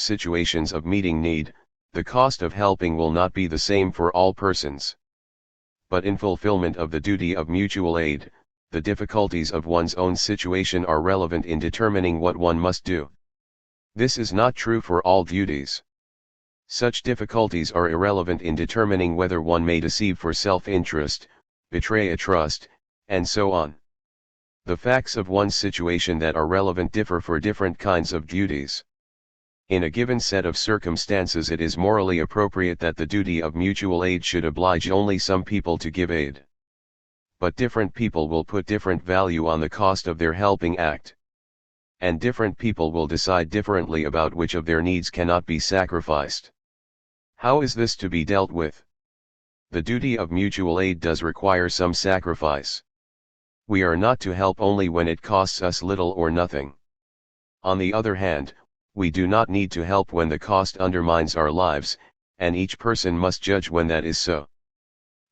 situations of meeting need, the cost of helping will not be the same for all persons. But in fulfillment of the duty of mutual aid, the difficulties of one's own situation are relevant in determining what one must do. This is not true for all duties. Such difficulties are irrelevant in determining whether one may deceive for self-interest, betray a trust, and so on. The facts of one's situation that are relevant differ for different kinds of duties. In a given set of circumstances, it is morally appropriate that the duty of mutual aid should oblige only some people to give aid. But different people will put different value on the cost of their helping act. And different people will decide differently about which of their needs cannot be sacrificed. How is this to be dealt with? The duty of mutual aid does require some sacrifice. We are not to help only when it costs us little or nothing. On the other hand, we do not need to help when the cost undermines our lives, and each person must judge when that is so.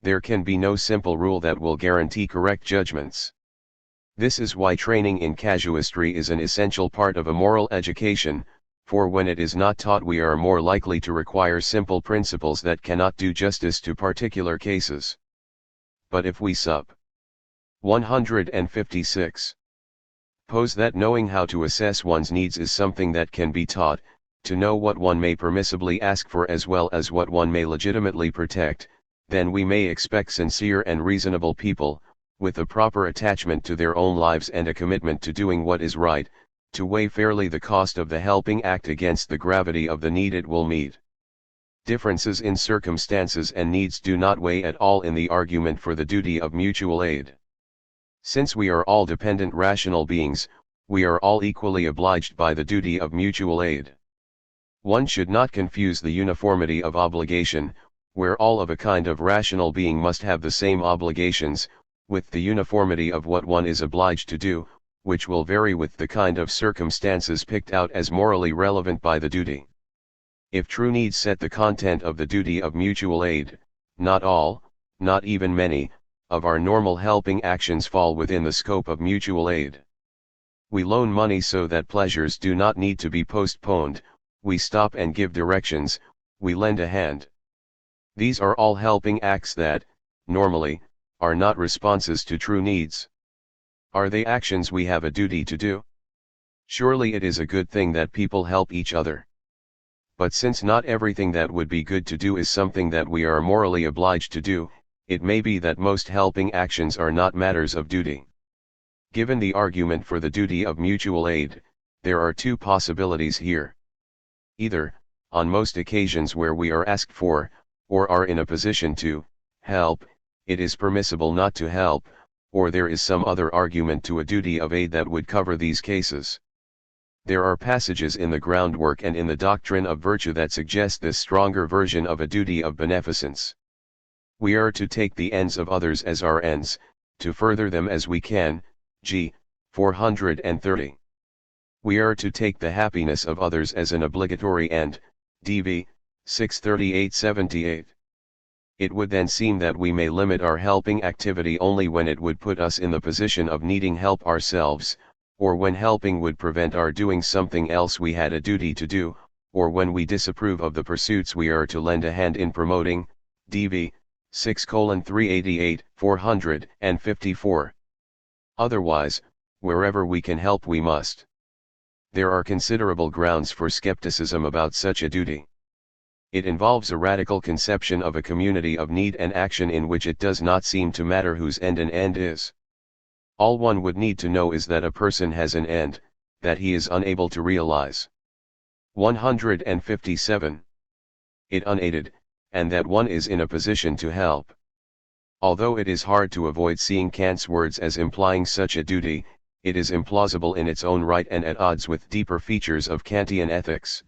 There can be no simple rule that will guarantee correct judgments. This is why training in casuistry is an essential part of a moral education, for when it is not taught, we are more likely to require simple principles that cannot do justice to particular cases. But if we sup. 156. Pose that knowing how to assess one's needs is something that can be taught, to know what one may permissibly ask for as well as what one may legitimately protect, then we may expect sincere and reasonable people, with a proper attachment to their own lives and a commitment to doing what is right, to weigh fairly the cost of the helping act against the gravity of the need it will meet. Differences in circumstances and needs do not weigh at all in the argument for the duty of mutual aid. Since we are all dependent rational beings, we are all equally obliged by the duty of mutual aid. One should not confuse the uniformity of obligation, where all of a kind of rational being must have the same obligations, with the uniformity of what one is obliged to do, which will vary with the kind of circumstances picked out as morally relevant by the duty. If true needs set the content of the duty of mutual aid, not all, not even many, of our normal helping actions fall within the scope of mutual aid. We loan money so that pleasures do not need to be postponed, we stop and give directions, we lend a hand. These are all helping acts that, normally, are not responses to true needs. Are they actions we have a duty to do? Surely it is a good thing that people help each other. But since not everything that would be good to do is something that we are morally obliged to do, it may be that most helping actions are not matters of duty. Given the argument for the duty of mutual aid, there are two possibilities here. Either, on most occasions where we are asked for, or are in a position to, help, it is permissible not to help, or there is some other argument to a duty of aid that would cover these cases. There are passages in the groundwork and in the doctrine of virtue that suggest this stronger version of a duty of beneficence. We are to take the ends of others as our ends, to further them as we can, g. 430. We are to take the happiness of others as an obligatory end, dv. 638-78. It would then seem that we may limit our helping activity only when it would put us in the position of needing help ourselves, or when helping would prevent our doing something else we had a duty to do, or when we disapprove of the pursuits we are to lend a hand in promoting, dv. 6:388, 454. Otherwise, wherever we can help we must. There are considerable grounds for skepticism about such a duty. It involves a radical conception of a community of need and action in which it does not seem to matter whose end an end is. All one would need to know is that a person has an end, that he is unable to realize. 157. It unaided, and that one is in a position to help. Although it is hard to avoid seeing Kant's words as implying such a duty, it is implausible in its own right and at odds with deeper features of Kantian ethics.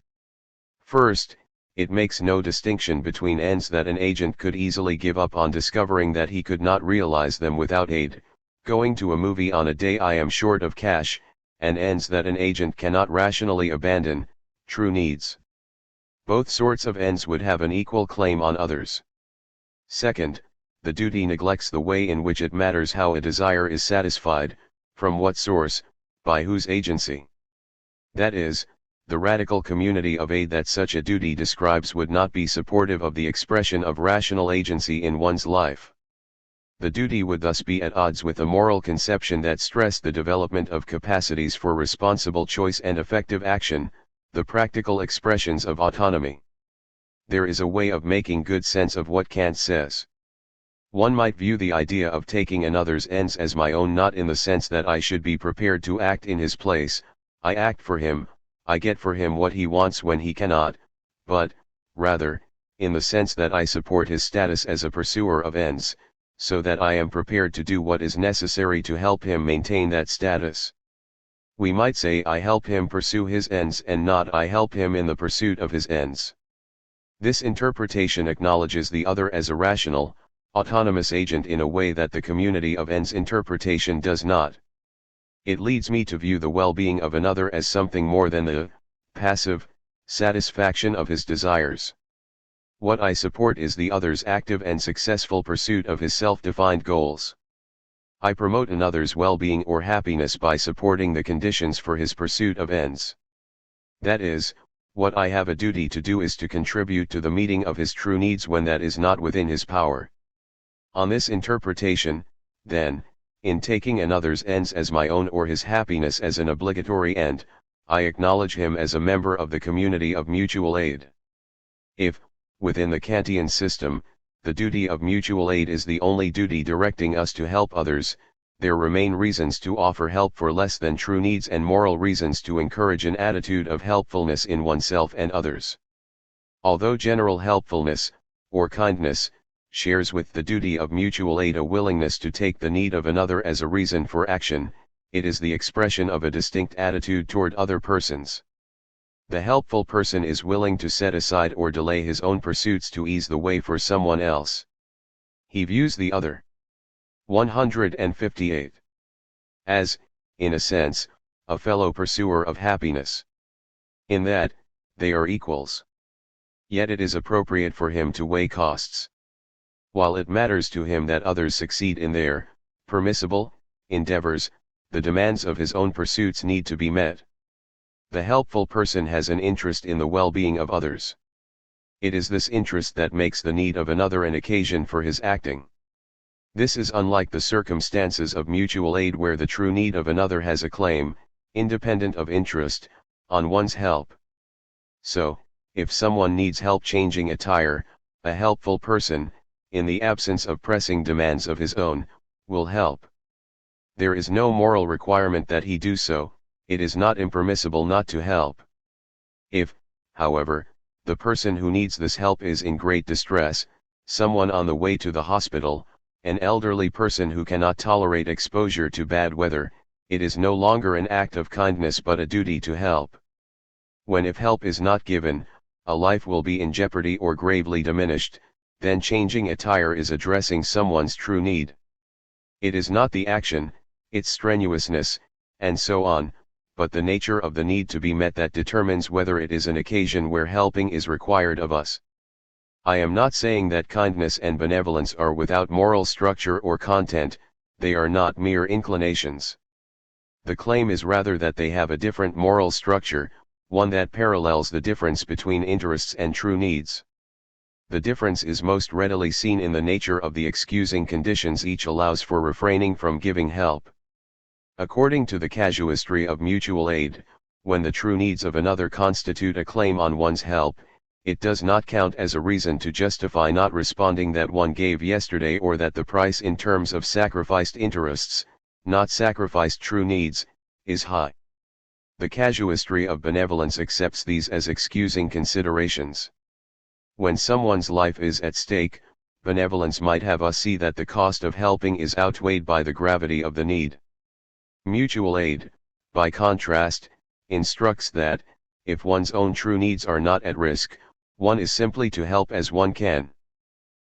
First, it makes no distinction between ends that an agent could easily give up on discovering that he could not realize them without aid, going to a movie on a day I am short of cash, and ends that an agent cannot rationally abandon, true needs. Both sorts of ends would have an equal claim on others. Second, the duty neglects the way in which it matters how a desire is satisfied, from what source, by whose agency. That is, the radical community of aid that such a duty describes would not be supportive of the expression of rational agency in one's life. The duty would thus be at odds with a moral conception that stressed the development of capacities for responsible choice and effective action, the practical expressions of autonomy. There is a way of making good sense of what Kant says. One might view the idea of taking another's ends as my own not in the sense that I should be prepared to act in his place, I act for him, I get for him what he wants when he cannot, but, rather, in the sense that I support his status as a pursuer of ends, so that I am prepared to do what is necessary to help him maintain that status. We might say I help him pursue his ends and not I help him in the pursuit of his ends. This interpretation acknowledges the other as a rational, autonomous agent in a way that the community of ends interpretation does not. It leads me to view the well-being of another as something more than the passive satisfaction of his desires. What I support is the other's active and successful pursuit of his self-defined goals. I promote another's well-being or happiness by supporting the conditions for his pursuit of ends. That is, what I have a duty to do is to contribute to the meeting of his true needs when that is not within his power. On this interpretation, then, in taking another's ends as my own or his happiness as an obligatory end, I acknowledge him as a member of the community of mutual aid. If, within the Kantian system, the duty of mutual aid is the only duty directing us to help others, there remain reasons to offer help for less than true needs and moral reasons to encourage an attitude of helpfulness in oneself and others. Although general helpfulness, or kindness, shares with the duty of mutual aid a willingness to take the need of another as a reason for action, it is the expression of a distinct attitude toward other persons. The helpful person is willing to set aside or delay his own pursuits to ease the way for someone else. He views the other. 158. As, in a sense, a fellow pursuer of happiness. In that, they are equals. Yet it is appropriate for him to weigh costs. While it matters to him that others succeed in their permissible endeavors, the demands of his own pursuits need to be met. The helpful person has an interest in the well-being of others. It is this interest that makes the need of another an occasion for his acting. This is unlike the circumstances of mutual aid where the true need of another has a claim, independent of interest, on one's help. So, if someone needs help changing a tire, a helpful person, in the absence of pressing demands of his own, will help. There is no moral requirement that he do so, it is not impermissible not to help. If, however, the person who needs this help is in great distress, someone on the way to the hospital, an elderly person who cannot tolerate exposure to bad weather, it is no longer an act of kindness but a duty to help. When if help is not given, a life will be in jeopardy or gravely diminished, then changing a tire is addressing someone's true need. It is not the action, its strenuousness, and so on, but the nature of the need to be met that determines whether it is an occasion where helping is required of us. I am not saying that kindness and benevolence are without moral structure or content, they are not mere inclinations. The claim is rather that they have a different moral structure, one that parallels the difference between interests and true needs. The difference is most readily seen in the nature of the excusing conditions each allows for refraining from giving help. According to the casuistry of mutual aid, when the true needs of another constitute a claim on one's help, it does not count as a reason to justify not responding that one gave yesterday or that the price in terms of sacrificed interests, not sacrificed true needs, is high. The casuistry of benevolence accepts these as excusing considerations. When someone's life is at stake, benevolence might have us see that the cost of helping is outweighed by the gravity of the need. Mutual aid, by contrast, instructs that, if one's own true needs are not at risk, one is simply to help as one can.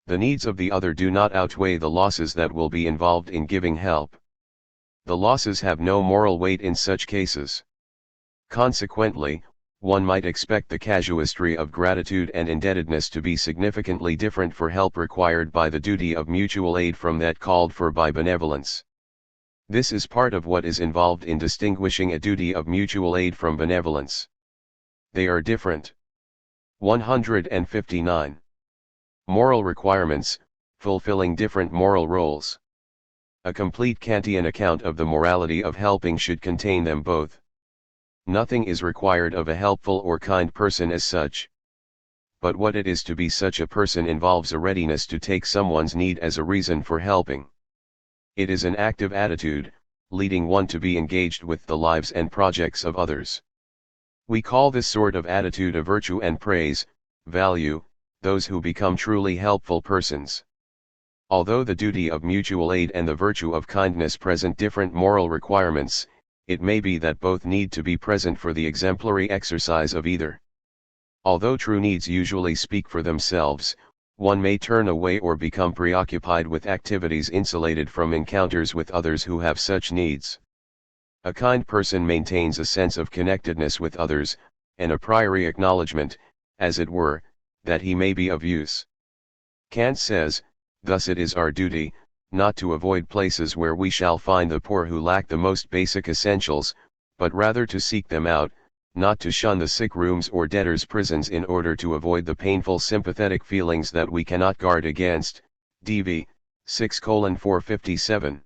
The needs of the other do not outweigh the losses that will be involved in giving help. The losses have no moral weight in such cases. Consequently, one might expect the casuistry of gratitude and indebtedness to be significantly different for help required by the duty of mutual aid from that called for by benevolence. This is part of what is involved in distinguishing a duty of mutual aid from benevolence. They are different. 159. Moral requirements, fulfilling different moral roles. A complete Kantian account of the morality of helping should contain them both. Nothing is required of a helpful or kind person as such. But what it is to be such a person involves a readiness to take someone's need as a reason for helping. It is an active attitude, leading one to be engaged with the lives and projects of others. We call this sort of attitude a virtue and praise, value, those who become truly helpful persons. Although the duty of mutual aid and the virtue of kindness present different moral requirements, it may be that both need to be present for the exemplary exercise of either. Although true needs usually speak for themselves, one may turn away or become preoccupied with activities insulated from encounters with others who have such needs. A kind person maintains a sense of connectedness with others, and a priori acknowledgement, as it were, that he may be of use. Kant says, thus it is our duty, not to avoid places where we shall find the poor who lack the most basic essentials, but rather to seek them out, not to shun the sick rooms or debtors' prisons in order to avoid the painful sympathetic feelings that we cannot guard against. DV 6:457.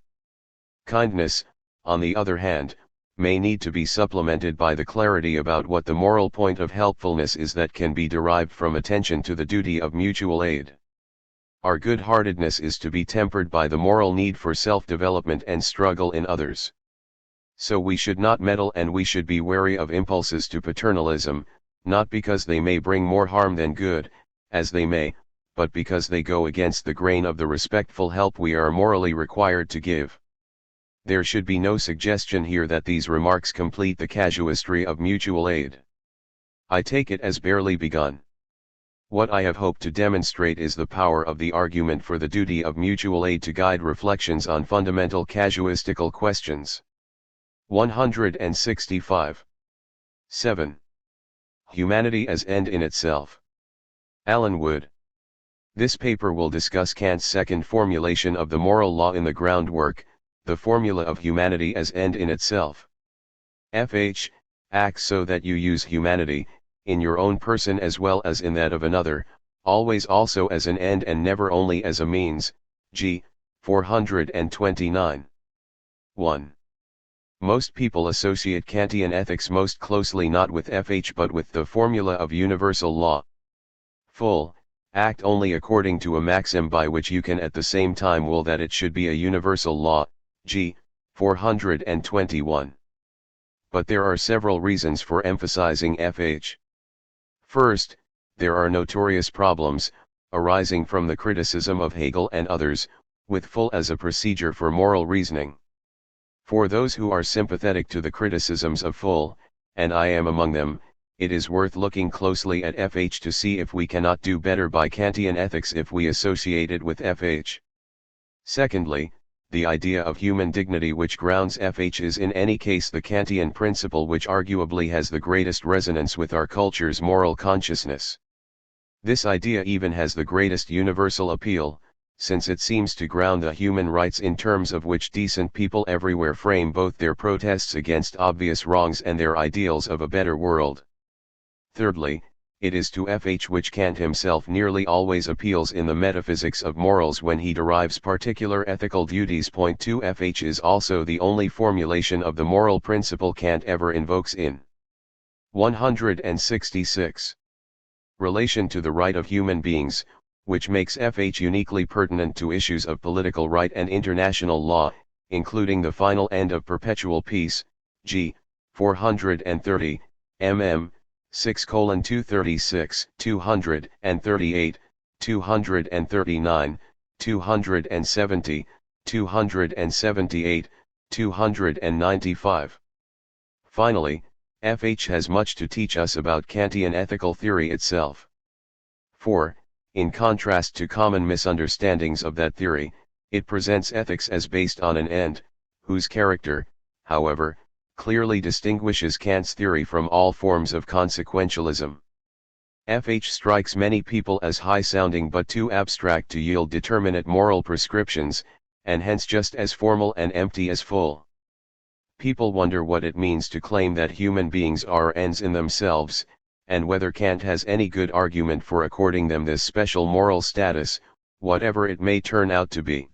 Kindness, on the other hand, may need to be supplemented by the clarity about what the moral point of helpfulness is that can be derived from attention to the duty of mutual aid. Our good-heartedness is to be tempered by the moral need for self-development and struggle in others. So we should not meddle, and we should be wary of impulses to paternalism, not because they may bring more harm than good, as they may, but because they go against the grain of the respectful help we are morally required to give. There should be no suggestion here that these remarks complete the casuistry of mutual aid. I take it as barely begun. What I have hoped to demonstrate is the power of the argument for the duty of mutual aid to guide reflections on fundamental casuistical questions. 165. 7. Humanity as end in itself. Alan Wood. This paper will discuss Kant's second formulation of the moral law in the groundwork, the formula of humanity as end in itself. Fh. Act so that you use humanity, in your own person as well as in that of another, always also as an end and never only as a means. G. 429. 1. Most people associate Kantian ethics most closely not with Fh but with the formula of universal law. Full, act only according to a maxim by which you can at the same time will that it should be a universal law. G. 421. But there are several reasons for emphasizing Fh. First, there are notorious problems, arising from the criticism of Hegel and others, with full as a procedure for moral reasoning. For those who are sympathetic to the criticisms of full, and I am among them, it is worth looking closely at Fh to see if we cannot do better by Kantian ethics if we associate it with Fh. Secondly, the idea of human dignity which grounds Fh is in any case the Kantian principle which arguably has the greatest resonance with our culture's moral consciousness. This idea even has the greatest universal appeal, since it seems to ground the human rights in terms of which decent people everywhere frame both their protests against obvious wrongs and their ideals of a better world. Thirdly, it is to Fh which Kant himself nearly always appeals in the metaphysics of morals when he derives particular ethical duties. Point 2. Fh is also the only formulation of the moral principle Kant ever invokes in 166. Relation to the right of human beings, which makes Fh uniquely pertinent to issues of political right and international law, including the final end of perpetual peace. G. 430, mm. 6:236, 238, 239, 270, 278, 295. Finally, Fh has much to teach us about Kantian ethical theory itself. For, in contrast to common misunderstandings of that theory, it presents ethics as based on an end, whose character, however, clearly distinguishes Kant's theory from all forms of consequentialism. Fh strikes many people as high-sounding but too abstract to yield determinate moral prescriptions, and hence just as formal and empty as full. People wonder what it means to claim that human beings are ends in themselves, and whether Kant has any good argument for according them this special moral status, whatever it may turn out to be.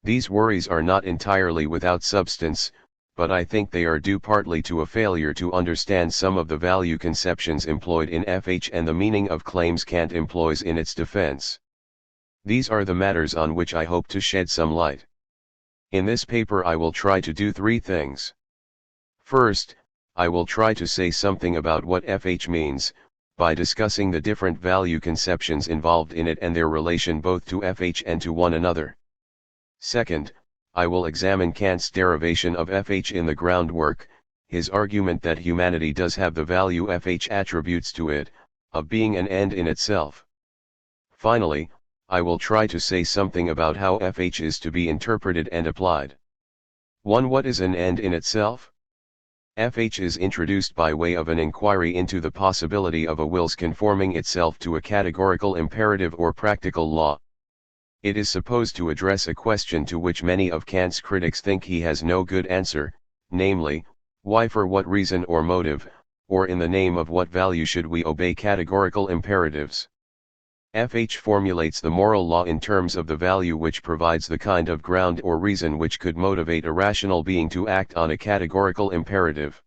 These worries are not entirely without substance, but I think they are due partly to a failure to understand some of the value conceptions employed in FH and the meaning of claims Kant employs in its defense. These are the matters on which I hope to shed some light. In this paper I will try to do three things. First, I will try to say something about what FH means, by discussing the different value conceptions involved in it and their relation both to FH and to one another. Second, I will examine Kant's derivation of FH in the groundwork, his argument that humanity does have the value FH attributes to it, of being an end in itself. Finally, I will try to say something about how FH is to be interpreted and applied. 1. What is an end in itself? FH is introduced by way of an inquiry into the possibility of a will's conforming itself to a categorical imperative or practical law. It is supposed to address a question to which many of Kant's critics think he has no good answer, namely, why, for what reason or motive, or in the name of what value should we obey categorical imperatives? FH formulates the moral law in terms of the value which provides the kind of ground or reason which could motivate a rational being to act on a categorical imperative.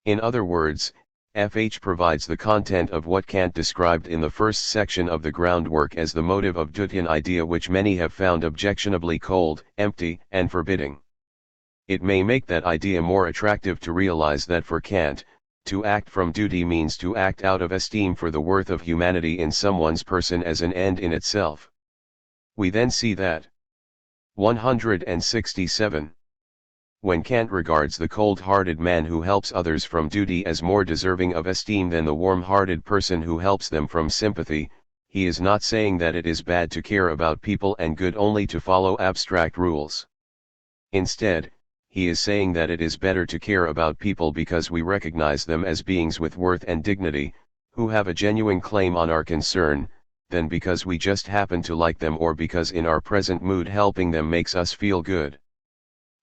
In other words, FH provides the content of what Kant described in the first section of the groundwork as the motive of duty, an idea which many have found objectionably cold, empty, and forbidding. It may make that idea more attractive to realize that for Kant, to act from duty means to act out of esteem for the worth of humanity in someone's person as an end in itself. We then see that 167. When Kant regards the cold-hearted man who helps others from duty as more deserving of esteem than the warm-hearted person who helps them from sympathy, he is not saying that it is bad to care about people and good only to follow abstract rules. Instead, he is saying that it is better to care about people because we recognize them as beings with worth and dignity, who have a genuine claim on our concern, than because we just happen to like them or because in our present mood helping them makes us feel good.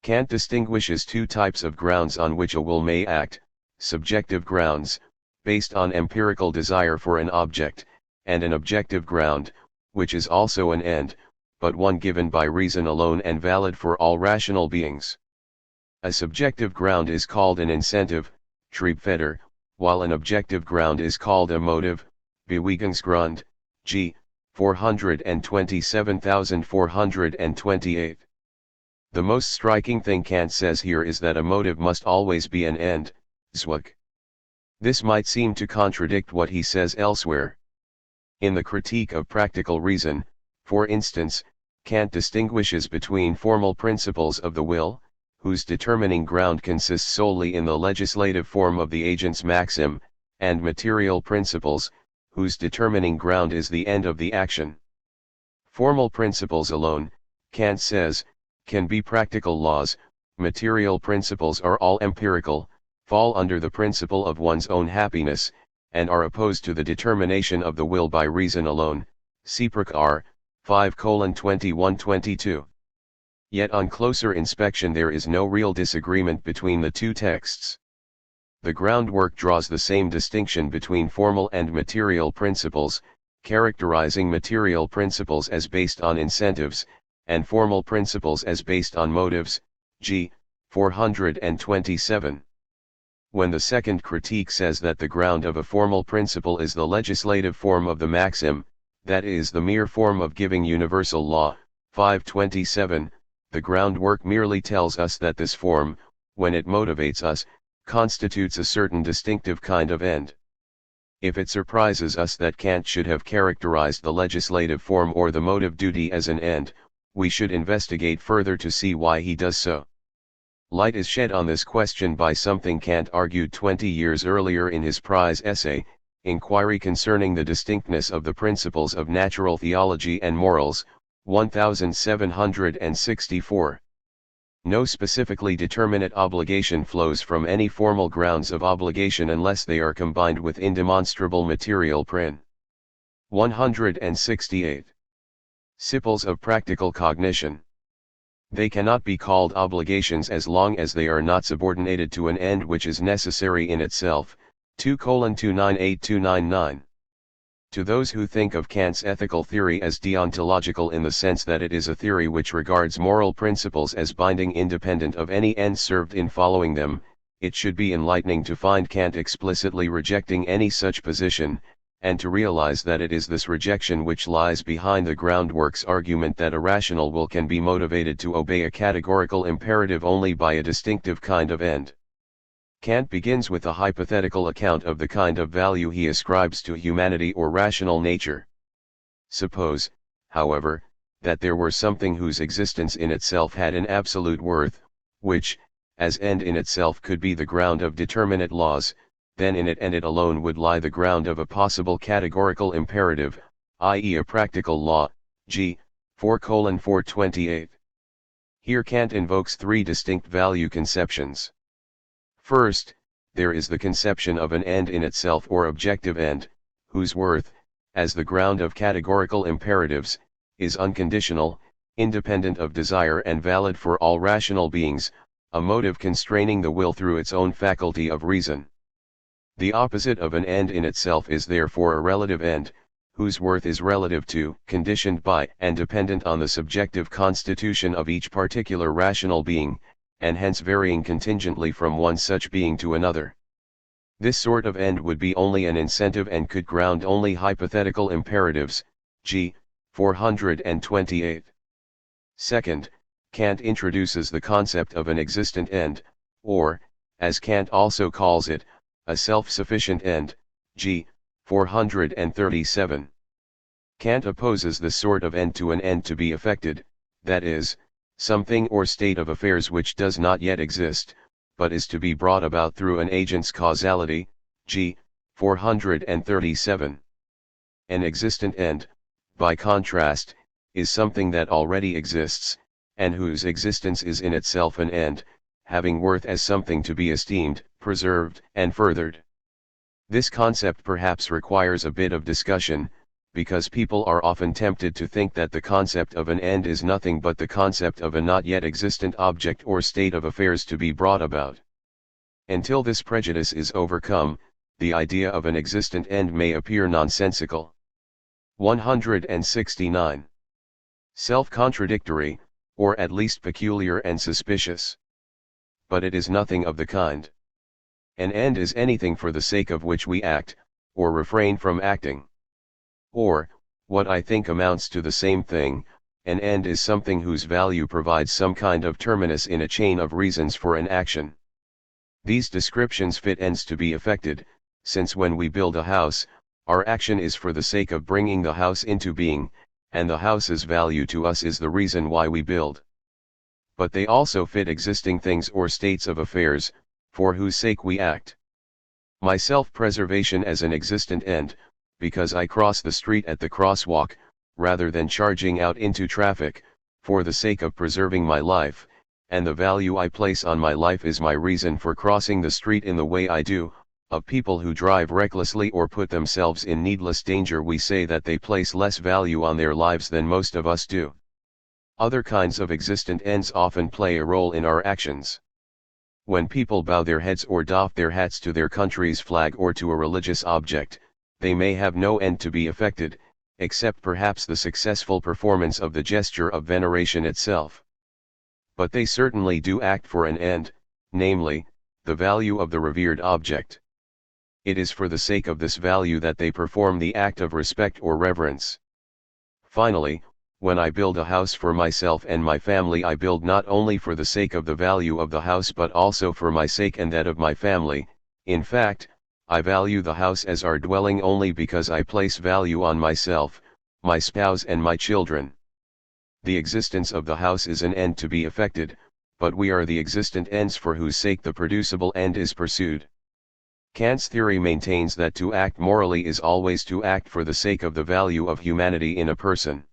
Kant distinguishes two types of grounds on which a will may act: subjective grounds, based on empirical desire for an object, and an objective ground, which is also an end, but one given by reason alone and valid for all rational beings. A subjective ground is called an incentive, Triebfeder, while an objective ground is called a motive, Bewegungsgrund, g. 427428. The most striking thing Kant says here is that a motive must always be an end, Zweck. This might seem to contradict what he says elsewhere. In the Critique of Practical Reason, for instance, Kant distinguishes between formal principles of the will, whose determining ground consists solely in the legislative form of the agent's maxim, and material principles, whose determining ground is the end of the action. Formal principles alone, Kant says, can be practical laws; material principles are all empirical, fall under the principle of one's own happiness, and are opposed to the determination of the will by reason alone, Seeprach R. 5:21-22. Yet on closer inspection there is no real disagreement between the two texts. The groundwork draws the same distinction between formal and material principles, characterizing material principles as based on incentives, and formal principles as based on motives, g. 427. When the second critique says that the ground of a formal principle is the legislative form of the maxim, that is the mere form of giving universal law, 527, the groundwork merely tells us that this form, when it motivates us, constitutes a certain distinctive kind of end. If it surprises us that Kant should have characterized the legislative form or the motive duty as an end, we should investigate further to see why he does so. Light is shed on this question by something Kant argued 20 years earlier in his prize essay, Inquiry Concerning the Distinctness of the Principles of Natural Theology and Morals, 1764. No specifically determinate obligation flows from any formal grounds of obligation unless they are combined with indemonstrable material prin. 168. Sipples of practical cognition. They cannot be called obligations as long as they are not subordinated to an end which is necessary in itself, 2:298-299. To those who think of Kant's ethical theory as deontological in the sense that it is a theory which regards moral principles as binding independent of any end served in following them, it should be enlightening to find Kant explicitly rejecting any such position, and to realize that it is this rejection which lies behind the groundwork's argument that a rational will can be motivated to obey a categorical imperative only by a distinctive kind of end. Kant begins with a hypothetical account of the kind of value he ascribes to humanity or rational nature. Suppose, however, that there were something whose existence in itself had an absolute worth, which, as end in itself could be the ground of determinate laws, then in it and it alone would lie the ground of a possible categorical imperative, i.e. a practical law, g. 4:428. Here Kant invokes three distinct value conceptions. First, there is the conception of an end in itself or objective end, whose worth, as the ground of categorical imperatives, is unconditional, independent of desire and valid for all rational beings, a motive constraining the will through its own faculty of reason. The opposite of an end in itself is therefore a relative end, whose worth is relative to, conditioned by, and dependent on the subjective constitution of each particular rational being, and hence varying contingently from one such being to another. This sort of end would be only an incentive and could ground only hypothetical imperatives, g. 428. Second, Kant introduces the concept of an existent end, or, as Kant also calls it, a self-sufficient end, g. 437. Kant opposes this sort of end to an end to be effected, that is, something or state of affairs which does not yet exist, but is to be brought about through an agent's causality, g. 437. An existent end, by contrast, is something that already exists, and whose existence is in itself an end, having worth as something to be esteemed, preserved, and furthered. This concept perhaps requires a bit of discussion, because people are often tempted to think that the concept of an end is nothing but the concept of a not yet existent object or state of affairs to be brought about. Until this prejudice is overcome, the idea of an existent end may appear nonsensical. 169. Self-contradictory, or at least peculiar and suspicious. But it is nothing of the kind. An end is anything for the sake of which we act, or refrain from acting. Or, what I think amounts to the same thing, an end is something whose value provides some kind of terminus in a chain of reasons for an action. These descriptions fit ends to be effected, since when we build a house, our action is for the sake of bringing the house into being, and the house's value to us is the reason why we build. But they also fit existing things or states of affairs, for whose sake we act. My self-preservation as an existent end, because I cross the street at the crosswalk, rather than charging out into traffic, for the sake of preserving my life, and the value I place on my life is my reason for crossing the street in the way I do. Of people who drive recklessly or put themselves in needless danger, we say that they place less value on their lives than most of us do. Other kinds of existent ends often play a role in our actions. When people bow their heads or doff their hats to their country's flag or to a religious object, they may have no end to be effected, except perhaps the successful performance of the gesture of veneration itself. But they certainly do act for an end, namely, the value of the revered object. It is for the sake of this value that they perform the act of respect or reverence. Finally, when I build a house for myself and my family, I build not only for the sake of the value of the house but also for my sake and that of my family. In fact, I value the house as our dwelling only because I place value on myself, my spouse and my children. The existence of the house is an end to be effected, but we are the existent ends for whose sake the producible end is pursued. Kant's theory maintains that to act morally is always to act for the sake of the value of humanity in a person.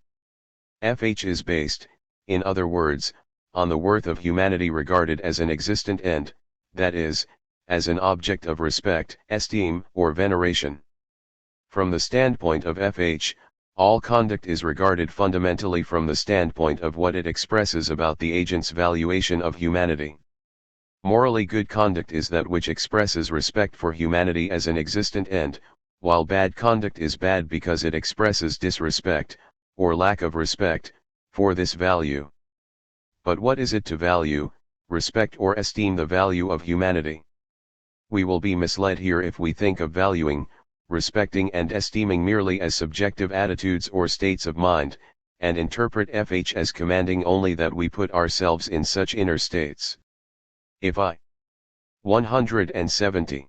FH is based, in other words, on the worth of humanity regarded as an existent end, that is, as an object of respect, esteem, or veneration. From the standpoint of FH, all conduct is regarded fundamentally from the standpoint of what it expresses about the agent's valuation of humanity. Morally good conduct is that which expresses respect for humanity as an existent end, while bad conduct is bad because it expresses disrespect, or lack of respect, for this value. But what is it to value, respect or esteem the value of humanity? We will be misled here if we think of valuing, respecting and esteeming merely as subjective attitudes or states of mind, and interpret FH as commanding only that we put ourselves in such inner states. If I 170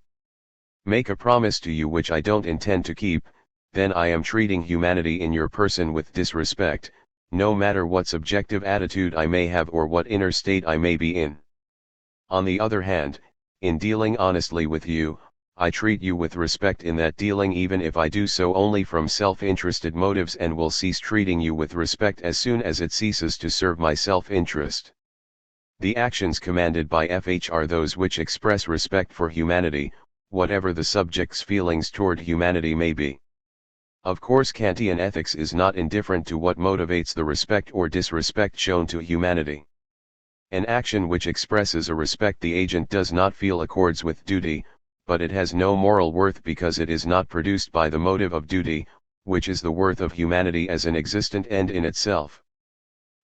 make a promise to you which I don't intend to keep, then I am treating humanity in your person with disrespect, no matter what subjective attitude I may have or what inner state I may be in. On the other hand, in dealing honestly with you, I treat you with respect in that dealing even if I do so only from self-interested motives and will cease treating you with respect as soon as it ceases to serve my self-interest. The actions commanded by FH are those which express respect for humanity, whatever the subject's feelings toward humanity may be. Of course, Kantian ethics is not indifferent to what motivates the respect or disrespect shown to humanity. An action which expresses a respect the agent does not feel accords with duty, but it has no moral worth because it is not produced by the motive of duty, which is the worth of humanity as an existent end in itself.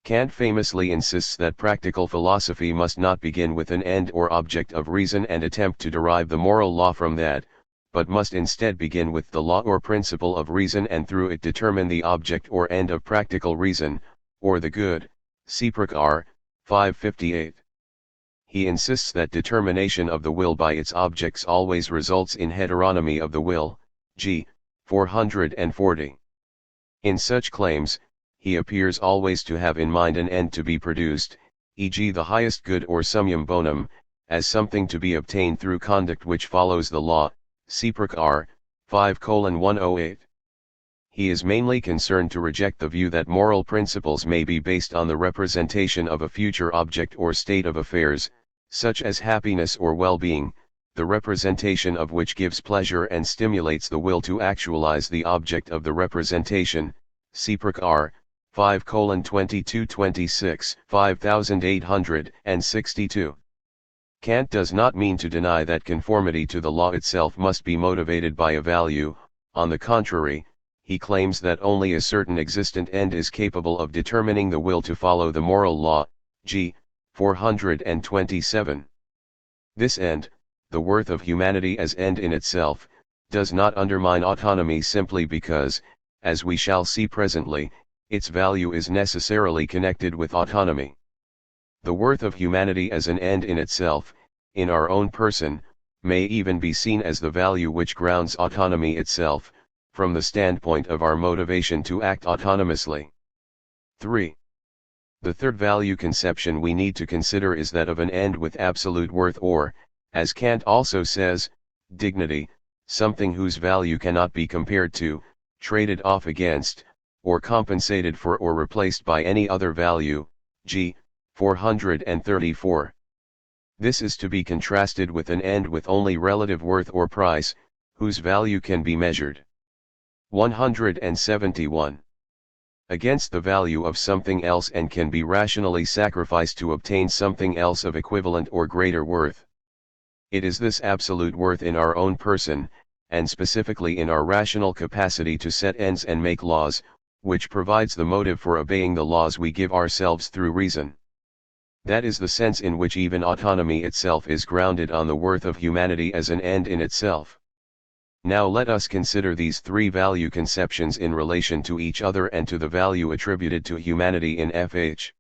Kant famously insists that practical philosophy must not begin with an end or object of reason and attempt to derive the moral law from that, but must instead begin with the law or principle of reason and through it determine the object or end of practical reason, or the good. Seabrook R. 558. He insists that determination of the will by its objects always results in heteronomy of the will, g. 440. In such claims, he appears always to have in mind an end to be produced, e.g. the highest good or summum bonum, as something to be obtained through conduct which follows the law. Seabrook R. 5:108. He is mainly concerned to reject the view that moral principles may be based on the representation of a future object or state of affairs, such as happiness or well-being, the representation of which gives pleasure and stimulates the will to actualize the object of the representation. Seabrook R. 5:2226, 5862. Kant does not mean to deny that conformity to the law itself must be motivated by a value. On the contrary, he claims that only a certain existent end is capable of determining the will to follow the moral law, g. 427. This end, the worth of humanity as end in itself, does not undermine autonomy simply because, as we shall see presently, its value is necessarily connected with autonomy. The worth of humanity as an end in itself, in our own person, may even be seen as the value which grounds autonomy itself, from the standpoint of our motivation to act autonomously. 3. The third value conception we need to consider is that of an end with absolute worth or, as Kant also says, dignity, something whose value cannot be compared to, traded off against, or compensated for or replaced by any other value, g. 434. This is to be contrasted with an end with only relative worth or price, whose value can be measured. 171. Against the value of something else and can be rationally sacrificed to obtain something else of equivalent or greater worth. It is this absolute worth in our own person, and specifically in our rational capacity to set ends and make laws, which provides the motive for obeying the laws we give ourselves through reason. That is the sense in which even autonomy itself is grounded on the worth of humanity as an end in itself. Now let us consider these three value conceptions in relation to each other and to the value attributed to humanity in FH.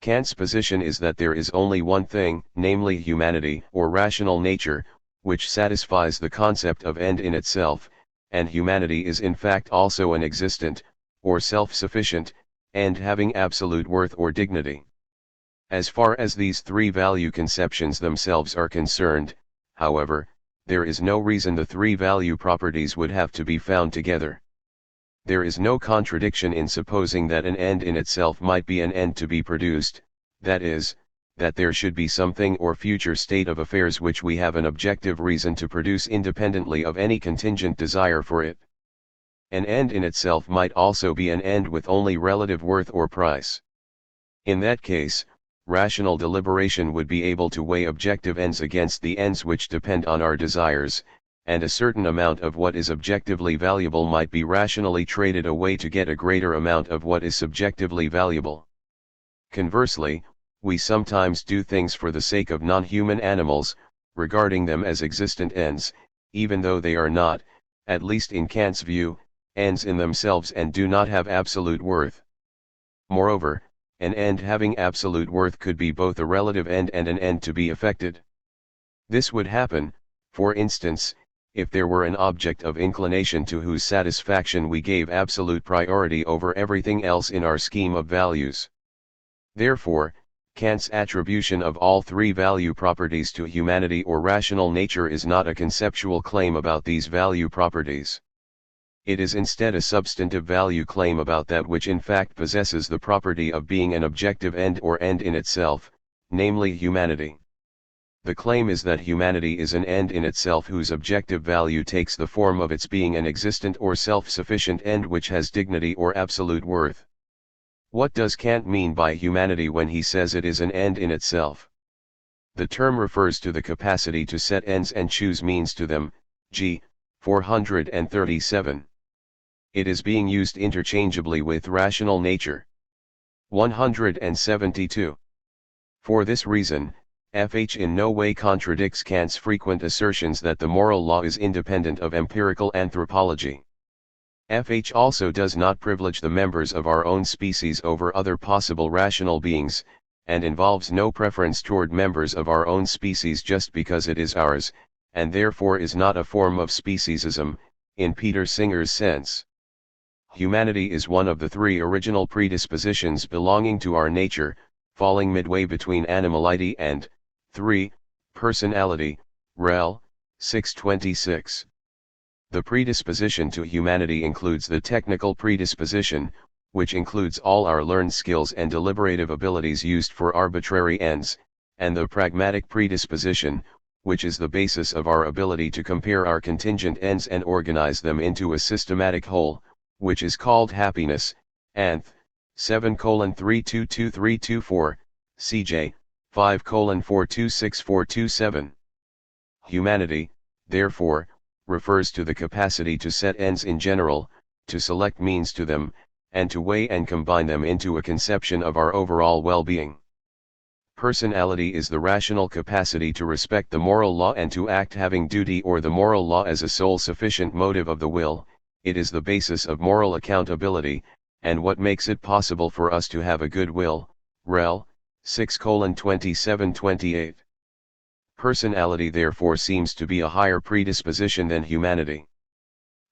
Kant's position is that there is only one thing, namely humanity or rational nature, which satisfies the concept of end in itself, and humanity is in fact also an existent, or self-sufficient, end having absolute worth or dignity. As far as these three value conceptions themselves are concerned, however, there is no reason the three value properties would have to be found together. There is no contradiction in supposing that an end in itself might be an end to be produced, that is, that there should be something or future state of affairs which we have an objective reason to produce independently of any contingent desire for it. An end in itself might also be an end with only relative worth or price. In that case, rational deliberation would be able to weigh objective ends against the ends which depend on our desires, and a certain amount of what is objectively valuable might be rationally traded away to get a greater amount of what is subjectively valuable. Conversely, we sometimes do things for the sake of non-human animals, regarding them as existent ends, even though they are not, at least in Kant's view, ends in themselves and do not have absolute worth. Moreover, an end having absolute worth could be both a relative end and an end to be effected. This would happen, for instance, if there were an object of inclination to whose satisfaction we gave absolute priority over everything else in our scheme of values. Therefore, Kant's attribution of all three value properties to humanity or rational nature is not a conceptual claim about these value properties. It is instead a substantive value claim about that which in fact possesses the property of being an objective end or end in itself, namely humanity. The claim is that humanity is an end in itself whose objective value takes the form of its being an existent or self-sufficient end which has dignity or absolute worth. What does Kant mean by humanity when he says it is an end in itself? The term refers to the capacity to set ends and choose means to them, g. 437. It is being used interchangeably with rational nature. 172. For this reason, FH in no way contradicts Kant's frequent assertions that the moral law is independent of empirical anthropology. FH also does not privilege the members of our own species over other possible rational beings, and involves no preference toward members of our own species just because it is ours, and therefore is not a form of speciesism, in Peter Singer's sense. Humanity is one of the three original predispositions belonging to our nature, falling midway between animality and 3. Personality, Rel. 626. The predisposition to humanity includes the technical predisposition, which includes all our learned skills and deliberative abilities used for arbitrary ends, and the pragmatic predisposition, which is the basis of our ability to compare our contingent ends and organize them into a systematic whole, which is called happiness, Anth. 7:32224, CJ. 5:426427. Humanity, therefore, refers to the capacity to set ends in general, to select means to them, and to weigh and combine them into a conception of our overall well-being. Personality is the rational capacity to respect the moral law and to act having duty or the moral law as a sole sufficient motive of the will. It is the basis of moral accountability, and what makes it possible for us to have a good will. Rel. 6:2728. Personality therefore seems to be a higher predisposition than humanity.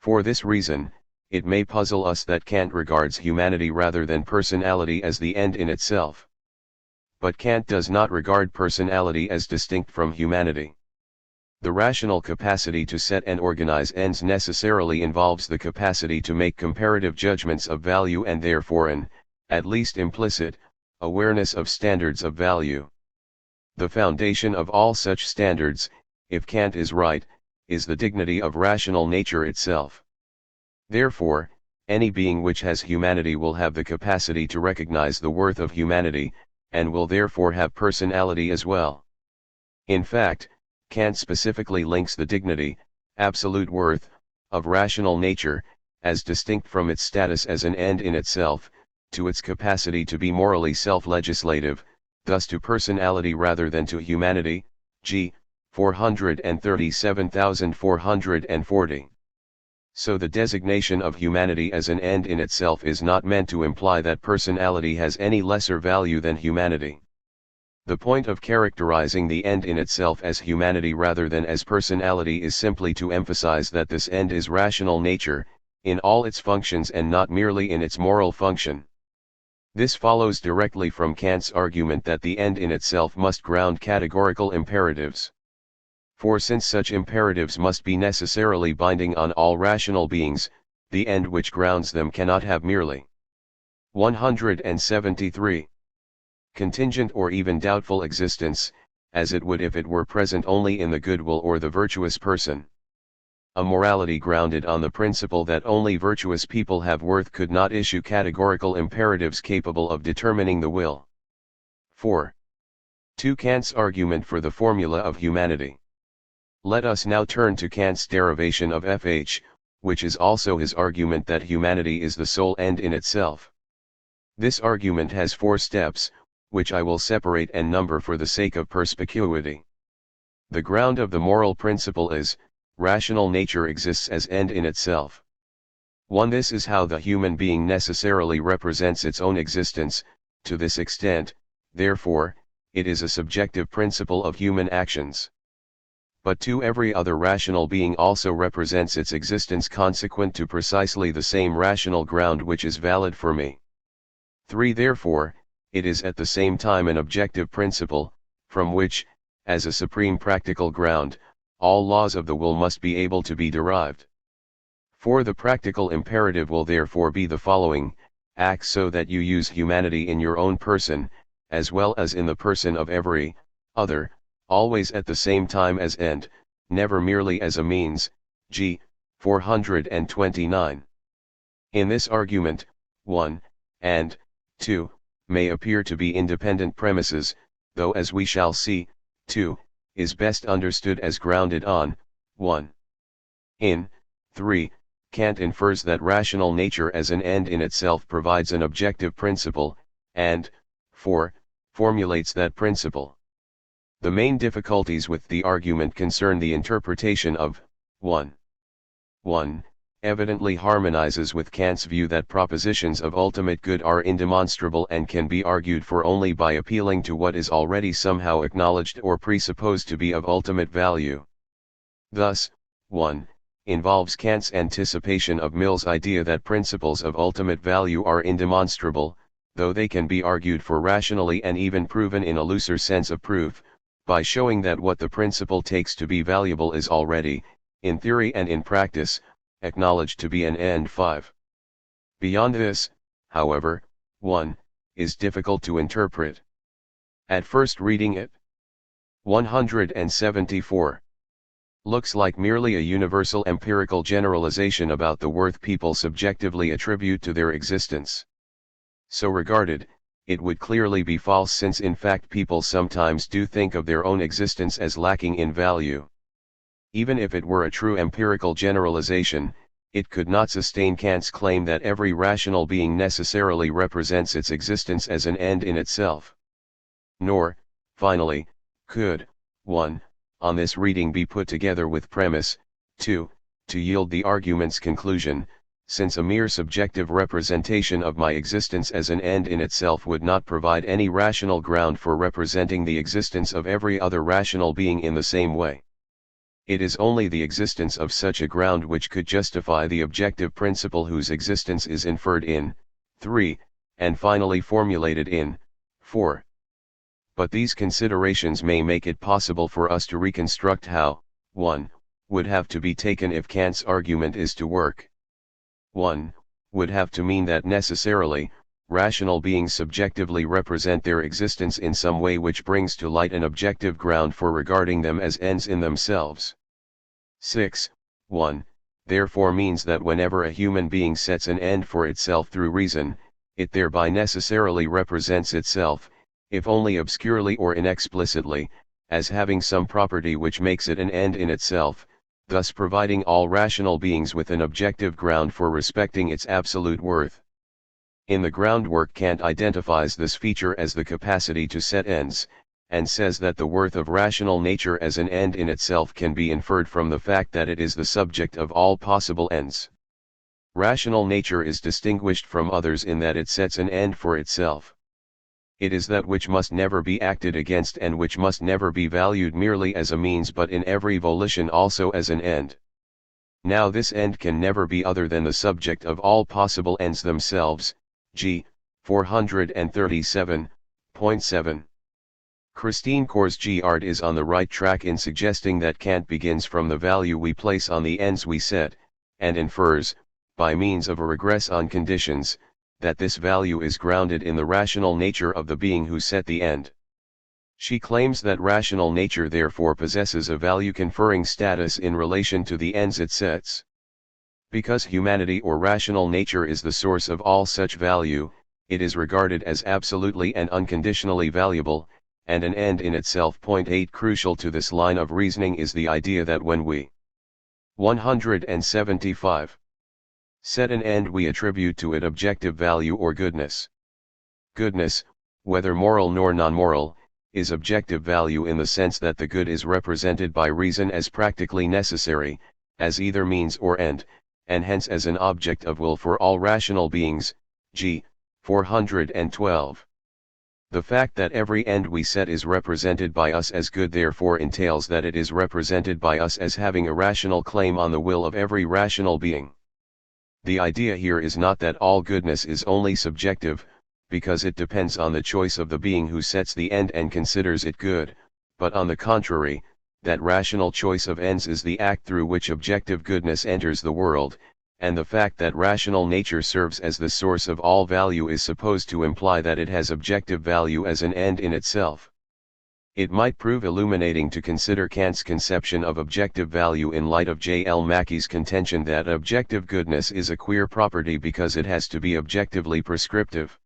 For this reason, it may puzzle us that Kant regards humanity rather than personality as the end in itself. But Kant does not regard personality as distinct from humanity. The rational capacity to set and organize ends necessarily involves the capacity to make comparative judgments of value and therefore an, at least implicit, awareness of standards of value. The foundation of all such standards, if Kant is right, is the dignity of rational nature itself. Therefore, any being which has humanity will have the capacity to recognize the worth of humanity, and will therefore have personality as well. In fact, Kant specifically links the dignity, absolute worth, of rational nature, as distinct from its status as an end in itself, to its capacity to be morally self-legislative, thus to personality rather than to humanity, g. 437,440. So the designation of humanity as an end in itself is not meant to imply that personality has any lesser value than humanity. The point of characterizing the end in itself as humanity rather than as personality is simply to emphasize that this end is rational nature, in all its functions and not merely in its moral function. This follows directly from Kant's argument that the end in itself must ground categorical imperatives. For since such imperatives must be necessarily binding on all rational beings, the end which grounds them cannot have merely 173. Contingent or even doubtful existence, as it would if it were present only in the good will or the virtuous person. A morality grounded on the principle that only virtuous people have worth could not issue categorical imperatives capable of determining the will. 4. 2. Kant's argument for the formula of humanity. Let us now turn to Kant's derivation of FH, which is also his argument that humanity is the sole end in itself. This argument has 4 steps, which I will separate and number for the sake of perspicuity. The ground of the moral principle is, rational nature exists as end in itself. 1. This is how the human being necessarily represents its own existence. To this extent, therefore, it is a subjective principle of human actions. But 2. Every other rational being also represents its existence consequent to precisely the same rational ground which is valid for me. 3. Therefore, it is at the same time an objective principle, from which, as a supreme practical ground, all laws of the will must be able to be derived. 4. The practical imperative will therefore be the following: act so that you use humanity in your own person, as well as in the person of every other, always at the same time as end, never merely as a means. G. 429. In this argument, 1 and 2 may appear to be independent premises, though as we shall see, 2 is best understood as grounded on 1. In 3, Kant infers that rational nature as an end in itself provides an objective principle, and 4 formulates that principle. The main difficulties with the argument concern the interpretation of 1. 1 evidently harmonizes with Kant's view that propositions of ultimate good are indemonstrable and can be argued for only by appealing to what is already somehow acknowledged or presupposed to be of ultimate value. Thus, 1 involves Kant's anticipation of Mill's idea that principles of ultimate value are indemonstrable, though they can be argued for rationally and even proven in a looser sense of proof, by showing that what the principle takes to be valuable is already, in theory and in practice, acknowledged to be an end. 5. Beyond this, however, 1 is difficult to interpret. At first reading it, 174 looks like merely a universal empirical generalization about the worth people subjectively attribute to their existence. So regarded, it would clearly be false, since in fact people sometimes do think of their own existence as lacking in value. Even if it were a true empirical generalization, it could not sustain Kant's claim that every rational being necessarily represents its existence as an end in itself. Nor, finally, could 1. on this reading be put together with premise 2, to yield the argument's conclusion, since a mere subjective representation of my existence as an end in itself would not provide any rational ground for representing the existence of every other rational being in the same way. It is only the existence of such a ground which could justify the objective principle whose existence is inferred in 3, and finally formulated in 4. But these considerations may make it possible for us to reconstruct how 1 would have to be taken if Kant's argument is to work. 1 would have to mean that necessarily, rational beings subjectively represent their existence in some way which brings to light an objective ground for regarding them as ends in themselves. 6. 1 therefore means that whenever a human being sets an end for itself through reason, it thereby necessarily represents itself, if only obscurely or inexplicitly, as having some property which makes it an end in itself, thus providing all rational beings with an objective ground for respecting its absolute worth. In the groundwork, Kant identifies this feature as the capacity to set ends, and says that the worth of rational nature as an end in itself can be inferred from the fact that it is the subject of all possible ends. Rational nature is distinguished from others in that it sets an end for itself. It is that which must never be acted against and which must never be valued merely as a means but in every volition also as an end. Now this end can never be other than the subject of all possible ends themselves. G. 437.7. Christine Korsgaard is on the right track in suggesting that Kant begins from the value we place on the ends we set, and infers, by means of a regress on conditions, that this value is grounded in the rational nature of the being who set the end. She claims that rational nature therefore possesses a value-conferring status in relation to the ends it sets. Because humanity or rational nature is the source of all such value, it is regarded as absolutely and unconditionally valuable, and an end in itself. Point 8. Crucial to this line of reasoning is the idea that when we 175 set an end, we attribute to it objective value or goodness. Goodness, whether moral nor non-moral, is objective value in the sense that the good is represented by reason as practically necessary, as either means or end, and hence as an object of will for all rational beings. G. 412. The fact that every end we set is represented by us as good therefore entails that it is represented by us as having a rational claim on the will of every rational being. The idea here is not that all goodness is only subjective, because it depends on the choice of the being who sets the end and considers it good, but on the contrary, that rational choice of ends is the act through which objective goodness enters the world, and the fact that rational nature serves as the source of all value is supposed to imply that it has objective value as an end in itself. It might prove illuminating to consider Kant's conception of objective value in light of J. L. Mackey's contention that objective goodness is a queer property because it has to be objectively prescriptive.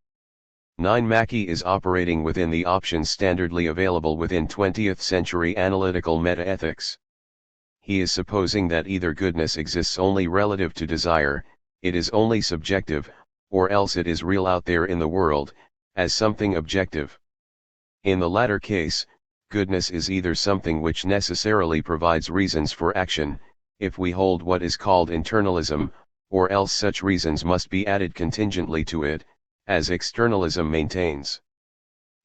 9. Mackey is operating within the options standardly available within 20th century analytical metaethics. He is supposing that either goodness exists only relative to desire, it is only subjective, or else it is real out there in the world, as something objective. In the latter case, goodness is either something which necessarily provides reasons for action, if we hold what is called internalism, or else such reasons must be added contingently to it, as externalism maintains.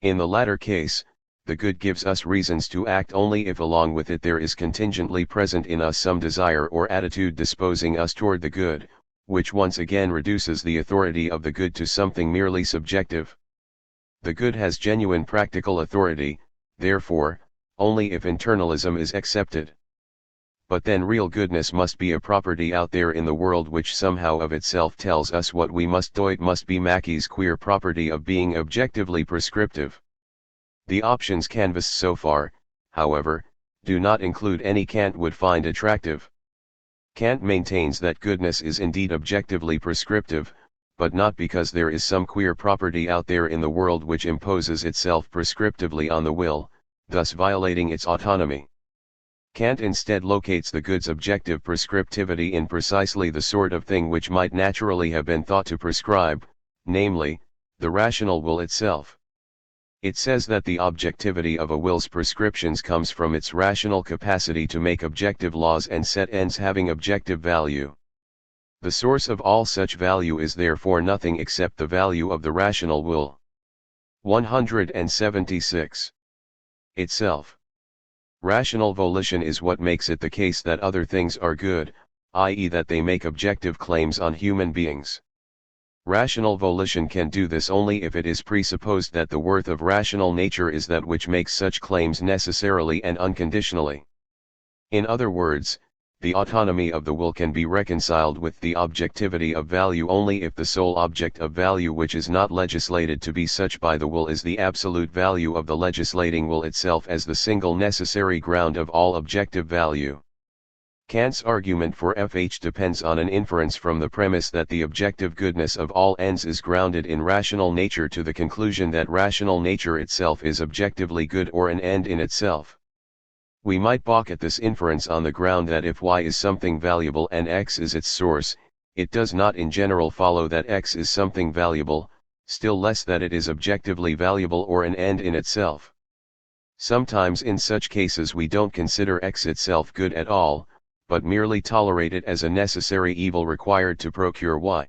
In the latter case, the good gives us reasons to act only if along with it there is contingently present in us some desire or attitude disposing us toward the good, which once again reduces the authority of the good to something merely subjective. The good has genuine practical authority, therefore, only if internalism is accepted. But then real goodness must be a property out there in the world which somehow of itself tells us what we must do. It must be Mackey's queer property of being objectively prescriptive. The options canvassed so far, however, do not include any Kant would find attractive. Kant maintains that goodness is indeed objectively prescriptive, but not because there is some queer property out there in the world which imposes itself prescriptively on the will, thus violating its autonomy. Kant instead locates the good's objective prescriptivity in precisely the sort of thing which might naturally have been thought to prescribe, namely, the rational will itself. It says that the objectivity of a will's prescriptions comes from its rational capacity to make objective laws and set ends having objective value. The source of all such value is therefore nothing except the value of the rational will. 176. Itself. Rational volition is what makes it the case that other things are good, i.e. that they make objective claims on human beings. Rational volition can do this only if it is presupposed that the worth of rational nature is that which makes such claims necessarily and unconditionally. In other words, the autonomy of the will can be reconciled with the objectivity of value only if the sole object of value which is not legislated to be such by the will is the absolute value of the legislating will itself as the single necessary ground of all objective value. Kant's argument for FH depends on an inference from the premise that the objective goodness of all ends is grounded in rational nature to the conclusion that rational nature itself is objectively good or an end in itself. We might balk at this inference on the ground that if Y is something valuable and X is its source, it does not in general follow that X is something valuable, still less that it is objectively valuable or an end in itself. Sometimes in such cases we don't consider X itself good at all, but merely tolerate it as a necessary evil required to procure Y.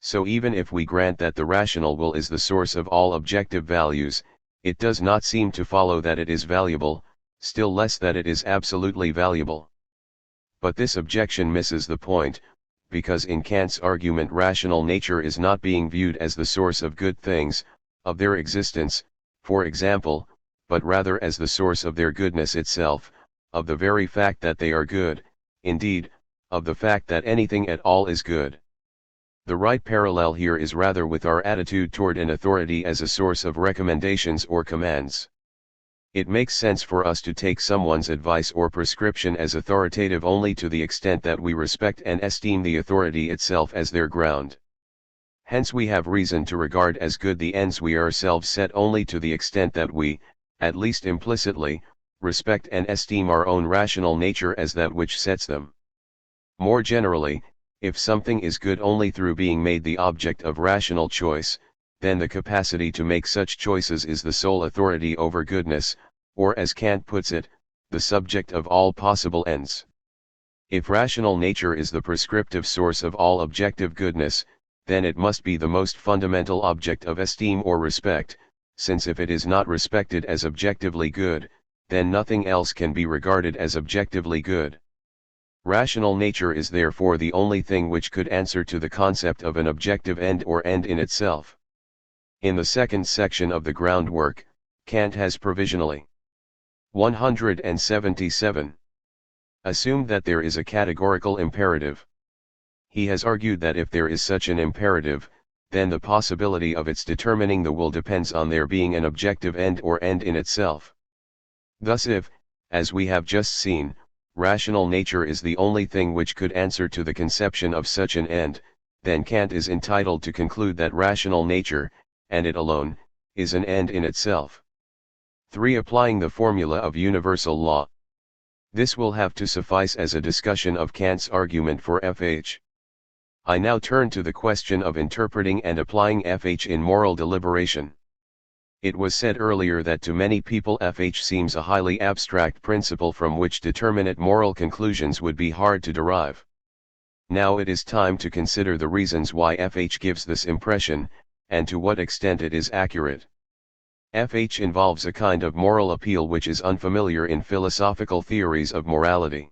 So even if we grant that the rational will is the source of all objective values, it does not seem to follow that it is valuable, still less that it is absolutely valuable. But this objection misses the point, because in Kant's argument rational nature is not being viewed as the source of good things, of their existence, for example, but rather as the source of their goodness itself, of the very fact that they are good, indeed, of the fact that anything at all is good. The right parallel here is rather with our attitude toward an authority as a source of recommendations or commands. It makes sense for us to take someone's advice or prescription as authoritative only to the extent that we respect and esteem the authority itself as their ground. Hence we have reason to regard as good the ends we ourselves set only to the extent that we, at least implicitly, respect and esteem our own rational nature as that which sets them. More generally, if something is good only through being made the object of rational choice, then the capacity to make such choices is the sole authority over goodness, or as Kant puts it, the subject of all possible ends. If rational nature is the prescriptive source of all objective goodness, then it must be the most fundamental object of esteem or respect, since if it is not respected as objectively good, then nothing else can be regarded as objectively good. Rational nature is therefore the only thing which could answer to the concept of an objective end or end in itself. In the second section of the groundwork, Kant has provisionally 177 assumed that there is a categorical imperative. He has argued that if there is such an imperative, then the possibility of its determining the will depends on there being an objective end or end in itself. Thus if, as we have just seen, rational nature is the only thing which could answer to the conception of such an end, then Kant is entitled to conclude that rational nature, and it alone, is an end in itself. 3. Applying the formula of universal law. This will have to suffice as a discussion of Kant's argument for FH. I now turn to the question of interpreting and applying FH in moral deliberation. It was said earlier that to many people FH seems a highly abstract principle from which determinate moral conclusions would be hard to derive. Now it is time to consider the reasons why FH gives this impression, and to what extent it is accurate. FH involves a kind of moral appeal which is unfamiliar in philosophical theories of morality.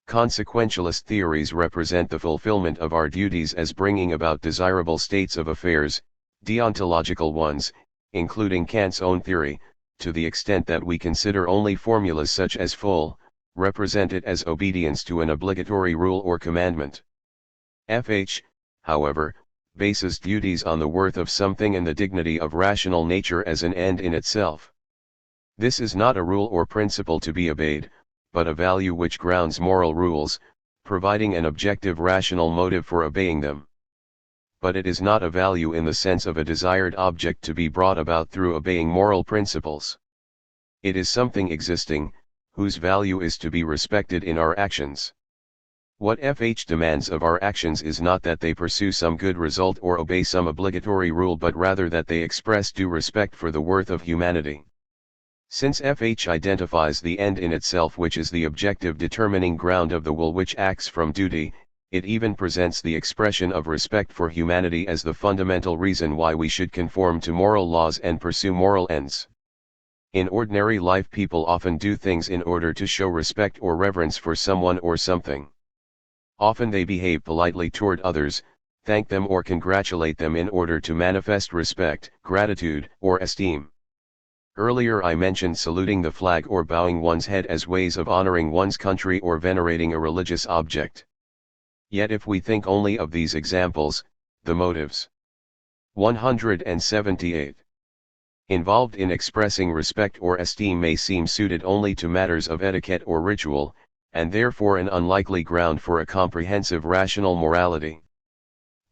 Consequentialist theories represent the fulfillment of our duties as bringing about desirable states of affairs, deontological ones, including Kant's own theory, to the extent that we consider only formulas such as full, represent it as obedience to an obligatory rule or commandment. FH, however, bases duties on the worth of something and the dignity of rational nature as an end in itself. This is not a rule or principle to be obeyed, but a value which grounds moral rules, providing an objective rational motive for obeying them. But it is not a value in the sense of a desired object to be brought about through obeying moral principles. It is something existing, whose value is to be respected in our actions. What FH demands of our actions is not that they pursue some good result or obey some obligatory rule, but rather that they express due respect for the worth of humanity. Since FH identifies the end in itself, which is the objective determining ground of the will which acts from duty, it even presents the expression of respect for humanity as the fundamental reason why we should conform to moral laws and pursue moral ends. In ordinary life, people often do things in order to show respect or reverence for someone or something. Often they behave politely toward others, thank them or congratulate them in order to manifest respect, gratitude, or esteem. Earlier I mentioned saluting the flag or bowing one's head as ways of honoring one's country or venerating a religious object. Yet if we think only of these examples, the motives 178 involved in expressing respect or esteem may seem suited only to matters of etiquette or ritual, and therefore an unlikely ground for a comprehensive rational morality.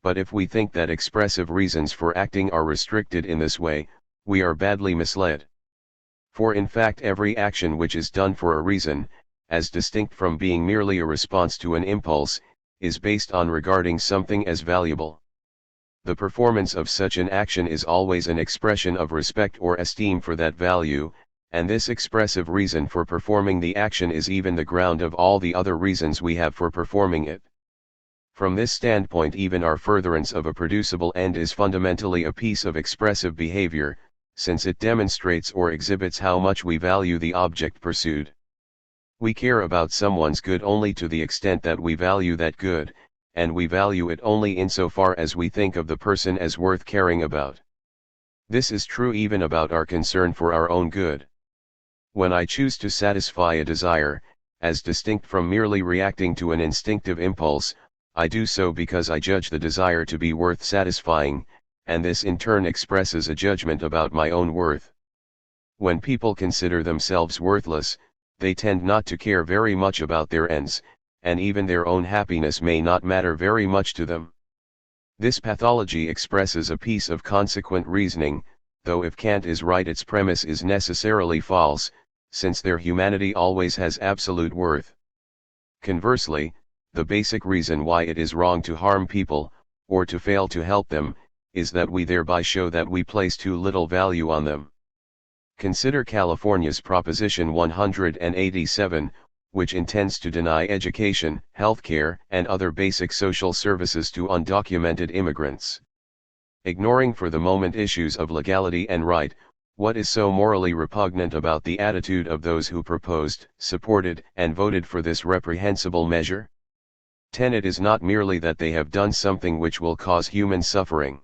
But if we think that expressive reasons for acting are restricted in this way, we are badly misled. For in fact every action which is done for a reason, as distinct from being merely a response to an impulse, is based on regarding something as valuable. The performance of such an action is always an expression of respect or esteem for that value, and this expressive reason for performing the action is even the ground of all the other reasons we have for performing it. From this standpoint, even our furtherance of a producible end is fundamentally a piece of expressive behavior, since it demonstrates or exhibits how much we value the object pursued. We care about someone's good only to the extent that we value that good, and we value it only insofar as we think of the person as worth caring about. This is true even about our concern for our own good. When I choose to satisfy a desire, as distinct from merely reacting to an instinctive impulse, I do so because I judge the desire to be worth satisfying, and this in turn expresses a judgment about my own worth. When people consider themselves worthless, they tend not to care very much about their ends, and even their own happiness may not matter very much to them. This pathology expresses a piece of consequent reasoning, though if Kant is right its premise is necessarily false, since their humanity always has absolute worth. Conversely, the basic reason why it is wrong to harm people, or to fail to help them, is that we thereby show that we place too little value on them. Consider California's Proposition 187, which intends to deny education, healthcare, and other basic social services to undocumented immigrants. Ignoring for the moment issues of legality and right, what is so morally repugnant about the attitude of those who proposed, supported, and voted for this reprehensible measure? 10. It is not merely that they have done something which will cause human suffering.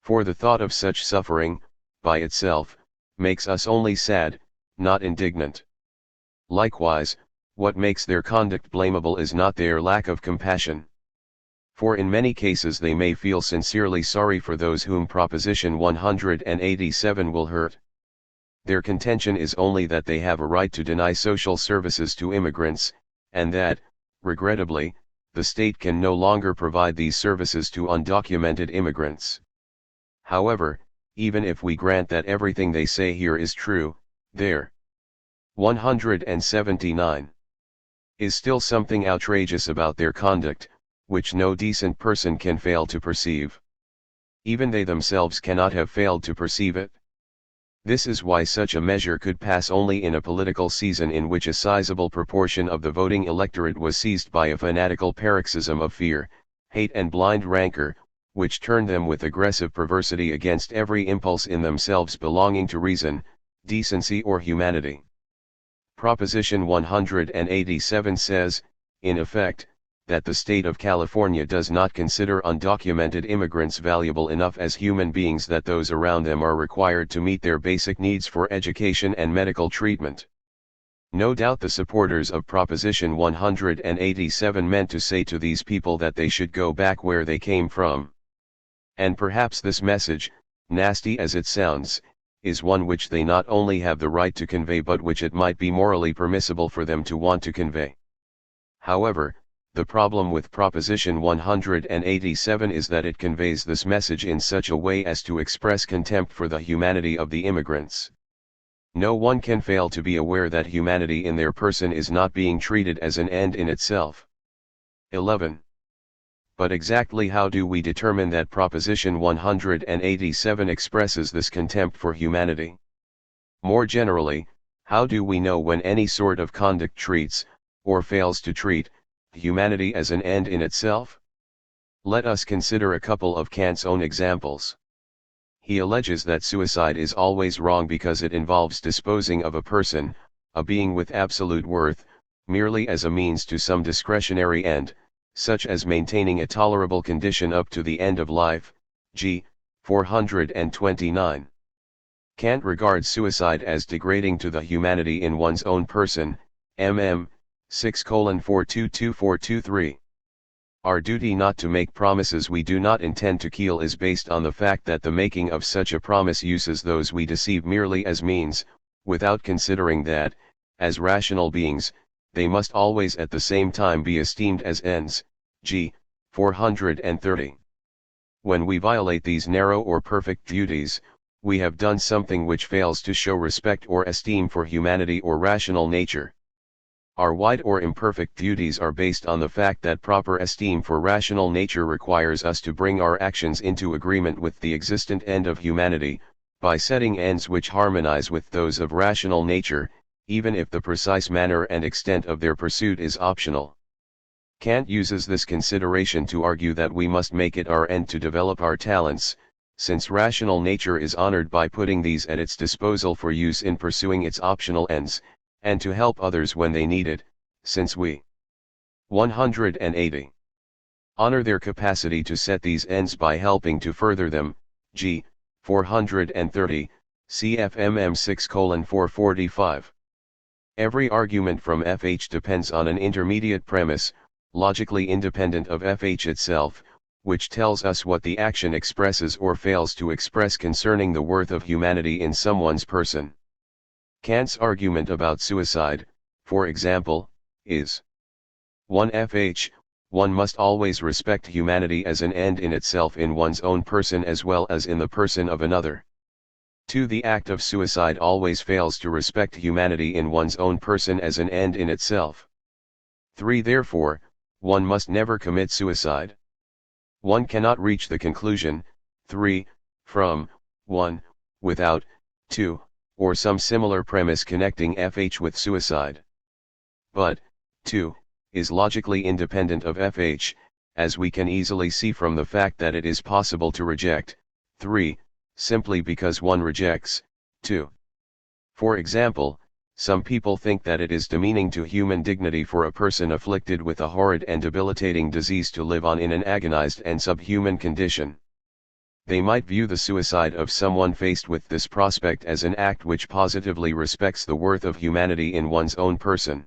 For the thought of such suffering, by itself, makes us only sad, not indignant. Likewise, what makes their conduct blamable is not their lack of compassion. For in many cases they may feel sincerely sorry for those whom Proposition 187 will hurt. Their contention is only that they have a right to deny social services to immigrants, and that, regrettably, the state can no longer provide these services to undocumented immigrants. However, even if we grant that everything they say here is true, there 179 is still something outrageous about their conduct, which no decent person can fail to perceive. Even they themselves cannot have failed to perceive it. This is why such a measure could pass only in a political season in which a sizable proportion of the voting electorate was seized by a fanatical paroxysm of fear, hate and blind rancor, which turned them with aggressive perversity against every impulse in themselves belonging to reason, decency or humanity. Proposition 187 says, in effect, that the state of California does not consider undocumented immigrants valuable enough as human beings that those around them are required to meet their basic needs for education and medical treatment. No doubt the supporters of Proposition 187 meant to say to these people that they should go back where they came from. And perhaps this message, nasty as it sounds, is one which they not only have the right to convey but which it might be morally permissible for them to want to convey. However, the problem with Proposition 187 is that it conveys this message in such a way as to express contempt for the humanity of the immigrants. No one can fail to be aware that humanity in their person is not being treated as an end in itself. 11. But exactly how do we determine that Proposition 187 expresses this contempt for humanity? More generally, how do we know when any sort of conduct treats, or fails to treat, humanity as an end in itself? Let us consider a couple of Kant's own examples. He alleges that suicide is always wrong because it involves disposing of a person, a being with absolute worth, merely as a means to some discretionary end, such as maintaining a tolerable condition up to the end of life, g. 429. Kant regards suicide as degrading to the humanity in one's own person, mm. 6:422423. Our duty not to make promises we do not intend to keep is based on the fact that the making of such a promise uses those we deceive merely as means, without considering that, as rational beings, they must always at the same time be esteemed as ends, g. 430. When we violate these narrow or perfect duties, we have done something which fails to show respect or esteem for humanity or rational nature. Our wide or imperfect duties are based on the fact that proper esteem for rational nature requires us to bring our actions into agreement with the existent end of humanity, by setting ends which harmonize with those of rational nature, even if the precise manner and extent of their pursuit is optional. Kant uses this consideration to argue that we must make it our end to develop our talents, since rational nature is honored by putting these at its disposal for use in pursuing its optional ends, and to help others when they need it, since we 180 honor their capacity to set these ends by helping to further them, g. 430, cfmm 6:445. Every argument from FH depends on an intermediate premise, logically independent of FH itself, which tells us what the action expresses or fails to express concerning the worth of humanity in someone's person. Kant's argument about suicide, for example, is 1. FH, one must always respect humanity as an end in itself in one's own person as well as in the person of another. 2. The act of suicide always fails to respect humanity in one's own person as an end in itself. 3. Therefore, one must never commit suicide. One cannot reach the conclusion, 3, from, 1, without, 2, or some similar premise connecting FH with suicide. But, 2, is logically independent of FH, as we can easily see from the fact that it is possible to reject, 3, simply because one rejects, 2. For example, some people think that it is demeaning to human dignity for a person afflicted with a horrid and debilitating disease to live on in an agonized and subhuman condition. They might view the suicide of someone faced with this prospect as an act which positively respects the worth of humanity in one's own person.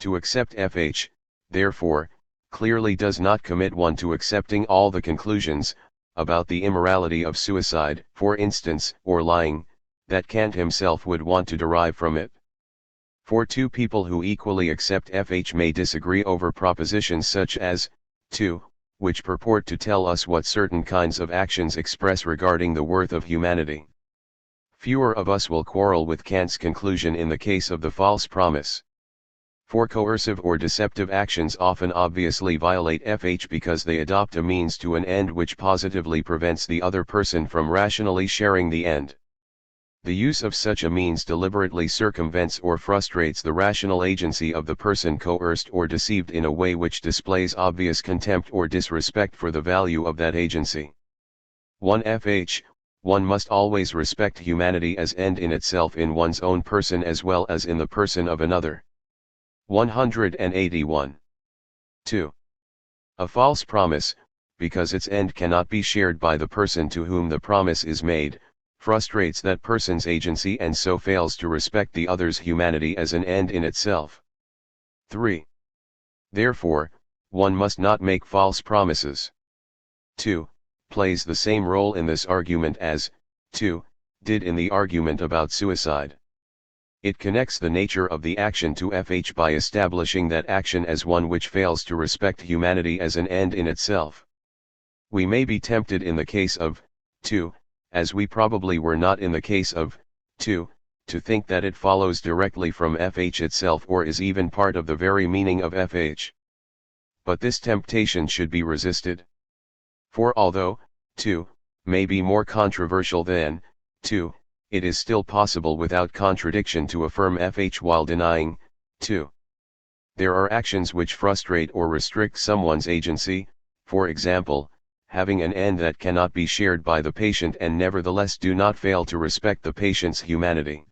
To accept FH, therefore, clearly does not commit one to accepting all the conclusions, about the immorality of suicide, for instance, or lying, that Kant himself would want to derive from it. For two people who equally accept FH may disagree over propositions such as, 2, which purport to tell us what certain kinds of actions express regarding the worth of humanity. Fewer of us will quarrel with Kant's conclusion in the case of the false promise. For coercive or deceptive actions often obviously violate FH because they adopt a means to an end which positively prevents the other person from rationally sharing the end. The use of such a means deliberately circumvents or frustrates the rational agency of the person coerced or deceived in a way which displays obvious contempt or disrespect for the value of that agency. 1. FH, one must always respect humanity as end in itself in one's own person as well as in the person of another. 181. 2. A false promise, because its end cannot be shared by the person to whom the promise is made, frustrates that person's agency and so fails to respect the other's humanity as an end in itself. 3. Therefore, one must not make false promises. 2. Plays the same role in this argument as, 2, did in the argument about suicide. It connects the nature of the action to FH by establishing that action as one which fails to respect humanity as an end in itself. We may be tempted in the case of, 2, as we probably were not in the case of, 2, to think that it follows directly from FH itself or is even part of the very meaning of FH. But this temptation should be resisted. For although, 2, may be more controversial than, 2, it is still possible without contradiction to affirm FH while denying, 2. There are actions which frustrate or restrict someone's agency, for example, having an end that cannot be shared by the patient and nevertheless do not fail to respect the patient's humanity.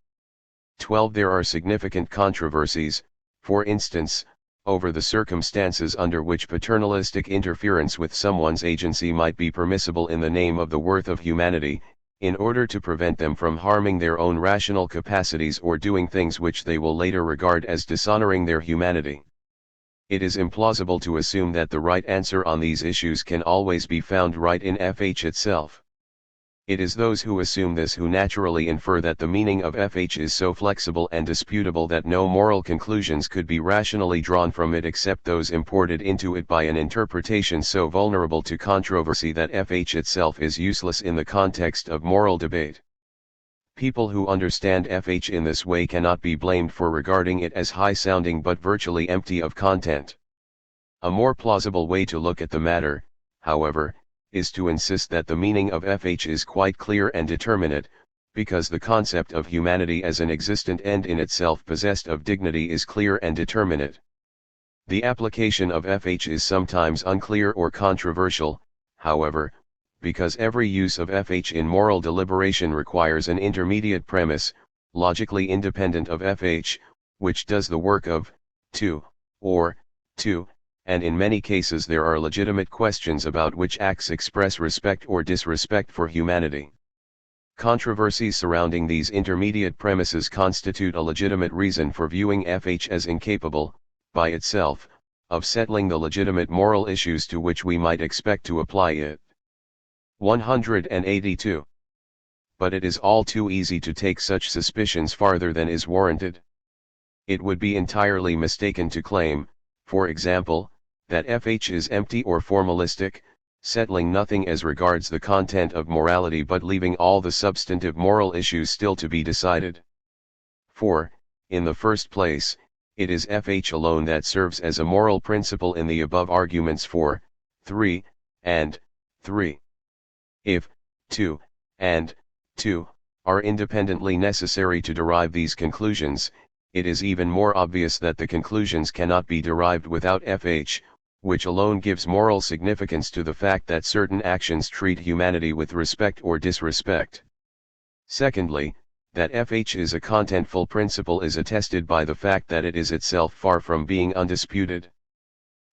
12. There are significant controversies, for instance, over the circumstances under which paternalistic interference with someone's agency might be permissible in the name of the worth of humanity, in order to prevent them from harming their own rational capacities or doing things which they will later regard as dishonoring their humanity. It is implausible to assume that the right answer on these issues can always be found right in FH itself. It is those who assume this who naturally infer that the meaning of FH is so flexible and disputable that no moral conclusions could be rationally drawn from it except those imported into it by an interpretation so vulnerable to controversy that FH itself is useless in the context of moral debate. People who understand FH in this way cannot be blamed for regarding it as high-sounding but virtually empty of content. A more plausible way to look at the matter, however, is to insist that the meaning of FH is quite clear and determinate, because the concept of humanity as an existent end in itself possessed of dignity is clear and determinate. The application of FH is sometimes unclear or controversial, however, because every use of FH in moral deliberation requires an intermediate premise, logically independent of FH, which does the work of, 2, or, 2, and in many cases there are legitimate questions about which acts express respect or disrespect for humanity. Controversies surrounding these intermediate premises constitute a legitimate reason for viewing FH as incapable, by itself, of settling the legitimate moral issues to which we might expect to apply it. 182. But it is all too easy to take such suspicions farther than is warranted. It would be entirely mistaken to claim, for example, that FH is empty or formalistic, settling nothing as regards the content of morality but leaving all the substantive moral issues still to be decided. For, in the first place, it is FH alone that serves as a moral principle in the above arguments 4, 3, and 3. If 2 and 2 are independently necessary to derive these conclusions, it is even more obvious that the conclusions cannot be derived without FH, which alone gives moral significance to the fact that certain actions treat humanity with respect or disrespect. Secondly, that FH is a contentful principle is attested by the fact that it is itself far from being undisputed.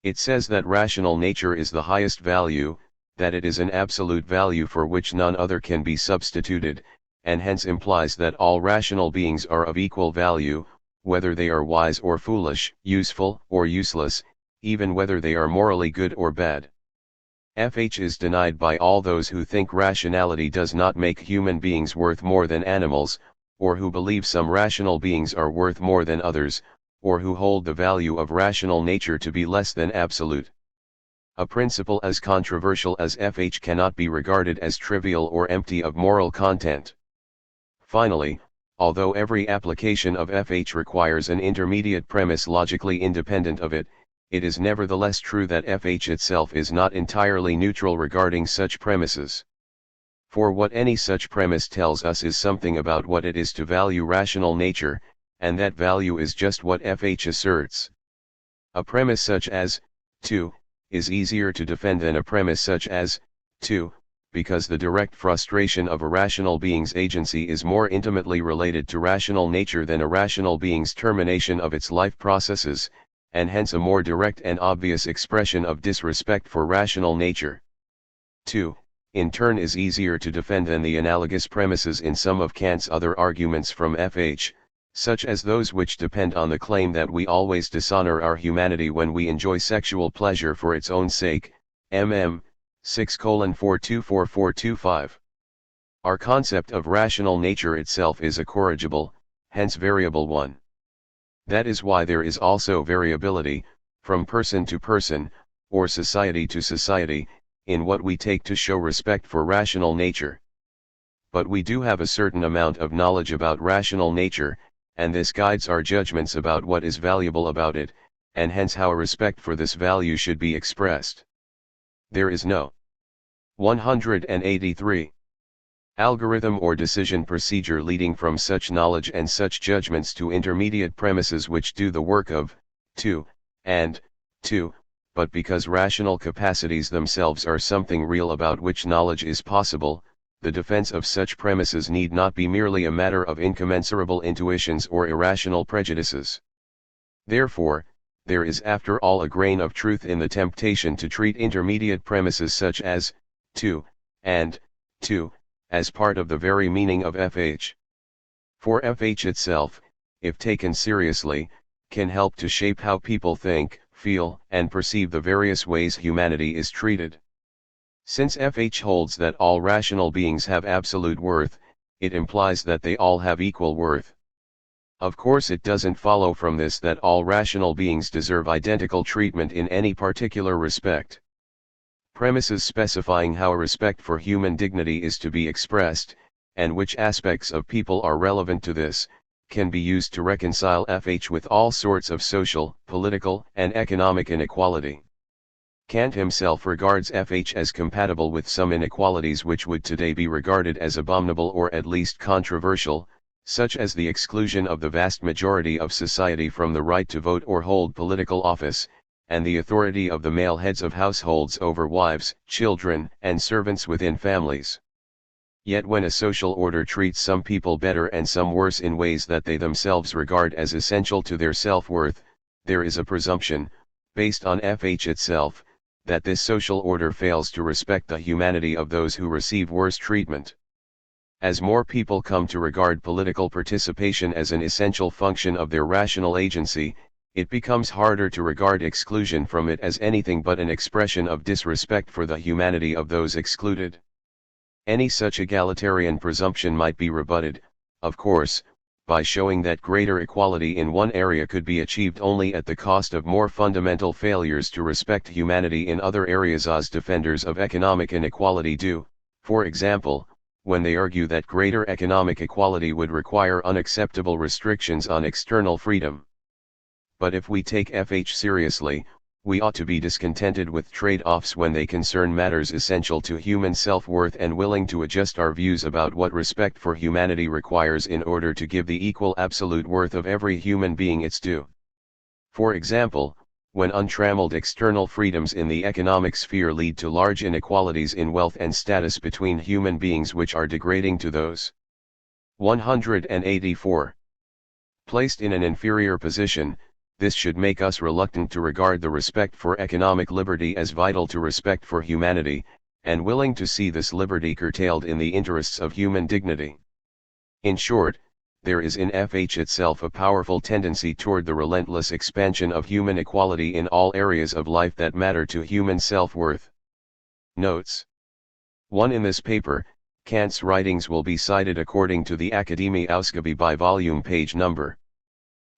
It says that rational nature is the highest value, that it is an absolute value for which none other can be substituted, and hence implies that all rational beings are of equal value, whether they are wise or foolish, useful or useless, even whether they are morally good or bad. FH is denied by all those who think rationality does not make human beings worth more than animals, or who believe some rational beings are worth more than others, or who hold the value of rational nature to be less than absolute. A principle as controversial as FH cannot be regarded as trivial or empty of moral content. Finally, although every application of FH requires an intermediate premise logically independent of it, it is nevertheless true that FH itself is not entirely neutral regarding such premises. For what any such premise tells us is something about what it is to value rational nature, and that value is just what FH asserts. A premise such as 2 is easier to defend than a premise such as 2, because the direct frustration of a rational being's agency is more intimately related to rational nature than a rational being's termination of its life processes, and hence a more direct and obvious expression of disrespect for rational nature. 2, in turn, is easier to defend than the analogous premises in some of Kant's other arguments from FH, such as those which depend on the claim that we always dishonor our humanity when we enjoy sexual pleasure for its own sake, mm. 6:424425. Our concept of rational nature itself is a corrigible, hence variable one. That is why there is also variability, from person to person, or society to society, in what we take to show respect for rational nature. But we do have a certain amount of knowledge about rational nature, and this guides our judgments about what is valuable about it, and hence how a respect for this value should be expressed. There is no 183 algorithm or decision procedure leading from such knowledge and such judgments to intermediate premises which do the work of 2 and 2, but because rational capacities themselves are something real about which knowledge is possible, the defense of such premises need not be merely a matter of incommensurable intuitions or irrational prejudices. Therefore, there is after all a grain of truth in the temptation to treat intermediate premises such as 2 and 2 as part of the very meaning of FH. For FH itself, if taken seriously, can help to shape how people think, feel, and perceive the various ways humanity is treated. Since FH holds that all rational beings have absolute worth, it implies that they all have equal worth. Of course, it doesn't follow from this that all rational beings deserve identical treatment in any particular respect. Premises specifying how a respect for human dignity is to be expressed, and which aspects of people are relevant to this, can be used to reconcile FH with all sorts of social, political, and economic inequality. Kant himself regards FH as compatible with some inequalities which would today be regarded as abominable or at least controversial, such as the exclusion of the vast majority of society from the right to vote or hold political office, and the authority of the male heads of households over wives, children, and servants within families. Yet when a social order treats some people better and some worse in ways that they themselves regard as essential to their self-worth, there is a presumption, based on FH itself, that this social order fails to respect the humanity of those who receive worse treatment. As more people come to regard political participation as an essential function of their rational agency, it becomes harder to regard exclusion from it as anything but an expression of disrespect for the humanity of those excluded. Any such egalitarian presumption might be rebutted, of course, by showing that greater equality in one area could be achieved only at the cost of more fundamental failures to respect humanity in other areas, as defenders of economic inequality do, for example, when they argue that greater economic equality would require unacceptable restrictions on external freedom. But if we take FH seriously, we ought to be discontented with trade-offs when they concern matters essential to human self-worth and willing to adjust our views about what respect for humanity requires in order to give the equal absolute worth of every human being its due. For example, when untrammeled external freedoms in the economic sphere lead to large inequalities in wealth and status between human beings which are degrading to those 184 placed in an inferior position, this should make us reluctant to regard the respect for economic liberty as vital to respect for humanity, and willing to see this liberty curtailed in the interests of human dignity. In short, there is in FH itself a powerful tendency toward the relentless expansion of human equality in all areas of life that matter to human self-worth. Notes 1. In this paper, Kant's writings will be cited according to the Akademie Ausgabe by volume page number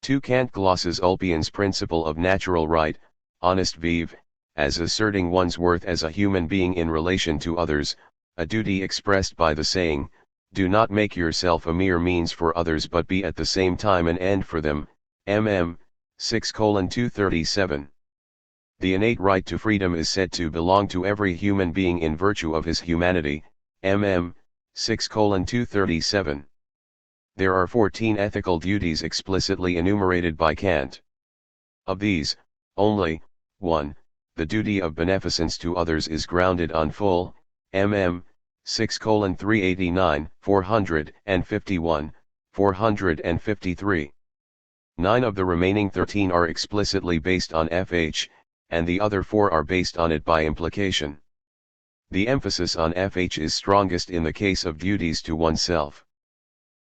2. Kant glosses Ulpian's principle of natural right, honest vive, as asserting one's worth as a human being in relation to others, a duty expressed by the saying, do not make yourself a mere means for others but be at the same time an end for them, mm. 6:237. The innate right to freedom is said to belong to every human being in virtue of his humanity, mm. 6:237. There are 14 ethical duties explicitly enumerated by Kant. Of these, only 1, the duty of beneficence to others is grounded on full, mm. 6:389, 451, 453. 9 of the remaining 13 are explicitly based on FH, and the other 4 are based on it by implication. The emphasis on FH is strongest in the case of duties to oneself.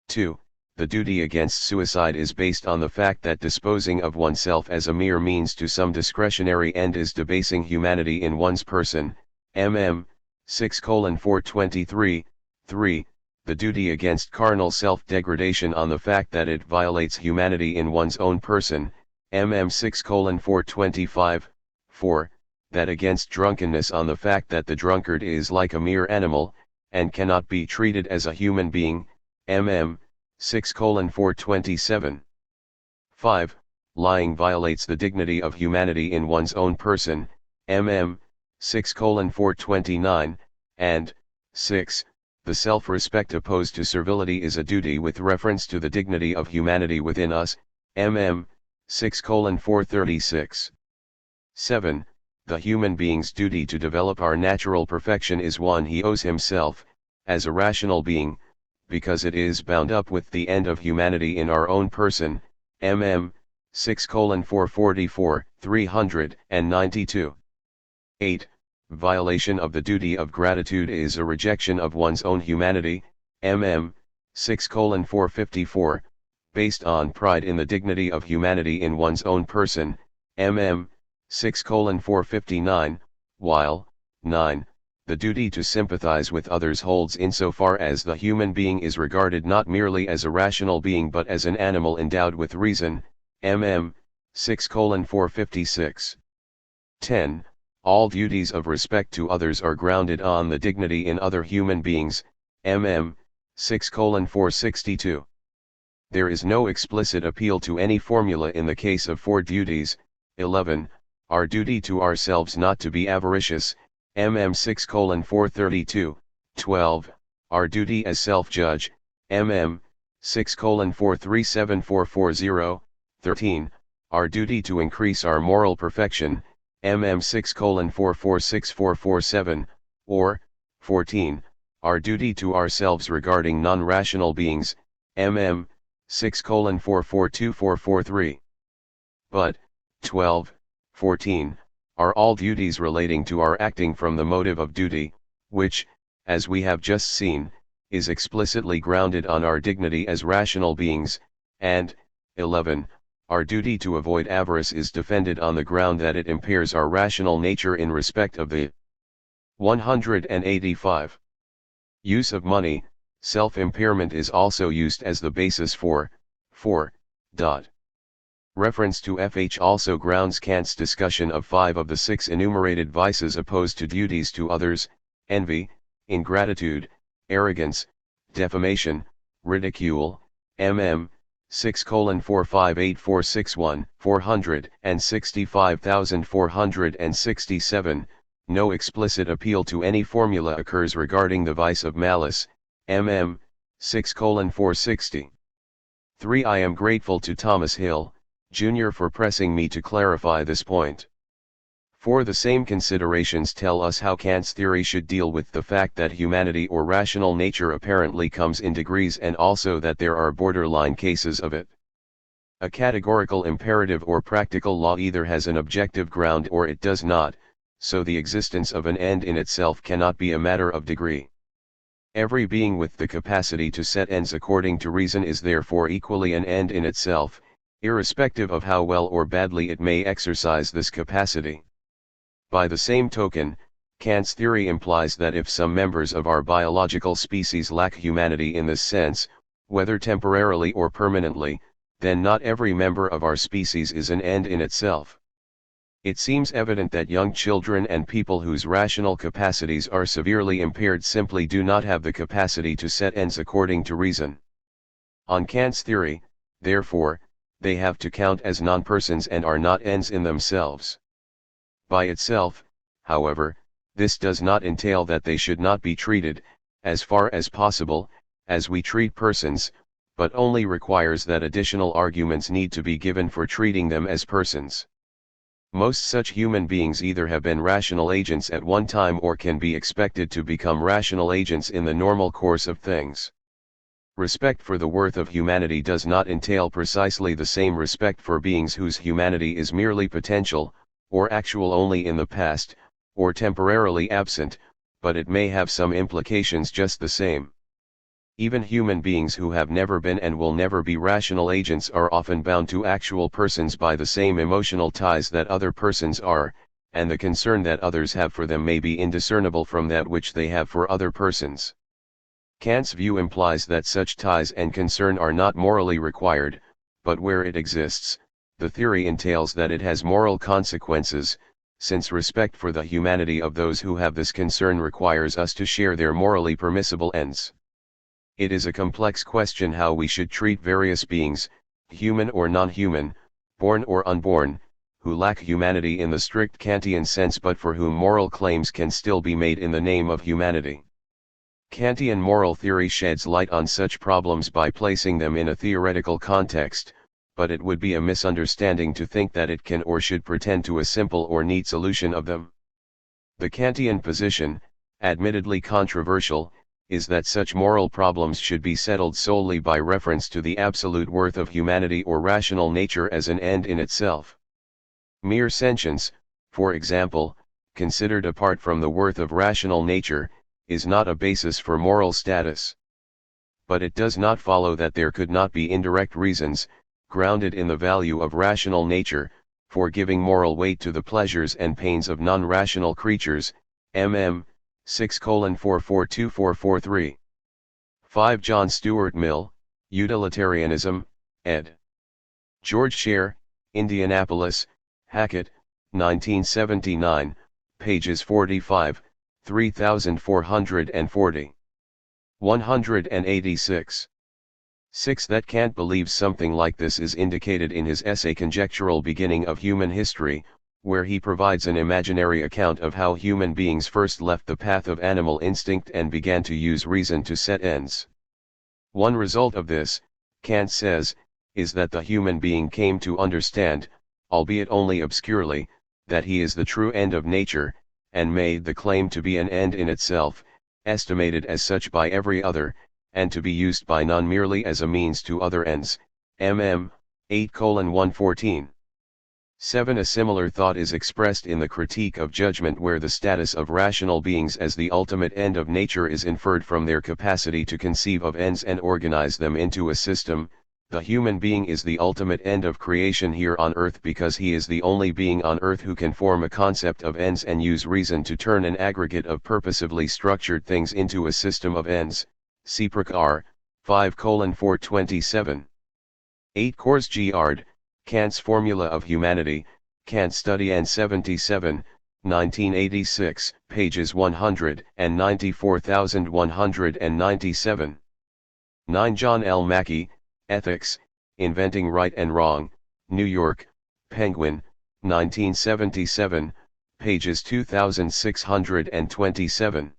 2. The duty against suicide is based on the fact that disposing of oneself as a mere means to some discretionary end is debasing humanity in one's person, mm. 6:423. 3. The duty against carnal self-degradation on the fact that it violates humanity in one's own person, mm. 6:425. 4. That against drunkenness on the fact that the drunkard is like a mere animal, and cannot be treated as a human being, mm. 6:427. 5. Lying violates the dignity of humanity in one's own person, mm. 6:429, and 6. The self-respect opposed to servility is a duty with reference to the dignity of humanity within us, mm. 6:436. 7. The human being's duty to develop our natural perfection is one he owes himself, as a rational being, because it is bound up with the end of humanity in our own person, mm. 6:444, 392. 8. Violation of the duty of gratitude is a rejection of one's own humanity, mm. 6:454, based on pride in the dignity of humanity in one's own person, mm. 6:459, while 9. The duty to sympathize with others holds insofar as the human being is regarded not merely as a rational being but as an animal endowed with reason, mm. 6:456. 10. All duties of respect to others are grounded on the dignity in other human beings, mm. 6:462. There is no explicit appeal to any formula in the case of 4 duties. 11. Our duty to ourselves not to be avaricious, mm. 6:432. 12. Our duty as self-judge, mm. 6:437,440. 13. Our duty to increase our moral perfection, mm. 6:446,447, or 14. Our duty to ourselves regarding non-rational beings, mm. 6:442,443. But 12, 14, are all duties relating to our acting from the motive of duty, which, as we have just seen, is explicitly grounded on our dignity as rational beings, and 11. Our duty to avoid avarice is defended on the ground that it impairs our rational nature in respect of the 185. Use of money. Self-impairment is also used as the basis for 4. Reference to FH also grounds Kant's discussion of 5 of the 6 enumerated vices opposed to duties to others: envy, ingratitude, arrogance, defamation, ridicule, 6:458461461, 465,467. No explicit appeal to any formula occurs regarding the vice of malice, 6:460. 3. I am grateful to Thomas Hill, Jr. for pressing me to clarify this point. 4. The same considerations tell us how Kant's theory should deal with the fact that humanity or rational nature apparently comes in degrees, and also that there are borderline cases of it. A categorical imperative or practical law either has an objective ground or it does not, so the existence of an end in itself cannot be a matter of degree. Every being with the capacity to set ends according to reason is therefore equally an end in itself, irrespective of how well or badly it may exercise this capacity. By the same token, Kant's theory implies that if some members of our biological species lack humanity in this sense, whether temporarily or permanently, then not every member of our species is an end in itself. It seems evident that young children and people whose rational capacities are severely impaired simply do not have the capacity to set ends according to reason. On Kant's theory, therefore, they have to count as non-persons and are not ends in themselves. By itself, however, this does not entail that they should not be treated, as far as possible, as we treat persons, but only requires that additional arguments need to be given for treating them as persons. Most such human beings either have been rational agents at one time or can be expected to become rational agents in the normal course of things. Respect for the worth of humanity does not entail precisely the same respect for beings whose humanity is merely potential, or actual only in the past, or temporarily absent, but it may have some implications just the same. Even human beings who have never been and will never be rational agents are often bound to actual persons by the same emotional ties that other persons are, and the concern that others have for them may be indiscernible from that which they have for other persons. Kant's view implies that such ties and concern are not morally required, but where it exists, the theory entails that it has moral consequences, since respect for the humanity of those who have this concern requires us to share their morally permissible ends. It is a complex question how we should treat various beings, human or non-human, born or unborn, who lack humanity in the strict Kantian sense but for whom moral claims can still be made in the name of humanity. Kantian moral theory sheds light on such problems by placing them in a theoretical context, but it would be a misunderstanding to think that it can or should pretend to a simple or neat solution of them. The Kantian position, admittedly controversial, is that such moral problems should be settled solely by reference to the absolute worth of humanity or rational nature as an end in itself. Mere sentience, for example, considered apart from the worth of rational nature, is not a basis for moral status. But it does not follow that there could not be indirect reasons, grounded in the value of rational nature, for giving moral weight to the pleasures and pains of non-rational creatures, 6:44243. 5. John Stuart Mill, Utilitarianism, ed. George Scher, Indianapolis, Hackett, 1979, pages 45, 3440. 186. 6. That Kant believes something like this is indicated in his essay Conjectural Beginning of Human History, where he provides an imaginary account of how human beings first left the path of animal instinct and began to use reason to set ends. One result of this, Kant says, is that the human being came to understand, albeit only obscurely, that he is the true end of nature, and made the claim to be an end in itself, estimated as such by every other, and to be used by none merely as a means to other ends, 8:114. 7. A similar thought is expressed in the Critique of Judgment, where the status of rational beings as the ultimate end of nature is inferred from their capacity to conceive of ends and organize them into a system. The human being is the ultimate end of creation here on earth because he is the only being on earth who can form a concept of ends and use reason to turn an aggregate of purposively structured things into a system of ends. See Prakar, 5:427. 8 Course Gard, Kant's Formula of Humanity, Kant Study N 77, 1986, pages 194,197. 9 John L. Mackey, Ethics, Inventing Right and Wrong, New York, Penguin, 1977, pages 2627.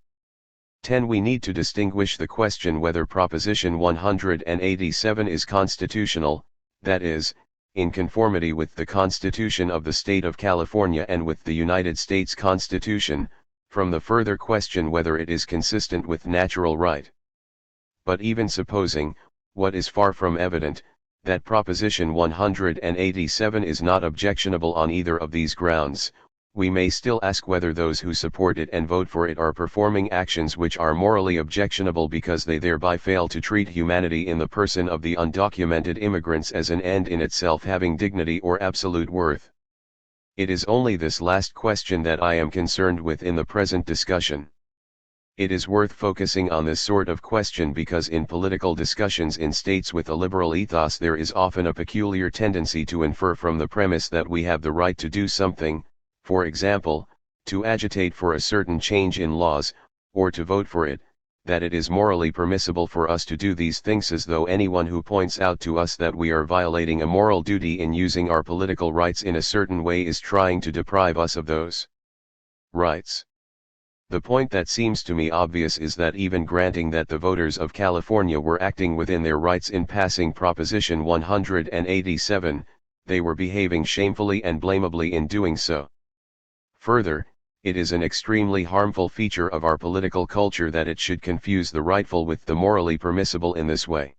10 We need to distinguish the question whether Proposition 187 is constitutional, that is, in conformity with the Constitution of the State of California and with the United States Constitution, from the further question whether it is consistent with natural right. But even supposing, what is far from evident, that Proposition 187 is not objectionable on either of these grounds, we may still ask whether those who support it and vote for it are performing actions which are morally objectionable because they thereby fail to treat humanity in the person of the undocumented immigrants as an end in itself having dignity or absolute worth. It is only this last question that I am concerned with in the present discussion. It is worth focusing on this sort of question because in political discussions in states with a liberal ethos there is often a peculiar tendency to infer from the premise that we have the right to do something, for example, to agitate for a certain change in laws, or to vote for it, that it is morally permissible for us to do these things, as though anyone who points out to us that we are violating a moral duty in using our political rights in a certain way is trying to deprive us of those rights. The point that seems to me obvious is that even granting that the voters of California were acting within their rights in passing Proposition 187, they were behaving shamefully and blamably in doing so. Further, it is an extremely harmful feature of our political culture that it should confuse the rightful with the morally permissible in this way.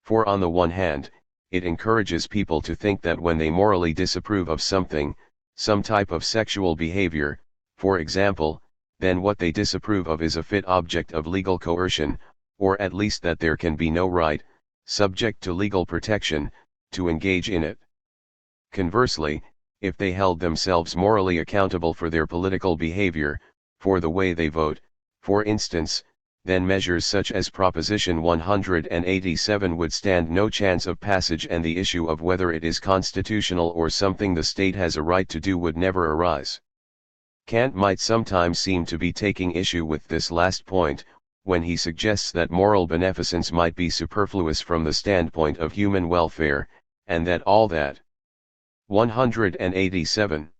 For on the one hand, it encourages people to think that when they morally disapprove of something, some type of sexual behavior, for example, then what they disapprove of is a fit object of legal coercion, or at least that there can be no right, subject to legal protection, to engage in it. Conversely, if they held themselves morally accountable for their political behavior, for the way they vote, for instance, then measures such as Proposition 187 would stand no chance of passage, and the issue of whether it is constitutional or something the state has a right to do would never arise. Kant might sometimes seem to be taking issue with this last point, when he suggests that moral beneficence might be superfluous from the standpoint of human welfare, and that all that 187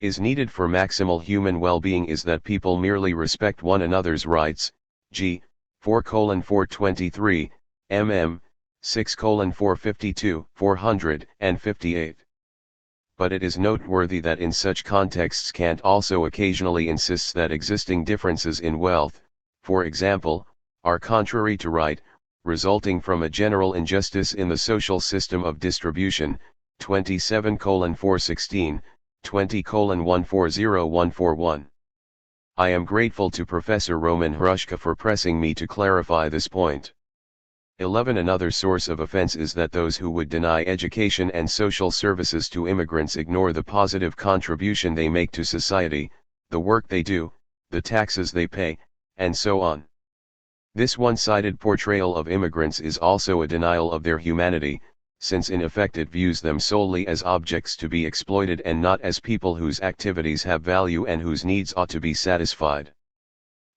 is needed for maximal human well-being is that people merely respect one another's rights, g. 4:423, mm. 6:452, 458. But it is noteworthy that in such contexts Kant also occasionally insists that existing differences in wealth, for example, are contrary to right, resulting from a general injustice in the social system of distribution, 27:416, 20:140141. I am grateful to Professor Roman Hrushka for pressing me to clarify this point. 11 Another source of offense is that those who would deny education and social services to immigrants ignore the positive contribution they make to society, the work they do, the taxes they pay, and so on. This one-sided portrayal of immigrants is also a denial of their humanity, since in effect it views them solely as objects to be exploited and not as people whose activities have value and whose needs ought to be satisfied.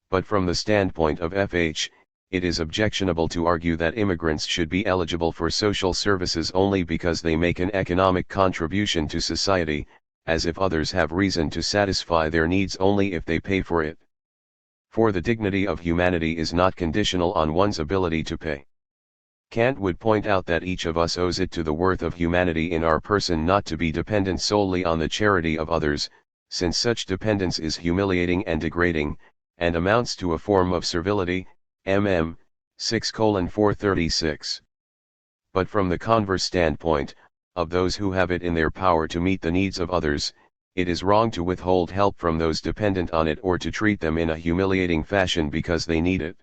But from the standpoint of FH, it is objectionable to argue that immigrants should be eligible for social services only because they make an economic contribution to society, as if others have reason to satisfy their needs only if they pay for it. For the dignity of humanity is not conditional on one's ability to pay. Kant would point out that each of us owes it to the worth of humanity in our person not to be dependent solely on the charity of others, since such dependence is humiliating and degrading, and amounts to a form of servility, mm. 6:436. But from the converse standpoint, of those who have it in their power to meet the needs of others, it is wrong to withhold help from those dependent on it or to treat them in a humiliating fashion because they need it.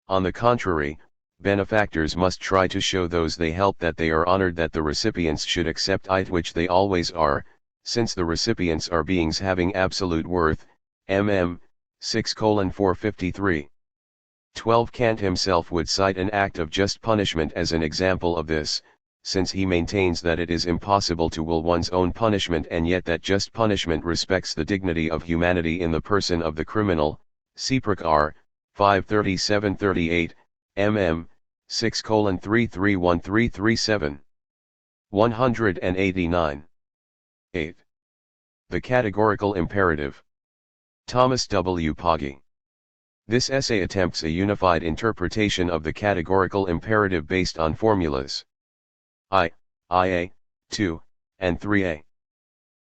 On the contrary, benefactors must try to show those they help that they are honored, that the recipients should accept it, which they always are, since the recipients are beings having absolute worth, mm. 6:453. 12 Kant himself would cite an act of just punishment as an example of this, since he maintains that it is impossible to will one's own punishment and yet that just punishment respects the dignity of humanity in the person of the criminal, Seaprick R. 537-38, mm, 6:331337. 189. 8. The categorical imperative. Thomas W. Pogge. This essay attempts a unified interpretation of the categorical imperative based on formulas IA, 2, and 3a.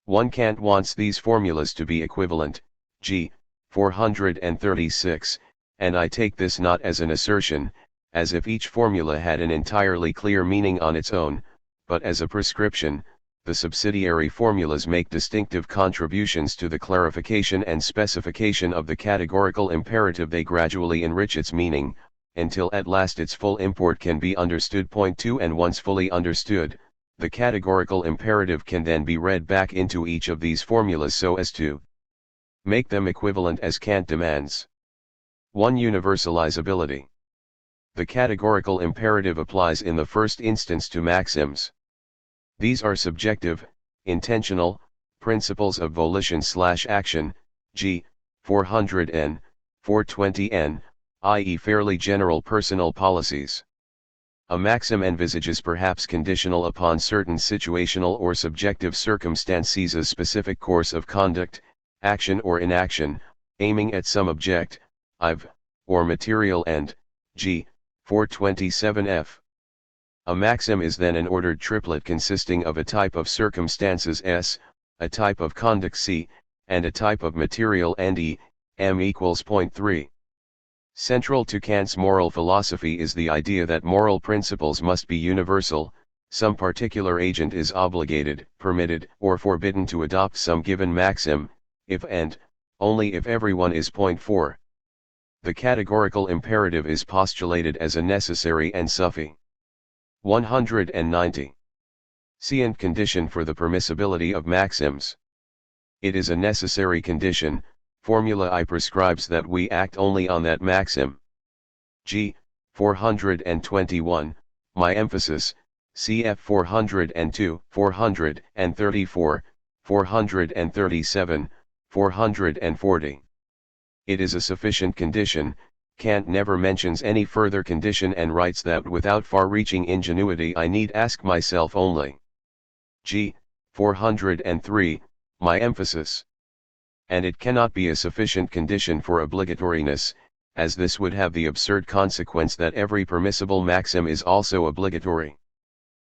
One Kant wants these formulas to be equivalent, g. 436, and I take this not as an assertion, as if each formula had an entirely clear meaning on its own, but as a prescription. The subsidiary formulas make distinctive contributions to the clarification and specification of the categorical imperative. They gradually enrich its meaning, until at last its full import can be understood. Point 2. And once fully understood, the categorical imperative can then be read back into each of these formulas so as to make them equivalent as Kant demands. 1. Universalizability. The categorical imperative applies in the first instance to maxims. These are subjective, intentional, principles of volition/action, g. 400n, 420n, i.e. fairly general personal policies. A maxim envisages perhaps conditional upon certain situational or subjective circumstances a specific course of conduct, action or inaction, aiming at some object, or material end, g. 427f. A maxim is then an ordered triplet consisting of a type of circumstances S, a type of conduct C, and a type of material end E, M equals. Point 3. Central to Kant's moral philosophy is the idea that moral principles must be universal. Some particular agent is obligated, permitted, or forbidden to adopt some given maxim, if and only if everyone is. Point 4. The categorical imperative is postulated as a necessary and sufficient. 190. Scient condition for the permissibility of maxims. It is a necessary condition. Formula I prescribes that we act only on that maxim. G. 421, my emphasis, cf 402, 434, 437, 440. It is a sufficient condition. Kant never mentions any further condition and writes that without far-reaching ingenuity I need ask myself only. G. 403, my emphasis. And it cannot be a sufficient condition for obligatoriness, as this would have the absurd consequence that every permissible maxim is also obligatory.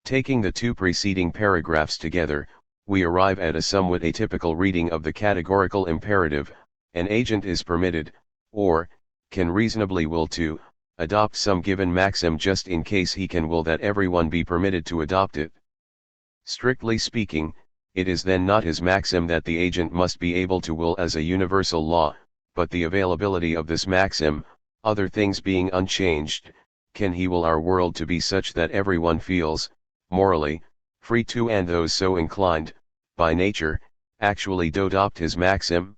Taking the two preceding paragraphs together, we arrive at a somewhat atypical reading of the categorical imperative. An agent is permitted, or can reasonably will to, adopt some given maxim just in case he can will that everyone be permitted to adopt it. Strictly speaking, it is then not his maxim that the agent must be able to will as a universal law, but the availability of this maxim, other things being unchanged, can he will our world to be such that everyone feels, morally, free to and those so inclined, by nature, actually do adopt his maxim?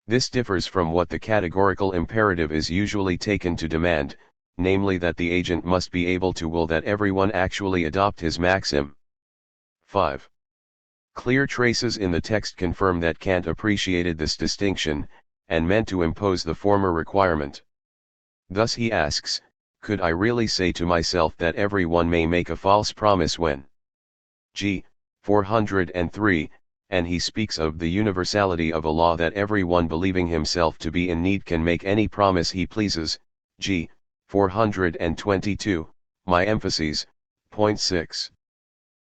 This differs from what the categorical imperative is usually taken to demand, namely that the agent must be able to will that everyone actually adopt his maxim. 5. Clear traces in the text confirm that Kant appreciated this distinction, and meant to impose the former requirement. Thus he asks, could I really say to myself that everyone may make a false promise when g. 403, and he speaks of the universality of a law that everyone believing himself to be in need can make any promise he pleases, g. 422, my emphases, point 6.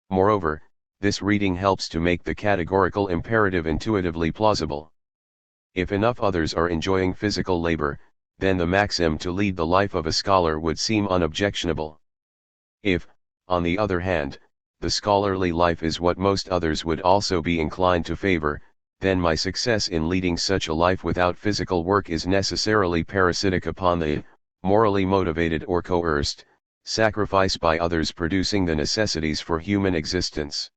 Moreover, this reading helps to make the categorical imperative intuitively plausible. If enough others are enjoying physical labor, then the maxim to lead the life of a scholar would seem unobjectionable. If, on the other hand, the scholarly life is what most others would also be inclined to favor, then my success in leading such a life without physical work is necessarily parasitic upon the morally motivated or coerced sacrifice by others producing the necessities for human existence.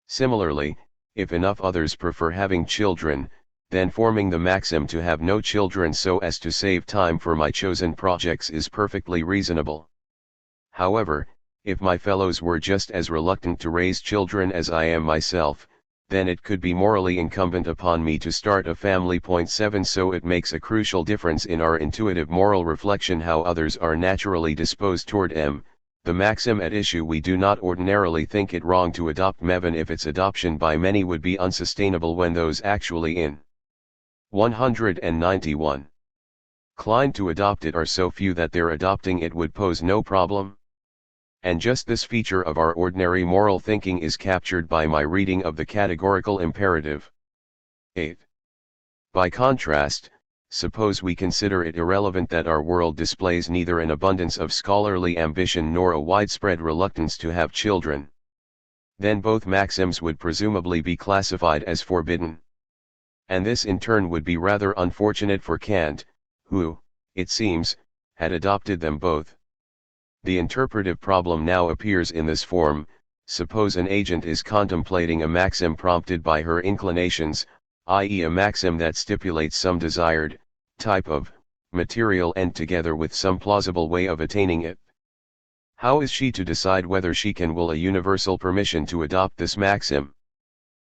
Similarly, if enough others prefer having children, then forming the maxim to have no children so as to save time for my chosen projects is perfectly reasonable. However, if my fellows were just as reluctant to raise children as I am myself, then it could be morally incumbent upon me to start a family. 7 So it makes a crucial difference in our intuitive moral reflection how others are naturally disposed toward the maxim at issue. We do not ordinarily think it wrong to adopt even if its adoption by many would be unsustainable when those actually in 191 inclined to adopt it are so few that their adopting it would pose no problem. And just this feature of our ordinary moral thinking is captured by my reading of the categorical imperative. 8. By contrast, suppose we consider it irrelevant that our world displays neither an abundance of scholarly ambition nor a widespread reluctance to have children. Then both maxims would presumably be classified as forbidden. And this in turn would be rather unfortunate for Kant, who, it seems, had adopted them both. The interpretive problem now appears in this form: suppose an agent is contemplating a maxim prompted by her inclinations, i.e. a maxim that stipulates some desired type of material end together with some plausible way of attaining it. How is she to decide whether she can will a universal permission to adopt this maxim?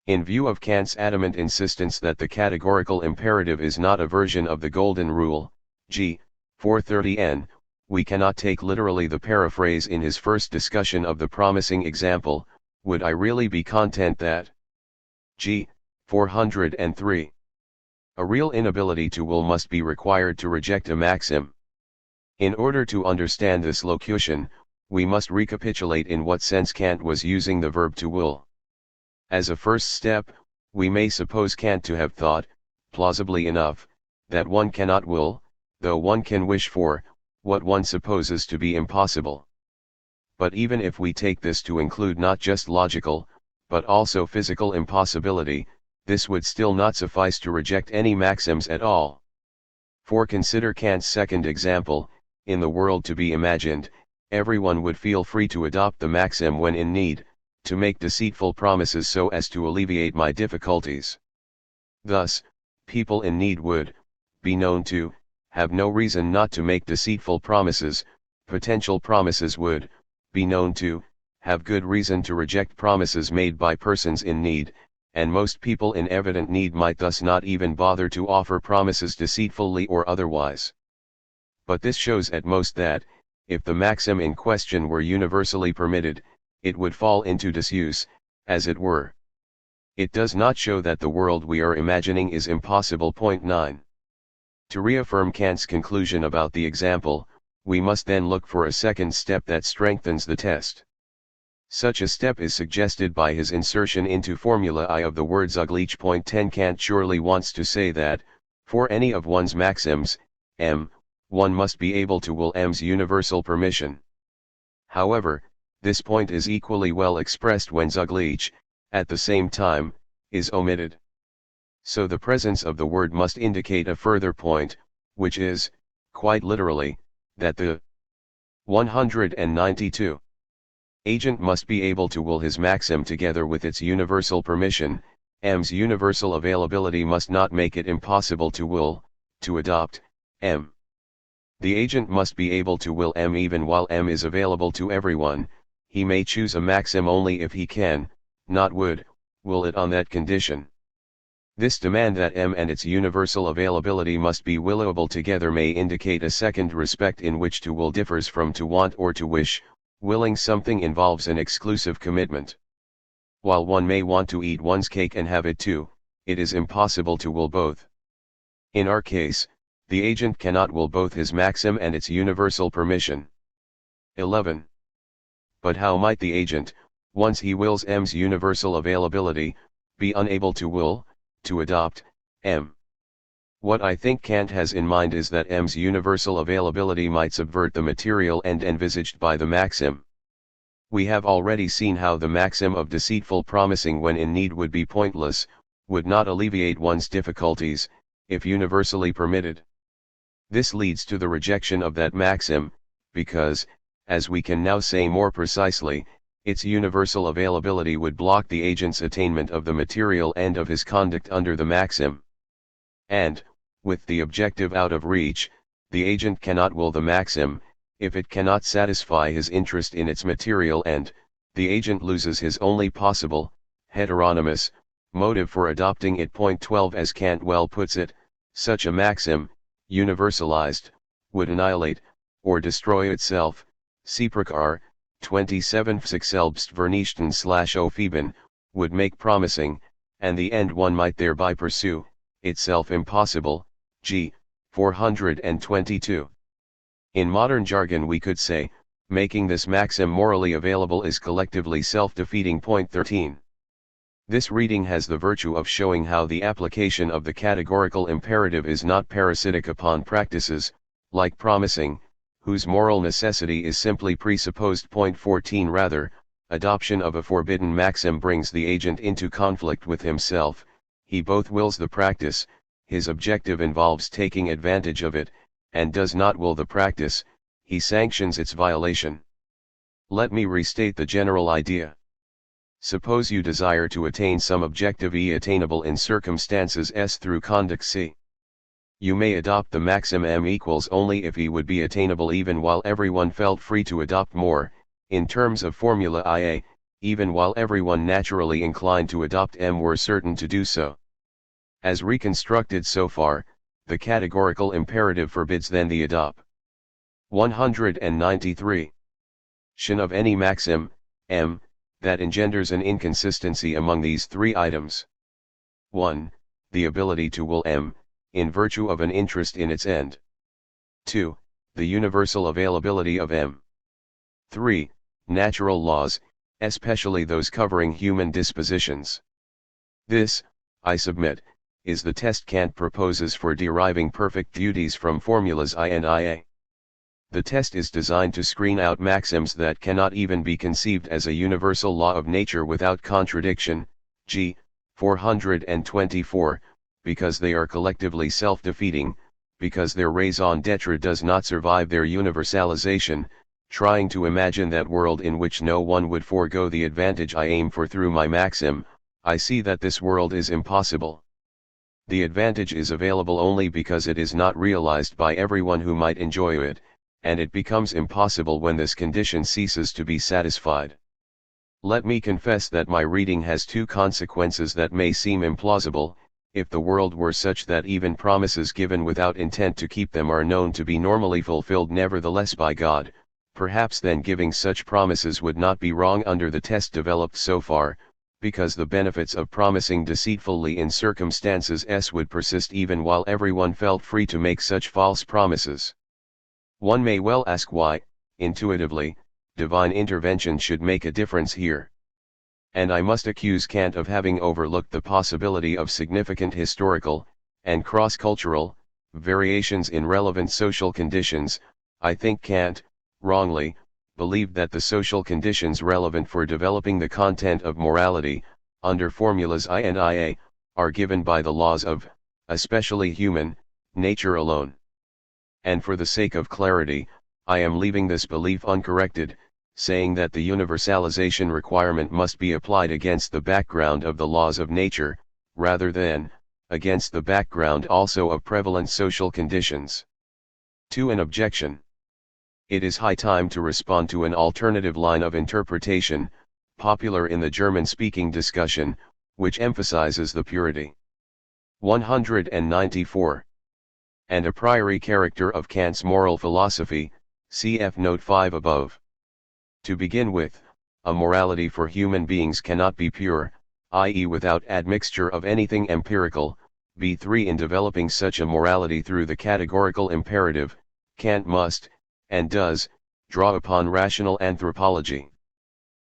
In view of Kant's adamant insistence that the categorical imperative is not a version of the Golden Rule, g. 430n, we cannot take literally the paraphrase in his first discussion of the promising example: would I really be content that g. 403. A real inability to will must be required to reject a maxim. In order to understand this locution, we must recapitulate in what sense Kant was using the verb to will. As a first step, we may suppose Kant to have thought, plausibly enough, that one cannot will, though one can wish for, what one supposes to be impossible. But even if we take this to include not just logical, but also physical impossibility, this would still not suffice to reject any maxims at all. For consider Kant's second example: in the world to be imagined, everyone would feel free to adopt the maxim when in need, to make deceitful promises so as to alleviate my difficulties. Thus, people in need would be known to have no reason not to make deceitful promises, potential promises would be known to have good reason to reject promises made by persons in need, and most people in evident need might thus not even bother to offer promises deceitfully or otherwise. But this shows at most that, if the maxim in question were universally permitted, it would fall into disuse, as it were. It does not show that the world we are imagining is impossible. 9. To reaffirm Kant's conclusion about the example, we must then look for a second step that strengthens the test. Such a step is suggested by his insertion into formula I of the word zugleich. 10 Kant surely wants to say that, for any of one's maxims, one must be able to will m's universal permission. However, this point is equally well expressed when zugleich, at the same time, is omitted. So the presence of the word must indicate a further point, which is, quite literally, that the 192 agent must be able to will his maxim together with its universal permission. M's universal availability must not make it impossible to will, to adopt, M. The agent must be able to will M even while M is available to everyone. He may choose a maxim only if he can, not would, will it on that condition. This demand that M and its universal availability must be willable together may indicate a second respect in which to will differs from to want or to wish. Willing something involves an exclusive commitment. While one may want to eat one's cake and have it too, it is impossible to will both. In our case, the agent cannot will both his maxim and its universal permission. 11. But how might the agent, once he wills M's universal availability, be unable to will, to adopt, M? What I think Kant has in mind is that M's universal availability might subvert the material end envisaged by the maxim. We have already seen how the maxim of deceitful promising when in need would be pointless, would not alleviate one's difficulties, if universally permitted. This leads to the rejection of that maxim, because, as we can now say more precisely, its universal availability would block the agent's attainment of the material end of his conduct under the maxim. And, with the objective out of reach, the agent cannot will the maxim, if it cannot satisfy his interest in its material end, the agent loses his only possible, heteronymous, motive for adopting it. Point 12. As Kant well puts it, such a maxim, universalized, would annihilate, or destroy itself. Seprakar, 27 sich selbst vernichten/aufheben, would make promising, and the end one might thereby pursue, itself impossible. G. 422. In modern jargon we could say, making this maxim morally available is collectively self-defeating. Point 13. This reading has the virtue of showing how the application of the categorical imperative is not parasitic upon practices, like promising, whose moral necessity is simply presupposed. Point 14. Rather, adoption of a forbidden maxim brings the agent into conflict with himself. He both wills the practice, his objective involves taking advantage of it, and does not will the practice, he sanctions its violation. Let me restate the general idea. Suppose you desire to attain some objective E attainable in circumstances S through conduct C. You may adopt the maxim M equals only if E would be attainable even while everyone felt free to adopt more, in terms of formula IA, even while everyone naturally inclined to adopt M were certain to do so. As reconstructed so far, the categorical imperative forbids then the adopt. 193. Tion of any maxim, M, that engenders an inconsistency among these three items. 1. The ability to will M, in virtue of an interest in its end. 2. The universal availability of M. 3. Natural laws, especially those covering human dispositions. This, I submit, is the test Kant proposes for deriving perfect duties from formulas I and Ia. The test is designed to screen out maxims that cannot even be conceived as a universal law of nature without contradiction, g. 424, because they are collectively self-defeating, because their raison d'etre does not survive their universalization. Trying to imagine that world in which no one would forego the advantage I aim for through my maxim, I see that this world is impossible. The advantage is available only because it is not realized by everyone who might enjoy it, and it becomes impossible when this condition ceases to be satisfied. Let me confess that my reading has two consequences that may seem implausible. If the world were such that even promises given without intent to keep them are known to be normally fulfilled nevertheless by God, perhaps then giving such promises would not be wrong under the test developed so far, because the benefits of promising deceitfully in circumstances S would persist even while everyone felt free to make such false promises. One may well ask why, intuitively, divine intervention should make a difference here. And I must accuse Kant of having overlooked the possibility of significant historical, and cross-cultural, variations in relevant social conditions. I think Kant, wrongly, believed that the social conditions relevant for developing the content of morality, under formulas I and Ia, are given by the laws of, especially human, nature alone. And for the sake of clarity, I am leaving this belief uncorrected, saying that the universalization requirement must be applied against the background of the laws of nature, rather than, against the background also of prevalent social conditions. To an objection. It is high time to respond to an alternative line of interpretation, popular in the German-speaking discussion, which emphasizes the purity. 194. And a priori character of Kant's moral philosophy, cf. Note 5 above. To begin with, a morality for human beings cannot be pure, i.e. without admixture of anything empirical. B3 In developing such a morality through the categorical imperative, Kant must, and does, draw upon rational anthropology.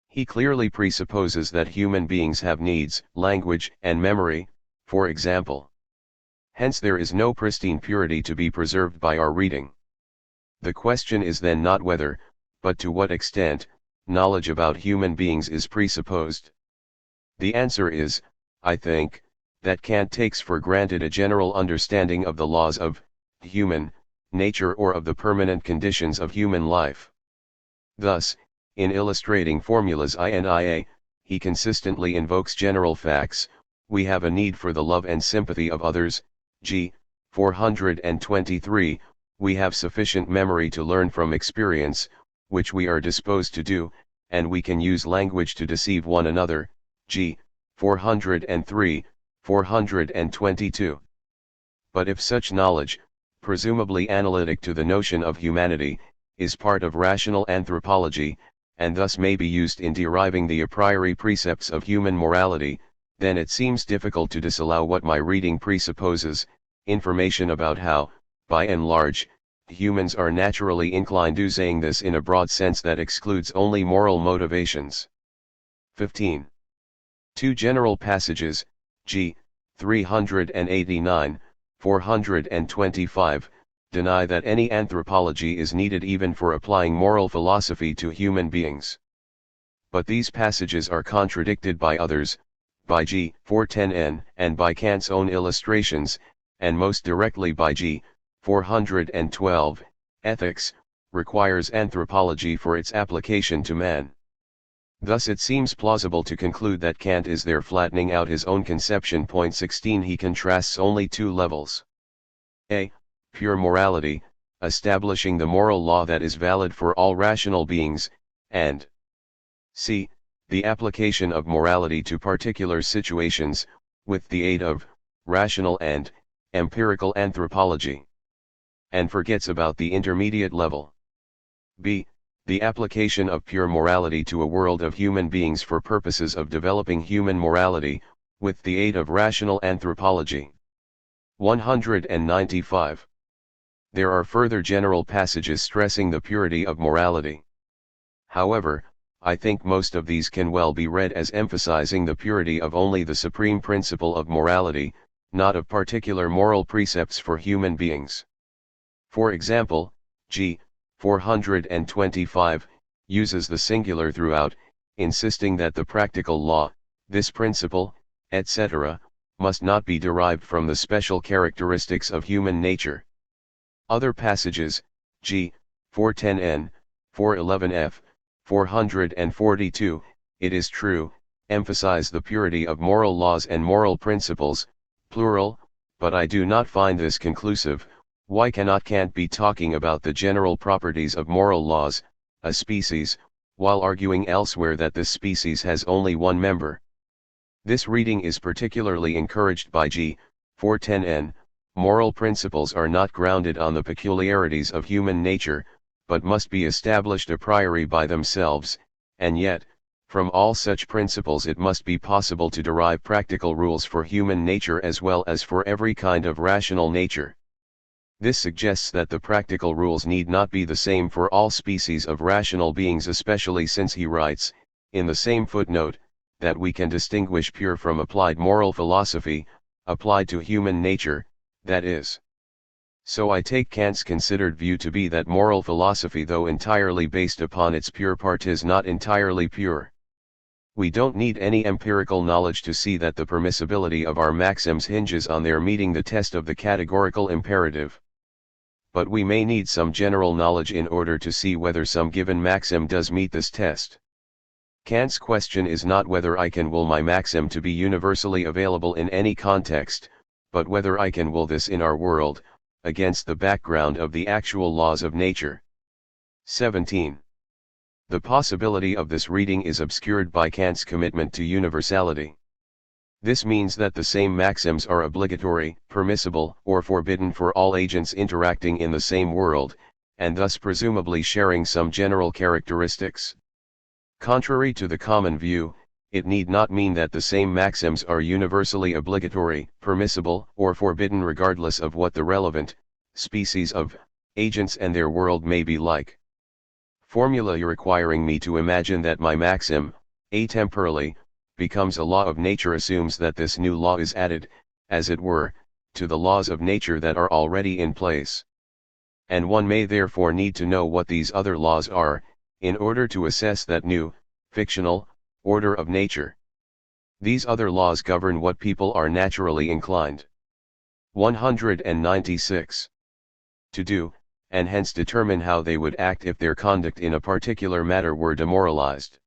He clearly presupposes that human beings have needs, language, and memory, for example. Hence there is no pristine purity to be preserved by our reading. The question is then not whether, but to what extent, knowledge about human beings is presupposed. The answer is, I think, that Kant takes for granted a general understanding of the laws of human nature or of the permanent conditions of human life. Thus, in illustrating formulas I and Ia, he consistently invokes general facts. We have a need for the love and sympathy of others, g. 423, We have sufficient memory to learn from experience, which we are disposed to do, and we can use language to deceive one another. G. 403, 422. But if such knowledge, presumably analytic to the notion of humanity, is part of rational anthropology, and thus may be used in deriving the a priori precepts of human morality, then it seems difficult to disallow what my reading presupposes, information about how, by and large, humans are naturally inclined to, saying this in a broad sense that excludes only moral motivations. 15. Two general passages, G. 389, 425, deny that any anthropology is needed even for applying moral philosophy to human beings. But these passages are contradicted by others, by G. 410n, and by Kant's own illustrations, and most directly by G. 412, ethics, requires anthropology for its application to man. Thus it seems plausible to conclude that Kant is there flattening out his own conception. 16. He contrasts only two levels. A. Pure morality, establishing the moral law that is valid for all rational beings, and c. The application of morality to particular situations, with the aid of rational and empirical anthropology. And forgets about the intermediate level. B. The application of pure morality to a world of human beings for purposes of developing human morality, with the aid of rational anthropology. 195. There are further general passages stressing the purity of morality. However, I think most of these can well be read as emphasizing the purity of only the supreme principle of morality, not of particular moral precepts for human beings. For example, G. 425, uses the singular throughout, insisting that the practical law, this principle, etc., must not be derived from the special characteristics of human nature. Other passages, G. 410n, 411f, 442, it is true, emphasize the purity of moral laws and moral principles, plural, but I do not find this conclusive. Why cannot Kant be talking about the general properties of moral laws, a species, while arguing elsewhere that this species has only one member? This reading is particularly encouraged by G. 410n. Moral principles are not grounded on the peculiarities of human nature, but must be established a priori by themselves, and yet, from all such principles it must be possible to derive practical rules for human nature as well as for every kind of rational nature. This suggests that the practical rules need not be the same for all species of rational beings, especially since he writes, in the same footnote, that we can distinguish pure from applied moral philosophy, applied to human nature, that is. So I take Kant's considered view to be that moral philosophy, though entirely based upon its pure part, is not entirely pure. We don't need any empirical knowledge to see that the permissibility of our maxims hinges on their meeting the test of the categorical imperative. But we may need some general knowledge in order to see whether some given maxim does meet this test. Kant's question is not whether I can will my maxim to be universally available in any context, but whether I can will this in our world, against the background of the actual laws of nature. 17. The possibility of this reading is obscured by Kant's commitment to universality. This means that the same maxims are obligatory, permissible, or forbidden for all agents interacting in the same world, and thus presumably sharing some general characteristics. Contrary to the common view, it need not mean that the same maxims are universally obligatory, permissible, or forbidden regardless of what the relevant species of agents and their world may be like. Formula requiring me to imagine that my maxim, atemporally, becomes a law of nature assumes that this new law is added, as it were, to the laws of nature that are already in place. And one may therefore need to know what these other laws are, in order to assess that new, fictional, order of nature. These other laws govern what people are naturally inclined. 196. To do, and hence determine how they would act if their conduct in a particular matter were demoralized.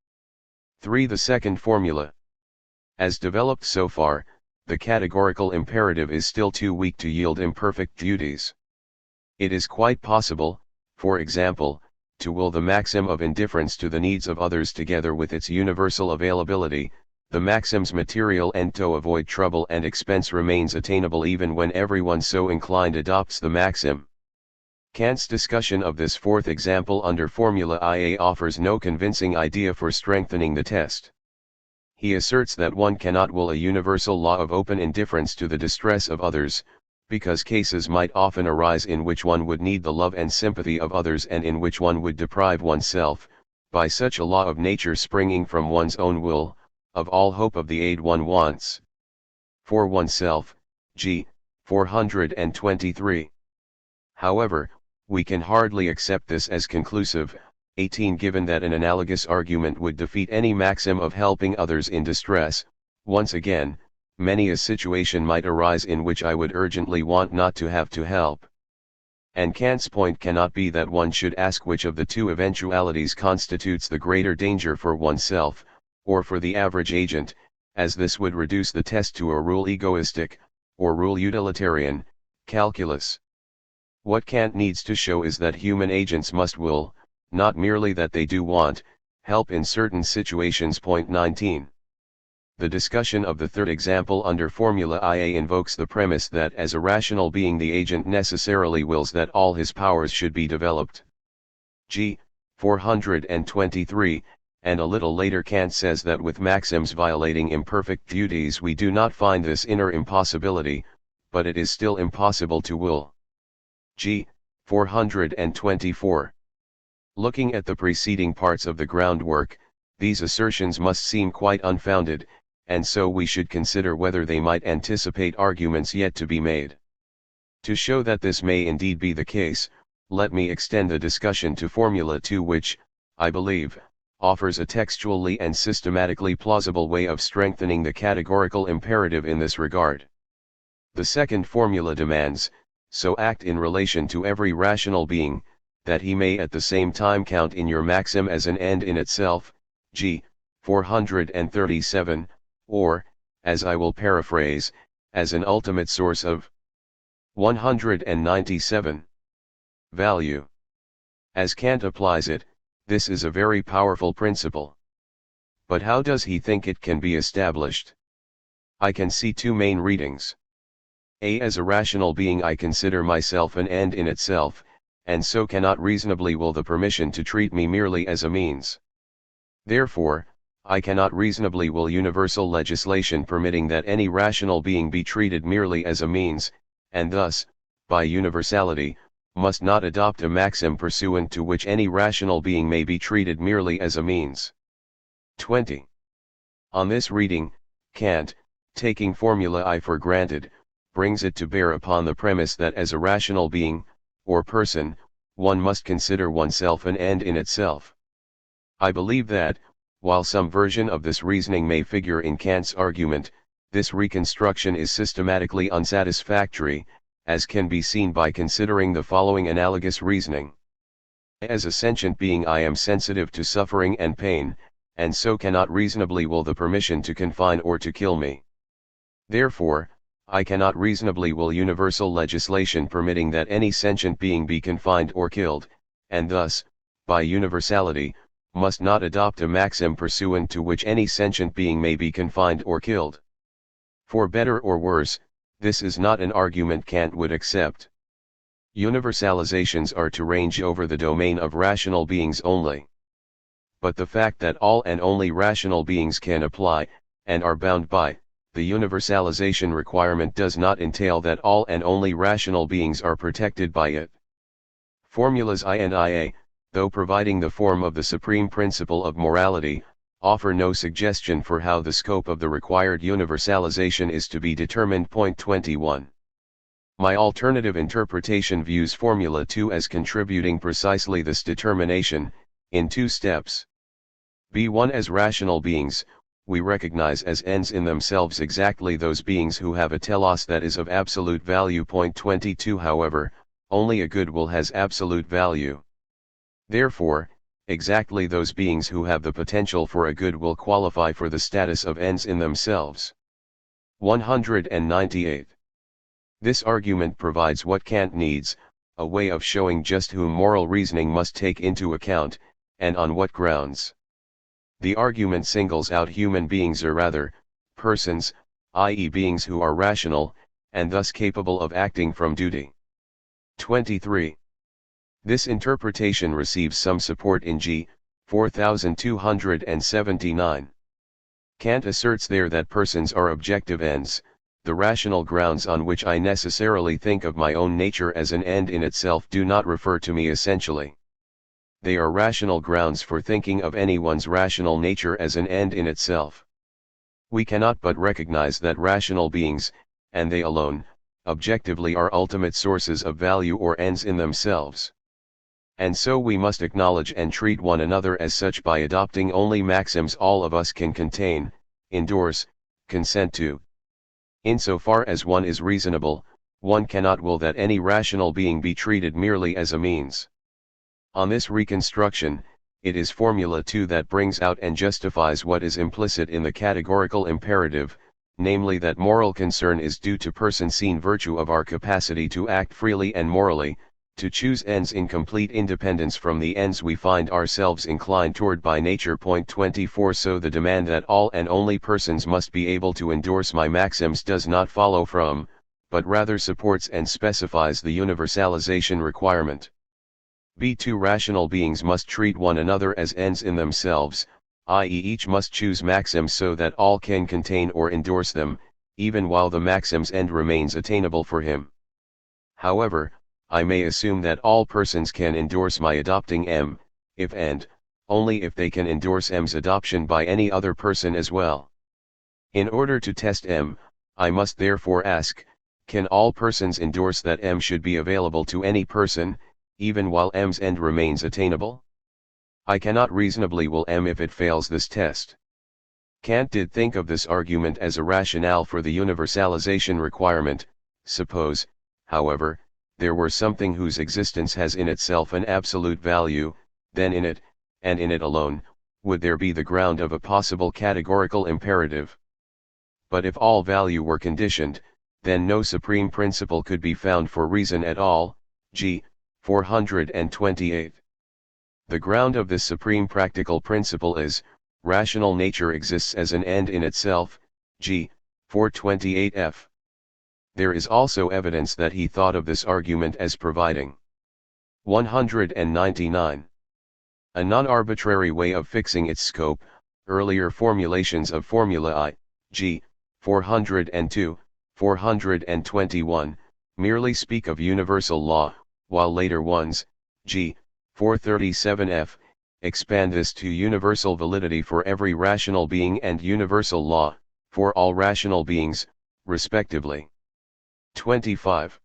3. The second formula. As developed so far, the categorical imperative is still too weak to yield imperfect duties. It is quite possible, for example, to will the maxim of indifference to the needs of others together with its universal availability, the maxim's material end to avoid trouble and expense remains attainable even when everyone so inclined adopts the maxim. Kant's discussion of this fourth example under Formula IA offers no convincing idea for strengthening the test. He asserts that one cannot will a universal law of open indifference to the distress of others, because cases might often arise in which one would need the love and sympathy of others and in which one would deprive oneself, by such a law of nature springing from one's own will, of all hope of the aid one wants for oneself. G. 423. However, we can hardly accept this as conclusive. 18 Given that an analogous argument would defeat any maxim of helping others in distress, once again, many a situation might arise in which I would urgently want not to have to help. And Kant's point cannot be that one should ask which of the two eventualities constitutes the greater danger for oneself, or for the average agent, as this would reduce the test to a rule egoistic, or rule utilitarian, calculus. What Kant needs to show is that human agents must will, not merely that they do want, help in certain situations. Point 19. The discussion of the third example under Formula IA invokes the premise that as a rational being the agent necessarily wills that all his powers should be developed. G. 423, and a little later Kant says that with maxims violating imperfect duties we do not find this inner impossibility, but it is still impossible to will. G. 424. Looking at the preceding parts of the groundwork, these assertions must seem quite unfounded, and so we should consider whether they might anticipate arguments yet to be made. To show that this may indeed be the case, let me extend the discussion to Formula 2, which, I believe, offers a textually and systematically plausible way of strengthening the categorical imperative in this regard. The second formula demands, so act in relation to every rational being, that he may at the same time count in your maxim as an end in itself. G. 437, or, as I will paraphrase, as an ultimate source of 197 value. As Kant applies it, this is a very powerful principle. But how does he think it can be established? I can see two main readings. A. As a rational being I consider myself an end in itself, and so cannot reasonably will the permission to treat me merely as a means. Therefore, I cannot reasonably will universal legislation permitting that any rational being be treated merely as a means, and thus, by universality, must not adopt a maxim pursuant to which any rational being may be treated merely as a means. 20. On this reading, Kant, taking Formula I for granted, brings it to bear upon the premise that as a rational being, or person, one must consider oneself an end in itself. I believe that, while some version of this reasoning may figure in Kant's argument, this reconstruction is systematically unsatisfactory, as can be seen by considering the following analogous reasoning. As a sentient being I am sensitive to suffering and pain, and so cannot reasonably will the permission to confine or to kill me. Therefore, I cannot reasonably will universal legislation permitting that any sentient being be confined or killed, and thus, by universality, must not adopt a maxim pursuant to which any sentient being may be confined or killed. For better or worse, this is not an argument Kant would accept. Universalizations are to range over the domain of rational beings only. But the fact that all and only rational beings can apply, and are bound by, the universalization requirement does not entail that all and only rational beings are protected by it. Formulas I and IA, though providing the form of the supreme principle of morality, offer no suggestion for how the scope of the required universalization is to be determined. Point 21. My alternative interpretation views Formula 2 as contributing precisely this determination, in two steps. B1 As rational beings, we recognize as ends in themselves exactly those beings who have a telos that is of absolute value. Point 22 However, only a good will has absolute value. Therefore, exactly those beings who have the potential for a good will qualify for the status of ends in themselves. 198. This argument provides what Kant needs, a way of showing just whom moral reasoning must take into account, and on what grounds. The argument singles out human beings, or rather, persons, i.e. beings who are rational, and thus capable of acting from duty. 23. This interpretation receives some support in G. 4279. Kant asserts there that persons are objective ends, the rational grounds on which I necessarily think of my own nature as an end in itself do not refer to me essentially. They are rational grounds for thinking of anyone's rational nature as an end in itself. We cannot but recognize that rational beings, and they alone, objectively are ultimate sources of value or ends in themselves. And so we must acknowledge and treat one another as such by adopting only maxims all of us can contain, endorse, consent to. Insofar as one is reasonable, one cannot will that any rational being be treated merely as a means. On this reconstruction, it is Formula 2 that brings out and justifies what is implicit in the categorical imperative, namely that moral concern is due to person-seen virtue of our capacity to act freely and morally, to choose ends in complete independence from the ends we find ourselves inclined toward by nature. 24. So the demand that all and only persons must be able to endorse my maxims does not follow from, but rather supports and specifies the universalization requirement. B2 Rational beings must treat one another as ends in themselves, i.e. each must choose maxims so that all can contain or endorse them, even while the maxim's end remains attainable for him. However, I may assume that all persons can endorse my adopting M, if and only if they can endorse M's adoption by any other person as well. In order to test M, I must therefore ask, can all persons endorse that M should be available to any person, even while M's end remains attainable? I cannot reasonably will M if it fails this test. Kant did think of this argument as a rationale for the universalization requirement. Suppose, however, there were something whose existence has in itself an absolute value, then in it, and in it alone, would there be the ground of a possible categorical imperative. But if all value were conditioned, then no supreme principle could be found for reason at all. G. 428. The ground of this supreme practical principle is, rational nature exists as an end in itself. G. 428f. There is also evidence that he thought of this argument as providing 199. A non-arbitrary way of fixing its scope. Earlier formulations of formula I, G. 402, 421, merely speak of universal law, while later ones, G. 437f, expand this to universal validity for every rational being and universal law, for all rational beings, respectively. 25.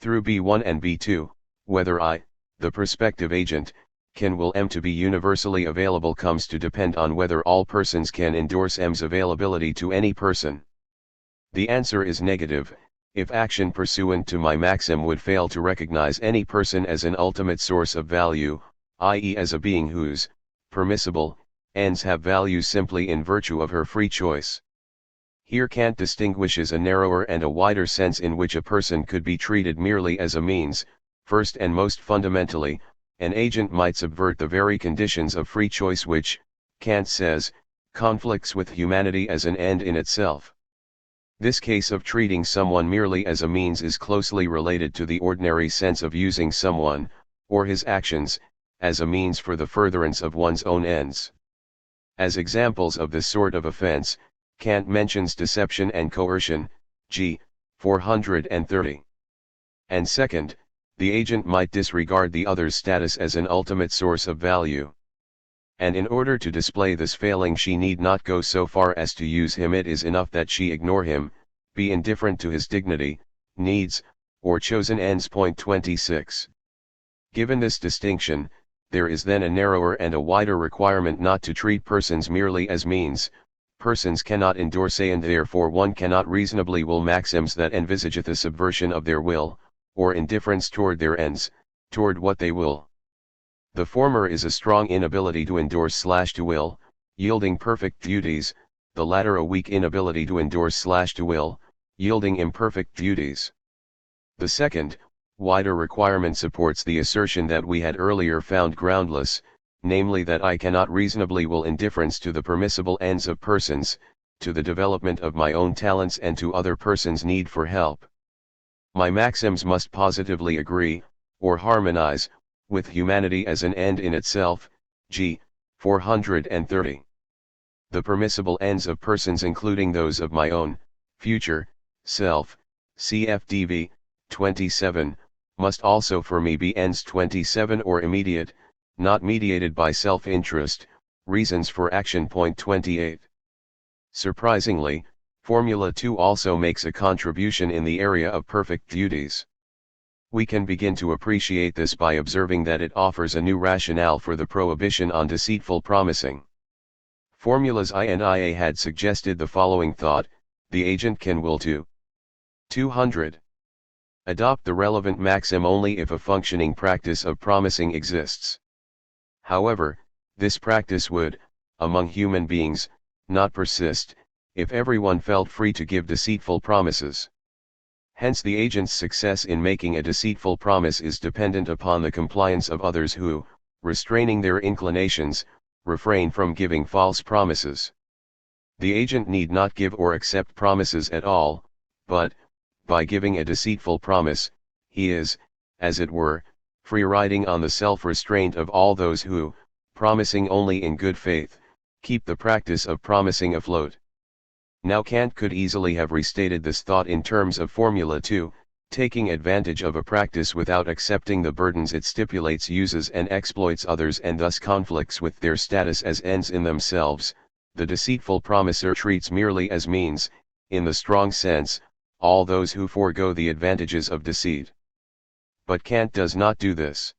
Through B1 and B2, whether I, the prospective agent, can will M to be universally available comes to depend on whether all persons can endorse M's availability to any person. The answer is negative, if action pursuant to my maxim would fail to recognize any person as an ultimate source of value, i.e. as a being whose, permissible, ends have value simply in virtue of her free choice. Here Kant distinguishes a narrower and a wider sense in which a person could be treated merely as a means. First and most fundamentally, an agent might subvert the very conditions of free choice which, Kant says, conflicts with humanity as an end in itself. This case of treating someone merely as a means is closely related to the ordinary sense of using someone, or his actions, as a means for the furtherance of one's own ends. As examples of this sort of offense, Kant mentions deception and coercion, G. 430. And second, the agent might disregard the other's status as an ultimate source of value. And in order to display this failing she need not go so far as to use him, it is enough that she ignore him, be indifferent to his dignity, needs, or chosen ends. 26. Given this distinction, there is then a narrower and a wider requirement not to treat persons merely as means. Persons cannot endorse and therefore one cannot reasonably will maxims that envisageth a subversion of their will, or indifference toward their ends, toward what they will. The former is a strong inability to endorse/to will, yielding perfect duties, the latter a weak inability to endorse/to will, yielding imperfect duties. The second, wider requirement supports the assertion that we had earlier found groundless, namely that I cannot reasonably will indifference to the permissible ends of persons, to the development of my own talents and to other persons' need for help. My maxims must positively agree, or harmonize, with humanity as an end in itself, g. 430. The permissible ends of persons including those of my own, future, self, cf. 27, must also for me be ends 27 or immediate, not mediated by self-interest, reasons for action. Point 28. Surprisingly, Formula 2 also makes a contribution in the area of perfect duties. We can begin to appreciate this by observing that it offers a new rationale for the prohibition on deceitful promising. Formulas I and IA had suggested the following thought: the agent can will to 200. Adopt the relevant maxim only if a functioning practice of promising exists. However, this practice would, among human beings, not persist, if everyone felt free to give deceitful promises. Hence the agent's success in making a deceitful promise is dependent upon the compliance of others who, restraining their inclinations, refrain from giving false promises. The agent need not give or accept promises at all, but, by giving a deceitful promise, he is, as it were, free riding on the self-restraint of all those who, promising only in good faith, keep the practice of promising afloat. Now Kant could easily have restated this thought in terms of Formula 2, taking advantage of a practice without accepting the burdens it stipulates uses and exploits others and thus conflicts with their status as ends in themselves. The deceitful promiser treats merely as means, in the strong sense, all those who forego the advantages of deceit. But Kant does not do this.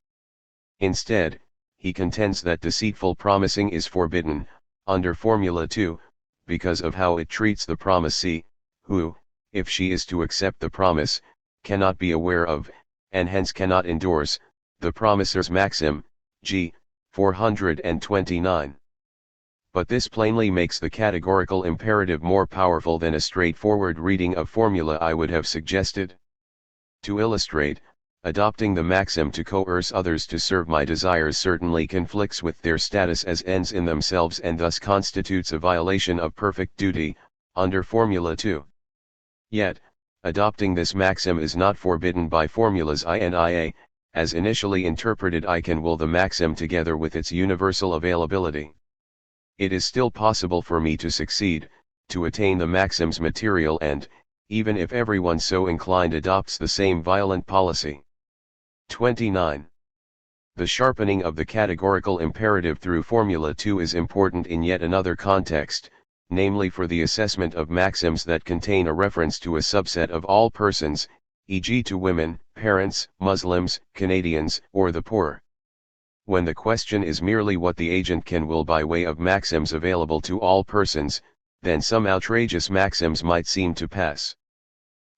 Instead, he contends that deceitful promising is forbidden, under Formula 2, because of how it treats the promisee, who, if she is to accept the promise, cannot be aware of, and hence cannot endorse, the promiser's maxim, g. 429. But this plainly makes the categorical imperative more powerful than a straightforward reading of Formula I would have suggested. To illustrate, adopting the maxim to coerce others to serve my desires certainly conflicts with their status as ends in themselves and thus constitutes a violation of perfect duty, under Formula 2. Yet, adopting this maxim is not forbidden by formulas I and IA, as initially interpreted I can will the maxim together with its universal availability. It is still possible for me to succeed, to attain the maxim's material end, even if everyone so inclined adopts the same violent policy. 29. The sharpening of the categorical imperative through Formula 2 is important in yet another context, namely for the assessment of maxims that contain a reference to a subset of all persons, e.g. to women, parents, Muslims, Canadians, or the poor. When the question is merely what the agent can will by way of maxims available to all persons, then some outrageous maxims might seem to pass.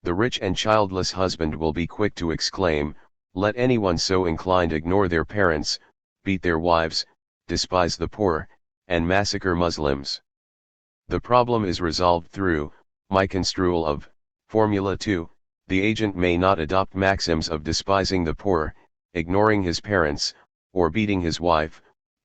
The rich and childless husband will be quick to exclaim, "Let anyone so inclined ignore their parents, beat their wives, despise the poor, and massacre Muslims." The problem is resolved through my construal of Formula 2. The agent may not adopt maxims of despising the poor, ignoring his parents, or beating his wife,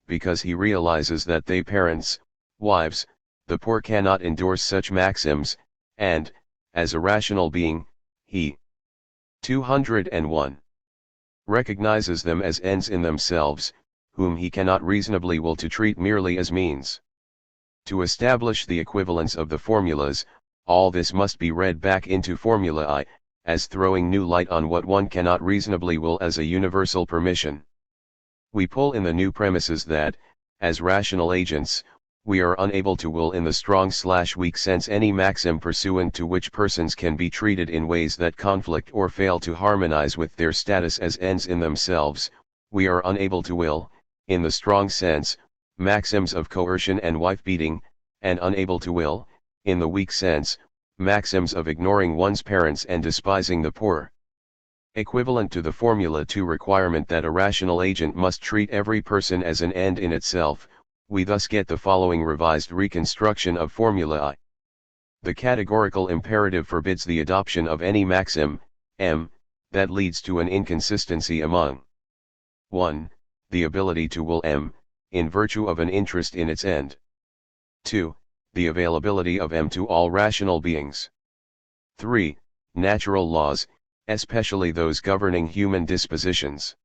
because he realizes that they parents, wives, the poor cannot endorse such maxims, and, as a rational being, he 201 recognizes them as ends in themselves, whom he cannot reasonably will to treat merely as means. To establish the equivalence of the formulas, all this must be read back into Formula I, as throwing new light on what one cannot reasonably will as a universal permission. We pull in the new premises that, as rational agents, we are unable to will in the strong/weak sense any maxim pursuant to which persons can be treated in ways that conflict or fail to harmonize with their status as ends in themselves. We are unable to will, in the strong sense, maxims of coercion and wife-beating, and unable to will, in the weak sense, maxims of ignoring one's parents and despising the poor. Equivalent to the Formula 2 requirement that a rational agent must treat every person as an end in itself, we thus get the following revised reconstruction of Formula I. The categorical imperative forbids the adoption of any maxim, m, that leads to an inconsistency among 1. The ability to will M, in virtue of an interest in its end. 2. The availability of M to all rational beings. 3. Natural laws, especially those governing human dispositions.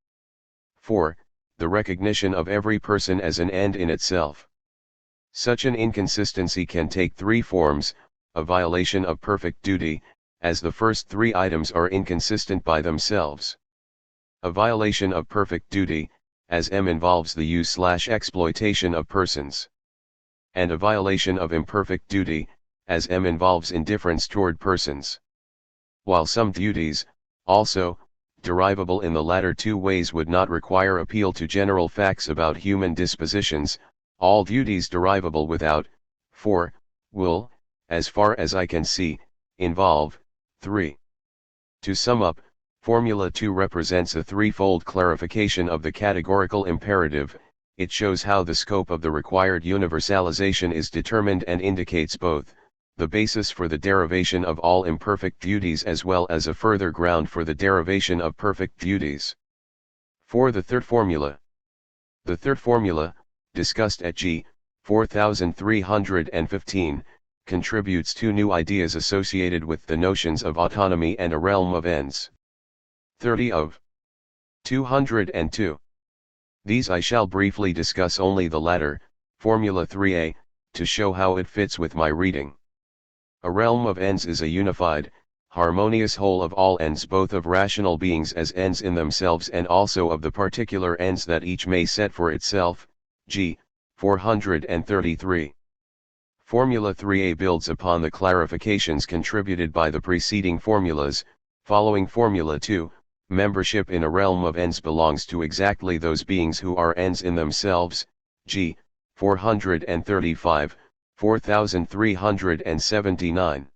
4. The recognition of every person as an end in itself. Such an inconsistency can take three forms: a violation of perfect duty, as the first three items are inconsistent by themselves. A violation of perfect duty, as M involves the use/exploitation of persons. And a violation of imperfect duty, as M involves indifference toward persons. While some duties, also, derivable in the latter two ways would not require appeal to general facts about human dispositions, all duties derivable without 4. Will, as far as I can see, involve 3. To sum up, Formula 2 represents a threefold clarification of the categorical imperative. It shows how the scope of the required universalization is determined and indicates both the basis for the derivation of all imperfect duties as well as a further ground for the derivation of perfect duties. For the third formula. The third formula, discussed at g. 4315, contributes two new ideas associated with the notions of autonomy and a realm of ends. 30 of 202. These I shall briefly discuss, only the latter, Formula 3a, to show how it fits with my reading. A realm of ends is a unified, harmonious whole of all ends, both of rational beings as ends in themselves and also of the particular ends that each may set for itself, g. 433. Formula 3a builds upon the clarifications contributed by the preceding formulas. Following Formula 2, membership in a realm of ends belongs to exactly those beings who are ends in themselves, g. 435, 4379.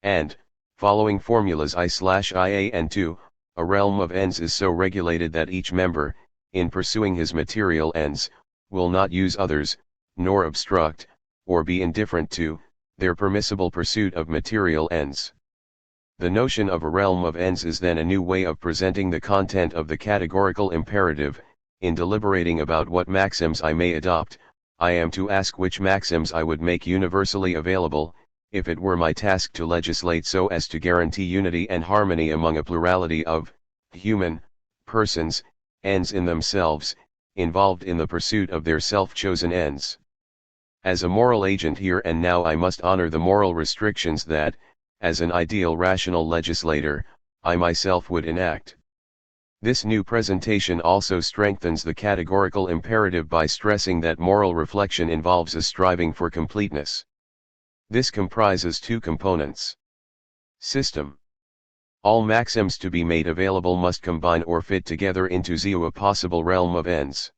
And, following formulas I/IA and 2, a realm of ends is so regulated that each member, in pursuing his material ends, will not use others, nor obstruct, or be indifferent to, their permissible pursuit of material ends. The notion of a realm of ends is then a new way of presenting the content of the categorical imperative. In deliberating about what maxims I may adopt, I am to ask which maxims I would make universally available, if it were my task to legislate so as to guarantee unity and harmony among a plurality of human persons, ends in themselves, involved in the pursuit of their self-chosen ends. As a moral agent here and now, I must honor the moral restrictions that, as an ideal rational legislator, I myself would enact. This new presentation also strengthens the categorical imperative by stressing that moral reflection involves a striving for completeness. This comprises two components. System. All maxims to be made available must combine or fit together into a possible realm of ends.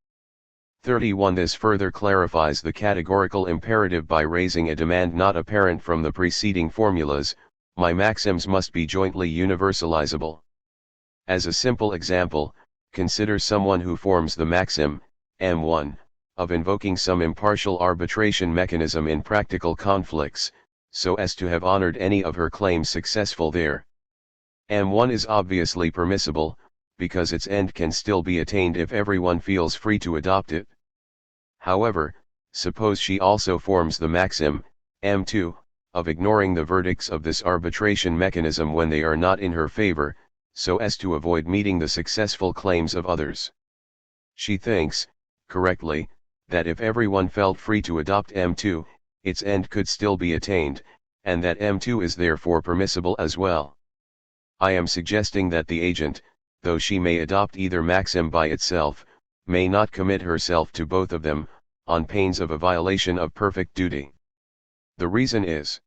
31. This further clarifies the categorical imperative by raising a demand not apparent from the preceding formulas: my maxims must be jointly universalizable. As a simple example, consider someone who forms the maxim, M1, of invoking some impartial arbitration mechanism in practical conflicts, so as to have honored any of her claims successful there. M1 is obviously permissible, because its end can still be attained if everyone feels free to adopt it. However, suppose she also forms the maxim, M2, of ignoring the verdicts of this arbitration mechanism when they are not in her favor, so as to avoid meeting the successful claims of others. She thinks, correctly, that if everyone felt free to adopt M2, its end could still be attained, and that M2 is therefore permissible as well. I am suggesting that the agent, though she may adopt either maxim by itself, may not commit herself to both of them, on pains of a violation of perfect duty. The reason is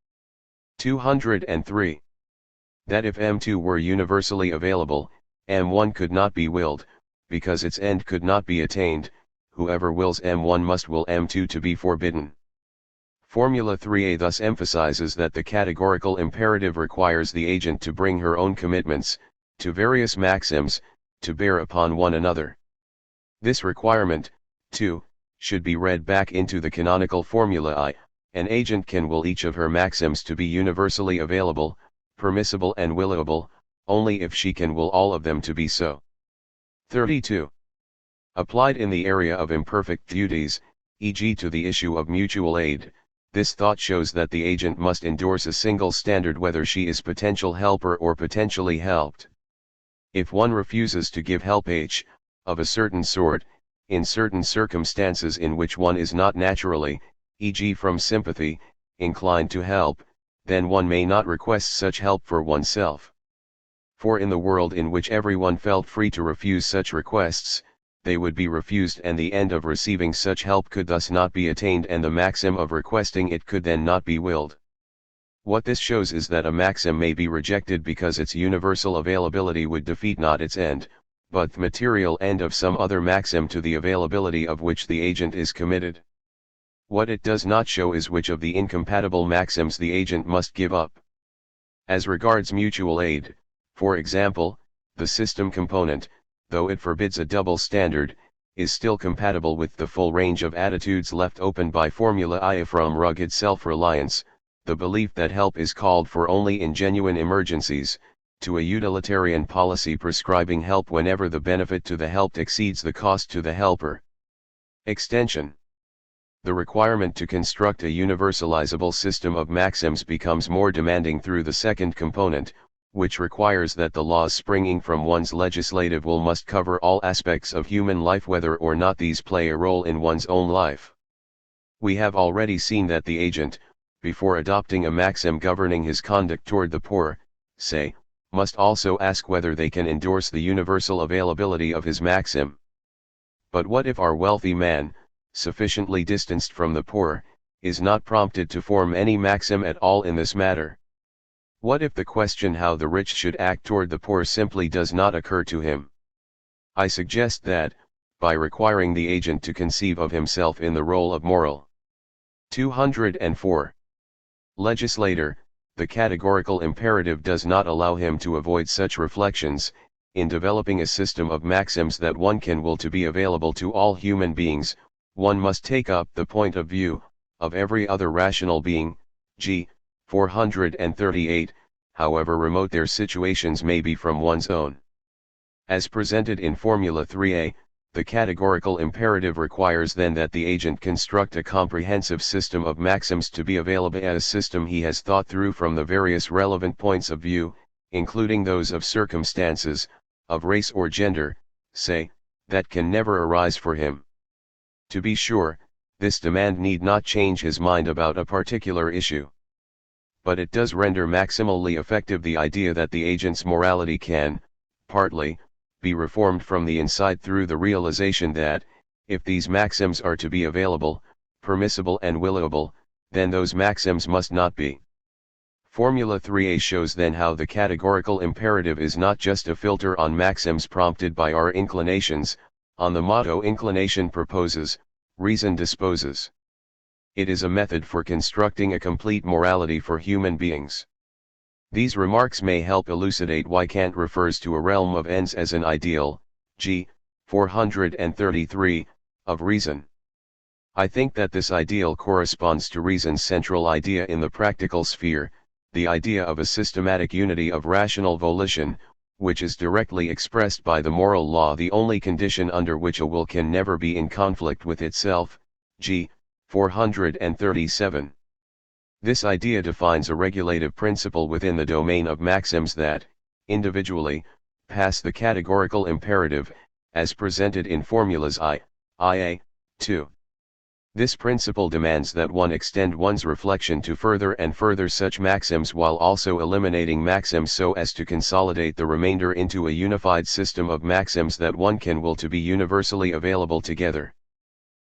203. That if M2 were universally available, M1 could not be willed, because its end could not be attained. Whoever wills M1 must will M2 to be forbidden. Formula 3a thus emphasizes that the categorical imperative requires the agent to bring her own commitments, to various maxims, to bear upon one another. This requirement, too, should be read back into the canonical formula I. An agent can will each of her maxims to be universally available, permissible and willable, only if she can will all of them to be so. 32. Applied in the area of imperfect duties, e.g. to the issue of mutual aid, this thought shows that the agent must endorse a single standard whether she is potential helper or potentially helped. If one refuses to give help of a certain sort, in certain circumstances in which one is not naturally, e.g. from sympathy, inclined to help, then one may not request such help for oneself. For in the world in which everyone felt free to refuse such requests, they would be refused and the end of receiving such help could thus not be attained and the maxim of requesting it could then not be willed. What this shows is that a maxim may be rejected because its universal availability would defeat not its end, but the material end of some other maxim to the availability of which the agent is committed. What it does not show is which of the incompatible maxims the agent must give up. As regards mutual aid, for example, the system component, though it forbids a double standard, is still compatible with the full range of attitudes left open by Formula I from rugged self-reliance, the belief that help is called for only in genuine emergencies, to a utilitarian policy prescribing help whenever the benefit to the helped exceeds the cost to the helper. Extension. The requirement to construct a universalizable system of maxims becomes more demanding through the second component, which requires that the laws springing from one's legislative will must cover all aspects of human life whether or not these play a role in one's own life. We have already seen that the agent, before adopting a maxim governing his conduct toward the poor, say, must also ask whether they can endorse the universal availability of his maxim. But what if our wealthy man, sufficiently distanced from the poor, is not prompted to form any maxim at all in this matter? What if the question how the rich should act toward the poor simply does not occur to him? I suggest that, by requiring the agent to conceive of himself in the role of moral 204 legislator, the categorical imperative does not allow him to avoid such reflections. In developing a system of maxims that one can will to be available to all human beings, one must take up the point of view of every other rational being, g. 438, however remote their situations may be from one's own. As presented in Formula 3a, the categorical imperative requires then that the agent construct a comprehensive system of maxims to be available as a system he has thought through from the various relevant points of view, including those of circumstances, of race or gender, say, that can never arise for him. To be sure, this demand need not change his mind about a particular issue. But it does render maximally effective the idea that the agent's morality can, partly, be reformed from the inside through the realization that, if these maxims are to be available, permissible and willable, then those maxims must not be. Formula 3a shows then how the categorical imperative is not just a filter on maxims prompted by our inclinations, on the motto inclination proposes, reason disposes. It is a method for constructing a complete morality for human beings. These remarks may help elucidate why Kant refers to a realm of ends as an ideal, g. 433, of reason. I think that this ideal corresponds to reason's central idea in the practical sphere, the idea of a systematic unity of rational volition, which is directly expressed by the moral law, the only condition under which a will can never be in conflict with itself, g. 437. This idea defines a regulative principle within the domain of maxims that, individually, pass the categorical imperative, as presented in formulas Ia, 2. This principle demands that one extend one's reflection to further and further such maxims while also eliminating maxims so as to consolidate the remainder into a unified system of maxims that one can will to be universally available together.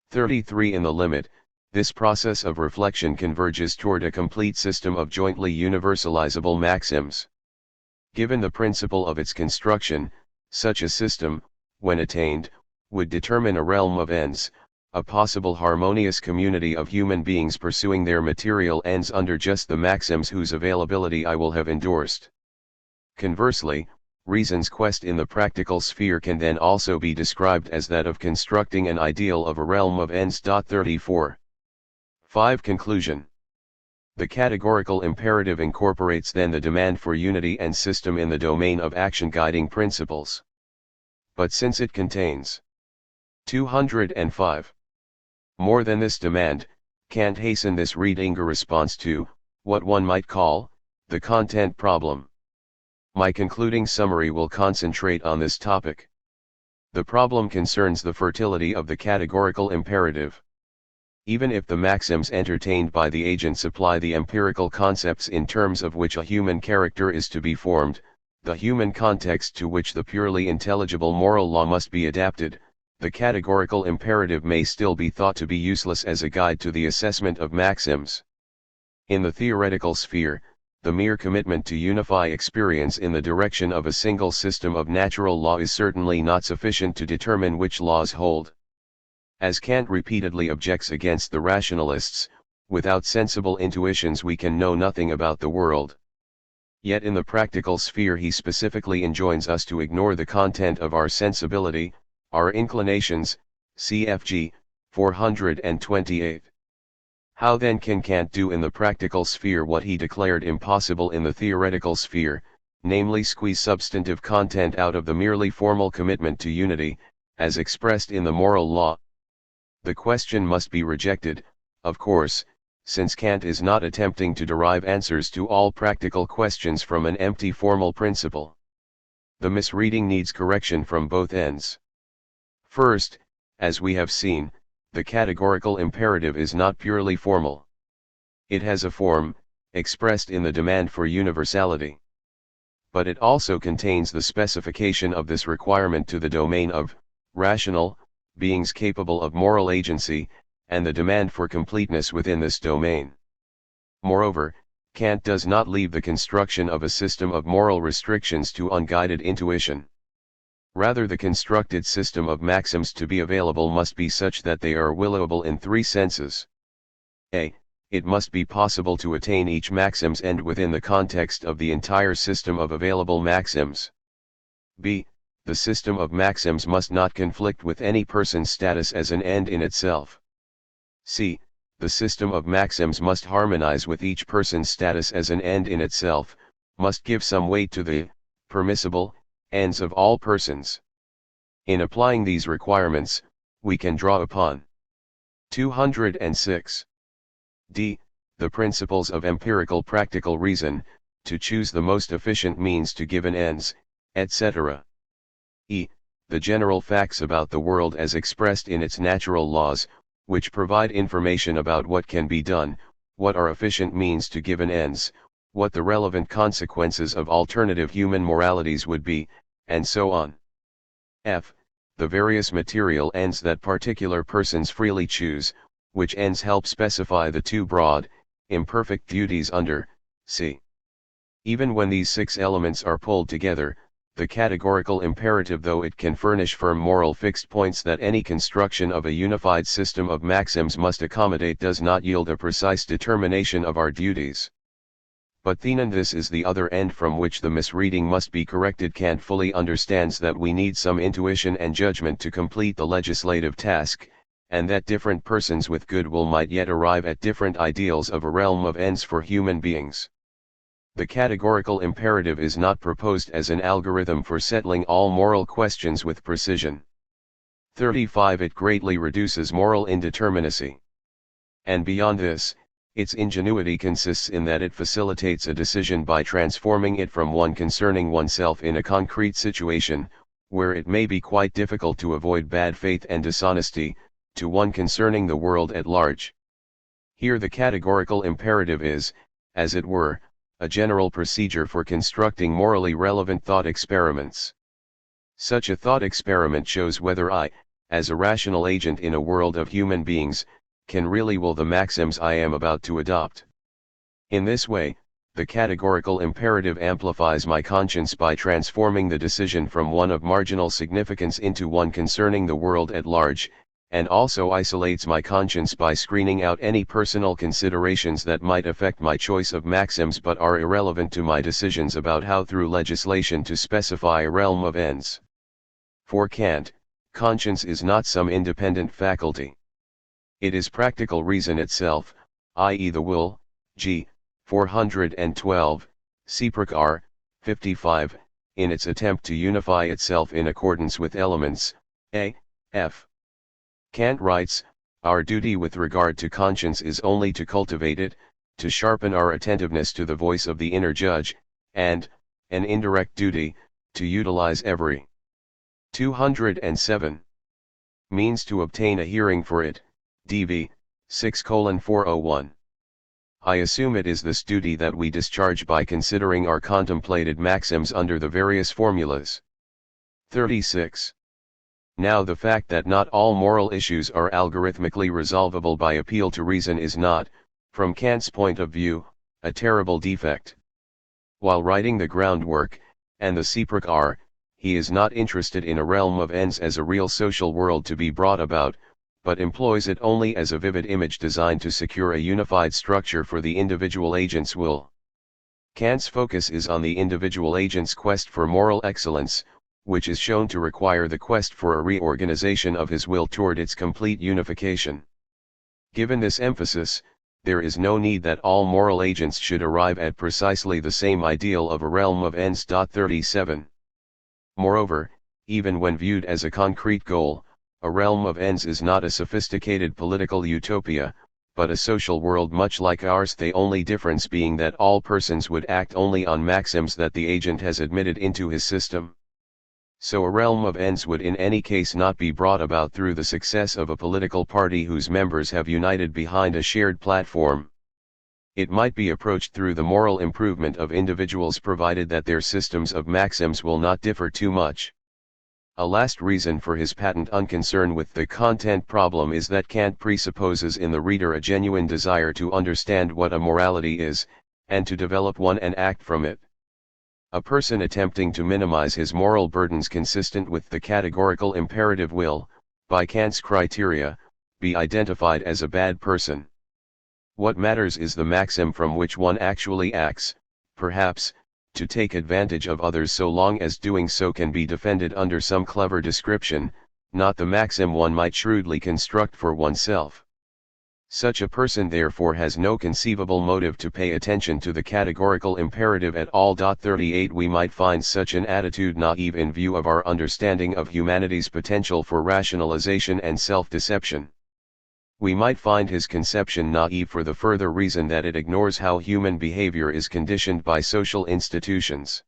33. In the limit, this process of reflection converges toward a complete system of jointly universalizable maxims. Given the principle of its construction, such a system, when attained, would determine a realm of ends, a possible harmonious community of human beings pursuing their material ends under just the maxims whose availability I will have endorsed. Conversely, reason's quest in the practical sphere can then also be described as that of constructing an ideal of a realm of ends. 34. 5. Conclusion. The categorical imperative incorporates then the demand for unity and system in the domain of action guiding principles. But since it contains 205 more than this demand, Kant hasten this reading a response to, what one might call, the content problem. My concluding summary will concentrate on this topic. The problem concerns the fertility of the categorical imperative. Even if the maxims entertained by the agent supply the empirical concepts in terms of which a human character is to be formed, the human context to which the purely intelligible moral law must be adapted, the categorical imperative may still be thought to be useless as a guide to the assessment of maxims. In the theoretical sphere, the mere commitment to unify experience in the direction of a single system of natural law is certainly not sufficient to determine which laws hold. As Kant repeatedly objects against the rationalists, without sensible intuitions we can know nothing about the world. Yet in the practical sphere he specifically enjoins us to ignore the content of our sensibility, our inclinations, cfg, 428. How then can Kant do in the practical sphere what he declared impossible in the theoretical sphere, namely squeeze substantive content out of the merely formal commitment to unity, as expressed in the moral law? The question must be rejected, of course, since Kant is not attempting to derive answers to all practical questions from an empty formal principle. The misreading needs correction from both ends. First, as we have seen, the categorical imperative is not purely formal. It has a form, expressed in the demand for universality. But it also contains the specification of this requirement to the domain of rational beings capable of moral agency, and the demand for completeness within this domain. Moreover, Kant does not leave the construction of a system of moral restrictions to unguided intuition. Rather, the constructed system of maxims to be available must be such that they are willowable in three senses. A. It must be possible to attain each maxim's end within the context of the entire system of available maxims. B. The system of maxims must not conflict with any person's status as an end in itself. C. The system of maxims must harmonize with each person's status as an end in itself, must give some weight to the permissible ends of all persons. In applying these requirements, we can draw upon 206. D. The principles of empirical practical reason, to choose the most efficient means to given ends, etc. E. The general facts about the world as expressed in its natural laws, which provide information about what can be done, what are efficient means to given ends, what the relevant consequences of alternative human moralities would be, and so on. F. The various material ends that particular persons freely choose, which ends help specify the two broad, imperfect duties under C. Even when these six elements are pulled together, the categorical imperative, though it can furnish firm moral fixed points that any construction of a unified system of maxims must accommodate, does not yield a precise determination of our duties. But then this is the other end from which the misreading must be corrected. Kant fully understands that we need some intuition and judgment to complete the legislative task, and that different persons with good will might yet arrive at different ideals of a realm of ends for human beings. The categorical imperative is not proposed as an algorithm for settling all moral questions with precision. 35. It greatly reduces moral indeterminacy. And beyond this, its ingenuity consists in that it facilitates a decision by transforming it from one concerning oneself in a concrete situation, where it may be quite difficult to avoid bad faith and dishonesty, to one concerning the world at large. Here the categorical imperative is, as it were, a general procedure for constructing morally relevant thought experiments. Such a thought experiment shows whether I, as a rational agent in a world of human beings, can really will the maxims I am about to adopt. In this way, the categorical imperative amplifies my conscience by transforming the decision from one of marginal significance into one concerning the world at large, and also isolates my conscience by screening out any personal considerations that might affect my choice of maxims but are irrelevant to my decisions about how through legislation to specify a realm of ends. For Kant, conscience is not some independent faculty. It is practical reason itself, i.e. the will, g. 412, Seeprock R. 55, in its attempt to unify itself in accordance with elements, a. f. Kant writes, our duty with regard to conscience is only to cultivate it, to sharpen our attentiveness to the voice of the inner judge, and, an indirect duty, to utilize every 207 means to obtain a hearing for it, DV 6:401. I assume it is this duty that we discharge by considering our contemplated maxims under the various formulas. 36. Now the fact that not all moral issues are algorithmically resolvable by appeal to reason is not, from Kant's point of view, a terrible defect. While writing the groundwork, and the Seeprock R, he is not interested in a realm of ends as a real social world to be brought about, but employs it only as a vivid image designed to secure a unified structure for the individual agent's will. Kant's focus is on the individual agent's quest for moral excellence, which is shown to require the quest for a reorganization of his will toward its complete unification. Given this emphasis, there is no need that all moral agents should arrive at precisely the same ideal of a realm of ends. 37. Moreover, even when viewed as a concrete goal, a realm of ends is not a sophisticated political utopia, but a social world much like ours, the only difference being that all persons would act only on maxims that the agent has admitted into his system. So a realm of ends would in any case not be brought about through the success of a political party whose members have united behind a shared platform. It might be approached through the moral improvement of individuals provided that their systems of maxims will not differ too much. A last reason for his patent unconcern with the content problem is that Kant presupposes in the reader a genuine desire to understand what a morality is, and to develop one and act from it. A person attempting to minimize his moral burdens consistent with the categorical imperative will, by Kant's criteria, be identified as a bad person. What matters is the maxim from which one actually acts, perhaps, to take advantage of others so long as doing so can be defended under some clever description, not the maxim one might shrewdly construct for oneself. Such a person therefore has no conceivable motive to pay attention to the categorical imperative at all. 38 We might find such an attitude naive in view of our understanding of humanity's potential for rationalization and self-deception. We might find his conception naive for the further reason that it ignores how human behavior is conditioned by social institutions.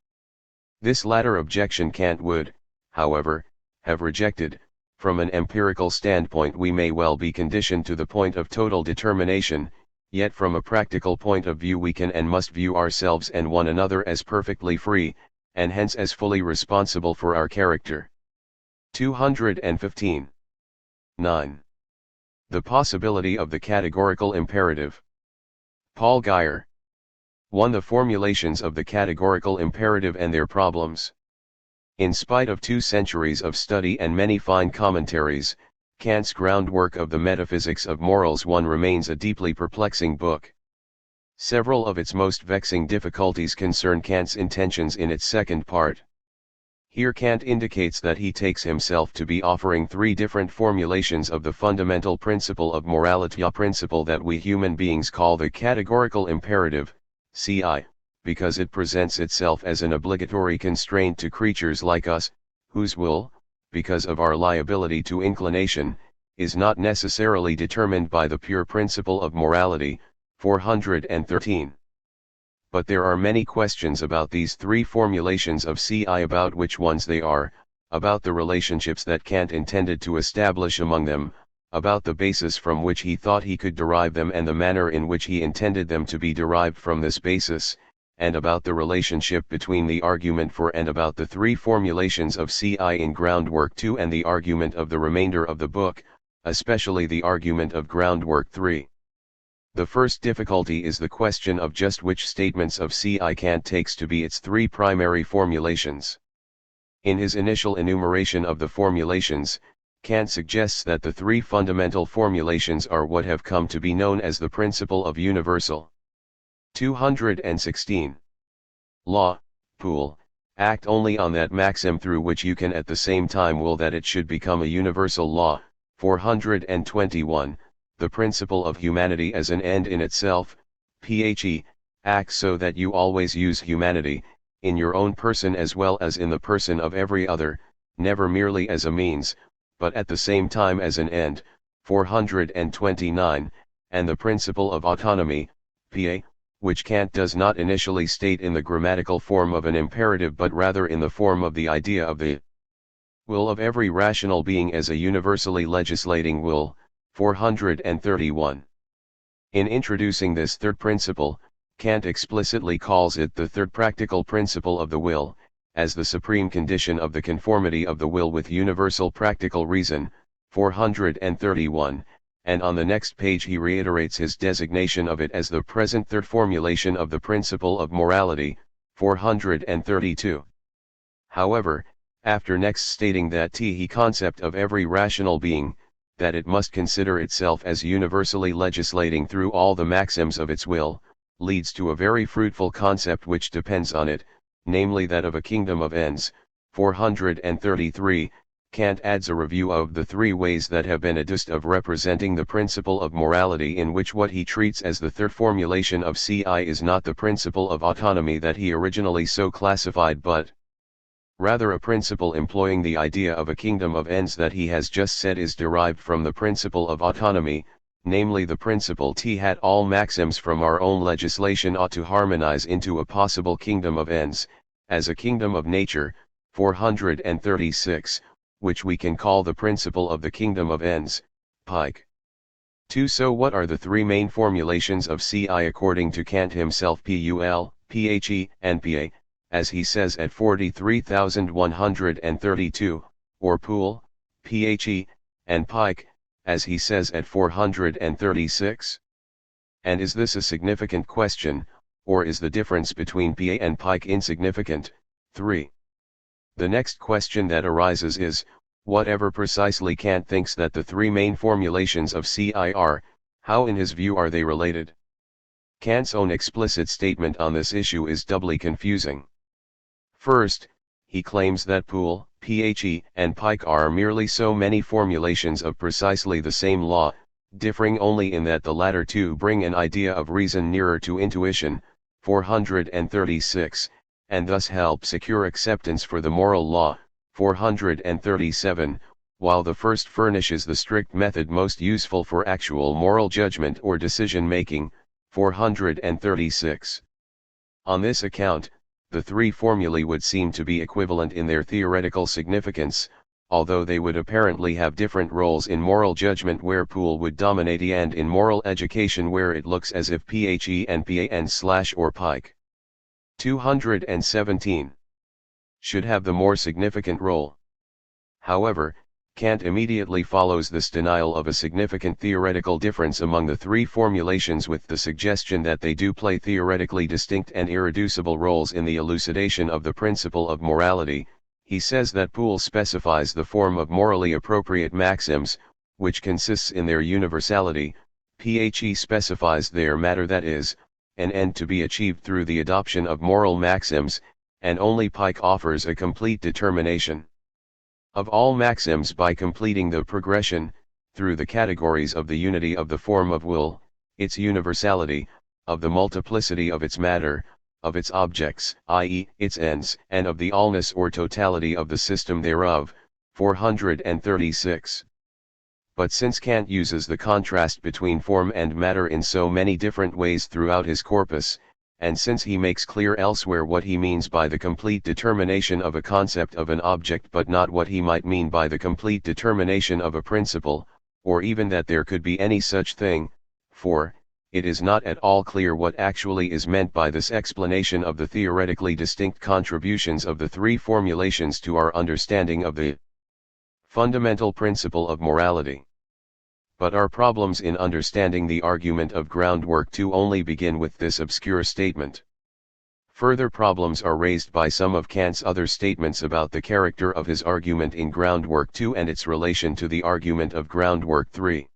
This latter objection Kant would, however, have rejected. From an empirical standpoint we may well be conditioned to the point of total determination, yet from a practical point of view we can and must view ourselves and one another as perfectly free, and hence as fully responsible for our character. 215. 9. The possibility of the categorical imperative. Paul Guyer. 1. The formulations of the categorical imperative and their problems. In spite of 2 centuries of study and many fine commentaries, Kant's groundwork of the metaphysics of morals 1 remains a deeply perplexing book. Several of its most vexing difficulties concern Kant's intentions in its second part. Here Kant indicates that he takes himself to be offering 3 different formulations of the fundamental principle of morality, a principle that we human beings call the categorical imperative, CI, because it presents itself as an obligatory constraint to creatures like us, whose will, because of our liability to inclination, is not necessarily determined by the pure principle of morality, 413. But there are many questions about these 3 formulations of CI, about which ones they are, about the relationships that Kant intended to establish among them, about the basis from which he thought he could derive them and the manner in which he intended them to be derived from this basis, and about the relationship between the argument for and about the 3 formulations of CI in Groundwork 2 and the argument of the remainder of the book, especially the argument of Groundwork 3. The first difficulty is the question of just which statements of CI Kant takes to be its 3 primary formulations. In his initial enumeration of the formulations, Kant suggests that the 3 fundamental formulations are what have come to be known as the principle of universal. 216. Law, pool, act only on that maxim through which you can at the same time will that it should become a universal law. 421. The principle of humanity as an end in itself, phe, act so that you always use humanity, in your own person as well as in the person of every other, never merely as a means, but at the same time as an end. 429, and the principle of autonomy, pha, which Kant does not initially state in the grammatical form of an imperative but rather in the form of the idea of the will of every rational being as a universally legislating will. 431. In introducing this third principle, Kant explicitly calls it the third practical principle of the will, as the supreme condition of the conformity of the will with universal practical reason. 431, and on the next page he reiterates his designation of it as the present third formulation of the principle of morality. 432. However, after next stating that the concept of every rational being, that it must consider itself as universally legislating through all the maxims of its will, leads to a very fruitful concept which depends on it, namely that of a kingdom of ends. 433, Kant adds a review of the three ways that have been adduced of representing the principle of morality, in which what he treats as the third formulation of ci is not the principle of autonomy that he originally so classified but rather a principle employing the idea of a kingdom of ends that he has just said is derived from the principle of autonomy, namely the principle that all maxims from our own legislation ought to harmonize into a possible kingdom of ends, as a kingdom of nature. 436, which we can call the principle of the kingdom of ends, pike. 2. So what are the three main formulations of ci according to Kant himself? Pul, phe, and pa, as he says at 43,132, or pool, phe, and pike, as he says at 436? And is this a significant question, or is the difference between pa and pike insignificant? 3. The next question that arises is, whatever precisely Kant thinks that the three main formulations of ci are, how in his view are they related? Kant's own explicit statement on this issue is doubly confusing. First, he claims that pool, phe, and pike are merely so many formulations of precisely the same law, differing only in that the latter two bring an idea of reason nearer to intuition. 436, and thus help secure acceptance for the moral law. 437, while the first furnishes the strict method most useful for actual moral judgment or decision making. 436. On this account, the three formulae would seem to be equivalent in their theoretical significance, although they would apparently have different roles in moral judgment where pool would dominate and in moral education where it looks as if phe and pa and / or pike 217 should have the more significant role. However, Kant immediately follows this denial of a significant theoretical difference among the three formulations with the suggestion that they do play theoretically distinct and irreducible roles in the elucidation of the principle of morality. He says that pool specifies the form of morally appropriate maxims, which consists in their universality, phe specifies their matter, that is, an end to be achieved through the adoption of moral maxims, and only pike offers a complete determination of all maxims by completing the progression, through the categories of the unity of the form of will, its universality, of the multiplicity of its matter, of its objects, i.e., its ends, and of the allness or totality of the system thereof. 436. But since Kant uses the contrast between form and matter in so many different ways throughout his corpus, and since he makes clear elsewhere what he means by the complete determination of a concept of an object but not what he might mean by the complete determination of a principle, or even that there could be any such thing, for it is not at all clear what actually is meant by this explanation of the theoretically distinct contributions of the three formulations to our understanding of the fundamental principle of morality. But our problems in understanding the argument of groundwork 2 only begin with this obscure statement. Further problems are raised by some of Kant's other statements about the character of his argument in groundwork 2 and its relation to the argument of groundwork 3.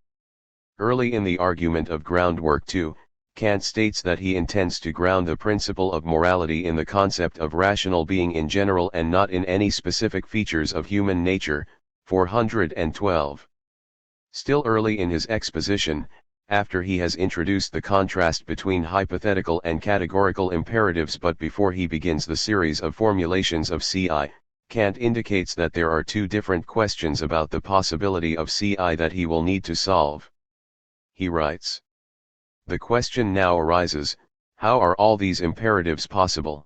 Early in the argument of groundwork 2, Kant states that he intends to ground the principle of morality in the concept of rational being in general and not in any specific features of human nature. 412. Still early in his exposition, after he has introduced the contrast between hypothetical and categorical imperatives, but before he begins the series of formulations of CI, Kant indicates that there are two different questions about the possibility of CI that he will need to solve. He writes, "The question now arises, how are all these imperatives possible?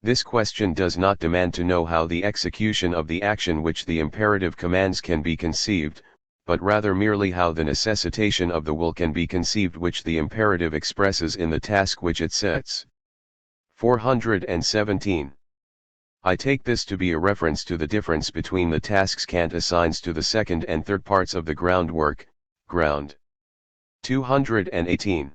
This question does not demand to know how the execution of the action which the imperative commands can be conceived, but rather merely how the necessitation of the will can be conceived which the imperative expresses in the task which it sets." 417. I take this to be a reference to the difference between the tasks Kant assigns to the second and third parts of the groundwork, ground. 218.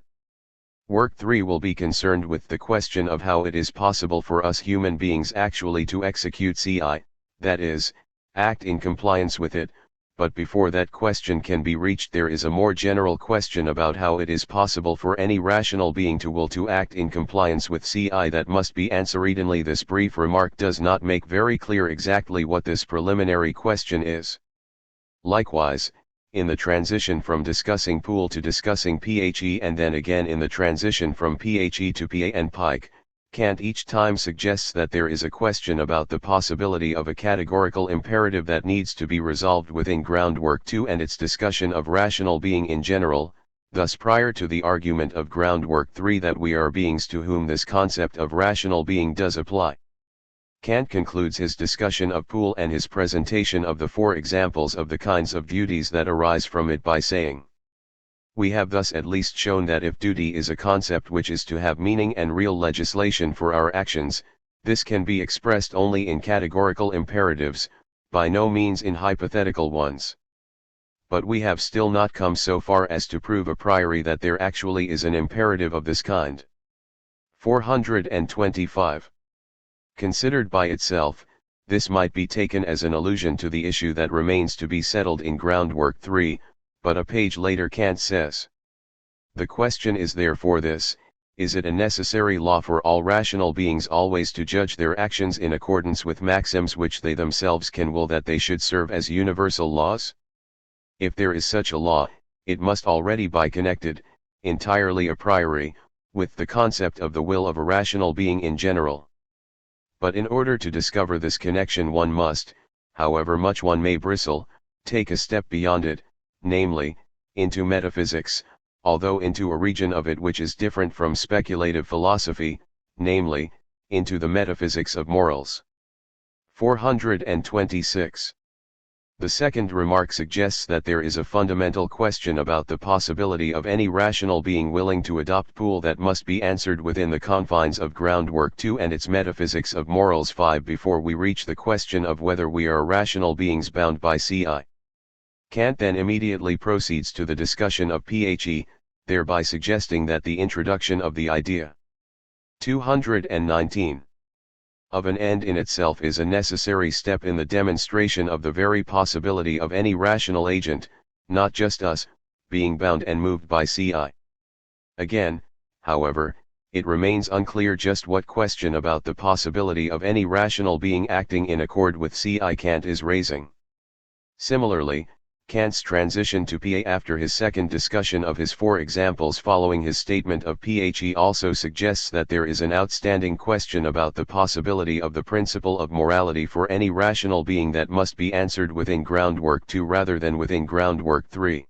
Work 3 will be concerned with the question of how it is possible for us human beings actually to execute CI, that is, act in compliance with it, but before that question can be reached there is a more general question about how it is possible for any rational being to will to act in compliance with CI that must be answered. This brief remark does not make very clear exactly what this preliminary question is. Likewise, in the transition from discussing Poole to discussing PHE and then again in the transition from PHE to PA and Pike, Kant each time suggests that there is a question about the possibility of a categorical imperative that needs to be resolved within groundwork 2 and its discussion of rational being in general, thus prior to the argument of groundwork 3 that we are beings to whom this concept of rational being does apply. Kant concludes his discussion of Poole and his presentation of the four examples of the kinds of duties that arise from it by saying, "We have thus at least shown that if duty is a concept which is to have meaning and real legislation for our actions, this can be expressed only in categorical imperatives, by no means in hypothetical ones. But we have still not come so far as to prove a priori that there actually is an imperative of this kind." 425. Considered by itself, this might be taken as an allusion to the issue that remains to be settled in groundwork 3, but a page later Kant says, "The question is therefore this, is it a necessary law for all rational beings always to judge their actions in accordance with maxims which they themselves can will that they should serve as universal laws? If there is such a law, it must already be connected, entirely a priori, with the concept of the will of a rational being in general. But in order to discover this connection one must, however much one may bristle, take a step beyond it, namely, into metaphysics, although into a region of it which is different from speculative philosophy, namely, into the metaphysics of morals." 426. The second remark suggests that there is a fundamental question about the possibility of any rational being willing to adopt Poole that must be answered within the confines of groundwork 2 and its metaphysics of morals 5 before we reach the question of whether we are rational beings bound by CI. Kant then immediately proceeds to the discussion of PHE, thereby suggesting that the introduction of the idea 219 of an end in itself is a necessary step in the demonstration of the very possibility of any rational agent, not just us, being bound and moved by CI. Again, however, it remains unclear just what question about the possibility of any rational being acting in accord with CI Kant is raising. Similarly, Kant's transition to PA after his second discussion of his four examples following his statement of PHE also suggests that there is an outstanding question about the possibility of the principle of morality for any rational being that must be answered within groundwork 2 rather than within groundwork 3.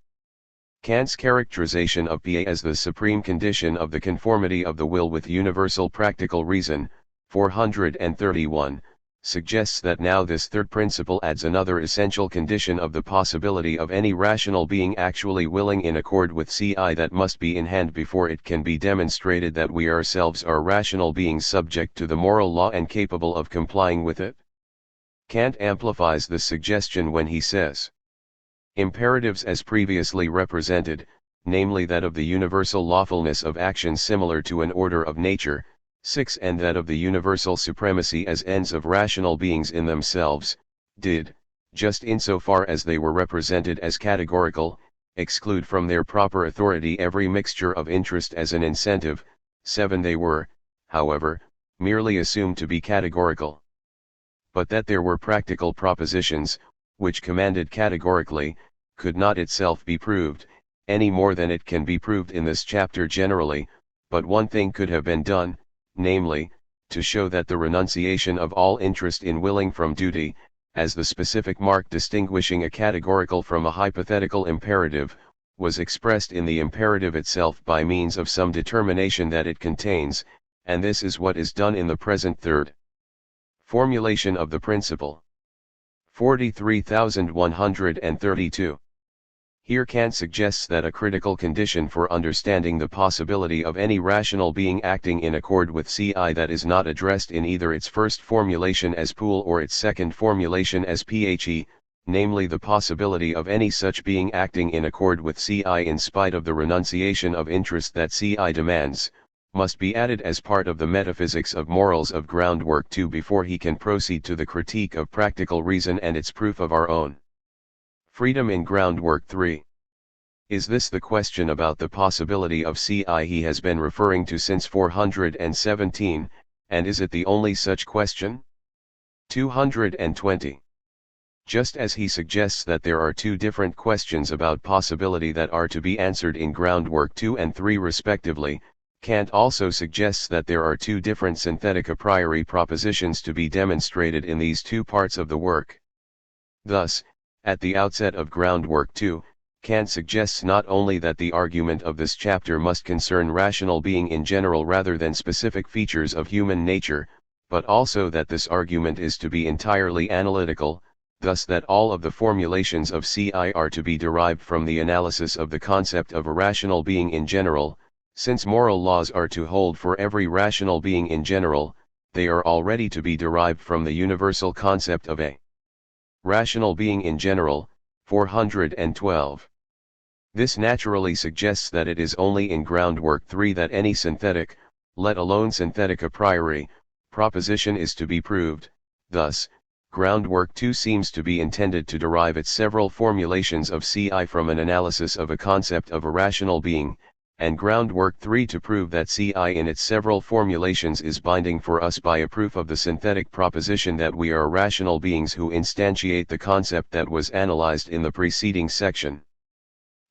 Kant's characterization of PA as the supreme condition of the conformity of the will with universal practical reason, 431, suggests that now this third principle adds another essential condition of the possibility of any rational being actually willing in accord with CI that must be in hand before it can be demonstrated that we ourselves are rational beings subject to the moral law and capable of complying with it. Kant amplifies this suggestion when he says, "Imperatives as previously represented, namely that of the universal lawfulness of actions similar to an order of nature, 6 and that of the universal supremacy as ends of rational beings in themselves, did, just insofar as they were represented as categorical, exclude from their proper authority every mixture of interest as an incentive. 7 They were, however, merely assumed to be categorical. But that there were practical propositions, which commanded categorically, could not itself be proved, any more than it can be proved in this chapter generally, but one thing could have been done, namely, to show that the renunciation of all interest in willing from duty, as the specific mark distinguishing a categorical from a hypothetical imperative, was expressed in the imperative itself by means of some determination that it contains, and this is what is done in the present third formulation of the principle. 43,132. Here Kant suggests that a critical condition for understanding the possibility of any rational being acting in accord with Ci that is not addressed in either its first formulation as pool or its second formulation as Phe, namely the possibility of any such being acting in accord with Ci in spite of the renunciation of interest that Ci demands, must be added as part of the metaphysics of morals of groundwork 2 before he can proceed to the critique of practical reason and its proof of our own freedom in groundwork 3. Is this the question about the possibility of Ci he has been referring to since 417, and is it the only such question? 220. Just as he suggests that there are two different questions about possibility that are to be answered in groundwork 2 and 3 respectively, Kant also suggests that there are two different synthetic a priori propositions to be demonstrated in these two parts of the work. Thus, at the outset of groundwork 2, Kant suggests not only that the argument of this chapter must concern rational being in general rather than specific features of human nature, but also that this argument is to be entirely analytical, thus that all of the formulations of Ci are to be derived from the analysis of the concept of a rational being in general. Since moral laws are to hold for every rational being in general, they are already to be derived from the universal concept of a rational being in general. 412. This naturally suggests that it is only in groundwork 3 that any synthetic, let alone synthetic a priori, proposition is to be proved. Thus, groundwork 2 seems to be intended to derive its several formulations of Ci from an analysis of a concept of a rational being, and groundwork 3 to prove that Ci in its several formulations is binding for us by a proof of the synthetic proposition that we are rational beings who instantiate the concept that was analyzed in the preceding section.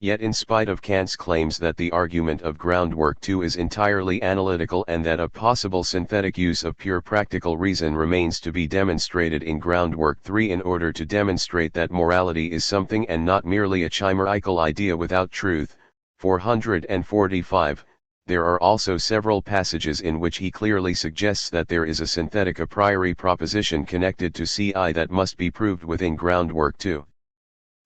Yet in spite of Kant's claims that the argument of groundwork 2 is entirely analytical and that a possible synthetic use of pure practical reason remains to be demonstrated in groundwork 3 in order to demonstrate that morality is something and not merely a chimerical idea without truth, 445, there are also several passages in which he clearly suggests that there is a synthetic a priori proposition connected to Ci that must be proved within groundwork 2.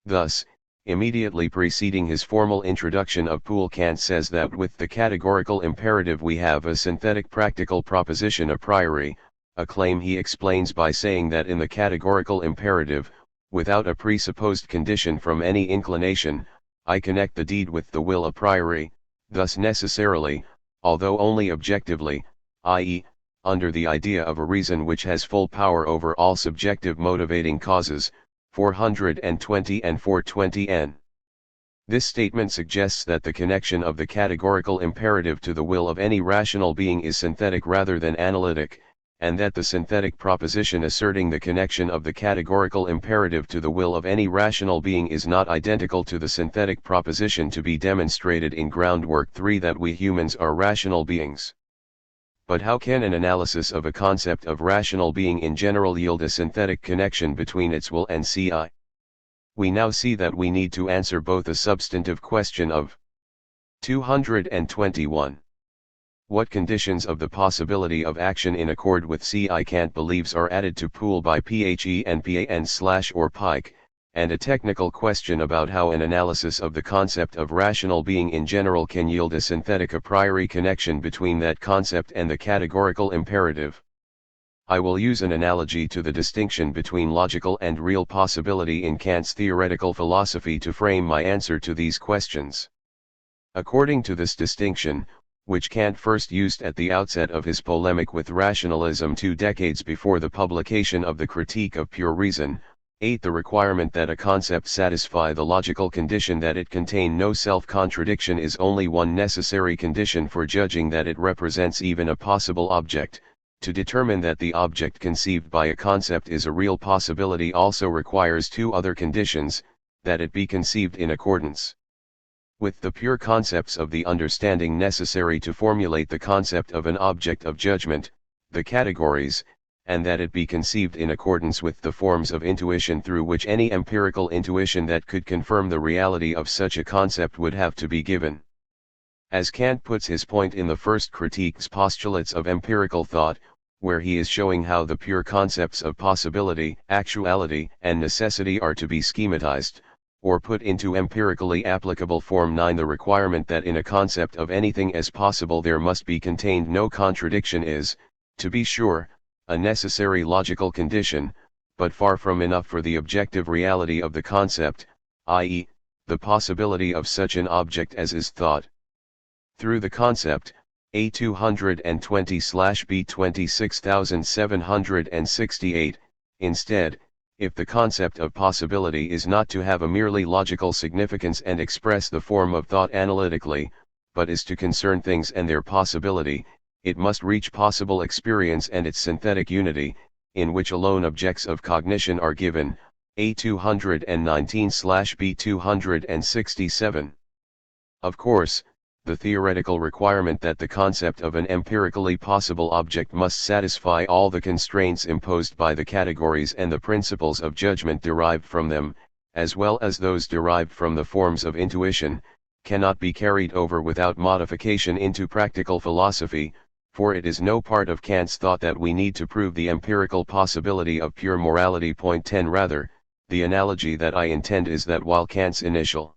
Thus, immediately preceding his formal introduction of Poole, Kant says that with the categorical imperative we have a synthetic practical proposition a priori, a claim he explains by saying that in the categorical imperative, without a presupposed condition from any inclination, I connect the deed with the will a priori, thus necessarily, although only objectively, i.e., under the idea of a reason which has full power over all subjective motivating causes, 420 and 420n. This statement suggests that the connection of the categorical imperative to the will of any rational being is synthetic rather than analytic, and that the synthetic proposition asserting the connection of the categorical imperative to the will of any rational being is not identical to the synthetic proposition to be demonstrated in groundwork 3 that we humans are rational beings. But how can an analysis of a concept of rational being in general yield a synthetic connection between its will and Ci? We now see that we need to answer both a substantive question of 221. What conditions of the possibility of action in accord with Ci Kant believes are added to Poole by Phe and Pan/or Pike, and a technical question about how an analysis of the concept of rational being in general can yield a synthetic a priori connection between that concept and the categorical imperative. I will use an analogy to the distinction between logical and real possibility in Kant's theoretical philosophy to frame my answer to these questions. According to this distinction, which Kant first used at the outset of his polemic with rationalism 2 decades before the publication of the Critique of Pure Reason, 8. The requirement that a concept satisfy the logical condition that it contain no self-contradiction is only one necessary condition for judging that it represents even a possible object. To determine that the object conceived by a concept is a real possibility also requires two other conditions: that it be conceived in accordance with the pure concepts of the understanding necessary to formulate the concept of an object of judgment, the categories, and that it be conceived in accordance with the forms of intuition through which any empirical intuition that could confirm the reality of such a concept would have to be given. As Kant puts his point in the first Critique's postulates of empirical thought, where he is showing how the pure concepts of possibility, actuality, and necessity are to be schematized, or put into empirically applicable form 9, the requirement that in a concept of anything as possible there must be contained no contradiction is, to be sure, a necessary logical condition, but far from enough for the objective reality of the concept, i.e., the possibility of such an object as is thought. Through the concept, A 220/B 26768, instead, if the concept of possibility is not to have a merely logical significance and express the form of thought analytically, but is to concern things and their possibility, it must reach possible experience and its synthetic unity, in which alone objects of cognition are given, A 219/B 267. Of course, the theoretical requirement that the concept of an empirically possible object must satisfy all the constraints imposed by the categories and the principles of judgment derived from them, as well as those derived from the forms of intuition, cannot be carried over without modification into practical philosophy, for it is no part of Kant's thought that we need to prove the empirical possibility of pure morality. Point 10. Rather, the analogy that I intend is that while Kant's initial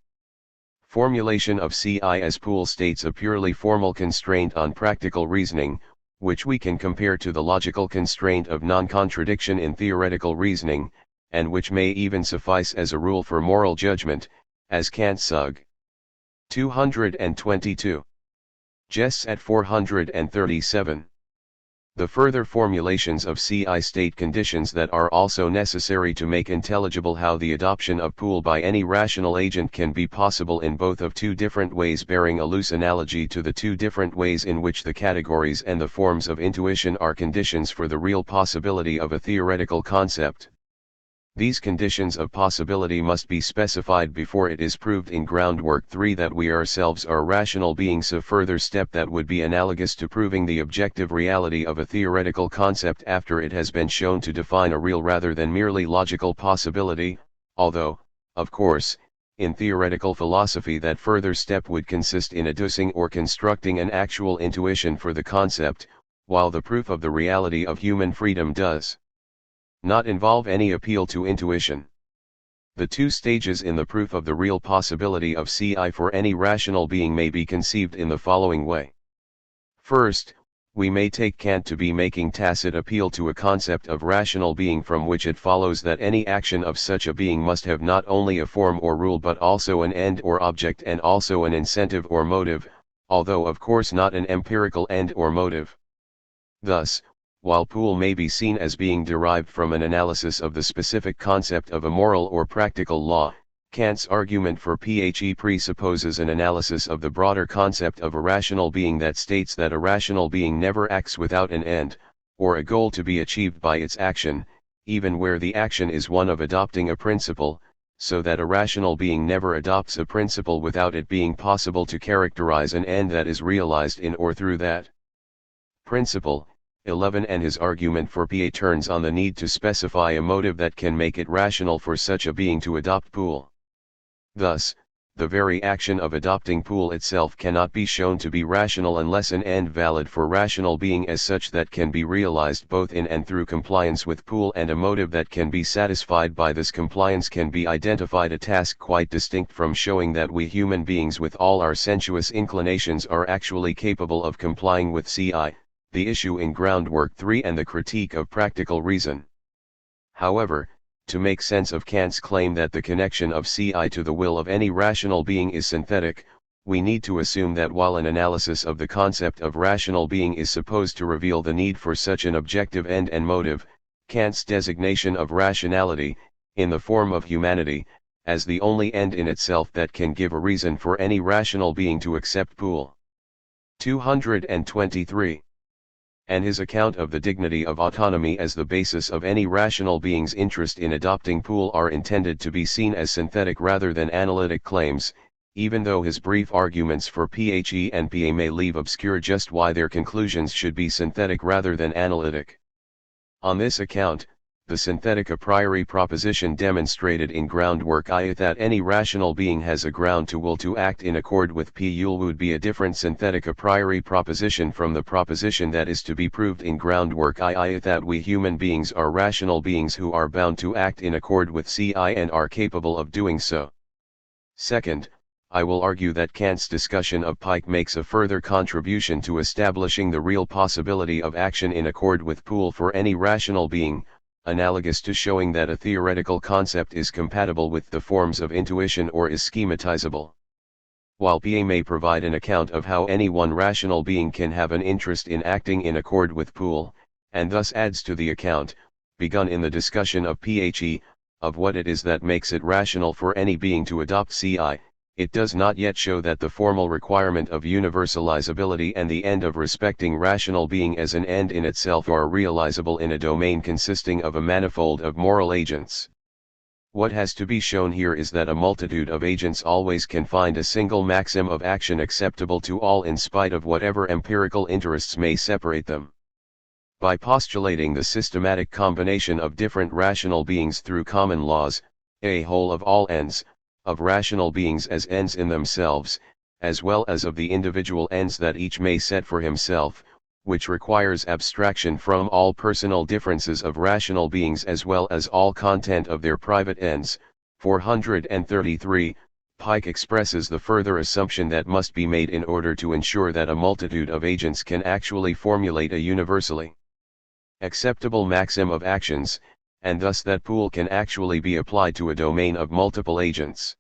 formulation of Ci as pool states a purely formal constraint on practical reasoning, which we can compare to the logical constraint of non-contradiction in theoretical reasoning, and which may even suffice as a rule for moral judgment, as Kant Sug. 222. Jests at 437. The further formulations of Ci state conditions that are also necessary to make intelligible how the adoption of pool by any rational agent can be possible in both of two different ways, bearing a loose analogy to the two different ways in which the categories and the forms of intuition are conditions for the real possibility of a theoretical concept. These conditions of possibility must be specified before it is proved in groundwork 3 that we ourselves are rational beings, a further step that would be analogous to proving the objective reality of a theoretical concept after it has been shown to define a real rather than merely logical possibility, although, of course, in theoretical philosophy that further step would consist in adducing or constructing an actual intuition for the concept, while the proof of the reality of human freedom does not involve any appeal to intuition. The two stages in the proof of the real possibility of Ci for any rational being may be conceived in the following way. First, we may take Kant to be making tacit appeal to a concept of rational being from which it follows that any action of such a being must have not only a form or rule but also an end or object and also an incentive or motive, although of course not an empirical end or motive. Thus, while pool may be seen as being derived from an analysis of the specific concept of a moral or practical law, Kant's argument for PHE presupposes an analysis of the broader concept of a rational being that states that a rational being never acts without an end, or a goal to be achieved by its action, even where the action is one of adopting a principle, so that a rational being never adopts a principle without it being possible to characterize an end that is realized in or through that principle. 11. And his argument for PA turns on the need to specify a motive that can make it rational for such a being to adopt pool. Thus, the very action of adopting pool itself cannot be shown to be rational unless an end valid for rational being as such that can be realized both in and through compliance with pool and a motive that can be satisfied by this compliance can be identified, a task quite distinct from showing that we human beings with all our sensuous inclinations are actually capable of complying with Ci, the issue in groundwork 3 and the critique of practical reason. However, to make sense of Kant's claim that the connection of Ci to the will of any rational being is synthetic, we need to assume that while an analysis of the concept of rational being is supposed to reveal the need for such an objective end and motive, Kant's designation of rationality, in the form of humanity, as the only end in itself that can give a reason for any rational being to accept pool. 223. And his account of the dignity of autonomy as the basis of any rational being's interest in adopting pool are intended to be seen as synthetic rather than analytic claims, even though his brief arguments for PHE and PA may leave obscure just why their conclusions should be synthetic rather than analytic. On this account, the synthetic a priori proposition demonstrated in groundwork I that any rational being has a ground to will to act in accord with PUL would be a different synthetic a priori proposition from the proposition that is to be proved in groundwork I that we human beings are rational beings who are bound to act in accord with CI and are capable of doing so. Second, I will argue that Kant's discussion of Pike makes a further contribution to establishing the real possibility of action in accord with PUL for any rational being, analogous to showing that a theoretical concept is compatible with the forms of intuition or is schematizable. While PA may provide an account of how any one rational being can have an interest in acting in accord with PUL, and thus adds to the account, begun in the discussion of PHE, of what it is that makes it rational for any being to adopt CI, it does not yet show that the formal requirement of universalizability and the end of respecting rational being as an end in itself are realizable in a domain consisting of a manifold of moral agents. What has to be shown here is that a multitude of agents always can find a single maxim of action acceptable to all in spite of whatever empirical interests may separate them. By postulating the systematic combination of different rational beings through common laws, a whole of all ends, of rational beings as ends in themselves, as well as of the individual ends that each may set for himself, which requires abstraction from all personal differences of rational beings as well as all content of their private ends. 433, Pike expresses the further assumption that must be made in order to ensure that a multitude of agents can actually formulate a universally acceptable maxim of actions, and thus that PUL can actually be applied to a domain of multiple agents.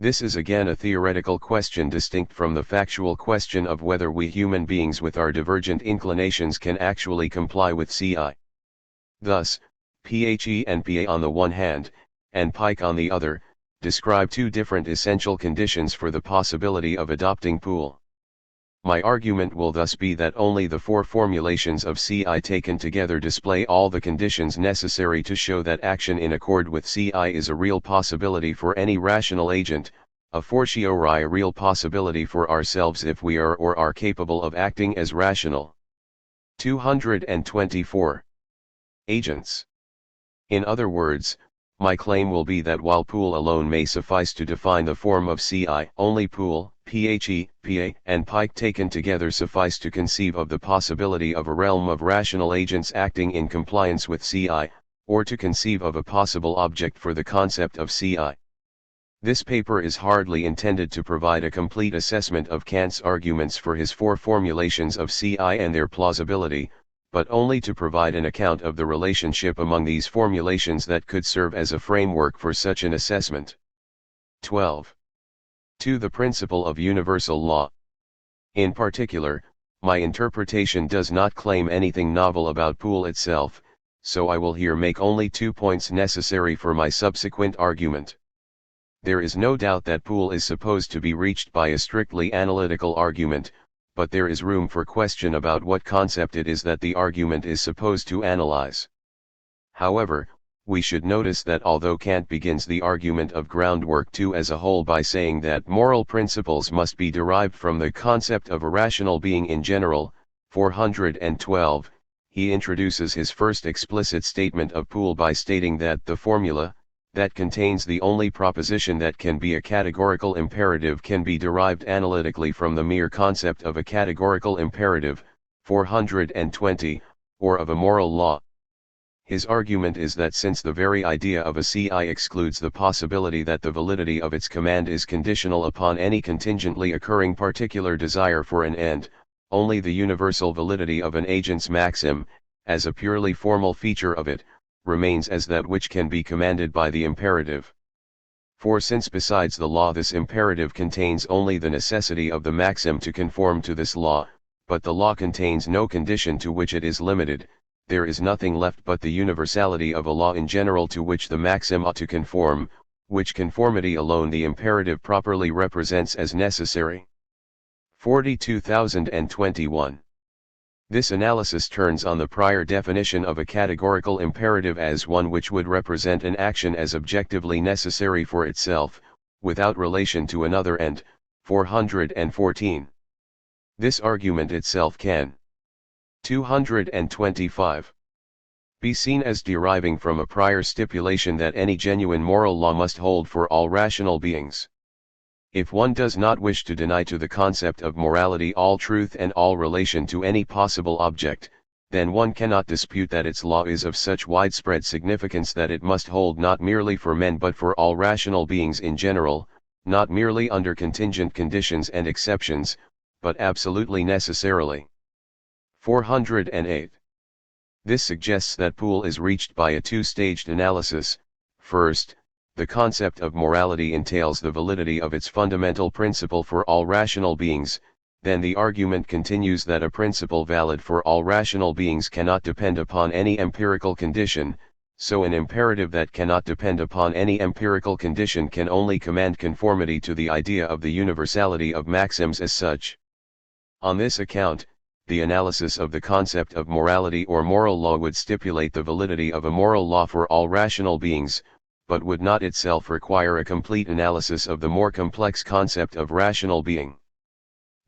This is again a theoretical question distinct from the factual question of whether we human beings with our divergent inclinations can actually comply with CI. Thus, PHE and PA on the one hand, and Pike on the other, describe two different essential conditions for the possibility of adopting PUL. My argument will thus be that only the four formulations of CI taken together display all the conditions necessary to show that action in accord with CI is a real possibility for any rational agent, a fortiori a real possibility for ourselves if we are or are capable of acting as rational. 224. Agents. In other words, my claim will be that while PUL alone may suffice to define the form of CI, only PUL, PHE, PA, and Pike taken together suffice to conceive of the possibility of a realm of rational agents acting in compliance with CI, or to conceive of a possible object for the concept of CI. This paper is hardly intended to provide a complete assessment of Kant's arguments for his four formulations of CI and their plausibility, but only to provide an account of the relationship among these formulations that could serve as a framework for such an assessment. 12. To the principle of universal law. In particular, my interpretation does not claim anything novel about PUL itself, so I will here make only 2 points necessary for my subsequent argument. There is no doubt that PUL is supposed to be reached by a strictly analytical argument, but there is room for question about what concept it is that the argument is supposed to analyze. However, we should notice that although Kant begins the argument of groundwork 2 as a whole by saying that moral principles must be derived from the concept of a rational being in general, 412, he introduces his first explicit statement of PUL by stating that the formula, that contains the only proposition that can be a categorical imperative can be derived analytically from the mere concept of a categorical imperative, 420, or of a moral law. His argument is that since the very idea of a CI excludes the possibility that the validity of its command is conditional upon any contingently occurring particular desire for an end, only the universal validity of an agent's maxim, as a purely formal feature of it, remains as that which can be commanded by the imperative. For since besides the law this imperative contains only the necessity of the maxim to conform to this law, but the law contains no condition to which it is limited, there is nothing left but the universality of a law in general to which the maxim ought to conform, which conformity alone the imperative properly represents as necessary. 42,021. This analysis turns on the prior definition of a categorical imperative as one which would represent an action as objectively necessary for itself, without relation to another end. 414. This argument itself can 225. Be seen as deriving from a prior stipulation that any genuine moral law must hold for all rational beings. If one does not wish to deny to the concept of morality all truth and all relation to any possible object, then one cannot dispute that its law is of such widespread significance that it must hold not merely for men but for all rational beings in general, not merely under contingent conditions and exceptions, but absolutely necessarily. 408. This suggests that Poole is reached by a two-staged analysis. First, the concept of morality entails the validity of its fundamental principle for all rational beings, then the argument continues that a principle valid for all rational beings cannot depend upon any empirical condition, so an imperative that cannot depend upon any empirical condition can only command conformity to the idea of the universality of maxims as such. On this account, the analysis of the concept of morality or moral law would stipulate the validity of a moral law for all rational beings, but would not itself require a complete analysis of the more complex concept of rational being.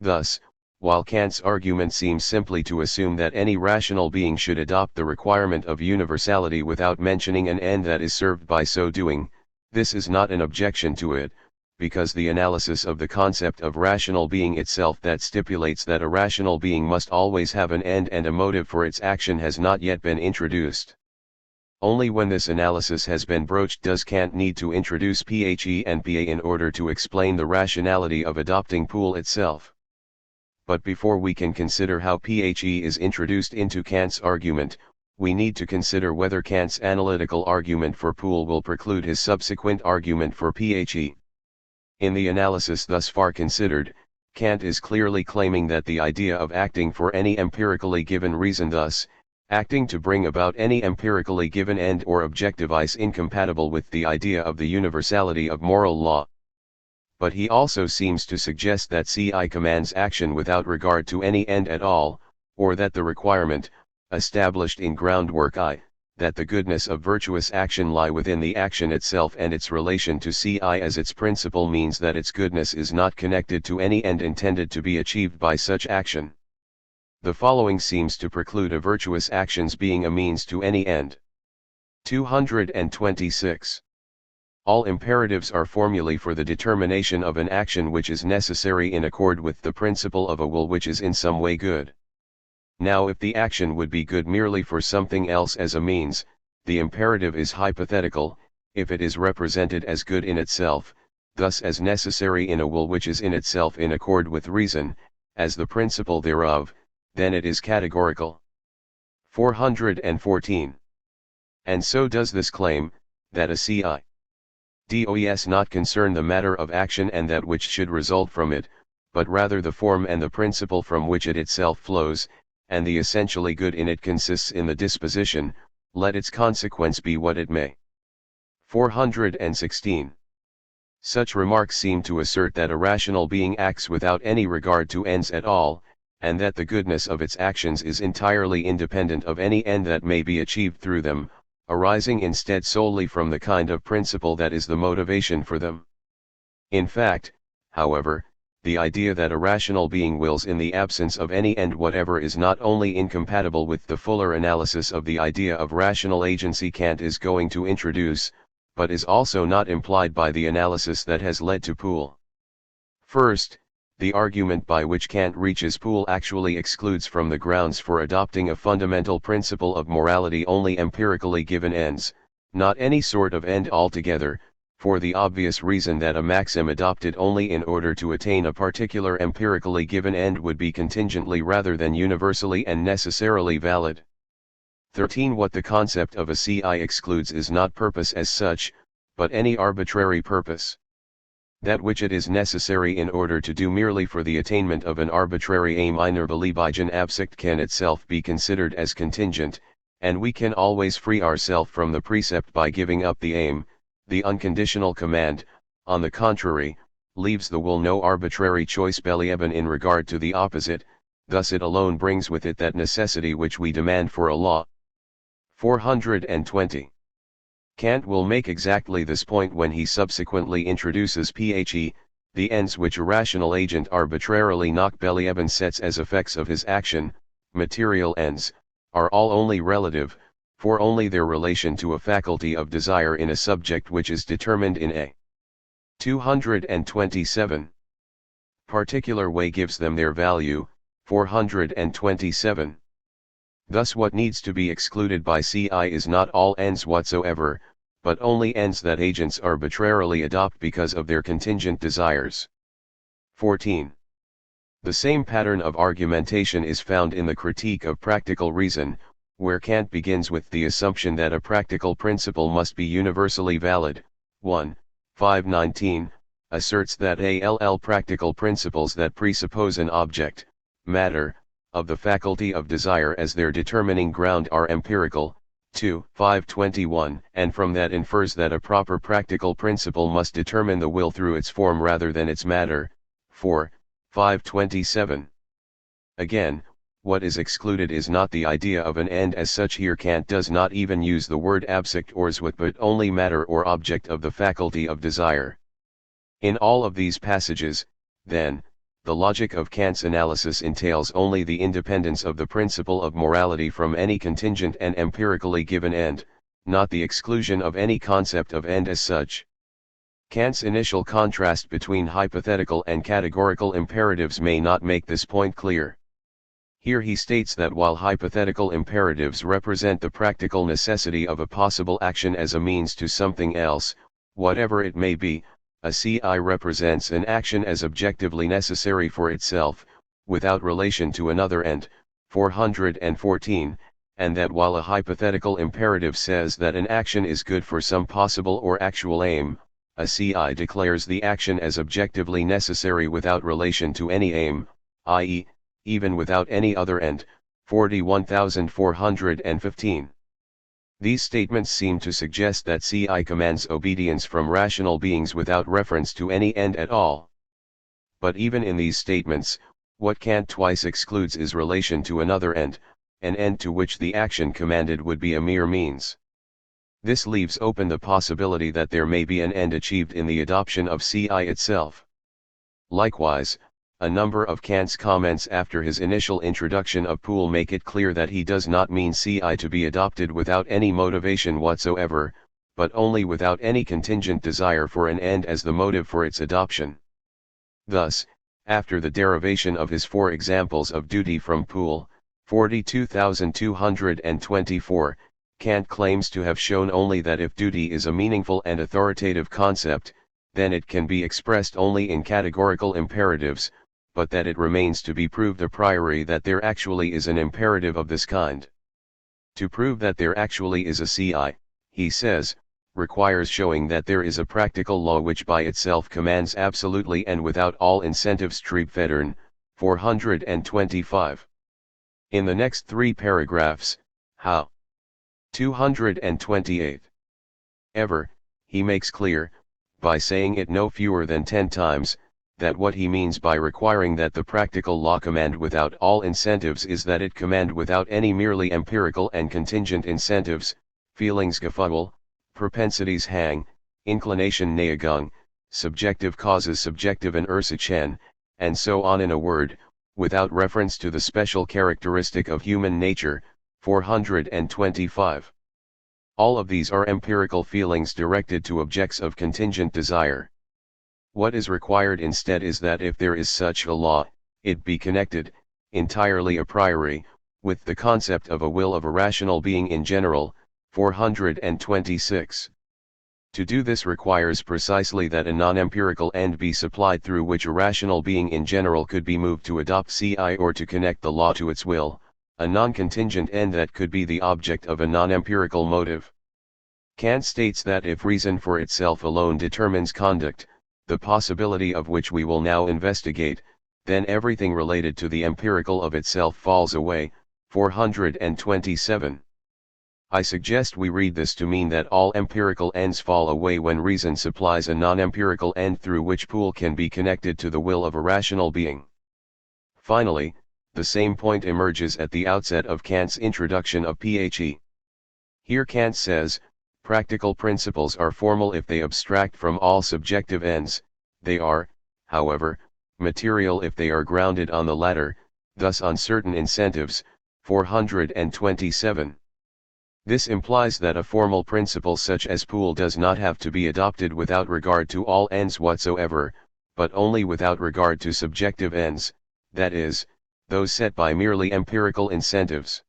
Thus, while Kant's argument seems simply to assume that any rational being should adopt the requirement of universality without mentioning an end that is served by so doing, this is not an objection to it, because the analysis of the concept of rational being itself that stipulates that a rational being must always have an end and a motive for its action has not yet been introduced. Only when this analysis has been broached does Kant need to introduce PHE and PA in order to explain the rationality of adopting Poole itself. But before we can consider how PHE is introduced into Kant's argument, we need to consider whether Kant's analytical argument for Poole will preclude his subsequent argument for PHE. In the analysis thus far considered, Kant is clearly claiming that the idea of acting for any empirically given reason, thus, acting to bring about any empirically given end or objective, is incompatible with the idea of the universality of moral law. But he also seems to suggest that CI commands action without regard to any end at all, or that the requirement, established in groundwork I, that the goodness of virtuous action lie within the action itself and its relation to CI as its principle means that its goodness is not connected to any end intended to be achieved by such action. The following seems to preclude a virtuous action's being a means to any end. 226. All imperatives are formulae for the determination of an action which is necessary in accord with the principle of a will which is in some way good. Now if the action would be good merely for something else as a means, the imperative is hypothetical. If it is represented as good in itself, thus as necessary in a will which is in itself in accord with reason, as the principle thereof, then it is categorical. 414. And so does this claim, that a CI does not concern the matter of action and that which should result from it, but rather the form and the principle from which it itself flows, and the essentially good in it consists in the disposition, let its consequence be what it may. 416. Such remarks seem to assert that a rational being acts without any regard to ends at all, and that the goodness of its actions is entirely independent of any end that may be achieved through them, arising instead solely from the kind of principle that is the motivation for them. In fact, however, the idea that a rational being wills in the absence of any end whatever is not only incompatible with the fuller analysis of the idea of rational agency Kant is going to introduce, but is also not implied by the analysis that has led to Poole. First, the argument by which Kant reaches Poole actually excludes from the grounds for adopting a fundamental principle of morality only empirically given ends, not any sort of end altogether, for the obvious reason that a maxim adopted only in order to attain a particular empirically given end would be contingently rather than universally and necessarily valid. 13. What the concept of a CI excludes is not purpose as such, but any arbitrary purpose. That which it is necessary in order to do merely for the attainment of an arbitrary aim innerbeleibigen Absicht can itself be considered as contingent, and we can always free ourselves from the precept by giving up the aim. The unconditional command, on the contrary, leaves the will no arbitrary choice belieben in regard to the opposite, thus it alone brings with it that necessity which we demand for a law. 420. Kant will make exactly this point when he subsequently introduces phe, the ends which a rational agent arbitrarily knock-belly-eben sets as effects of his action, material ends, are all only relative, for only their relation to a faculty of desire in a subject which is determined in a 227. Particular way gives them their value, 427. Thus what needs to be excluded by Ci is not all ends whatsoever, but only ends that agents arbitrarily adopt because of their contingent desires. 14. The same pattern of argumentation is found in the Critique of Practical Reason, where Kant begins with the assumption that a practical principle must be universally valid. 1. 519, asserts that all practical principles that presuppose an object, matter, of the faculty of desire as their determining ground are empirical. 2. 521, and from that infers that a proper practical principle must determine the will through its form rather than its matter. 4. 527. Again, what is excluded is not the idea of an end as such. Here Kant does not even use the word Absicht or Zwit, but only matter or object of the faculty of desire. In all of these passages, then, the logic of Kant's analysis entails only the independence of the principle of morality from any contingent and empirically given end, not the exclusion of any concept of end as such. Kant's initial contrast between hypothetical and categorical imperatives may not make this point clear. Here he states that while hypothetical imperatives represent the practical necessity of a possible action as a means to something else, whatever it may be, a Ci represents an action as objectively necessary for itself, without relation to another end. 414, and that while a hypothetical imperative says that an action is good for some possible or actual aim, a Ci declares the action as objectively necessary without relation to any aim, i.e., even without any other end. 41415. These statements seem to suggest that Ci commands obedience from rational beings without reference to any end at all. But even in these statements, what Kant twice excludes is relation to another end, an end to which the action commanded would be a mere means. This leaves open the possibility that there may be an end achieved in the adoption of Ci itself. Likewise, a number of Kant's comments after his initial introduction of Poole make it clear that he does not mean Ci to be adopted without any motivation whatsoever, but only without any contingent desire for an end as the motive for its adoption. Thus, after the derivation of his 4 examples of duty from Poole, 42224, Kant claims to have shown only that if duty is a meaningful and authoritative concept, then it can be expressed only in categorical imperatives, but that it remains to be proved a priori that there actually is an imperative of this kind. To prove that there actually is a Ci, he says, requires showing that there is a practical law which by itself commands absolutely and without all incentives. Triebfedern, 425. In the next 3 paragraphs, how? 228. Ever, he makes clear, by saying it no fewer than 10 times, that what he means by requiring that the practical law command without all incentives is that it command without any merely empirical and contingent incentives, Feelingsgefühl, propensities hang, inclination Neigung, subjective causes subjektiven Ursachen, and so on. In a word, without reference to the special characteristic of human nature. 425. All of these are empirical feelings directed to objects of contingent desire. What is required instead is that if there is such a law, it be connected, entirely a priori, with the concept of a will of a rational being in general. 426. To do this requires precisely that a non-empirical end be supplied through which a rational being in general could be moved to adopt Ci or to connect the law to its will, a non-contingent end that could be the object of a non-empirical motive. Kant states that if reason for itself alone determines conduct, the possibility of which we will now investigate, then everything related to the empirical of itself falls away. 427. I suggest we read this to mean that all empirical ends fall away when reason supplies a non-empirical end through which Poole can be connected to the will of a rational being. Finally, the same point emerges at the outset of Kant's introduction of phe. Here Kant says, Practical principles are formal if they abstract from all subjective ends, they are, however, material if they are grounded on the latter, thus on certain incentives. 427. This implies that a formal principle such as pool does not have to be adopted without regard to all ends whatsoever, but only without regard to subjective ends, that is, those set by merely empirical incentives.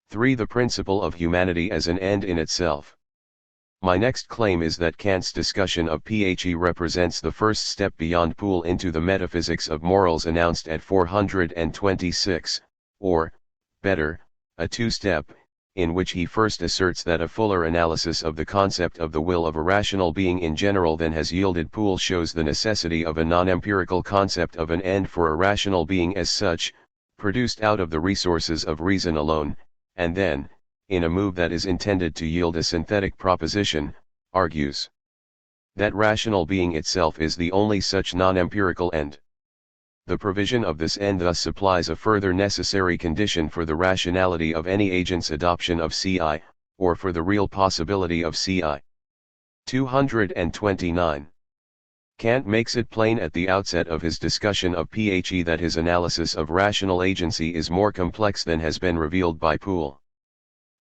3. The principle of humanity as an end in itself. My next claim is that Kant's discussion of PHE represents the first step beyond pool into the metaphysics of morals announced at 426, or, better, a two-step, in which he first asserts that a fuller analysis of the concept of the will of a rational being in general than has yielded pool shows the necessity of a non-empirical concept of an end for a rational being as such, produced out of the resources of reason alone, and then, in a move that is intended to yield a synthetic proposition, argues that rational being itself is the only such non-empirical end. The provision of this end thus supplies a further necessary condition for the rationality of any agent's adoption of CI, or for the real possibility of CI. 229. Kant makes it plain at the outset of his discussion of PHE that his analysis of rational agency is more complex than has been revealed by Poole.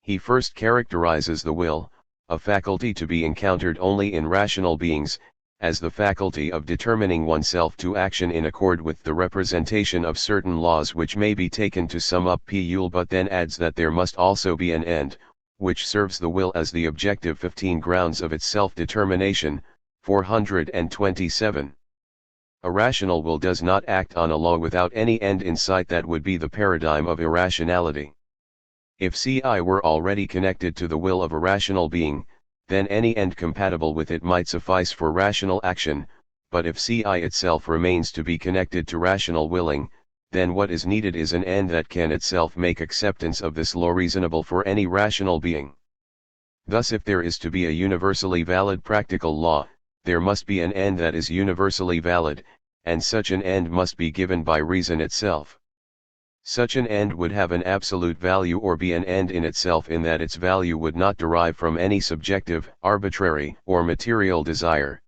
He first characterizes the will, a faculty to be encountered only in rational beings, as the faculty of determining oneself to action in accord with the representation of certain laws, which may be taken to sum up Poole, but then adds that there must also be an end, which serves the will as the objective 15 grounds of its self-determination. 427. A rational will does not act on a law without any end in sight. That would be the paradigm of irrationality. If CI were already connected to the will of a rational being, then any end compatible with it might suffice for rational action, but if CI itself remains to be connected to rational willing, then what is needed is an end that can itself make acceptance of this law reasonable for any rational being. Thus, if there is to be a universally valid practical law, there must be an end that is universally valid, and such an end must be given by reason itself. Such an end would have an absolute value or be an end in itself, in that its value would not derive from any subjective, arbitrary, or material desire.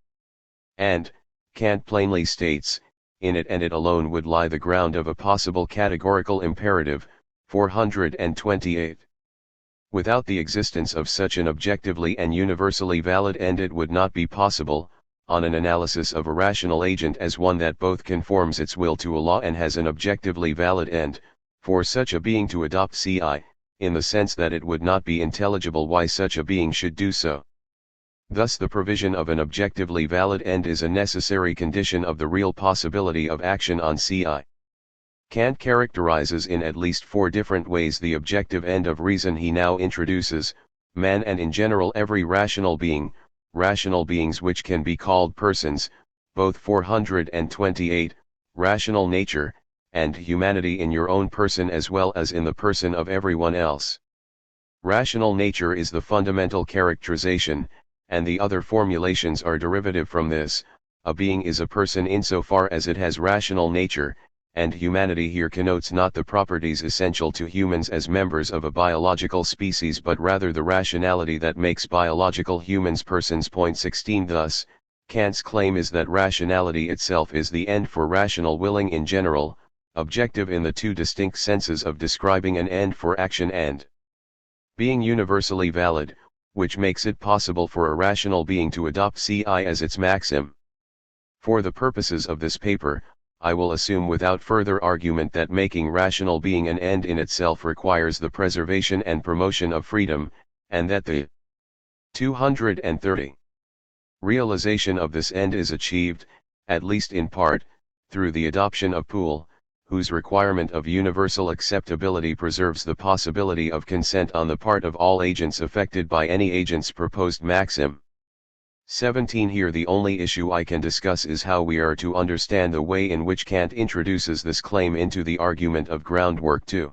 And, Kant plainly states, in it and it alone would lie the ground of a possible categorical imperative. 428. Without the existence of such an objectively and universally valid end, it would not be possible, on an analysis of a rational agent as one that both conforms its will to a law and has an objectively valid end, for such a being to adopt CI, in the sense that it would not be intelligible why such a being should do so. Thus the provision of an objectively valid end is a necessary condition of the real possibility of action on CI. Kant characterizes in at least 4 different ways the objective end of reason he now introduces: man and in general every rational being, rational beings which can be called persons, both 428, rational nature, and humanity in your own person as well as in the person of everyone else. Rational nature is the fundamental characterization, and the other formulations are derivative from this. A being is a person insofar as it has rational nature, and humanity here connotes not the properties essential to humans as members of a biological species, but rather the rationality that makes biological humans persons. 16. Thus, Kant's claim is that rationality itself is the end for rational willing in general, objective in the 2 distinct senses of describing an end for action and being universally valid, which makes it possible for a rational being to adopt CI as its maxim. For the purposes of this paper, I will assume without further argument that making rational being an end in itself requires the preservation and promotion of freedom, and that the 230 realization of this end is achieved, at least in part, through the adoption of Poole, whose requirement of universal acceptability preserves the possibility of consent on the part of all agents affected by any agent's proposed maxim. 17. Here the only issue I can discuss is how we are to understand the way in which Kant introduces this claim into the argument of groundwork 2.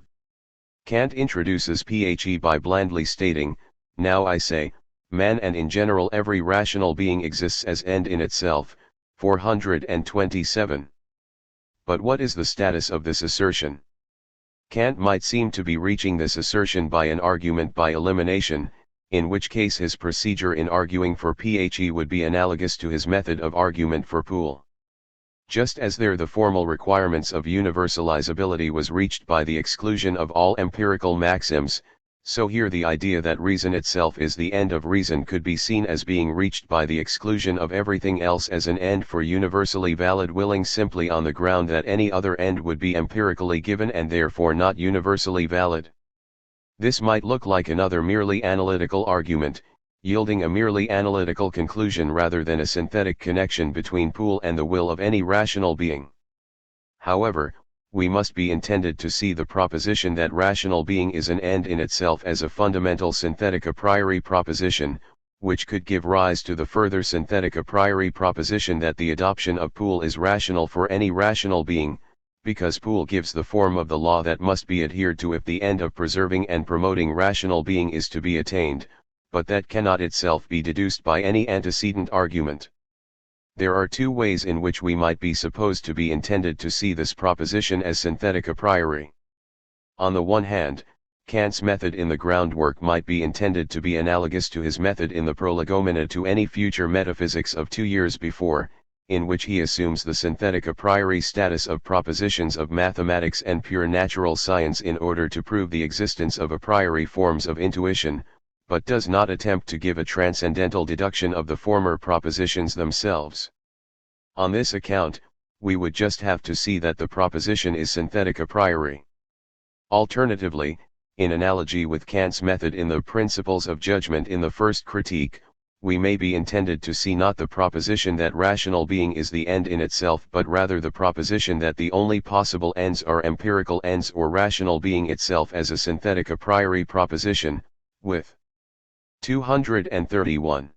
Kant introduces PHE by blandly stating, "Now I say, man and in general every rational being exists as end in itself." 427. But what is the status of this assertion? Kant might seem to be reaching this assertion by an argument by elimination, in which case his procedure in arguing for PHE would be analogous to his method of argument for pool. Just as there the formal requirements of universalizability was reached by the exclusion of all empirical maxims, so here the idea that reason itself is the end of reason could be seen as being reached by the exclusion of everything else as an end for universally valid willing simply on the ground that any other end would be empirically given and therefore not universally valid. This might look like another merely analytical argument, yielding a merely analytical conclusion rather than a synthetic connection between pool and the will of any rational being. However, we must be intended to see the proposition that rational being is an end in itself as a fundamental synthetic a priori proposition, which could give rise to the further synthetic a priori proposition that the adoption of pool is rational for any rational being, because pool gives the form of the law that must be adhered to if the end of preserving and promoting rational being is to be attained, but that cannot itself be deduced by any antecedent argument. There are two ways in which we might be supposed to be intended to see this proposition as synthetic a priori. On the one hand, Kant's method in the groundwork might be intended to be analogous to his method in the prolegomena to any future metaphysics of 2 years before, in which he assumes the synthetic a priori status of propositions of mathematics and pure natural science in order to prove the existence of a priori forms of intuition, but does not attempt to give a transcendental deduction of the former propositions themselves. On this account, we would just have to see that the proposition is synthetic a priori. Alternatively, in analogy with Kant's method in the principles of judgment in the first critique, we may be intended to see not the proposition that rational being is the end in itself but rather the proposition that the only possible ends are empirical ends or rational being itself as a synthetic a priori proposition, with 231.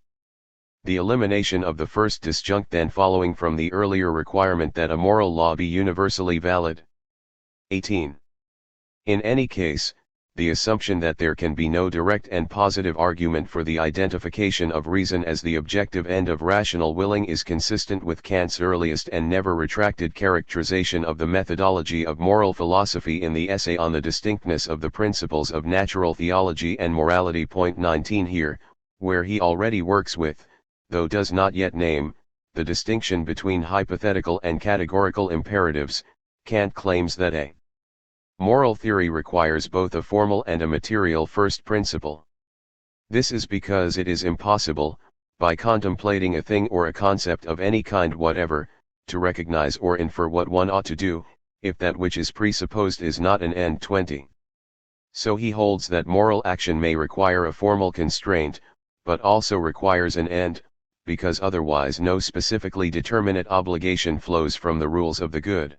The elimination of the first disjunct then following from the earlier requirement that a moral law be universally valid. 18. In any case, the assumption that there can be no direct and positive argument for the identification of reason as the objective end of rational willing is consistent with Kant's earliest and never retracted characterization of the methodology of moral philosophy in the essay on the distinctness of the principles of natural theology and morality. Point 19 here, where he already works with, though does not yet name, the distinction between hypothetical and categorical imperatives. Kant claims that a moral theory requires both a formal and a material first principle. This is because it is impossible, by contemplating a thing or a concept of any kind whatever, to recognize or infer what one ought to do, if that which is presupposed is not an end. 20. So he holds that moral action may require a formal constraint, but also requires an end, because otherwise no specifically determinate obligation flows from the rules of the good.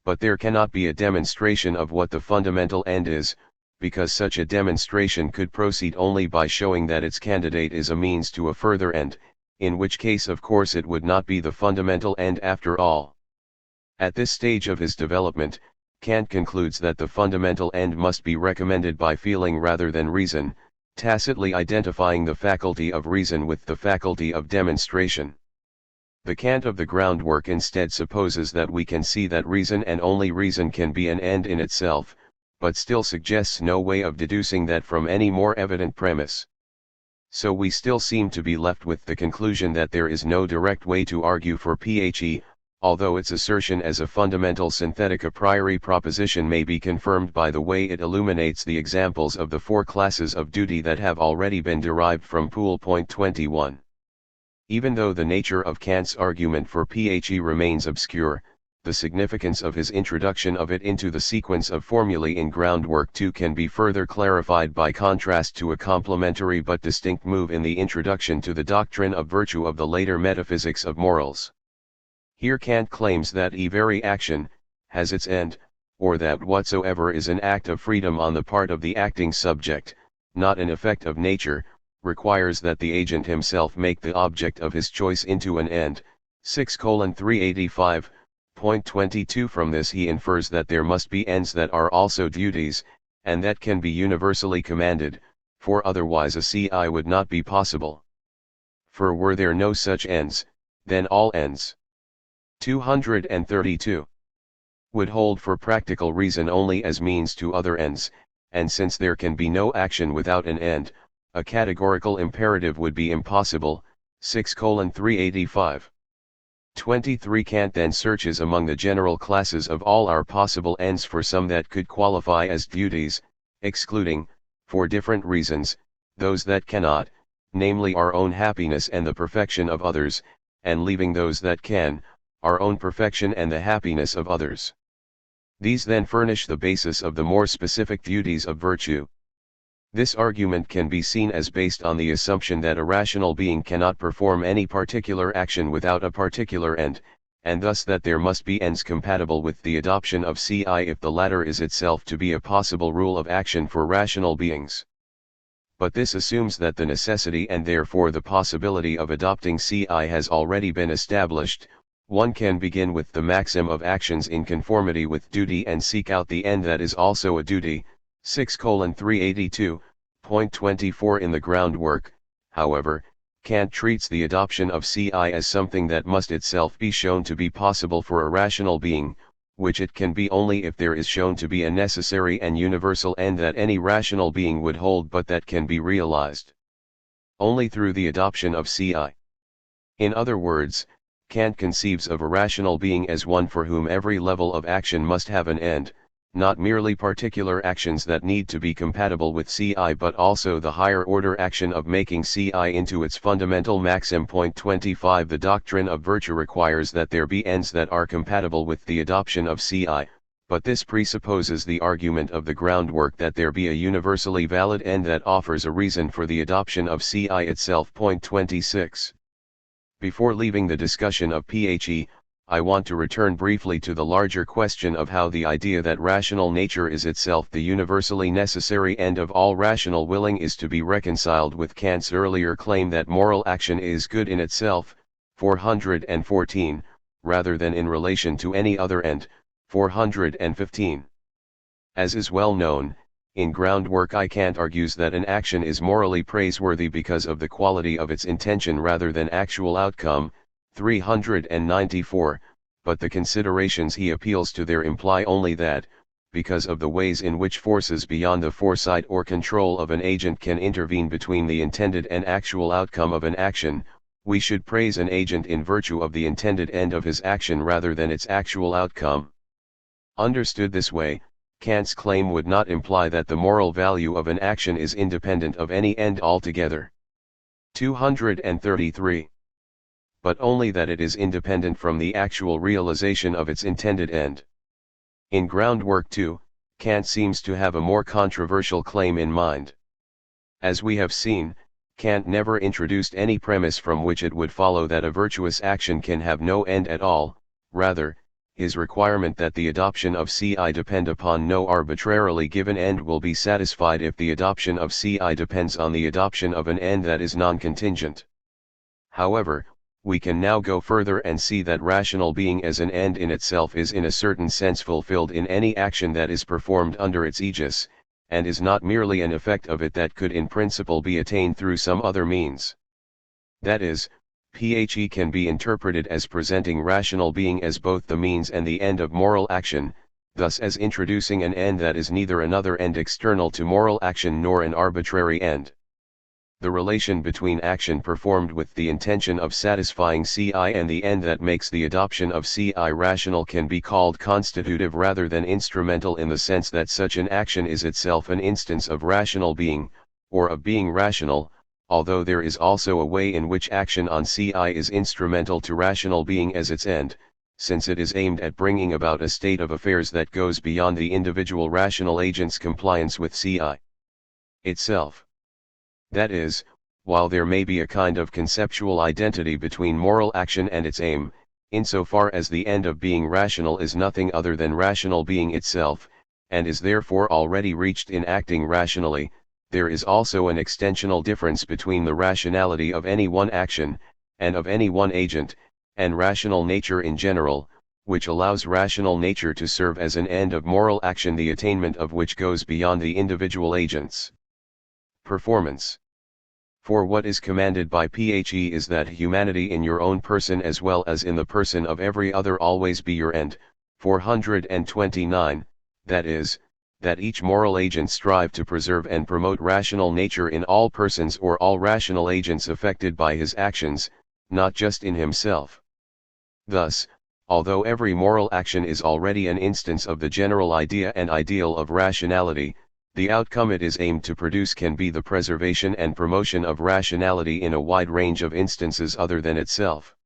But there cannot be a demonstration of what the fundamental end is, because such a demonstration could proceed only by showing that its candidate is a means to a further end, in which case of course it would not be the fundamental end after all. At this stage of his development, Kant concludes that the fundamental end must be recommended by feeling rather than reason, tacitly identifying the faculty of reason with the faculty of demonstration. The Kant of the groundwork instead supposes that we can see that reason and only reason can be an end in itself, but still suggests no way of deducing that from any more evident premise. So we still seem to be left with the conclusion that there is no direct way to argue for PHE, although its assertion as a fundamental synthetic a priori proposition may be confirmed by the way it illuminates the examples of the 4 classes of duty that have already been derived from Pool. Point 21. Even though the nature of Kant's argument for PHE remains obscure, the significance of his introduction of it into the sequence of formulae in groundwork 2 can be further clarified by contrast to a complementary but distinct move in the introduction to the doctrine of virtue of the later metaphysics of morals. Here Kant claims that very action has its end, or that whatsoever is an act of freedom on the part of the acting subject, not an effect of nature, requires that the agent himself make the object of his choice into an end. 6:385. Point 22. From this he infers that there must be ends that are also duties, and that can be universally commanded, for otherwise a CI would not be possible. For were there no such ends, then all ends 232 would hold for practical reason only as means to other ends, and since there can be no action without an end, a categorical imperative would be impossible. 6:385. 23. Kant then searches among the general classes of all our possible ends for some that could qualify as duties, excluding, for different reasons, those that cannot, namely our own happiness and the perfection of others, and leaving those that can, our own perfection and the happiness of others. These then furnish the basis of the more specific duties of virtue. This argument can be seen as based on the assumption that a rational being cannot perform any particular action without a particular end, and thus that there must be ends compatible with the adoption of Ci if the latter is itself to be a possible rule of action for rational beings. But this assumes that the necessity and therefore the possibility of adopting Ci has already been established. One can begin with the maxim of actions in conformity with duty and seek out the end that is also a duty. 6:382.24 In the groundwork, however, Kant treats the adoption of Ci as something that must itself be shown to be possible for a rational being, which it can be only if there is shown to be a necessary and universal end that any rational being would hold but that can be realized only through the adoption of Ci. In other words, Kant conceives of a rational being as one for whom every level of action must have an end, not merely particular actions that need to be compatible with Ci but also the higher order action of making Ci into its fundamental maxim. 25 The doctrine of virtue requires that there be ends that are compatible with the adoption of Ci, but this presupposes the argument of the groundwork that there be a universally valid end that offers a reason for the adoption of Ci itself. 26 Before leaving the discussion of PHE, I want to return briefly to the larger question of how the idea that rational nature is itself the universally necessary end of all rational willing is to be reconciled with Kant's earlier claim that moral action is good in itself, 414, rather than in relation to any other end, 415. As is well known, in groundwork Kant argues that an action is morally praiseworthy because of the quality of its intention rather than actual outcome, 394, but the considerations he appeals to there imply only that, because of the ways in which forces beyond the foresight or control of an agent can intervene between the intended and actual outcome of an action, we should praise an agent in virtue of the intended end of his action rather than its actual outcome. Understood this way, Kant's claim would not imply that the moral value of an action is independent of any end altogether. 233. But only that it is independent from the actual realization of its intended end. In groundwork 2, Kant seems to have a more controversial claim in mind. As we have seen, Kant never introduced any premise from which it would follow that a virtuous action can have no end at all. Rather, his requirement that the adoption of Ci depend upon no arbitrarily given end will be satisfied if the adoption of Ci depends on the adoption of an end that is non-contingent. However, we can now go further and see that rational being as an end in itself is in a certain sense fulfilled in any action that is performed under its aegis, and is not merely an effect of it that could in principle be attained through some other means. That is, PHE can be interpreted as presenting rational being as both the means and the end of moral action, thus as introducing an end that is neither another end external to moral action nor an arbitrary end. The relation between action performed with the intention of satisfying Ci and the end that makes the adoption of Ci rational can be called constitutive rather than instrumental in the sense that such an action is itself an instance of rational being, or of being rational, although there is also a way in which action on Ci is instrumental to rational being as its end, since it is aimed at bringing about a state of affairs that goes beyond the individual rational agent's compliance with Ci itself. That is, while there may be a kind of conceptual identity between moral action and its aim, insofar as the end of being rational is nothing other than rational being itself, and is therefore already reached in acting rationally, there is also an extensional difference between the rationality of any one action, and of any one agent, and rational nature in general, which allows rational nature to serve as an end of moral action the attainment of which goes beyond the individual agent's performance. For what is commanded by PHE is that humanity in your own person as well as in the person of every other always be your end, 429, that is, that each moral agent strive to preserve and promote rational nature in all persons or all rational agents affected by his actions, not just in himself. Thus, although every moral action is already an instance of the general idea and ideal of rationality, the outcome it is aimed to produce can be the preservation and promotion of rationality in a wide range of instances other than itself.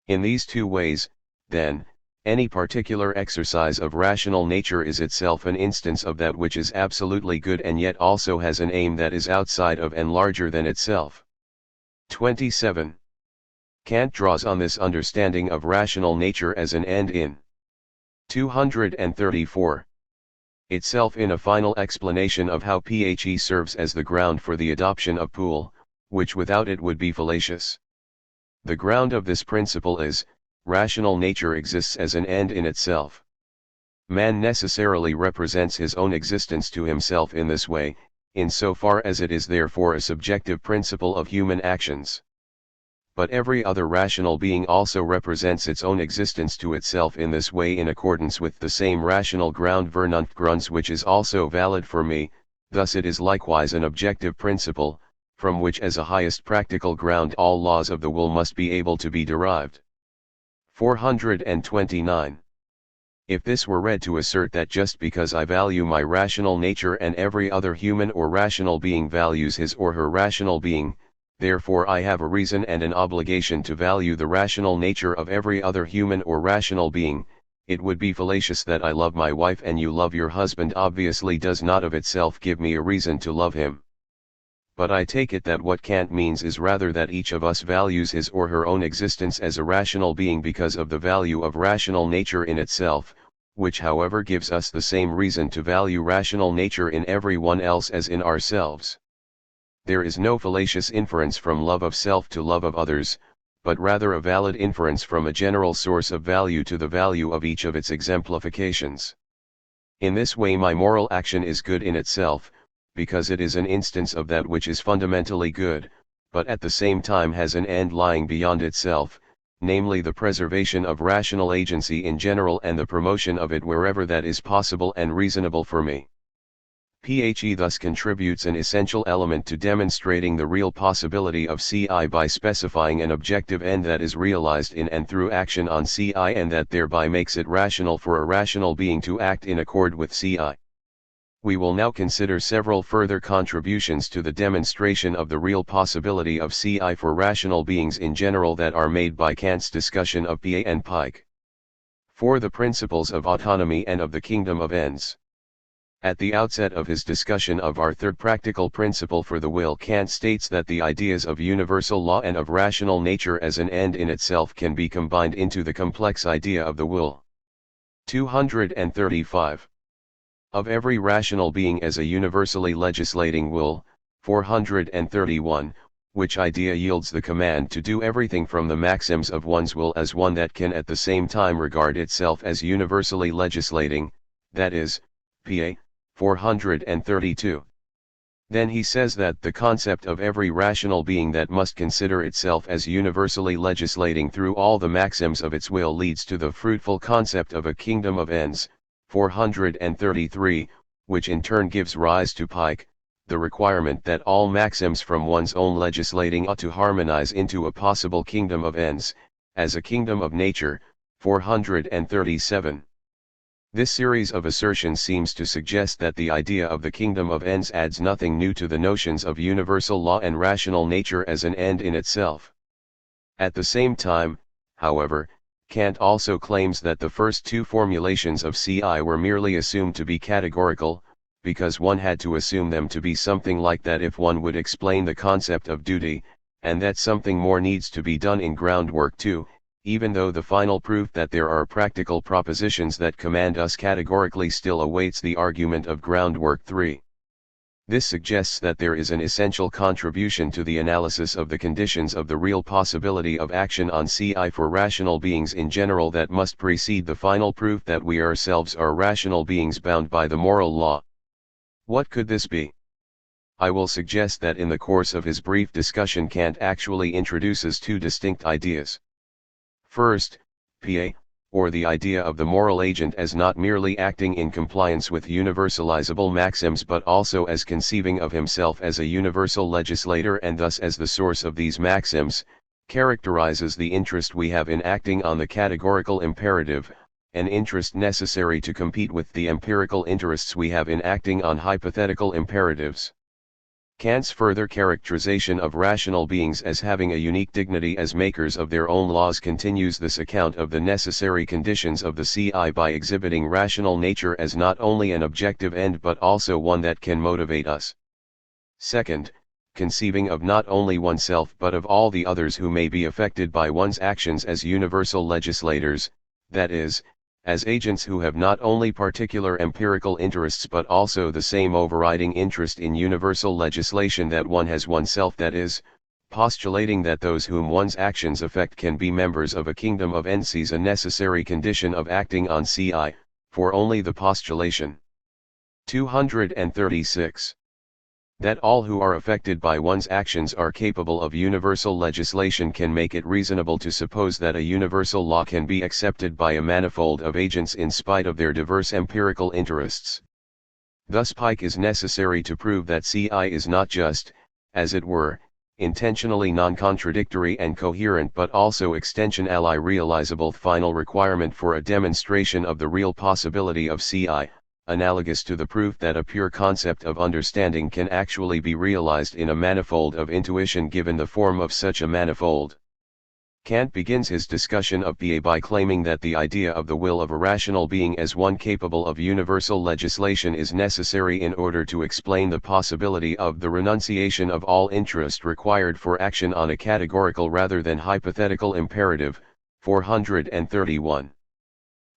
In these two ways, then, any particular exercise of rational nature is itself an instance of that which is absolutely good and yet also has an aim that is outside of and larger than itself. 27. Kant draws on this understanding of rational nature as an end in 234. Itself in a final explanation of how Phe serves as the ground for the adoption of Poole, which without it would be fallacious. The ground of this principle is, rational nature exists as an end in itself. Man necessarily represents his own existence to himself in this way, insofar as it is therefore a subjective principle of human actions. But every other rational being also represents its own existence to itself in this way in accordance with the same rational ground Vernunftgrunds which is also valid for me, thus it is likewise an objective principle, from which as a highest practical ground all laws of the will must be able to be derived. 429. If this were read to assert that just because I value my rational nature and every other human or rational being values his or her rational being, therefore I have a reason and an obligation to value the rational nature of every other human or rational being, it would be fallacious that I love my wife and you love your husband obviously does not of itself give me a reason to love him. But I take it that what Kant means is rather that each of us values his or her own existence as a rational being because of the value of rational nature in itself, which however gives us the same reason to value rational nature in everyone else as in ourselves. There is no fallacious inference from love of self to love of others, but rather a valid inference from a general source of value to the value of each of its exemplifications. In this way my moral action is good in itself, because it is an instance of that which is fundamentally good, but at the same time has an end lying beyond itself, namely the preservation of rational agency in general and the promotion of it wherever that is possible and reasonable for me. Phe thus contributes an essential element to demonstrating the real possibility of Ci by specifying an objective end that is realized in and through action on Ci and that thereby makes it rational for a rational being to act in accord with Ci. We will now consider several further contributions to the demonstration of the real possibility of Ci for rational beings in general that are made by Kant's discussion of Phe and Pike. For the principles of autonomy and of the kingdom of ends. At the outset of his discussion of our third practical principle for the will, Kant states that the ideas of universal law and of rational nature as an end in itself can be combined into the complex idea of the will. 235. Of every rational being as a universally legislating will. 431, which idea yields the command to do everything from the maxims of one's will as one that can at the same time regard itself as universally legislating, that is, Phe. 432. Then he says that the concept of every rational being that must consider itself as universally legislating through all the maxims of its will leads to the fruitful concept of a kingdom of ends. 433, which in turn gives rise to Pike, the requirement that all maxims from one's own legislating ought to harmonize into a possible kingdom of ends, as a kingdom of nature. 437. This series of assertions seems to suggest that the idea of the kingdom of ends adds nothing new to the notions of universal law and rational nature as an end in itself. At the same time, however, Kant also claims that the first two formulations of Ci were merely assumed to be categorical, because one had to assume them to be something like that if one would explain the concept of duty, and that something more needs to be done in groundwork too, even though the final proof that there are practical propositions that command us categorically still awaits the argument of groundwork 3. This suggests that there is an essential contribution to the analysis of the conditions of the real possibility of action on Ci for rational beings in general that must precede the final proof that we ourselves are rational beings bound by the moral law. What could this be? I will suggest that in the course of his brief discussion Kant actually introduces two distinct ideas. First, Phe, or the idea of the moral agent as not merely acting in compliance with universalizable maxims but also as conceiving of himself as a universal legislator and thus as the source of these maxims, characterizes the interest we have in acting on the categorical imperative, an interest necessary to compete with the empirical interests we have in acting on hypothetical imperatives. Kant's further characterization of rational beings as having a unique dignity as makers of their own laws continues this account of the necessary conditions of the CI by exhibiting rational nature as not only an objective end but also one that can motivate us. Second, conceiving of not only oneself but of all the others who may be affected by one's actions as universal legislators, that is, as agents who have not only particular empirical interests but also the same overriding interest in universal legislation that one has oneself, that is, postulating that those whom one's actions affect can be members of a kingdom of entities, a necessary condition of acting on CI, for only the postulation. 236. That all who are affected by one's actions are capable of universal legislation can make it reasonable to suppose that a universal law can be accepted by a manifold of agents in spite of their diverse empirical interests. Thus Pike is necessary to prove that CI is not just, as it were, intentionally non-contradictory and coherent but also extension-ally realizable final requirement for a demonstration of the real possibility of CI. Analogous to the proof that a pure concept of understanding can actually be realized in a manifold of intuition given the form of such a manifold. Kant begins his discussion of PA by claiming that the idea of the will of a rational being as one capable of universal legislation is necessary in order to explain the possibility of the renunciation of all interest required for action on a categorical rather than hypothetical imperative. 431.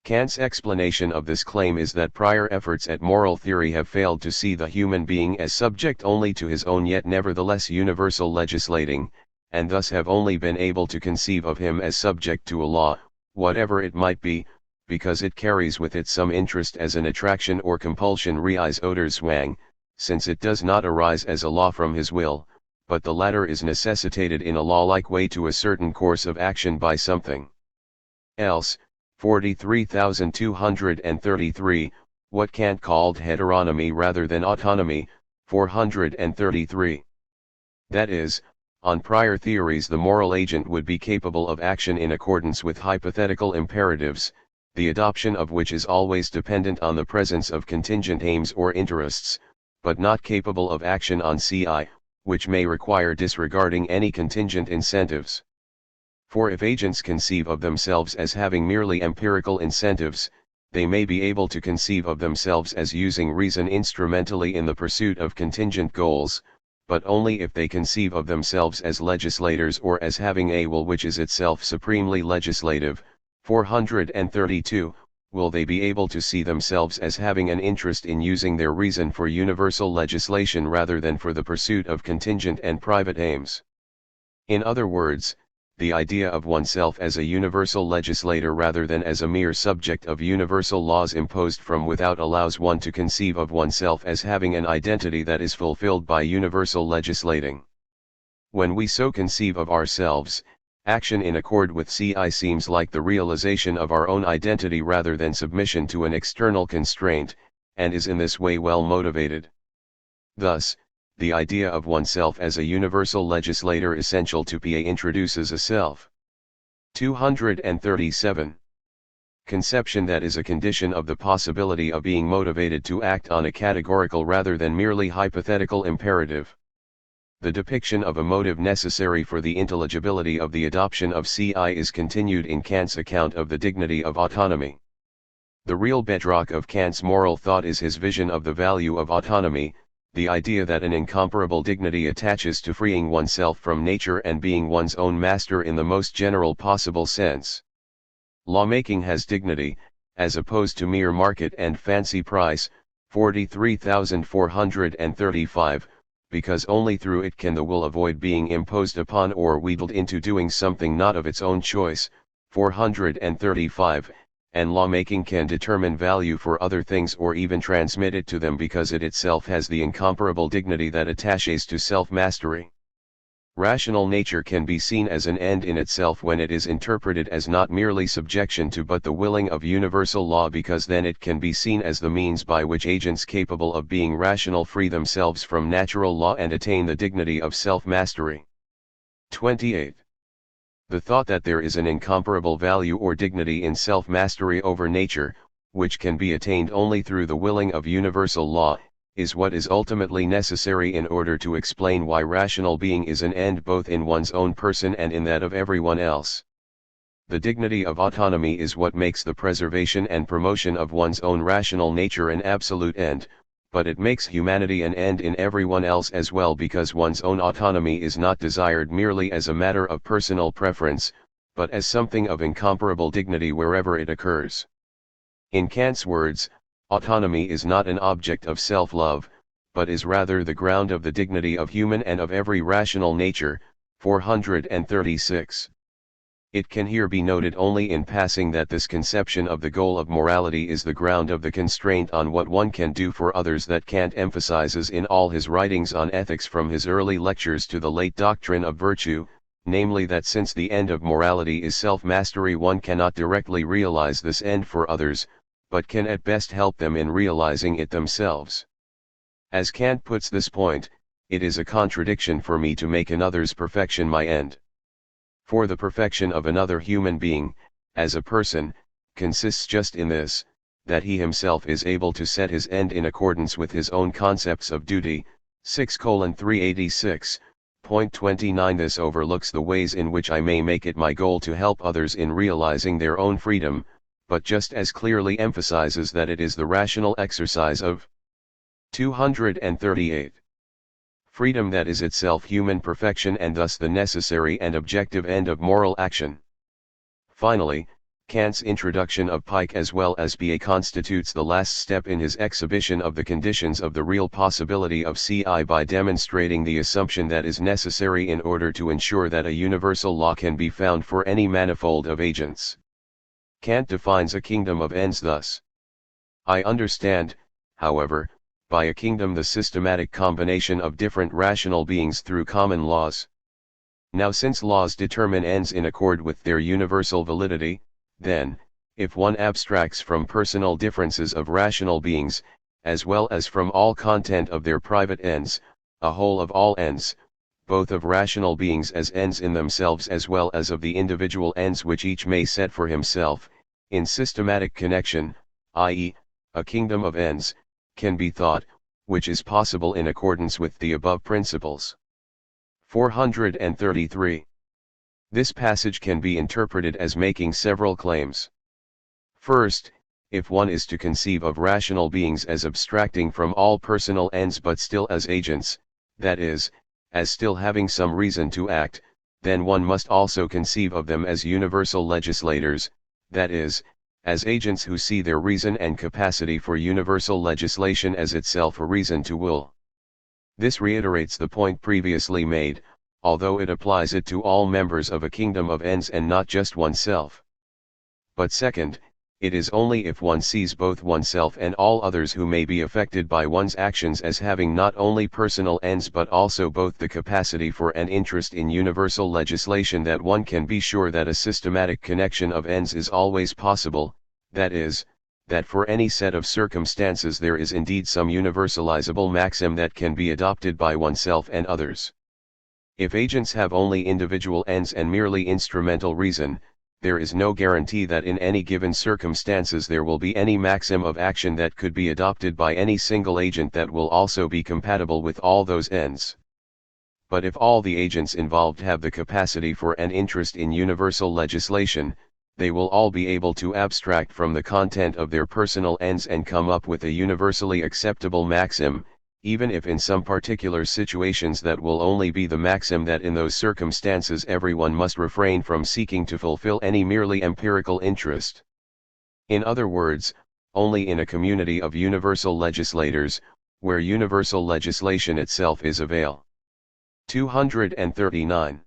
Kant's explanation of this claim is that prior efforts at moral theory have failed to see the human being as subject only to his own yet nevertheless universal legislating, and thus have only been able to conceive of him as subject to a law, whatever it might be, because it carries with it some interest as an attraction or compulsion reis oder zwang, since it does not arise as a law from his will, but the latter is necessitated in a law-like way to a certain course of action by something else. 43,233, what Kant called heteronomy rather than autonomy. 433. That is, on prior theories the moral agent would be capable of action in accordance with hypothetical imperatives, the adoption of which is always dependent on the presence of contingent aims or interests, but not capable of action on CI, which may require disregarding any contingent incentives. For if agents conceive of themselves as having merely empirical incentives, they may be able to conceive of themselves as using reason instrumentally in the pursuit of contingent goals, but only if they conceive of themselves as legislators or as having a will which is itself supremely legislative. 432, will they be able to see themselves as having an interest in using their reason for universal legislation rather than for the pursuit of contingent and private aims. In other words, the idea of oneself as a universal legislator rather than as a mere subject of universal laws imposed from without allows one to conceive of oneself as having an identity that is fulfilled by universal legislating. When we so conceive of ourselves, action in accord with CI seems like the realization of our own identity rather than submission to an external constraint, and is in this way well motivated. Thus, the idea of oneself as a universal legislator essential to PA introduces a self. 237. Conception that is a condition of the possibility of being motivated to act on a categorical rather than merely hypothetical imperative. The depiction of a motive necessary for the intelligibility of the adoption of CI is continued in Kant's account of the dignity of autonomy. The real bedrock of Kant's moral thought is his vision of the value of autonomy, the idea that an incomparable dignity attaches to freeing oneself from nature and being one's own master in the most general possible sense. Lawmaking has dignity, as opposed to mere market and fancy price. 43,435, because only through it can the will avoid being imposed upon or wheedled into doing something not of its own choice. 435, and lawmaking can determine value for other things or even transmit it to them because it itself has the incomparable dignity that attaches to self-mastery. Rational nature can be seen as an end in itself when it is interpreted as not merely subjection to but the willing of universal law, because then it can be seen as the means by which agents capable of being rational free themselves from natural law and attain the dignity of self-mastery. 28. The thought that there is an incomparable value or dignity in self-mastery over nature, which can be attained only through the willing of universal law, is what is ultimately necessary in order to explain why rational being is an end both in one's own person and in that of everyone else. The dignity of autonomy is what makes the preservation and promotion of one's own rational nature an absolute end, but it makes humanity an end in everyone else as well, because one's own autonomy is not desired merely as a matter of personal preference, but as something of incomparable dignity wherever it occurs. In Kant's words, autonomy is not an object of self-love, but is rather the ground of the dignity of human and of every rational nature. 436. It can here be noted only in passing that this conception of the goal of morality is the ground of the constraint on what one can do for others that Kant emphasizes in all his writings on ethics from his early lectures to the late doctrine of virtue, namely that since the end of morality is self-mastery, one cannot directly realize this end for others, but can at best help them in realizing it themselves. As Kant puts this point, it is a contradiction for me to make another's perfection my end. For the perfection of another human being, as a person, consists just in this, that he himself is able to set his end in accordance with his own concepts of duty. 6:386.29. This overlooks the ways in which I may make it my goal to help others in realizing their own freedom, but just as clearly emphasizes that it is the rational exercise of 238. Freedom that is itself human perfection and thus the necessary and objective end of moral action. Finally, Kant's introduction of Pike as well as Ba constitutes the last step in his exhibition of the conditions of the real possibility of CI by demonstrating the assumption that is necessary in order to ensure that a universal law can be found for any manifold of agents. Kant defines a kingdom of ends thus. I understand, however, by a kingdom the systematic combination of different rational beings through common laws. Now since laws determine ends in accord with their universal validity, then, if one abstracts from personal differences of rational beings, as well as from all content of their private ends, a whole of all ends, both of rational beings as ends in themselves as well as of the individual ends which each may set for himself, in systematic connection, i.e., a kingdom of ends, can be thought, which is possible in accordance with the above principles. 433. This passage can be interpreted as making several claims. First, if one is to conceive of rational beings as abstracting from all personal ends but still as agents, that is, as still having some reason to act, then one must also conceive of them as universal legislators, that is, as agents who see their reason and capacity for universal legislation as itself a reason to will. This reiterates the point previously made, although it applies it to all members of a kingdom of ends and not just oneself. But second, it is only if one sees both oneself and all others who may be affected by one's actions as having not only personal ends but also both the capacity for and interest in universal legislation that one can be sure that a systematic connection of ends is always possible, that is, that for any set of circumstances there is indeed some universalizable maxim that can be adopted by oneself and others. If agents have only individual ends and merely instrumental reason, there is no guarantee that in any given circumstances there will be any maxim of action that could be adopted by any single agent that will also be compatible with all those ends. But if all the agents involved have the capacity for an interest in universal legislation, they will all be able to abstract from the content of their personal ends and come up with a universally acceptable maxim, even if in some particular situations that will only be the maxim that in those circumstances everyone must refrain from seeking to fulfill any merely empirical interest. In other words, only in a community of universal legislators, where universal legislation itself is avail. 239.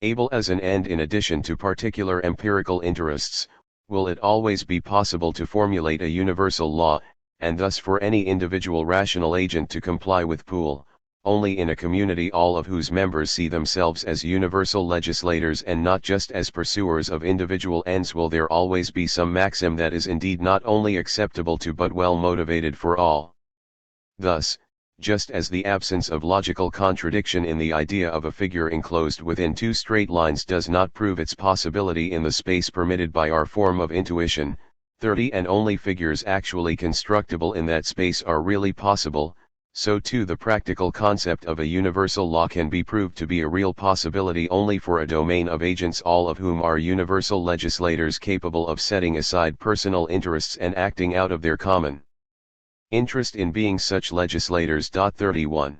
Able as an end in addition to particular empirical interests, will it always be possible to formulate a universal law, and thus for any individual rational agent to comply with pool, only in a community all of whose members see themselves as universal legislators and not just as pursuers of individual ends will there always be some maxim that is indeed not only acceptable to but well motivated for all. Thus, just as the absence of logical contradiction in the idea of a figure enclosed within two straight lines does not prove its possibility in the space permitted by our form of intuition, 30 and only figures actually constructible in that space are really possible, so too the practical concept of a universal law can be proved to be a real possibility only for a domain of agents all of whom are universal legislators capable of setting aside personal interests and acting out of their common interest in being such legislators. 31.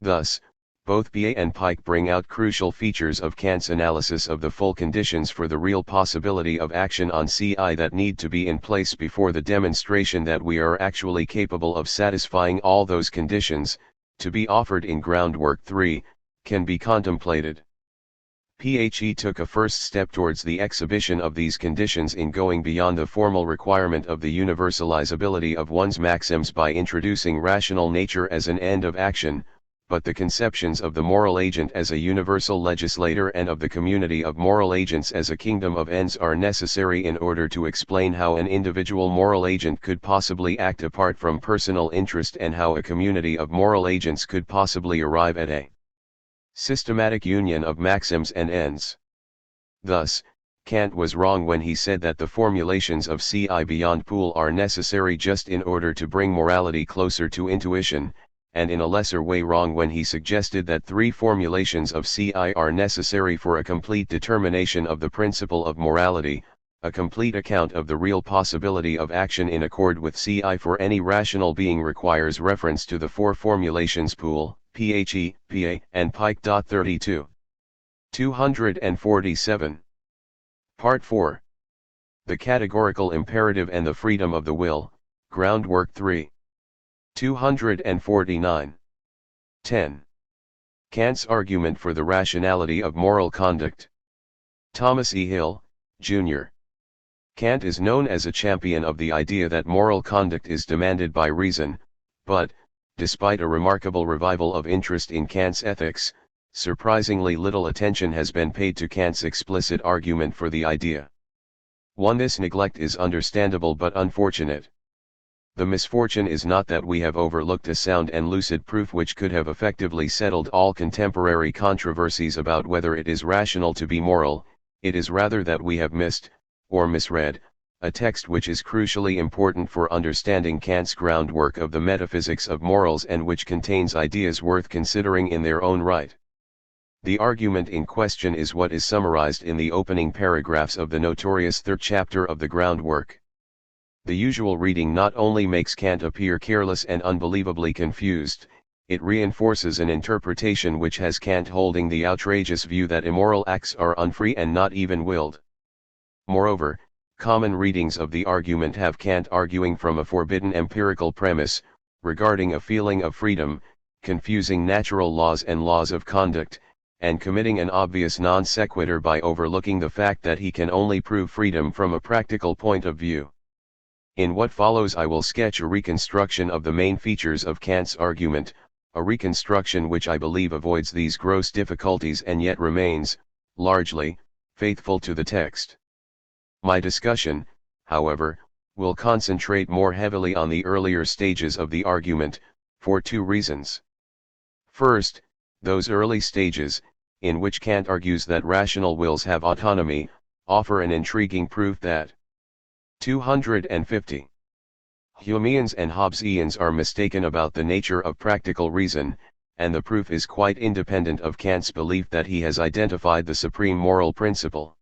Thus, both Bie and Pike bring out crucial features of Kant's analysis of the full conditions for the real possibility of action on CI that need to be in place before the demonstration that we are actually capable of satisfying all those conditions, to be offered in groundwork 3, can be contemplated. He took a first step towards the exhibition of these conditions in going beyond the formal requirement of the universalizability of one's maxims by introducing rational nature as an end of action, but the conceptions of the moral agent as a universal legislator and of the community of moral agents as a kingdom of ends are necessary in order to explain how an individual moral agent could possibly act apart from personal interest and how a community of moral agents could possibly arrive at a systematic union of maxims and ends. Thus, Kant was wrong when he said that the formulations of CI beyond Pool are necessary just in order to bring morality closer to intuition, and in a lesser way wrong when he suggested that 3 formulations of CI are necessary for a complete determination of the principle of morality, a complete account of the real possibility of action in accord with CI for any rational being requires reference to the 4 formulations Pool, PHE, PA, and Pike. 32. 247. Part 4. The categorical imperative and the freedom of the will, groundwork 3. 249. 10. Kant's argument for the rationality of moral conduct. Thomas E. Hill, Jr. Kant is known as a champion of the idea that moral conduct is demanded by reason, but, despite a remarkable revival of interest in Kant's ethics, surprisingly little attention has been paid to Kant's explicit argument for the idea. This neglect is understandable but unfortunate. The misfortune is not that we have overlooked a sound and lucid proof which could have effectively settled all contemporary controversies about whether it is rational to be moral, it is rather that we have missed, or misread, a text which is crucially important for understanding Kant's groundwork of the metaphysics of morals and which contains ideas worth considering in their own right. The argument in question is what is summarized in the opening paragraphs of the notorious 3rd chapter of the groundwork. The usual reading not only makes Kant appear careless and unbelievably confused, it reinforces an interpretation which has Kant holding the outrageous view that immoral acts are unfree and not even willed. Moreover, common readings of the argument have Kant arguing from a forbidden empirical premise, regarding a feeling of freedom, confusing natural laws and laws of conduct, and committing an obvious non sequitur by overlooking the fact that he can only prove freedom from a practical point of view. In what follows I will sketch a reconstruction of the main features of Kant's argument, a reconstruction which I believe avoids these gross difficulties and yet remains, largely, faithful to the text. My discussion, however, will concentrate more heavily on the earlier stages of the argument, for 2 reasons. First, those early stages, in which Kant argues that rational wills have autonomy, offer an intriguing proof that 250. Humeans and Hobbesians are mistaken about the nature of practical reason, and the proof is quite independent of Kant's belief that he has identified the supreme moral principle.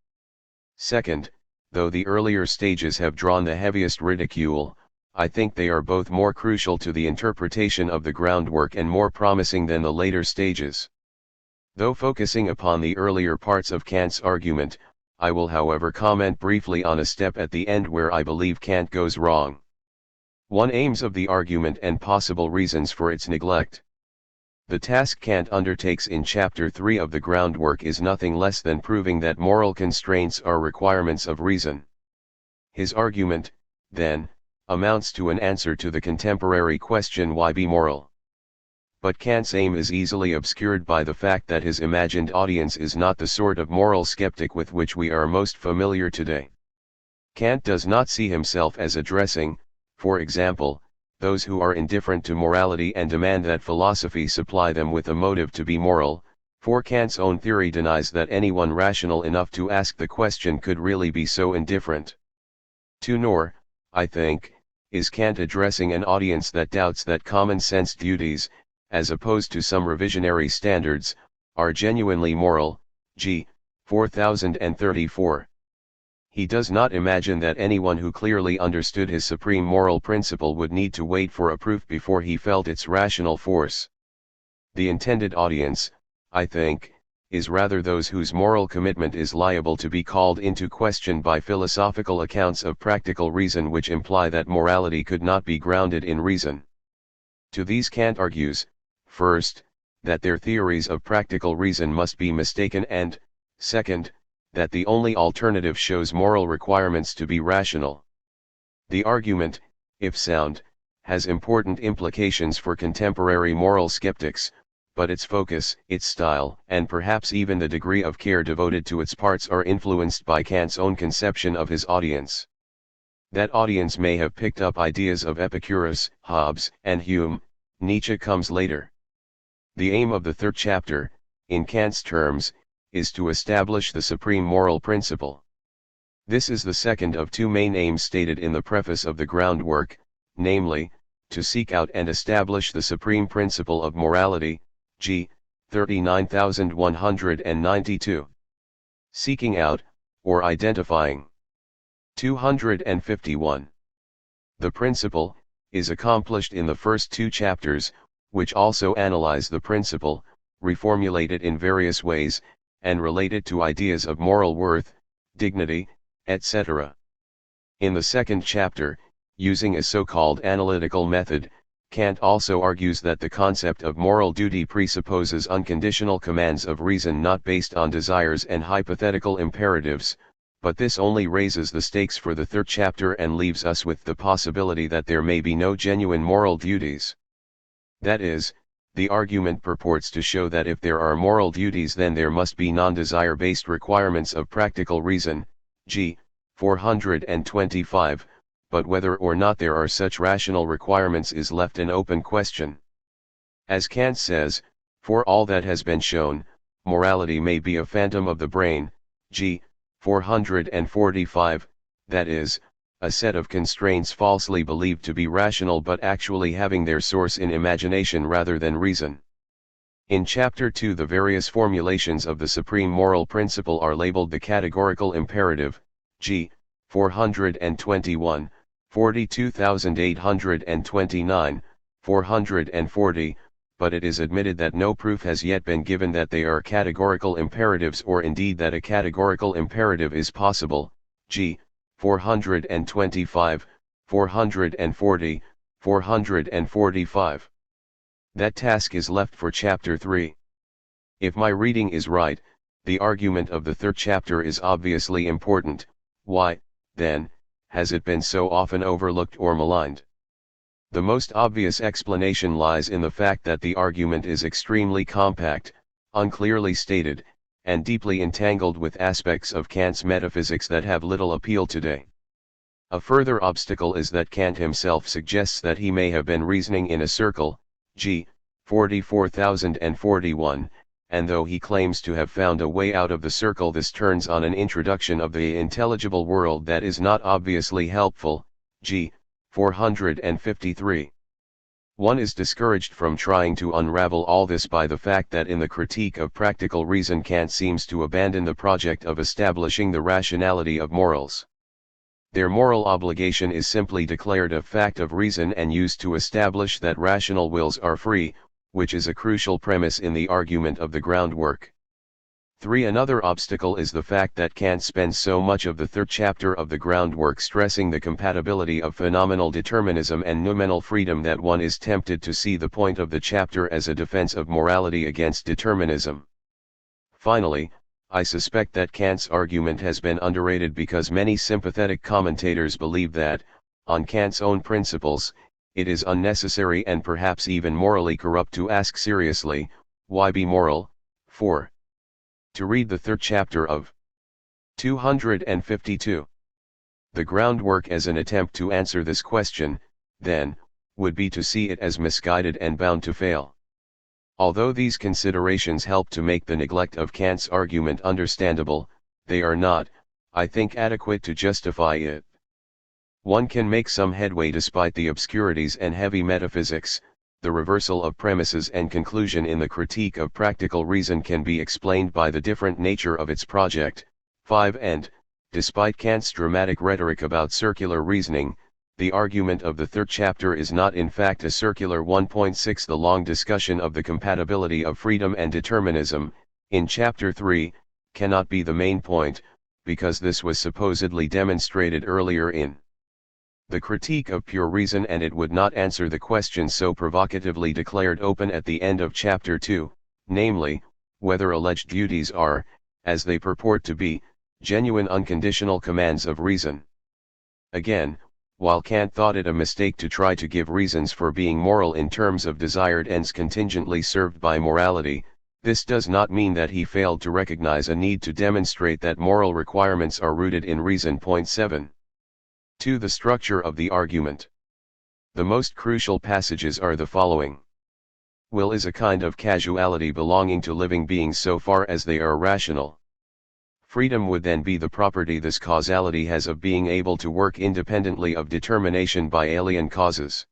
Second, though the earlier stages have drawn the heaviest ridicule, I think they are both more crucial to the interpretation of the groundwork and more promising than the later stages. Though focusing upon the earlier parts of Kant's argument, I will however comment briefly on a step at the end where I believe Kant goes wrong. 1. Aims of the argument and possible reasons for its neglect. The task Kant undertakes in Chapter 3 of the groundwork is nothing less than proving that moral constraints are requirements of reason. His argument, then, amounts to an answer to the contemporary question why be moral. But Kant's aim is easily obscured by the fact that his imagined audience is not the sort of moral skeptic with which we are most familiar today. Kant does not see himself as addressing, for example, those who are indifferent to morality and demand that philosophy supply them with a motive to be moral, for Kant's own theory denies that anyone rational enough to ask the question could really be so indifferent. Nor, I think, is Kant addressing an audience that doubts that common sense duties, as opposed to some revisionary standards, are genuinely moral, g. 4034. He does not imagine that anyone who clearly understood his supreme moral principle would need to wait for a proof before he felt its rational force. The intended audience, I think, is rather those whose moral commitment is liable to be called into question by philosophical accounts of practical reason which imply that morality could not be grounded in reason. To these Kant argues, first, that their theories of practical reason must be mistaken and, second, that the only alternative shows moral requirements to be rational. The argument, if sound, has important implications for contemporary moral skeptics, but its focus, its style, and perhaps even the degree of care devoted to its parts are influenced by Kant's own conception of his audience. That audience may have picked up ideas of Epicurus, Hobbes, and Hume. Nietzsche comes later. The aim of the third chapter, in Kant's terms, is to establish the supreme moral principle. This is the second of two main aims stated in the preface of the groundwork, namely, to seek out and establish the supreme principle of morality, g. 39192. Seeking out, or identifying. 251. The principle, is accomplished in the first two chapters, which also analyze the principle, reformulate it in various ways, and relate it to ideas of moral worth, dignity, etc. In the second chapter, using a so-called analytical method, Kant also argues that the concept of moral duty presupposes unconditional commands of reason not based on desires and hypothetical imperatives, but this only raises the stakes for the third chapter and leaves us with the possibility that there may be no genuine moral duties. That is, the argument purports to show that if there are moral duties then there must be non-desire-based requirements of practical reason, g. 425, but whether or not there are such rational requirements is left an open question. As Kant says, for all that has been shown, morality may be a phantom of the brain, g. 445, that is, a set of constraints falsely believed to be rational but actually having their source in imagination rather than reason. In Chapter 2 the various formulations of the supreme moral principle are labeled the categorical imperative, g. 421, 42829, 440, but it is admitted that no proof has yet been given that they are categorical imperatives or indeed that a categorical imperative is possible, g. 425, 440, 445. That task is left for Chapter 3. If my reading is right, the argument of the third chapter is obviously important. Why, then, has it been so often overlooked or maligned? The most obvious explanation lies in the fact that the argument is extremely compact, unclearly stated, and deeply entangled with aspects of Kant's metaphysics that have little appeal today. A further obstacle is that Kant himself suggests that he may have been reasoning in a circle, g. 44041, and though he claims to have found a way out of the circle, this turns on an introduction of the intelligible world that is not obviously helpful, g. 453. One is discouraged from trying to unravel all this by the fact that in the Critique of Practical Reason Kant seems to abandon the project of establishing the rationality of morals. Their moral obligation is simply declared a fact of reason and used to establish that rational wills are free, which is a crucial premise in the argument of the groundwork. 3. Another obstacle is the fact that Kant spends so much of the third chapter of the groundwork stressing the compatibility of phenomenal determinism and noumenal freedom that one is tempted to see the point of the chapter as a defense of morality against determinism. Finally, I suspect that Kant's argument has been underrated because many sympathetic commentators believe that, on Kant's own principles, it is unnecessary and perhaps even morally corrupt to ask seriously, why be moral? 4. To read the third chapter of 252. The groundwork as an attempt to answer this question, then, would be to see it as misguided and bound to fail. Although these considerations help to make the neglect of Kant's argument understandable, they are not, I think, adequate to justify it. One can make some headway despite the obscurities and heavy metaphysics. The reversal of premises and conclusion in the critique of practical reason can be explained by the different nature of its project. 5. And, despite Kant's dramatic rhetoric about circular reasoning, the argument of the third chapter is not in fact a circular 1.6. The long discussion of the compatibility of freedom and determinism, in chapter 3, cannot be the main point, because this was supposedly demonstrated earlier in the critique of pure reason, and it would not answer the question so provocatively declared open at the end of chapter 2, namely, whether alleged duties are, as they purport to be, genuine unconditional commands of reason. Again, while Kant thought it a mistake to try to give reasons for being moral in terms of desired ends contingently served by morality, this does not mean that he failed to recognize a need to demonstrate that moral requirements are rooted in reason. 7. To the structure of the argument. The most crucial passages are the following. Will is a kind of causality belonging to living beings so far as they are rational. Freedom would then be the property this causality has of being able to work independently of determination by alien causes.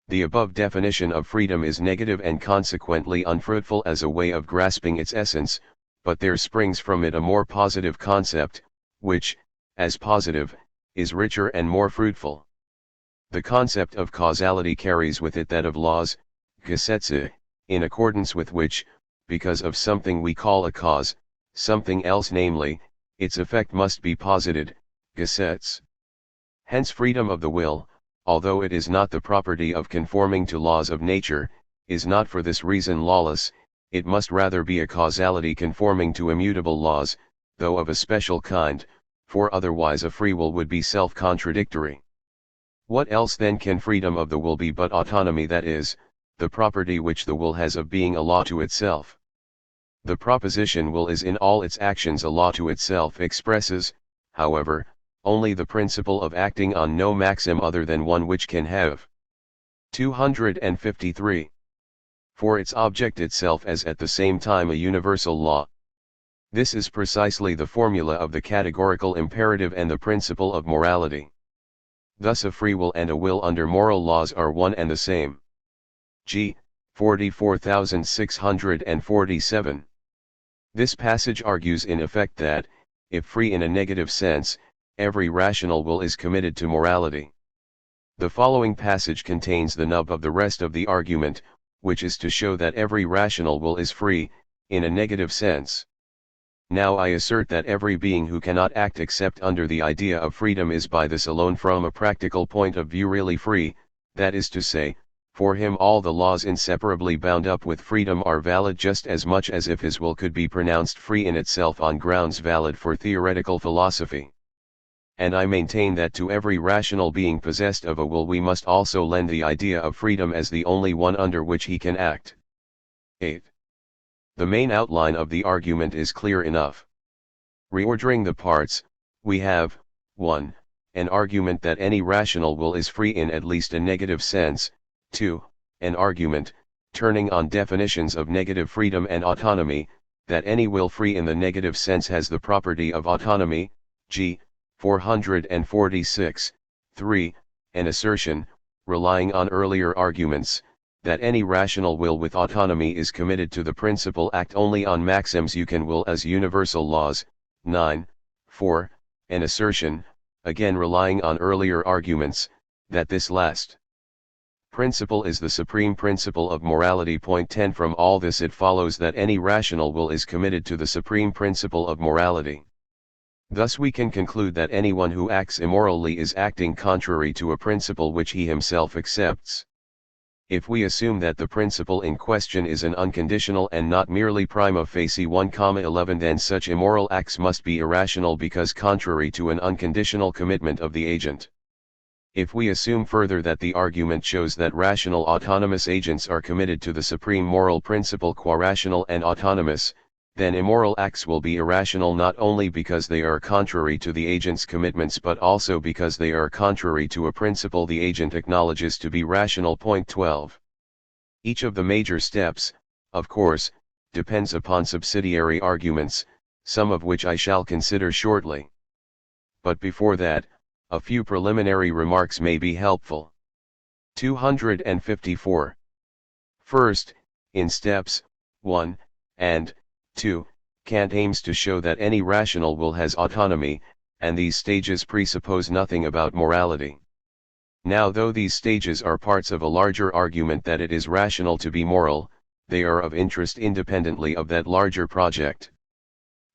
The above definition of freedom is negative and consequently unfruitful as a way of grasping its essence, but there springs from it a more positive concept, which, as positive, is richer and more fruitful. The concept of causality carries with it that of laws, Gesetze, in accordance with which, because of something we call a cause, something else, namely, its effect must be posited, Gesetz. Hence freedom of the will, although it is not the property of conforming to laws of nature, is not for this reason lawless. It must rather be a causality conforming to immutable laws, though of a special kind, for otherwise a free will would be self-contradictory. What else then can freedom of the will be but autonomy, that is, the property which the will has of being a law to itself? The proposition will is in all its actions a law to itself expresses, however, only the principle of acting on no maxim other than one which can have. 253. For its object itself as at the same time a universal law. This is precisely the formula of the categorical imperative and the principle of morality. Thus a free will and a will under moral laws are one and the same. G. 44647. This passage argues in effect that, if free in a negative sense, every rational will is committed to morality. The following passage contains the nub of the rest of the argument, which is to show that every rational will is free, in a negative sense. Now I assert that every being who cannot act except under the idea of freedom is by this alone from a practical point of view really free, that is to say, for him all the laws inseparably bound up with freedom are valid just as much as if his will could be pronounced free in itself on grounds valid for theoretical philosophy. And I maintain that to every rational being possessed of a will we must also lend the idea of freedom as the only one under which he can act. 8. The main outline of the argument is clear enough. Reordering the parts, we have, 1. An argument that any rational will is free in at least a negative sense. 2. An argument, turning on definitions of negative freedom and autonomy, that any will free in the negative sense has the property of autonomy. G. 446. 3. An assertion, relying on earlier arguments, that any rational will with autonomy is committed to the principle act only on maxims you can will as universal laws. 9. 4. An assertion, again relying on earlier arguments, that this last principle is the supreme principle of morality. 10. From all this it follows that any rational will is committed to the supreme principle of morality. Thus we can conclude that anyone who acts immorally is acting contrary to a principle which he himself accepts. If we assume that the principle in question is an unconditional and not merely prima facie 1,11, then such immoral acts must be irrational because contrary to an unconditional commitment of the agent. If we assume further that the argument shows that rational autonomous agents are committed to the supreme moral principle qua rational and autonomous, then immoral acts will be irrational not only because they are contrary to the agent's commitments but also because they are contrary to a principle the agent acknowledges to be rational. Point 12. Each of the major steps, of course, depends upon subsidiary arguments, some of which I shall consider shortly. But before that, a few preliminary remarks may be helpful. 254. First, in steps 1 and 2, Kant aims to show that any rational will has autonomy, and these stages presuppose nothing about morality. Now, though these stages are parts of a larger argument that it is rational to be moral, they are of interest independently of that larger project.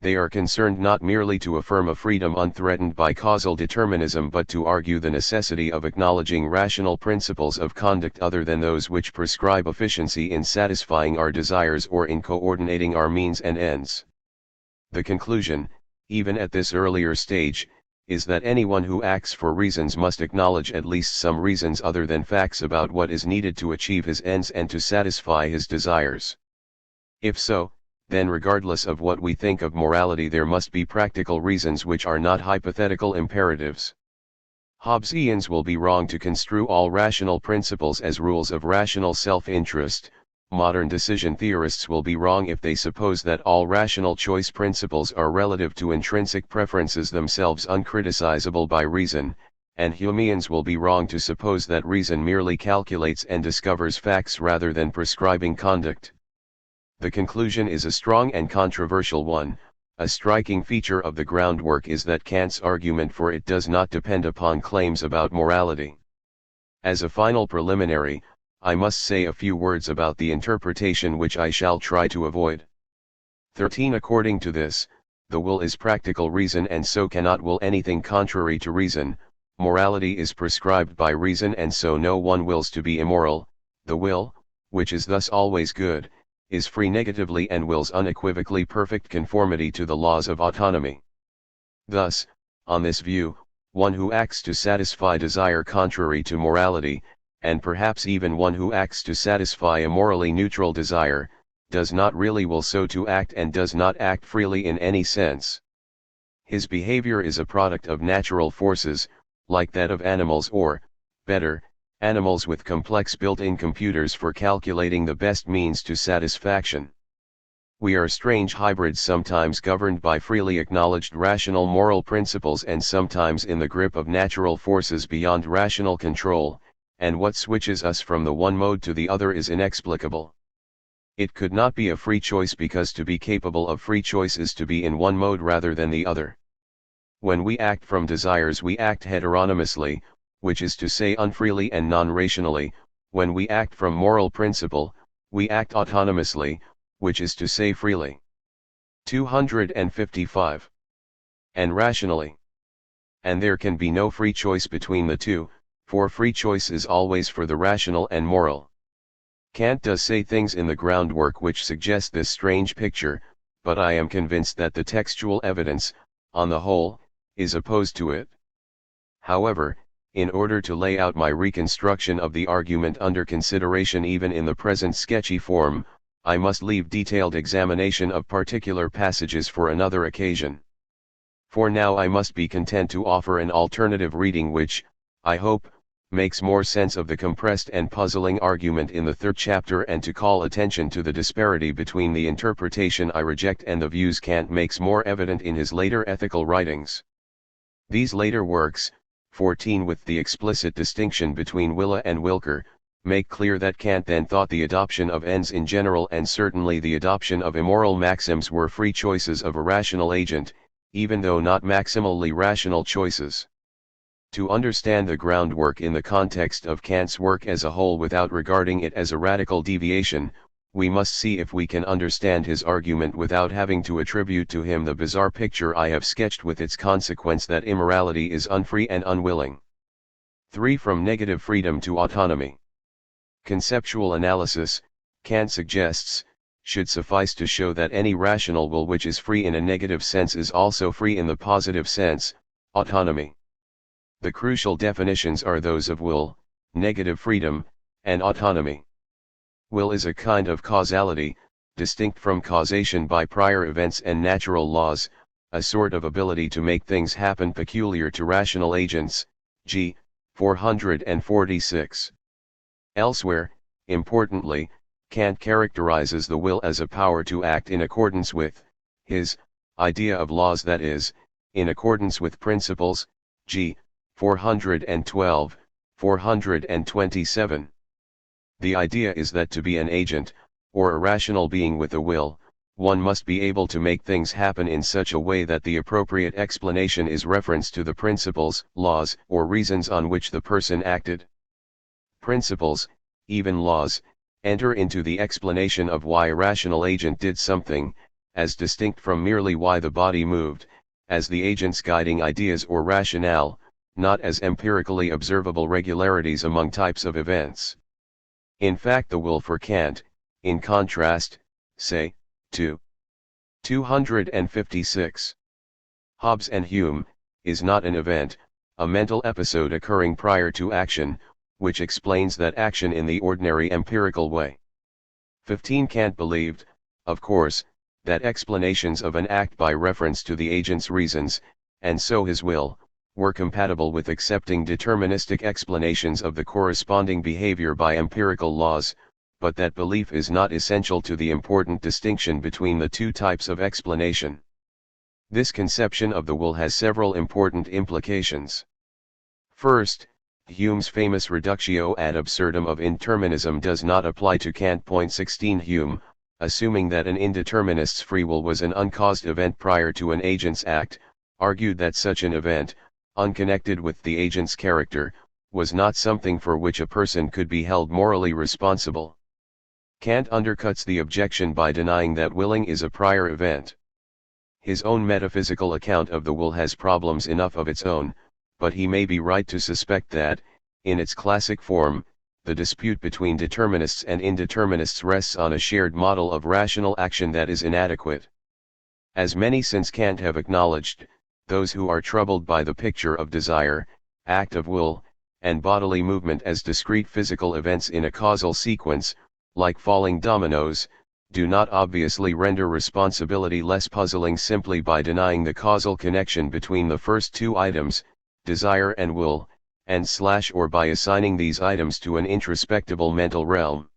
They are concerned not merely to affirm a freedom unthreatened by causal determinism but to argue the necessity of acknowledging rational principles of conduct other than those which prescribe efficiency in satisfying our desires or in coordinating our means and ends. The conclusion, even at this earlier stage, is that anyone who acts for reasons must acknowledge at least some reasons other than facts about what is needed to achieve his ends and to satisfy his desires. If so, then regardless of what we think of morality there must be practical reasons which are not hypothetical imperatives. Hobbesians will be wrong to construe all rational principles as rules of rational self-interest. Modern decision theorists will be wrong if they suppose that all rational choice principles are relative to intrinsic preferences themselves uncriticizable by reason, and Humeans will be wrong to suppose that reason merely calculates and discovers facts rather than prescribing conduct. The conclusion is a strong and controversial one. A striking feature of the groundwork is that Kant's argument for it does not depend upon claims about morality. As a final preliminary, I must say a few words about the interpretation which I shall try to avoid. 13. According to this, the will is practical reason and so cannot will anything contrary to reason. Morality is prescribed by reason and so no one wills to be immoral. The will, which is thus always good, is free negatively and wills unequivocally perfect conformity to the laws of autonomy. Thus, on this view, one who acts to satisfy desire contrary to morality, and perhaps even one who acts to satisfy a morally neutral desire, does not really will so to act and does not act freely in any sense. His behavior is a product of natural forces, like that of animals or, better, animals with complex built-in computers for calculating the best means to satisfaction. We are strange hybrids, sometimes governed by freely acknowledged rational moral principles and sometimes in the grip of natural forces beyond rational control, and what switches us from the one mode to the other is inexplicable. It could not be a free choice because to be capable of free choice is to be in one mode rather than the other. When we act from desires we act heteronomously, which is to say unfreely and non-rationally. When we act from moral principle, we act autonomously, which is to say freely. 255. And rationally. And there can be no free choice between the two, for free choice is always for the rational and moral. Kant does say things in the groundwork which suggest this strange picture, but I am convinced that the textual evidence, on the whole, is opposed to it. However, in order to lay out my reconstruction of the argument under consideration even in the present sketchy form, I must leave detailed examination of particular passages for another occasion. For now I must be content to offer an alternative reading which, I hope, makes more sense of the compressed and puzzling argument in the third chapter and to call attention to the disparity between the interpretation I reject and the views Kant makes more evident in his later ethical writings. These later works, 14 with the explicit distinction between Wille and Wilker, make clear that Kant then thought the adoption of ends in general and certainly the adoption of immoral maxims were free choices of a rational agent, even though not maximally rational choices. To understand the groundwork in the context of Kant's work as a whole without regarding it as a radical deviation, we must see if we can understand his argument without having to attribute to him the bizarre picture I have sketched with its consequence that immorality is unfree and unwilling. 3. From negative freedom to autonomy. Conceptual analysis, Kant suggests, should suffice to show that any rational will which is free in a negative sense is also free in the positive sense, autonomy. The crucial definitions are those of will, negative freedom, and autonomy. Will is a kind of causality, distinct from causation by prior events and natural laws, a sort of ability to make things happen peculiar to rational agents, g. 446. Elsewhere, importantly, Kant characterizes the will as a power to act in accordance with his idea of laws, that is, in accordance with principles, g. 412, 427. The idea is that to be an agent, or a rational being with a will, one must be able to make things happen in such a way that the appropriate explanation is reference to the principles, laws, or reasons on which the person acted. Principles, even laws, enter into the explanation of why a rational agent did something, as distinct from merely why the body moved, as the agent's guiding ideas or rationale, not as empirically observable regularities among types of events. In fact, the will for Kant, in contrast, say, to 256. Hobbes and Hume, is not an event, a mental episode occurring prior to action, which explains that action in the ordinary empirical way. 15. Kant believed, of course, that explanations of an act by reference to the agent's reasons, and so his will, were compatible with accepting deterministic explanations of the corresponding behavior by empirical laws, but that belief is not essential to the important distinction between the two types of explanation. This conception of the will has several important implications. First, Hume's famous reductio ad absurdum of indeterminism does not apply to Kant. 16. Hume, assuming that an indeterminist's free will was an uncaused event prior to an agent's act, argued that such an event, unconnected with the agent's character, was not something for which a person could be held morally responsible. Kant undercuts the objection by denying that willing is a prior event. His own metaphysical account of the will has problems enough of its own, but he may be right to suspect that, in its classic form, the dispute between determinists and indeterminists rests on a shared model of rational action that is inadequate. As many since Kant have acknowledged, those who are troubled by the picture of desire, act of will, and bodily movement as discrete physical events in a causal sequence, like falling dominoes, do not obviously render responsibility less puzzling simply by denying the causal connection between the first two items, desire and will, or by assigning these items to an introspectable mental realm.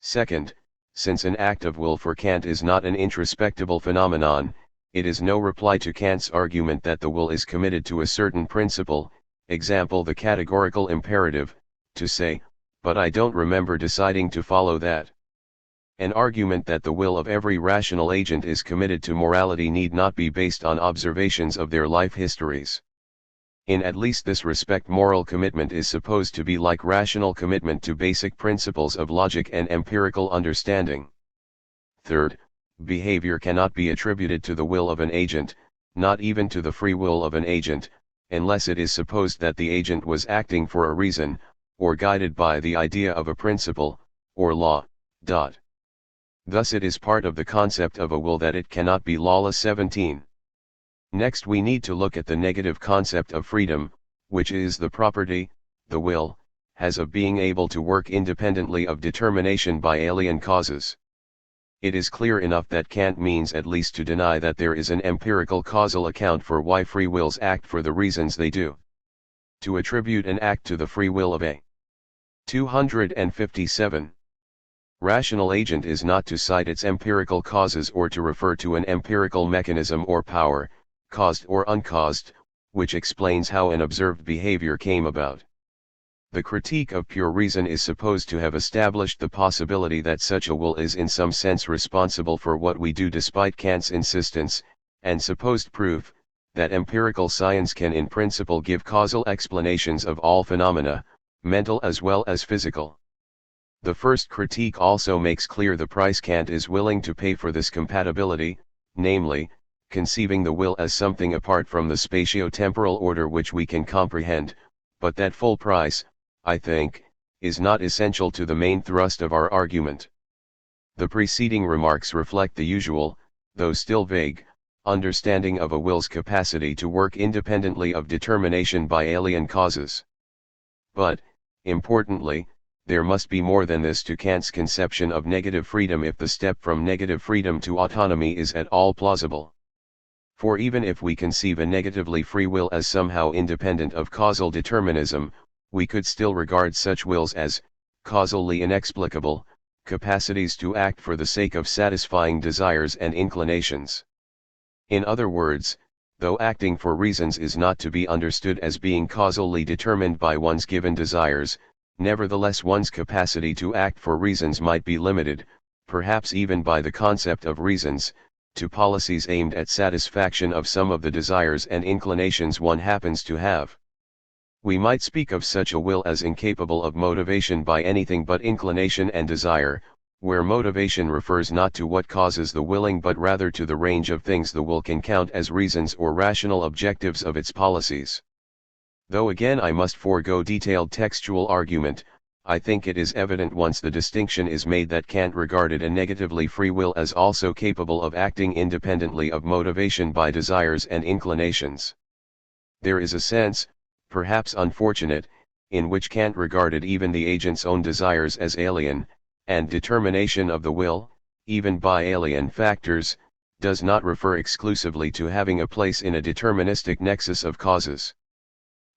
Second, since an act of will for Kant is not an introspectable phenomenon, it is no reply to Kant's argument that the will is committed to a certain principle, example the categorical imperative, to say, but I don't remember deciding to follow that. An argument that the will of every rational agent is committed to morality need not be based on observations of their life histories. In at least this respect, moral commitment is supposed to be like rational commitment to basic principles of logic and empirical understanding. Third, behavior cannot be attributed to the will of an agent, not even to the free will of an agent, unless it is supposed that the agent was acting for a reason, or guided by the idea of a principle, or law. Thus it is part of the concept of a will that it cannot be lawless. 17. Next we need to look at the negative concept of freedom, which is the property, the will, has of being able to work independently of determination by alien causes. It is clear enough that Kant means at least to deny that there is an empirical causal account for why free wills act for the reasons they do. To attribute an act to the free will of a 257. Rational agent is not to cite its empirical causes or to refer to an empirical mechanism or power, caused or uncaused, which explains how an observed behavior came about. The critique of pure reason is supposed to have established the possibility that such a will is in some sense responsible for what we do despite Kant's insistence, and supposed proof, that empirical science can in principle give causal explanations of all phenomena, mental as well as physical. The first critique also makes clear the price Kant is willing to pay for this compatibility, namely, conceiving the will as something apart from the spatio-temporal order which we can comprehend, but that full price, I think, is not essential to the main thrust of our argument. The preceding remarks reflect the usual, though still vague, understanding of a will's capacity to work independently of determination by alien causes. But, importantly, there must be more than this to Kant's conception of negative freedom if the step from negative freedom to autonomy is at all plausible. For even if we conceive a negatively free will as somehow independent of causal determinism, we could still regard such wills as causally inexplicable capacities to act for the sake of satisfying desires and inclinations. In other words, though acting for reasons is not to be understood as being causally determined by one's given desires, nevertheless one's capacity to act for reasons might be limited, perhaps even by the concept of reasons, to policies aimed at satisfaction of some of the desires and inclinations one happens to have. We might speak of such a will as incapable of motivation by anything but inclination and desire, where motivation refers not to what causes the willing but rather to the range of things the will can count as reasons or rational objectives of its policies. Though again I must forego detailed textual argument, I think it is evident once the distinction is made that Kant regarded a negatively free will as also capable of acting independently of motivation by desires and inclinations. There is a sense, perhaps unfortunate, in which Kant regarded even the agent's own desires as alien, and determination of the will, even by alien factors, does not refer exclusively to having a place in a deterministic nexus of causes.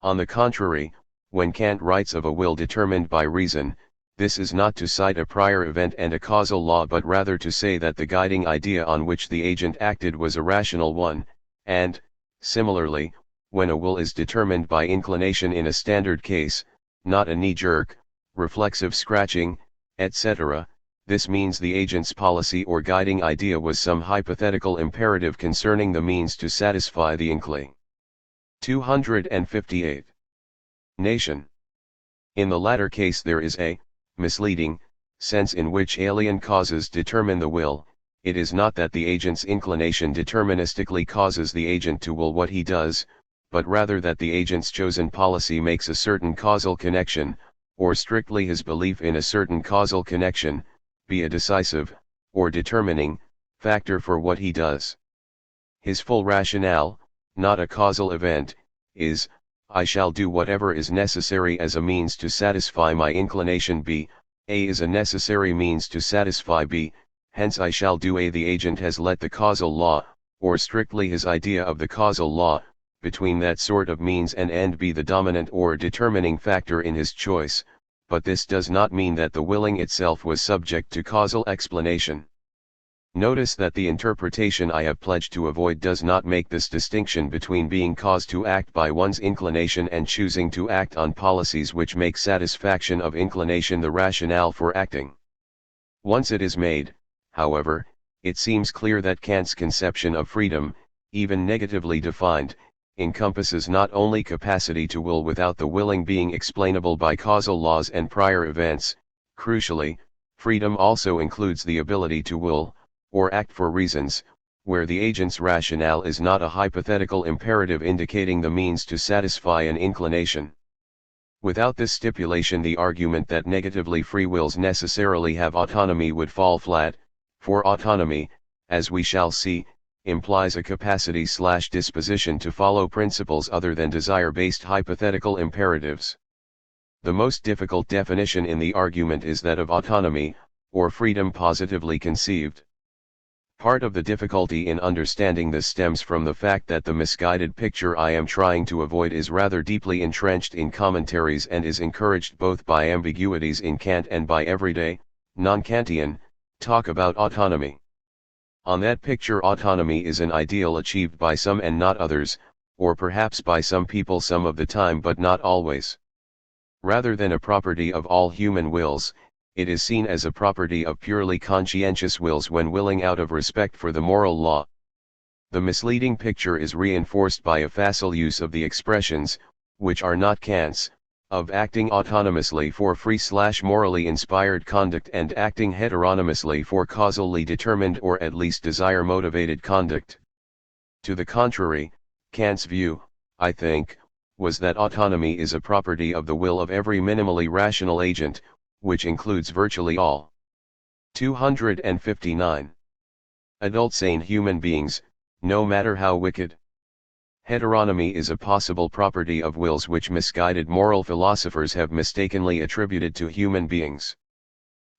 On the contrary, when Kant writes of a will determined by reason, this is not to cite a prior event and a causal law but rather to say that the guiding idea on which the agent acted was a rational one, and, similarly, when a will is determined by inclination in a standard case, not a knee-jerk, reflexive scratching, etc., this means the agent's policy or guiding idea was some hypothetical imperative concerning the means to satisfy the inclination. 258. Nation. In the latter case there is a misleading sense in which alien causes determine the will. It is not that the agent's inclination deterministically causes the agent to will what he does, but rather that the agent's chosen policy makes a certain causal connection, or strictly his belief in a certain causal connection, be a decisive, or determining, factor for what he does. His full rationale, not a causal event, is, I shall do whatever is necessary as a means to satisfy my inclination B. A is a necessary means to satisfy B, hence I shall do A. The agent has let the causal law, or strictly his idea of the causal law, between that sort of means and end be the dominant or determining factor in his choice, but this does not mean that the willing itself was subject to causal explanation. Notice that the interpretation I have pledged to avoid does not make this distinction between being caused to act by one's inclination and choosing to act on policies which make satisfaction of inclination the rationale for acting. Once it is made, however, it seems clear that Kant's conception of freedom, even negatively defined, encompasses not only capacity to will without the willing being explainable by causal laws and prior events. Crucially, freedom also includes the ability to will, or act for reasons, where the agent's rationale is not a hypothetical imperative indicating the means to satisfy an inclination. Without this stipulation the argument that negatively free wills necessarily have autonomy would fall flat, for autonomy, as we shall see, implies a capacity/disposition to follow principles other than desire-based hypothetical imperatives. The most difficult definition in the argument is that of autonomy, or freedom positively conceived. Part of the difficulty in understanding this stems from the fact that the misguided picture I am trying to avoid is rather deeply entrenched in commentaries and is encouraged both by ambiguities in Kant and by everyday, non-Kantian, talk about autonomy. On that picture autonomy is an ideal achieved by some and not others, or perhaps by some people some of the time but not always. Rather than a property of all human wills, it is seen as a property of purely conscientious wills when willing out of respect for the moral law. The misleading picture is reinforced by a facile use of the expressions, which are not Kant's, of acting autonomously for free/morally inspired conduct and acting heteronomously for causally determined or at least desire-motivated conduct. To the contrary, Kant's view, I think, was that autonomy is a property of the will of every minimally rational agent, which includes virtually all. 259. Adult sane human beings, no matter how wicked. Heteronomy is a possible property of wills which misguided moral philosophers have mistakenly attributed to human beings.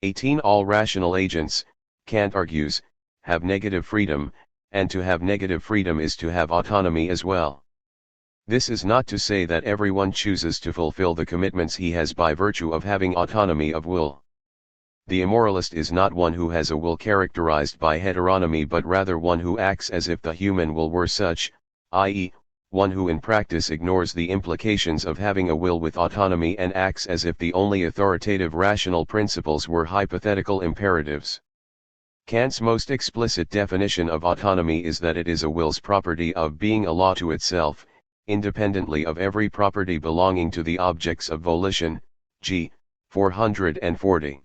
18 All rational agents, Kant argues, have negative freedom, and to have negative freedom is to have autonomy as well. This is not to say that everyone chooses to fulfill the commitments he has by virtue of having autonomy of will. The immoralist is not one who has a will characterized by heteronomy but rather one who acts as if the human will were such, i.e., one who in practice ignores the implications of having a will with autonomy and acts as if the only authoritative rational principles were hypothetical imperatives. Kant's most explicit definition of autonomy is that it is a will's property of being a law to itself, independently of every property belonging to the objects of volition, g. 440.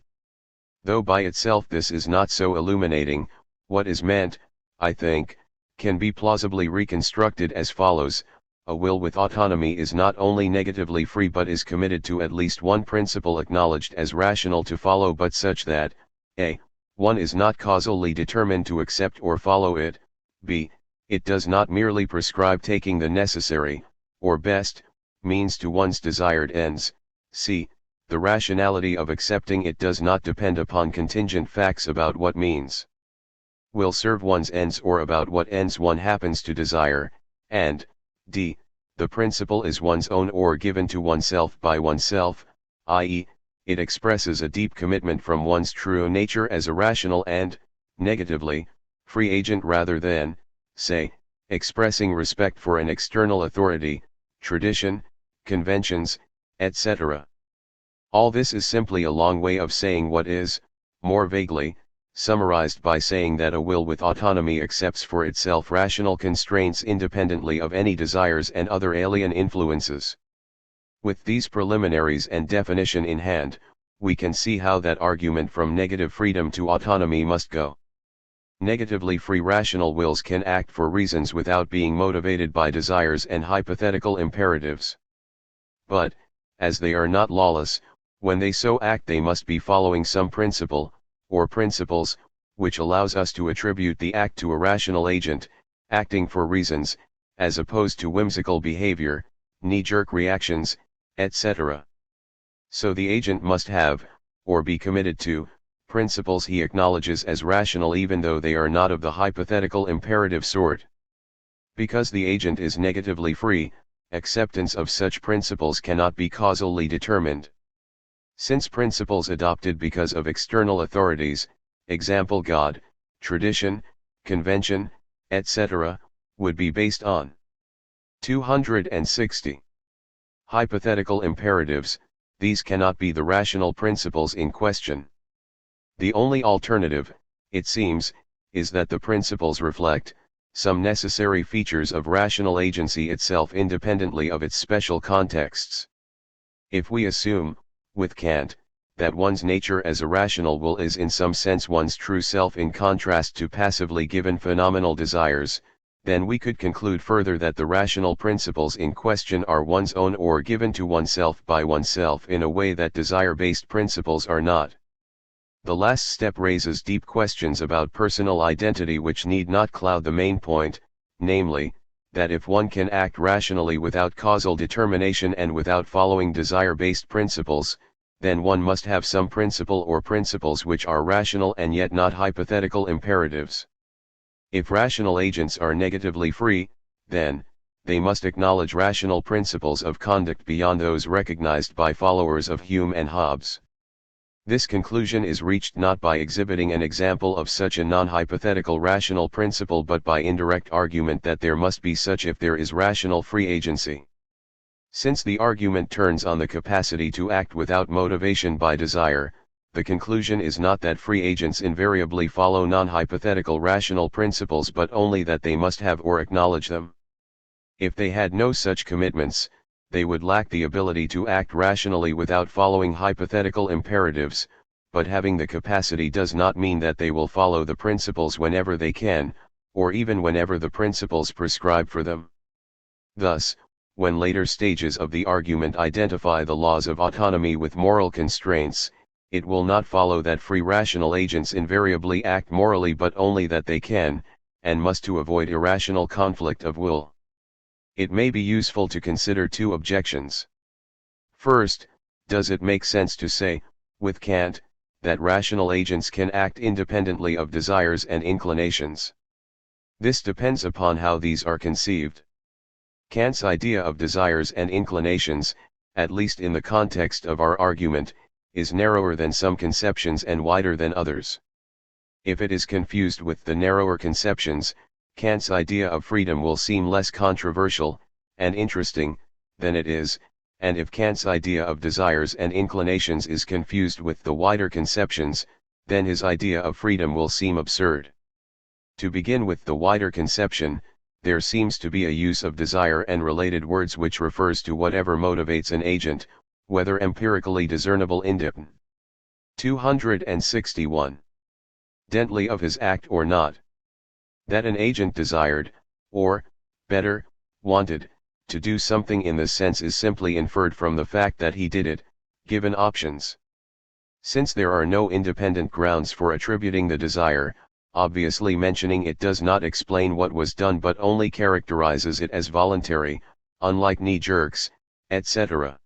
Though by itself this is not so illuminating, what is meant, I think, can be plausibly reconstructed as follows: a will with autonomy is not only negatively free but is committed to at least one principle acknowledged as rational to follow but such that, a. one is not causally determined to accept or follow it, b. it does not merely prescribe taking the necessary, or best, means to one's desired ends, c. the rationality of accepting it does not depend upon contingent facts about what means will serve one's ends or about what ends one happens to desire, and, d. the principle is one's own or given to oneself by oneself, i.e., it expresses a deep commitment from one's true nature as a rational and, negatively, free agent rather than, say, expressing respect for an external authority, tradition, conventions, etc. All this is simply a long way of saying what is, more vaguely, summarized by saying that a will with autonomy accepts for itself rational constraints independently of any desires and other alien influences. With these preliminaries and definition in hand, we can see how that argument from negative freedom to autonomy must go. Negatively free rational wills can act for reasons without being motivated by desires and hypothetical imperatives. But, as they are not lawless, when they so act they must be following some principle, or principles, which allows us to attribute the act to a rational agent, acting for reasons, as opposed to whimsical behavior, knee-jerk reactions, etc. So the agent must have, or be committed to, principles he acknowledges as rational even though they are not of the hypothetical imperative sort. Because the agent is negatively free, acceptance of such principles cannot be causally determined. Since principles adopted because of external authorities, example God, tradition, convention, etc., would be based on 260. Hypothetical imperatives, these cannot be the rational principles in question. The only alternative, it seems, is that the principles reflect some necessary features of rational agency itself independently of its special contexts. If we assume, with Kant, that one's nature as a rational will is in some sense one's true self in contrast to passively given phenomenal desires, then we could conclude further that the rational principles in question are one's own or given to oneself by oneself in a way that desire-based principles are not. The last step raises deep questions about personal identity which need not cloud the main point, namely, that if one can act rationally without causal determination and without following desire-based principles, then one must have some principle or principles which are rational and yet not hypothetical imperatives. If rational agents are negatively free, then, they must acknowledge rational principles of conduct beyond those recognized by followers of Hume and Hobbes. This conclusion is reached not by exhibiting an example of such a non-hypothetical rational principle but by indirect argument that there must be such if there is rational free agency. Since the argument turns on the capacity to act without motivation by desire, the conclusion is not that free agents invariably follow non-hypothetical rational principles but only that they must have or acknowledge them. If they had no such commitments, they would lack the ability to act rationally without following hypothetical imperatives, but having the capacity does not mean that they will follow the principles whenever they can, or even whenever the principles prescribe for them. Thus, when later stages of the argument identify the laws of autonomy with moral constraints, it will not follow that free rational agents invariably act morally but only that they can, and must to avoid irrational conflict of will. It may be useful to consider two objections. First, does it make sense to say, with Kant, that rational agents can act independently of desires and inclinations? This depends upon how these are conceived. Kant's idea of desires and inclinations, at least in the context of our argument, is narrower than some conceptions and wider than others. If it is confused with the narrower conceptions, Kant's idea of freedom will seem less controversial and interesting than it is, and if Kant's idea of desires and inclinations is confused with the wider conceptions, then his idea of freedom will seem absurd. To begin with the wider conception, there seems to be a use of desire and related words which refers to whatever motivates an agent, whether empirically discernible independent. 261. Dently of his act or not. That an agent desired, or, better, wanted, to do something in this sense is simply inferred from the fact that he did it, given options. Since there are no independent grounds for attributing the desire, obviously mentioning it does not explain what was done but only characterizes it as voluntary, unlike knee-jerks, etc.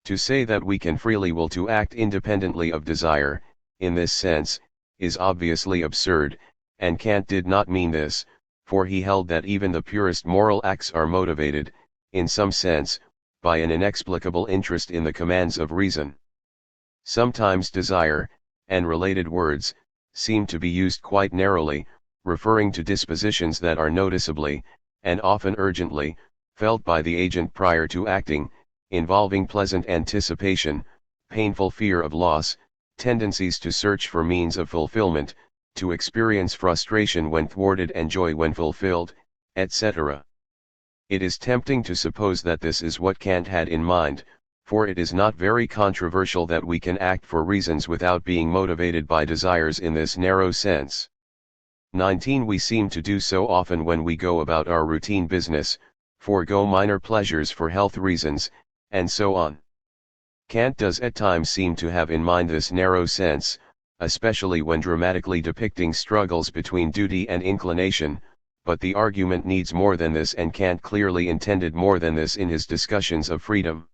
To say that we can freely will to act independently of desire, in this sense, is obviously absurd, and Kant did not mean this, for he held that even the purest moral acts are motivated, in some sense, by an inexplicable interest in the commands of reason. Sometimes desire, and related words, seem to be used quite narrowly, referring to dispositions that are noticeably, and often urgently, felt by the agent prior to acting, involving pleasant anticipation, painful fear of loss, tendencies to search for means of fulfillment, to experience frustration when thwarted and joy when fulfilled, etc. It is tempting to suppose that this is what Kant had in mind, for it is not very controversial that we can act for reasons without being motivated by desires in this narrow sense. 19. We seem to do so often when we go about our routine business, forego minor pleasures for health reasons, and so on. Kant does at times seem to have in mind this narrow sense, especially when dramatically depicting struggles between duty and inclination, but the argument needs more than this, and Kant clearly intended more than this in his discussions of freedom.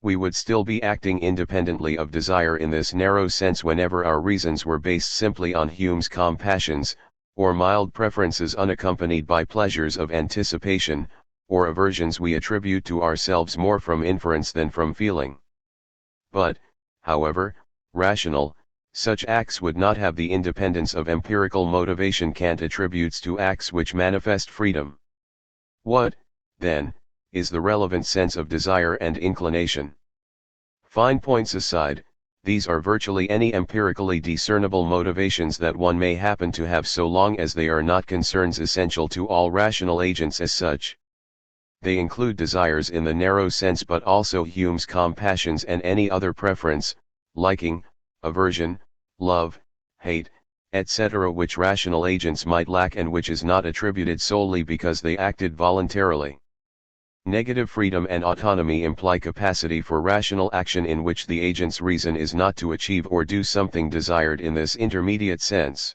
We would still be acting independently of desire in this narrow sense whenever our reasons were based simply on Hume's compassions, or mild preferences unaccompanied by pleasures of anticipation, or aversions we attribute to ourselves more from inference than from feeling. But, however, rational, such acts would not have the independence of empirical motivation Kant attributes to acts which manifest freedom. What, then, is the relevant sense of desire and inclination? Fine points aside, these are virtually any empirically discernible motivations that one may happen to have so long as they are not concerns essential to all rational agents as such. They include desires in the narrow sense but also Hume's compassions and any other preference, liking, aversion, love, hate, etc. which rational agents might lack and which is not attributed solely because they acted voluntarily. Negative freedom and autonomy imply capacity for rational action in which the agent's reason is not to achieve or do something desired in this intermediate sense.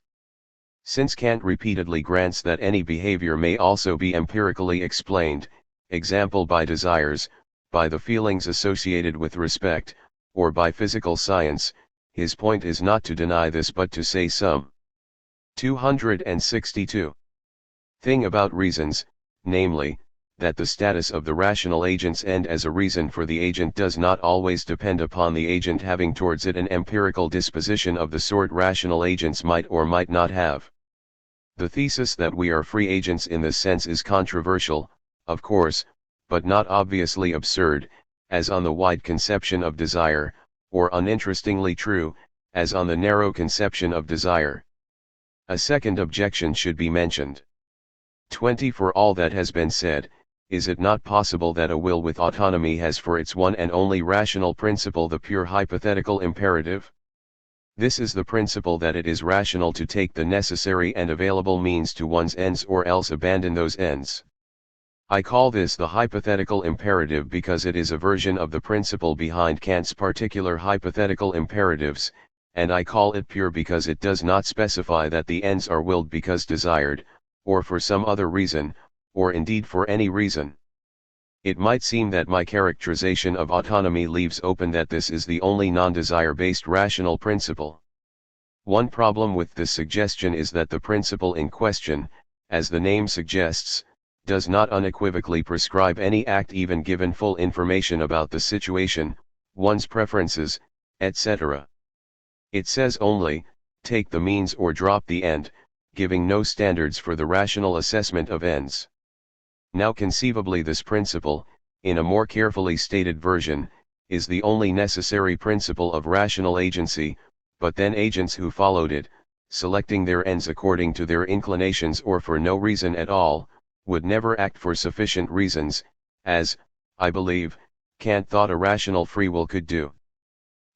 Since Kant repeatedly grants that any behavior may also be empirically explained, example by desires, by the feelings associated with respect, or by physical science, his point is not to deny this but to say some. 262. Thing about reasons, namely, that the status of the rational agent's end as a reason for the agent does not always depend upon the agent having towards it an empirical disposition of the sort rational agents might or might not have. The thesis that we are free agents in this sense is controversial, of course, but not obviously absurd, as on the wide conception of desire, or uninterestingly true, as on the narrow conception of desire. A second objection should be mentioned. 20. For all that has been said, is it not possible that a will with autonomy has for its one and only rational principle the pure hypothetical imperative? This is the principle that it is rational to take the necessary and available means to one's ends or else abandon those ends. I call this the hypothetical imperative because it is a version of the principle behind Kant's particular hypothetical imperatives, and I call it pure because it does not specify that the ends are willed because desired, or for some other reason, or indeed for any reason. It might seem that my characterization of autonomy leaves open that this is the only non-desire-based rational principle. One problem with this suggestion is that the principle in question, as the name suggests, does not unequivocally prescribe any act even given full information about the situation, one's preferences, etc. It says only, take the means or drop the end, giving no standards for the rational assessment of ends. Now conceivably this principle, in a more carefully stated version, is the only necessary principle of rational agency, but then agents who followed it, selecting their ends according to their inclinations or for no reason at all, would never act for sufficient reasons, as, I believe, Kant thought a rational free will could do.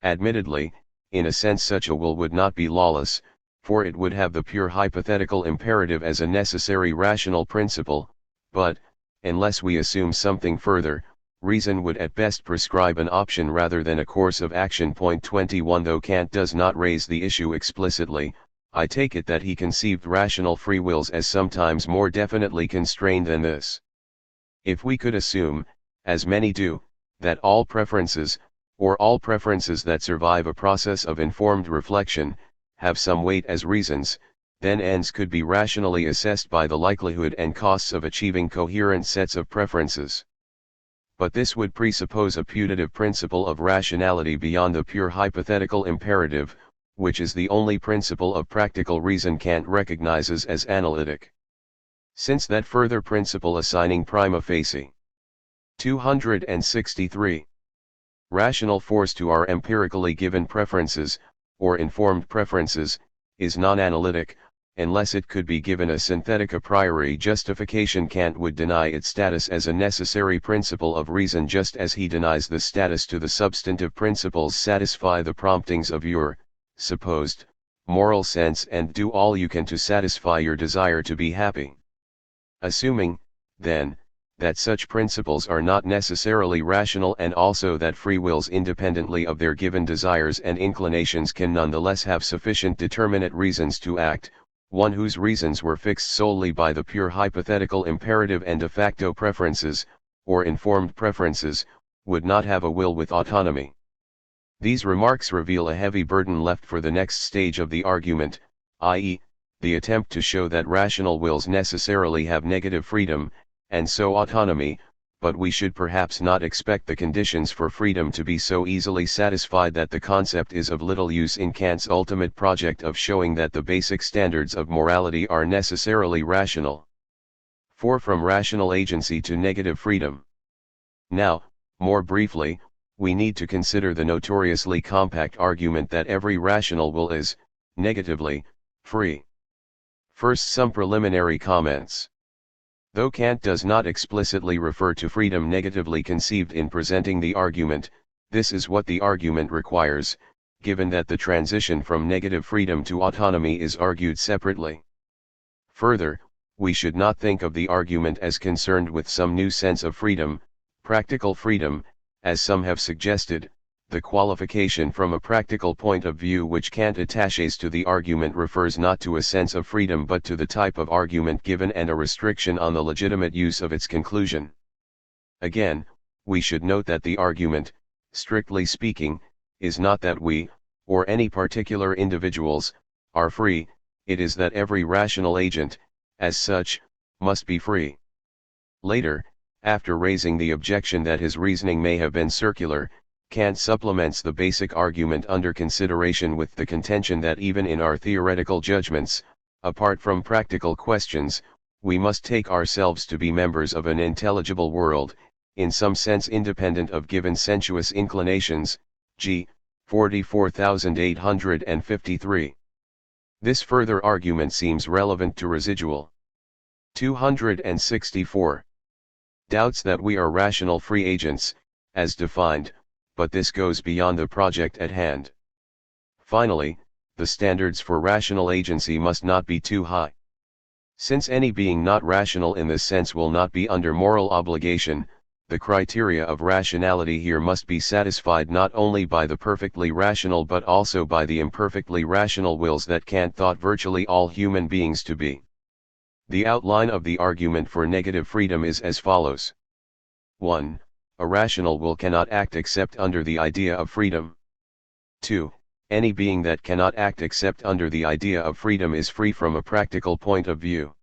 Admittedly, in a sense such a will would not be lawless, for it would have the pure hypothetical imperative as a necessary rational principle, but, unless we assume something further, reason would at best prescribe an option rather than a course of action. Point 21. Though Kant does not raise the issue explicitly, I take it that he conceived rational free wills as sometimes more definitely constrained than this. If we could assume, as many do, that all preferences, or all preferences that survive a process of informed reflection, have some weight as reasons, then ends could be rationally assessed by the likelihood and costs of achieving coherent sets of preferences. But this would presuppose a putative principle of rationality beyond the pure hypothetical imperative, which is the only principle of practical reason Kant recognizes as analytic. Since that further principle assigning prima facie 263 rational force to our empirically given preferences, or informed preferences, is non-analytic, unless it could be given a synthetic a priori justification. Kant would deny its status as a necessary principle of reason just as he denies the status to the substantive principles satisfy the promptings of your, supposed, moral sense and do all you can to satisfy your desire to be happy. Assuming, then, that such principles are not necessarily rational and also that free wills independently of their given desires and inclinations can nonetheless have sufficient determinate reasons to act, one whose reasons were fixed solely by the pure hypothetical imperative and de facto preferences, or informed preferences, would not have a will with autonomy. These remarks reveal a heavy burden left for the next stage of the argument, i.e., the attempt to show that rational wills necessarily have negative freedom, and so autonomy, but we should perhaps not expect the conditions for freedom to be so easily satisfied that the concept is of little use in Kant's ultimate project of showing that the basic standards of morality are necessarily rational. 4. From rational agency to negative freedom. Now, more briefly, we need to consider the notoriously compact argument that every rational will is, negatively, free. First, some preliminary comments. Though Kant does not explicitly refer to freedom negatively conceived in presenting the argument, this is what the argument requires, given that the transition from negative freedom to autonomy is argued separately. Further, we should not think of the argument as concerned with some new sense of freedom, practical freedom, as some have suggested. The qualification from a practical point of view which Kant attaches to the argument refers not to a sense of freedom but to the type of argument given and a restriction on the legitimate use of its conclusion. Again, we should note that the argument, strictly speaking, is not that we, or any particular individuals, are free, it is that every rational agent, as such, must be free. Later, after raising the objection that his reasoning may have been circular, Kant supplements the basic argument under consideration with the contention that even in our theoretical judgments, apart from practical questions, we must take ourselves to be members of an intelligible world, in some sense independent of given sensuous inclinations, g. 44,853. This further argument seems relevant to residual 264. Doubts that we are rational free agents, as defined, but this goes beyond the project at hand. Finally, the standards for rational agency must not be too high. Since any being not rational in this sense will not be under moral obligation, the criteria of rationality here must be satisfied not only by the perfectly rational but also by the imperfectly rational wills that Kant thought virtually all human beings to be. The outline of the argument for negative freedom is as follows. 1. A rational will cannot act except under the idea of freedom. 2. Any being that cannot act except under the idea of freedom is free from a practical point of view.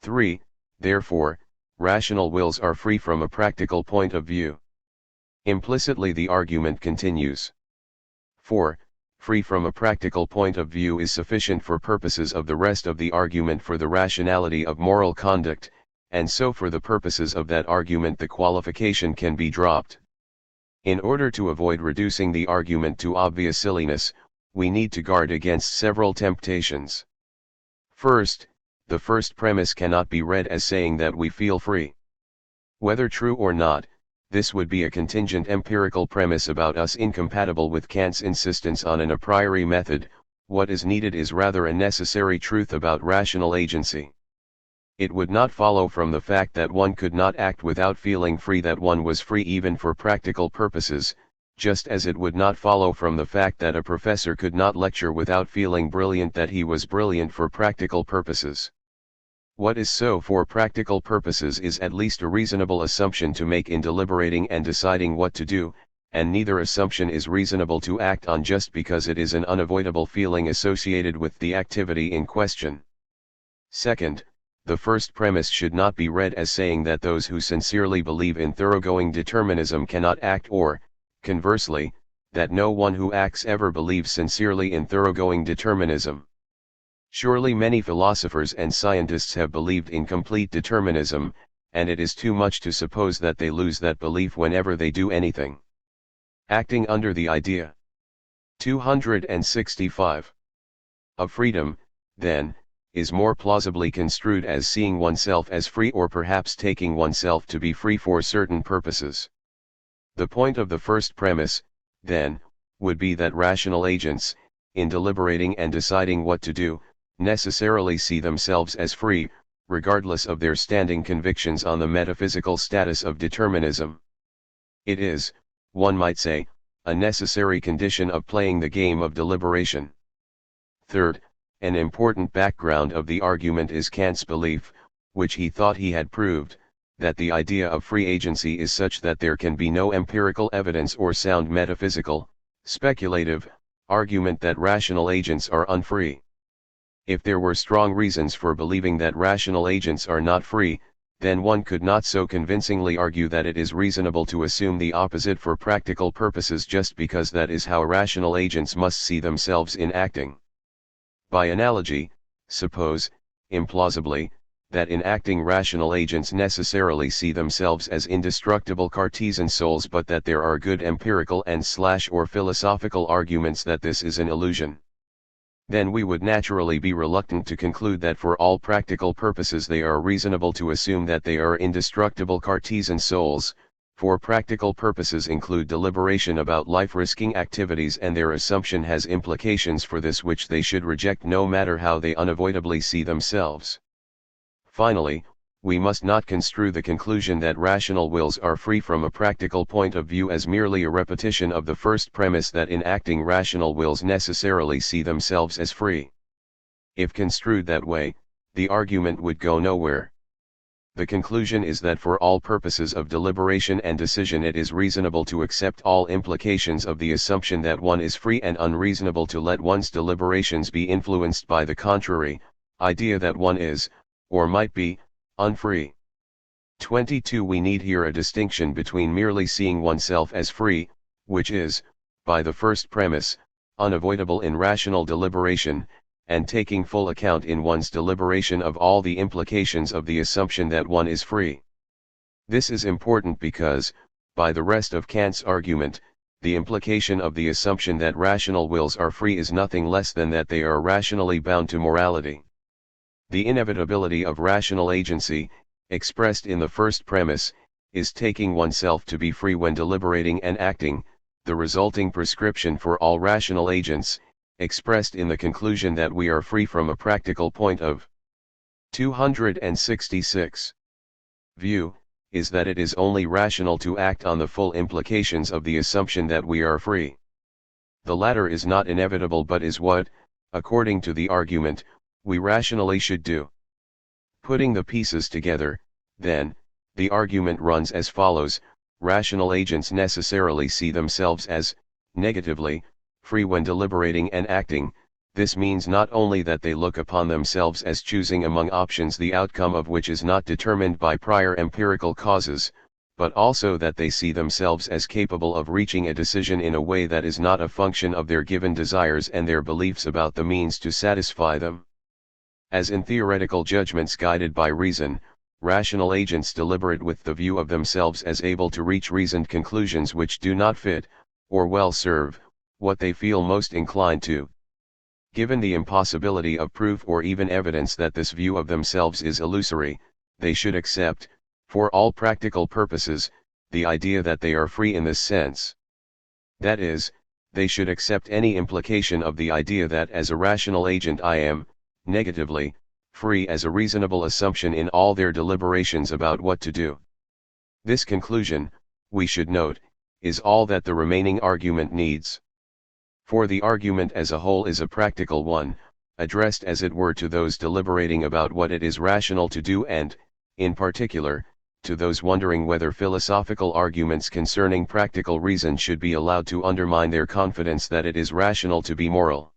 3. Therefore, rational wills are free from a practical point of view. Implicitly the argument continues. 4. Free from a practical point of view is sufficient for purposes of the rest of the argument for the rationality of moral conduct, and so for the purposes of that argument the qualification can be dropped. In order to avoid reducing the argument to obvious silliness, we need to guard against several temptations. First, the first premise cannot be read as saying that we feel free. Whether true or not, this would be a contingent empirical premise about us incompatible with Kant's insistence on an a priori method. What is needed is rather a necessary truth about rational agency. It would not follow from the fact that one could not act without feeling free that one was free even for practical purposes, just as it would not follow from the fact that a professor could not lecture without feeling brilliant that he was brilliant for practical purposes. What is so for practical purposes is at least a reasonable assumption to make in deliberating and deciding what to do, and neither assumption is reasonable to act on just because it is an unavoidable feeling associated with the activity in question. Second, the first premise should not be read as saying that those who sincerely believe in thoroughgoing determinism cannot act or, conversely, that no one who acts ever believes sincerely in thoroughgoing determinism. Surely many philosophers and scientists have believed in complete determinism, and it is too much to suppose that they lose that belief whenever they do anything. Acting under the idea 265 of freedom, then, is more plausibly construed as seeing oneself as free or perhaps taking oneself to be free for certain purposes. The point of the first premise, then, would be that rational agents, in deliberating and deciding what to do, necessarily see themselves as free, regardless of their standing convictions on the metaphysical status of determinism. It is, one might say, a necessary condition of playing the game of deliberation. Third, an important background of the argument is Kant's belief, which he thought he had proved, that the idea of free agency is such that there can be no empirical evidence or sound metaphysical, speculative, argument that rational agents are unfree. If there were strong reasons for believing that rational agents are not free, then one could not so convincingly argue that it is reasonable to assume the opposite for practical purposes just because that is how rational agents must see themselves in acting. By analogy, suppose, implausibly, that in acting rational agents necessarily see themselves as indestructible Cartesian souls, but that there are good empirical and or philosophical arguments that this is an illusion. Then we would naturally be reluctant to conclude that for all practical purposes they are reasonable to assume that they are indestructible Cartesian souls, for practical purposes include deliberation about life-risking activities, and their assumption has implications for this which they should reject no matter how they unavoidably see themselves. Finally, we must not construe the conclusion that rational wills are free from a practical point of view as merely a repetition of the first premise that in acting rational wills necessarily see themselves as free. If construed that way, the argument would go nowhere. The conclusion is that for all purposes of deliberation and decision it is reasonable to accept all implications of the assumption that one is free, and unreasonable to let one's deliberations be influenced by the contrary idea that one is, or might be, unfree. 22. We need here a distinction between merely seeing oneself as free, which is, by the first premise, unavoidable in rational deliberation, and taking full account in one's deliberation of all the implications of the assumption that one is free. This is important because, by the rest of Kant's argument, the implication of the assumption that rational wills are free is nothing less than that they are rationally bound to morality. The inevitability of rational agency, expressed in the first premise, is taking oneself to be free when deliberating and acting. The resulting prescription for all rational agents, expressed in the conclusion that we are free from a practical point of 266 view, is that it is only rational to act on the full implications of the assumption that we are free. The latter is not inevitable but is what, according to the argument, we rationally should do. Putting the pieces together, then, the argument runs as follows: rational agents necessarily see themselves as, negatively, free when deliberating and acting. This means not only that they look upon themselves as choosing among options the outcome of which is not determined by prior empirical causes, but also that they see themselves as capable of reaching a decision in a way that is not a function of their given desires and their beliefs about the means to satisfy them. As in theoretical judgments guided by reason, rational agents deliberate with the view of themselves as able to reach reasoned conclusions which do not fit, or well serve, what they feel most inclined to. Given the impossibility of proof or even evidence that this view of themselves is illusory, they should accept, for all practical purposes, the idea that they are free in this sense. That is, they should accept any implication of the idea that as a rational agent I am, negatively, free as a reasonable assumption in all their deliberations about what to do. This conclusion, we should note, is all that the remaining argument needs. For the argument as a whole is a practical one, addressed as it were to those deliberating about what it is rational to do and, in particular, to those wondering whether philosophical arguments concerning practical reason should be allowed to undermine their confidence that it is rational to be moral.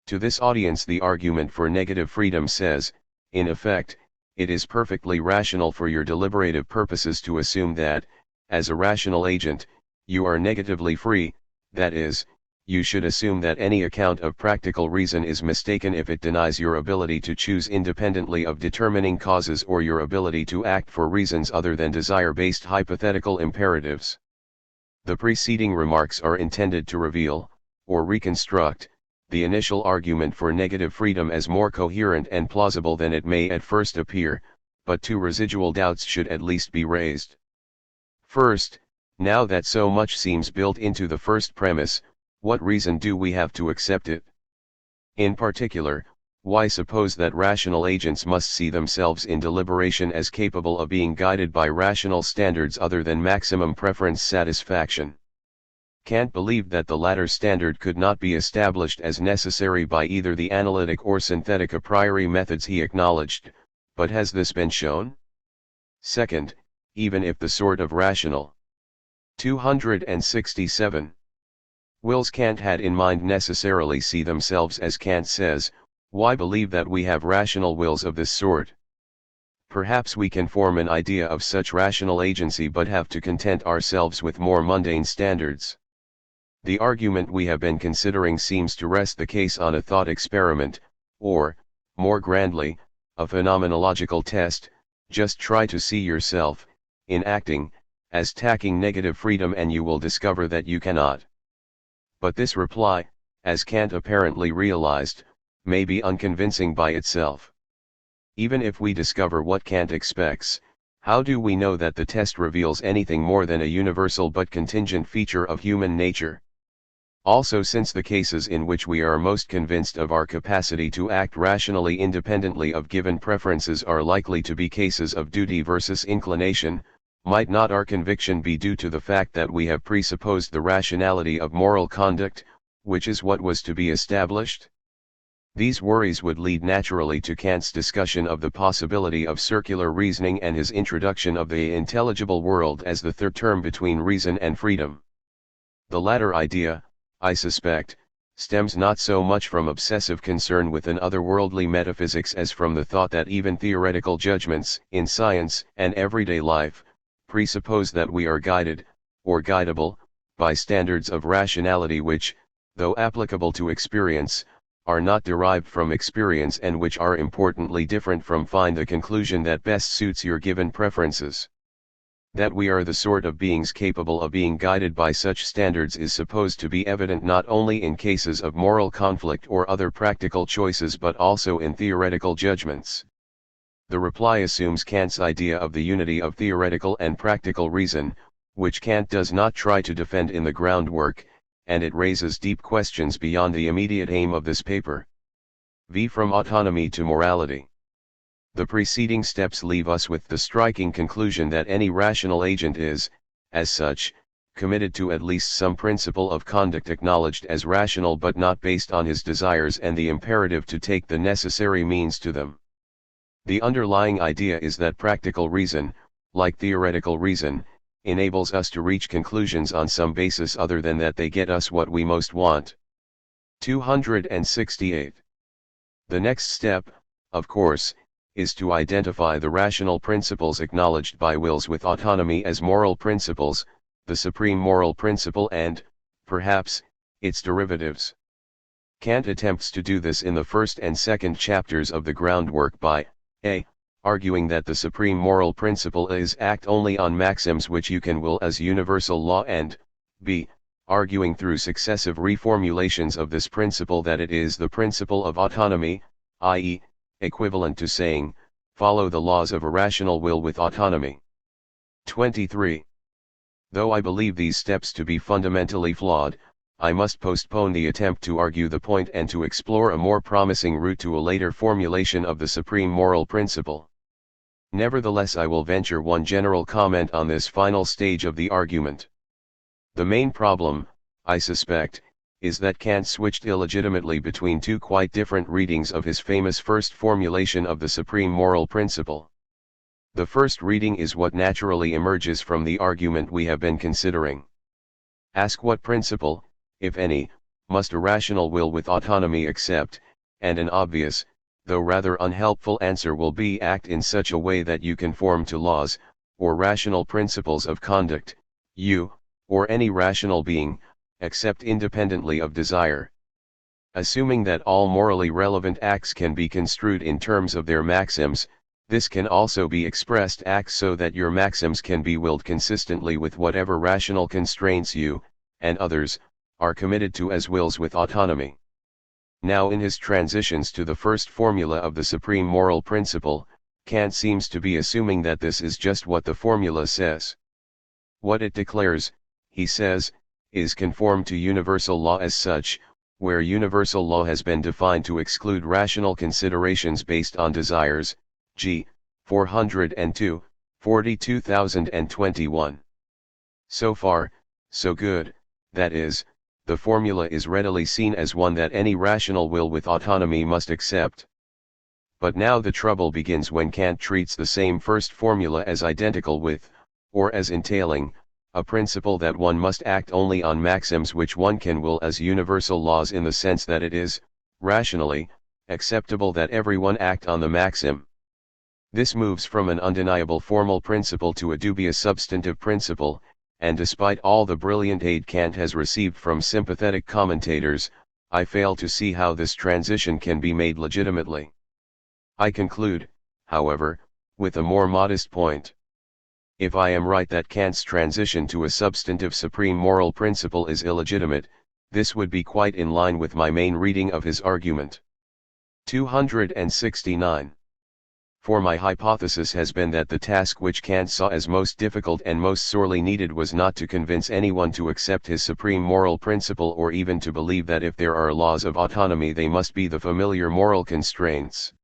To this audience the argument for negative freedom says, in effect, it is perfectly rational for your deliberative purposes to assume that, as a rational agent, you are negatively free, that is, you should assume that any account of practical reason is mistaken if it denies your ability to choose independently of determining causes or your ability to act for reasons other than desire-based hypothetical imperatives. The preceding remarks are intended to reveal, or reconstruct, the initial argument for negative freedom as more coherent and plausible than it may at first appear, but two residual doubts should at least be raised. First, now that so much seems built into the first premise, what reason do we have to accept it? In particular, why suppose that rational agents must see themselves in deliberation as capable of being guided by rational standards other than maximum preference satisfaction? Kant believed that the latter standard could not be established as necessary by either the analytic or synthetic a priori methods he acknowledged, but has this been shown? Second, even if the sort of rational 267 wills Kant had in mind necessarily see themselves as Kant says, why believe that we have rational wills of this sort? Perhaps we can form an idea of such rational agency but have to content ourselves with more mundane standards. The argument we have been considering seems to rest the case on a thought experiment, or, more grandly, a phenomenological test. Just try to see yourself, in acting, as tacking negative freedom and you will discover that you cannot. But this reply, as Kant apparently realized, may be unconvincing by itself. Even if we discover what Kant expects, how do we know that the test reveals anything more than a universal but contingent feature of human nature? Also, since the cases in which we are most convinced of our capacity to act rationally independently of given preferences are likely to be cases of duty versus inclination, might not our conviction be due to the fact that we have presupposed the rationality of moral conduct, which is what was to be established? These worries would lead naturally to Kant's discussion of the possibility of circular reasoning and his introduction of the intelligible world as the third term between reason and freedom. The latter idea, I suspect, stems not so much from obsessive concern with an otherworldly metaphysics as from the thought that even theoretical judgments in science and everyday life presuppose that we are guided, or guidable, by standards of rationality which, though applicable to experience, are not derived from experience and which are importantly different from find the conclusion that best suits your given preferences. That we are the sort of beings capable of being guided by such standards is supposed to be evident not only in cases of moral conflict or other practical choices but also in theoretical judgments. The reply assumes Kant's idea of the unity of theoretical and practical reason, which Kant does not try to defend in the groundwork, and it raises deep questions beyond the immediate aim of this paper. V. From autonomy to morality. The preceding steps leave us with the striking conclusion that any rational agent is, as such, committed to at least some principle of conduct acknowledged as rational but not based on his desires and the imperative to take the necessary means to them. The underlying idea is that practical reason, like theoretical reason, enables us to reach conclusions on some basis other than that they get us what we most want. 268. The next step, of course, is to identify the rational principles acknowledged by wills with autonomy as moral principles, the supreme moral principle and, perhaps, its derivatives. Kant attempts to do this in the first and second chapters of the groundwork by a. arguing that the supreme moral principle is act only on maxims which you can will as universal law and b. arguing through successive reformulations of this principle that it is the principle of autonomy, i.e., equivalent to saying, follow the laws of a rational will with autonomy. 23. Though I believe these steps to be fundamentally flawed, I must postpone the attempt to argue the point and to explore a more promising route to a later formulation of the supreme moral principle. Nevertheless, I will venture one general comment on this final stage of the argument. The main problem, I suspect, is that Kant switched illegitimately between two quite different readings of his famous first formulation of the supreme moral principle. The first reading is what naturally emerges from the argument we have been considering. Ask what principle, if any, must a rational will with autonomy accept, and an obvious, though rather unhelpful answer will be act in such a way that you conform to laws, or rational principles of conduct, you, or any rational being, accept independently of desire. Assuming that all morally relevant acts can be construed in terms of their maxims, this can also be expressed acts so that your maxims can be willed consistently with whatever rational constraints you, and others, are committed to as wills with autonomy. Now in his transitions to the first formula of the supreme moral principle, Kant seems to be assuming that this is just what the formula says. What it declares, he says, is conform to universal law as such, where universal law has been defined to exclude rational considerations based on desires, g. 402, 42021. So far, so good, that is, the formula is readily seen as one that any rational will with autonomy must accept. But now the trouble begins when Kant treats the same first formula as identical with, or as entailing, a principle that one must act only on maxims which one can will as universal laws in the sense that it is, rationally, acceptable that everyone act on the maxim. This moves from an undeniable formal principle to a dubious substantive principle, and despite all the brilliant aid Kant has received from sympathetic commentators, I fail to see how this transition can be made legitimately. I conclude, however, with a more modest point. If I am right that Kant's transition to a substantive supreme moral principle is illegitimate, this would be quite in line with my main reading of his argument. 269. For my hypothesis has been that the task which Kant saw as most difficult and most sorely needed was not to convince anyone to accept his supreme moral principle or even to believe that if there are laws of autonomy they must be the familiar moral constraints.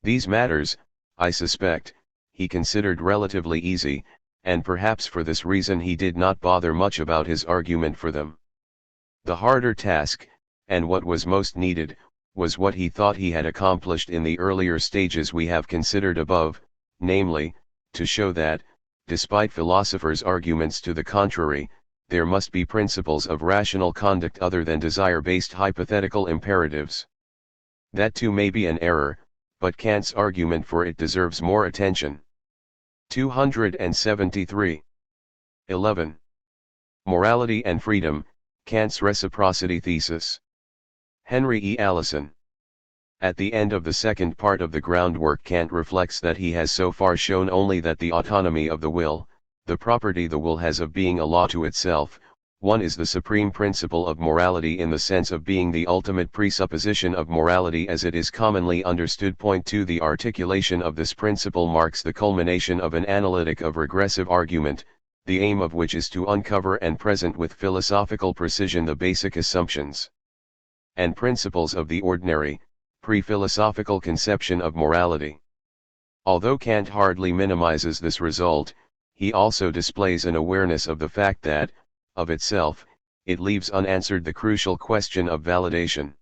These matters, I suspect, he considered relatively easy, and perhaps for this reason he did not bother much about his argument for them. The harder task, and what was most needed, was what he thought he had accomplished in the earlier stages we have considered above, namely, to show that, despite philosophers' arguments to the contrary, there must be principles of rational conduct other than desire-based hypothetical imperatives. That too may be an error, but Kant's argument for it deserves more attention. 273. 11. Morality and Freedom, Kant's Reciprocity Thesis. Henry E. Allison. At the end of the second part of the groundwork, Kant reflects that he has so far shown only that the autonomy of the will, the property the will has of being a law to itself, one is the supreme principle of morality in the sense of being the ultimate presupposition of morality as it is commonly understood. Point 2. The articulation of this principle marks the culmination of an analytic of regressive argument, the aim of which is to uncover and present with philosophical precision the basic assumptions and principles of the ordinary, pre-philosophical conception of morality. Although Kant hardly minimizes this result, he also displays an awareness of the fact that, of itself, it leaves unanswered the crucial question of validation.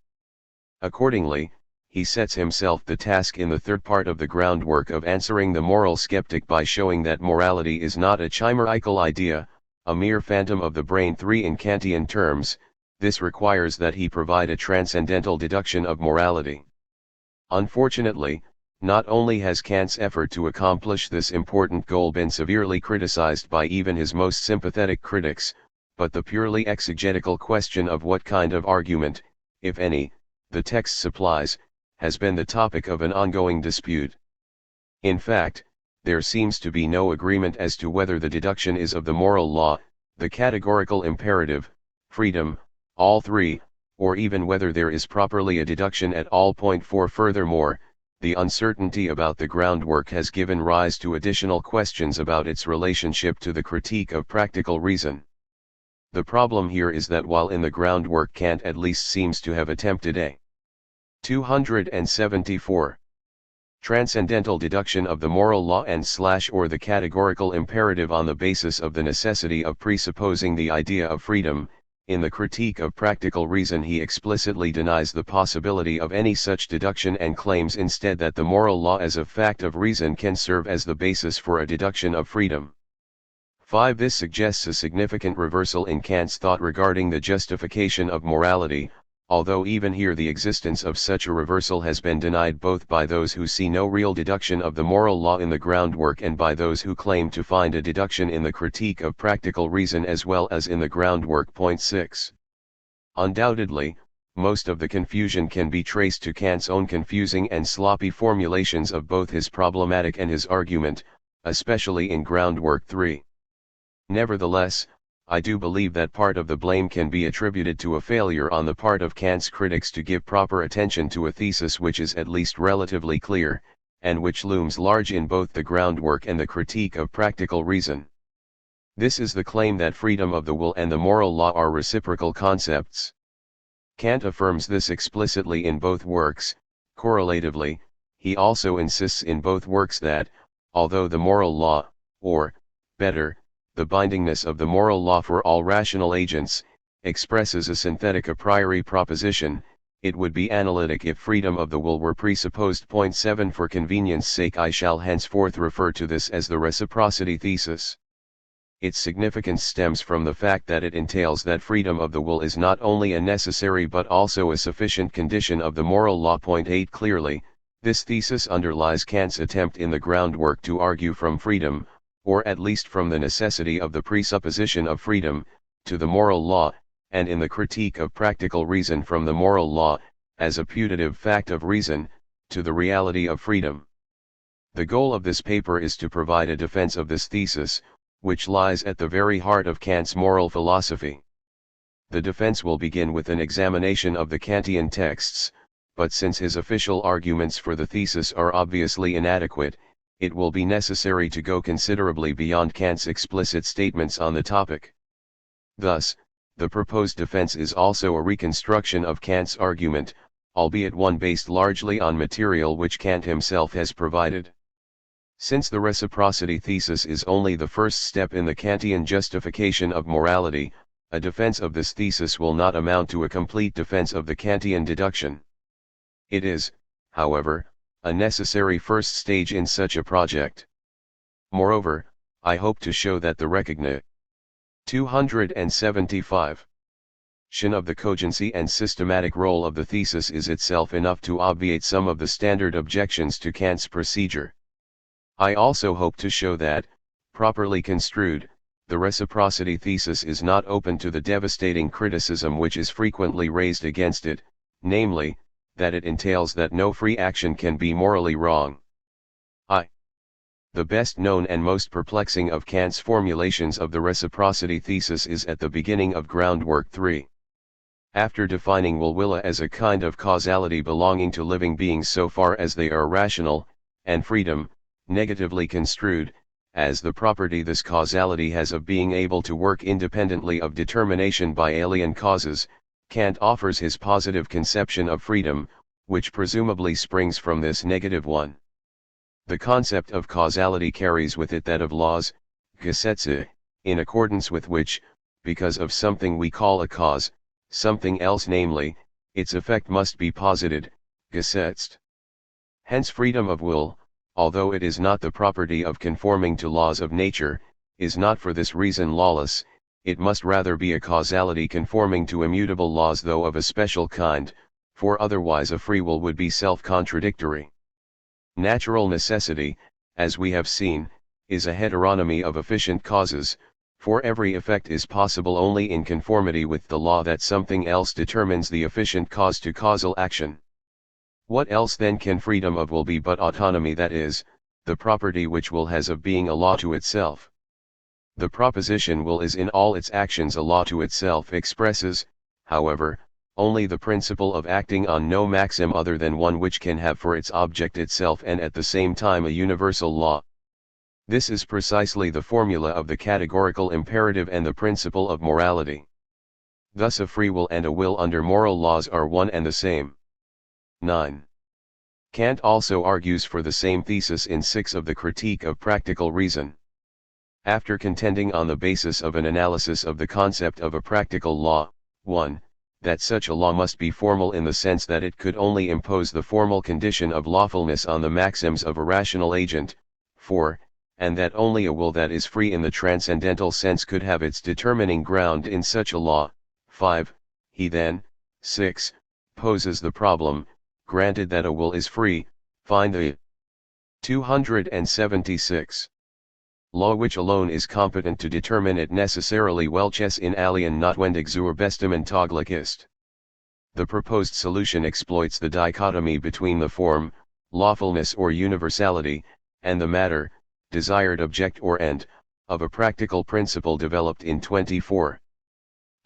Accordingly, he sets himself the task in the third part of the groundwork of answering the moral skeptic by showing that morality is not a chimerical idea, a mere phantom of the brain. 3. In Kantian terms, this requires that he provide a transcendental deduction of morality. Unfortunately, not only has Kant's effort to accomplish this important goal been severely criticized by even his most sympathetic critics, but the purely exegetical question of what kind of argument, if any, the text supplies, has been the topic of an ongoing dispute. In fact, there seems to be no agreement as to whether the deduction is of the moral law, the categorical imperative, freedom, all three, or even whether there is properly a deduction at all. 4. Furthermore, the uncertainty about the groundwork has given rise to additional questions about its relationship to the critique of practical reason. The problem here is that while in the groundwork Kant at least seems to have attempted a 274 transcendental deduction of the moral law and/or the categorical imperative on the basis of the necessity of presupposing the idea of freedom, in the critique of practical reason he explicitly denies the possibility of any such deduction and claims instead that the moral law as a fact of reason can serve as the basis for a deduction of freedom. 5. This suggests a significant reversal in Kant's thought regarding the justification of morality, although even here the existence of such a reversal has been denied both by those who see no real deduction of the moral law in the groundwork and by those who claim to find a deduction in the critique of practical reason as well as in the groundwork. 6. Undoubtedly, most of the confusion can be traced to Kant's own confusing and sloppy formulations of both his problematic and his argument, especially in groundwork 3. Nevertheless, I do believe that part of the blame can be attributed to a failure on the part of Kant's critics to give proper attention to a thesis which is at least relatively clear, and which looms large in both the groundwork and the critique of practical reason. This is the claim that freedom of the will and the moral law are reciprocal concepts. Kant affirms this explicitly in both works. Correlatively, he also insists in both works that, although the moral law, or, better, the bindingness of the moral law for all rational agents, expresses a synthetic a priori proposition, it would be analytic if freedom of the will were presupposed. 7. For convenience sake I shall henceforth refer to this as the reciprocity thesis. Its significance stems from the fact that it entails that freedom of the will is not only a necessary but also a sufficient condition of the moral law. 8. Clearly, this thesis underlies Kant's attempt in the groundwork to argue from freedom, or at least from the necessity of the presupposition of freedom, to the moral law, and in the critique of practical reason from the moral law, as a putative fact of reason, to the reality of freedom. The goal of this paper is to provide a defense of this thesis, which lies at the very heart of Kant's moral philosophy. The defense will begin with an examination of the Kantian texts, but since his official arguments for the thesis are obviously inadequate, it will be necessary to go considerably beyond Kant's explicit statements on the topic. Thus, the proposed defense is also a reconstruction of Kant's argument, albeit one based largely on material which Kant himself has provided. Since the reciprocity thesis is only the first step in the Kantian justification of morality, a defense of this thesis will not amount to a complete defense of the Kantian deduction. It is, however, a necessary first stage in such a project. Moreover, I hope to show that the recognition 275 of the cogency and systematic role of the thesis is itself enough to obviate some of the standard objections to Kant's procedure. I also hope to show that, properly construed, the reciprocity thesis is not open to the devastating criticism which is frequently raised against it, namely, that it entails that no free action can be morally wrong. The best known and most perplexing of Kant's formulations of the reciprocity thesis is at the beginning of groundwork 3. After defining will as a kind of causality belonging to living beings so far as they are rational, and freedom, negatively construed, as the property this causality has of being able to work independently of determination by alien causes, Kant offers his positive conception of freedom, which presumably springs from this negative one. The concept of causality carries with it that of laws, Gesetze, in accordance with which, because of something we call a cause, something else namely, its effect must be posited, gesetzt. Hence freedom of will, although it is not the property of conforming to laws of nature, is not for this reason lawless, it must rather be a causality conforming to immutable laws though of a special kind, for otherwise a free will would be self-contradictory. Natural necessity, as we have seen, is a heteronomy of efficient causes, for every effect is possible only in conformity with the law that something else determines the efficient cause to causal action. What else then can freedom of will be but autonomy, that is, the property which will has of being a law to itself? The proposition will is in all its actions a law to itself expresses, however, only the principle of acting on no maxim other than one which can have for its object itself and at the same time a universal law. This is precisely the formula of the categorical imperative and the principle of morality. Thus a free will and a will under moral laws are one and the same. 9. Kant also argues for the same thesis in 6 of the Critique of Practical Reason. After contending on the basis of an analysis of the concept of a practical law, 1. That such a law must be formal in the sense that it could only impose the formal condition of lawfulness on the maxims of a rational agent, 4. And that only a will that is free in the transcendental sense could have its determining ground in such a law, 5. He then, 6, poses the problem, granted that a will is free, find the 276. Law which alone is competent to determine it necessarily welches in alien notwendig zur Bestimmung taglich ist. The proposed solution exploits the dichotomy between the form, lawfulness or universality, and the matter, desired object or end, of a practical principle developed in 24.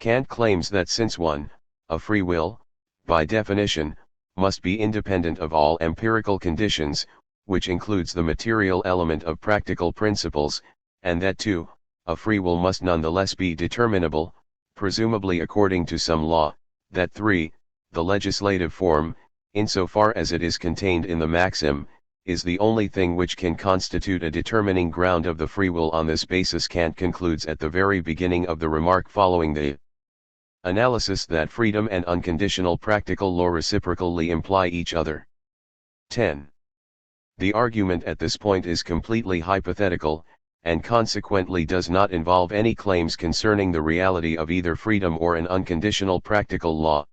Kant claims that since one, a free will, by definition, must be independent of all empirical conditions, which includes the material element of practical principles, and that 2, a free will must nonetheless be determinable, presumably according to some law, that 3, the legislative form, insofar as it is contained in the maxim, is the only thing which can constitute a determining ground of the free will. On this basis Kant concludes at the very beginning of the remark following the analysis that freedom and unconditional practical law reciprocally imply each other. 10. The argument at this point is completely hypothetical, and consequently does not involve any claims concerning the reality of either freedom or an unconditional practical law.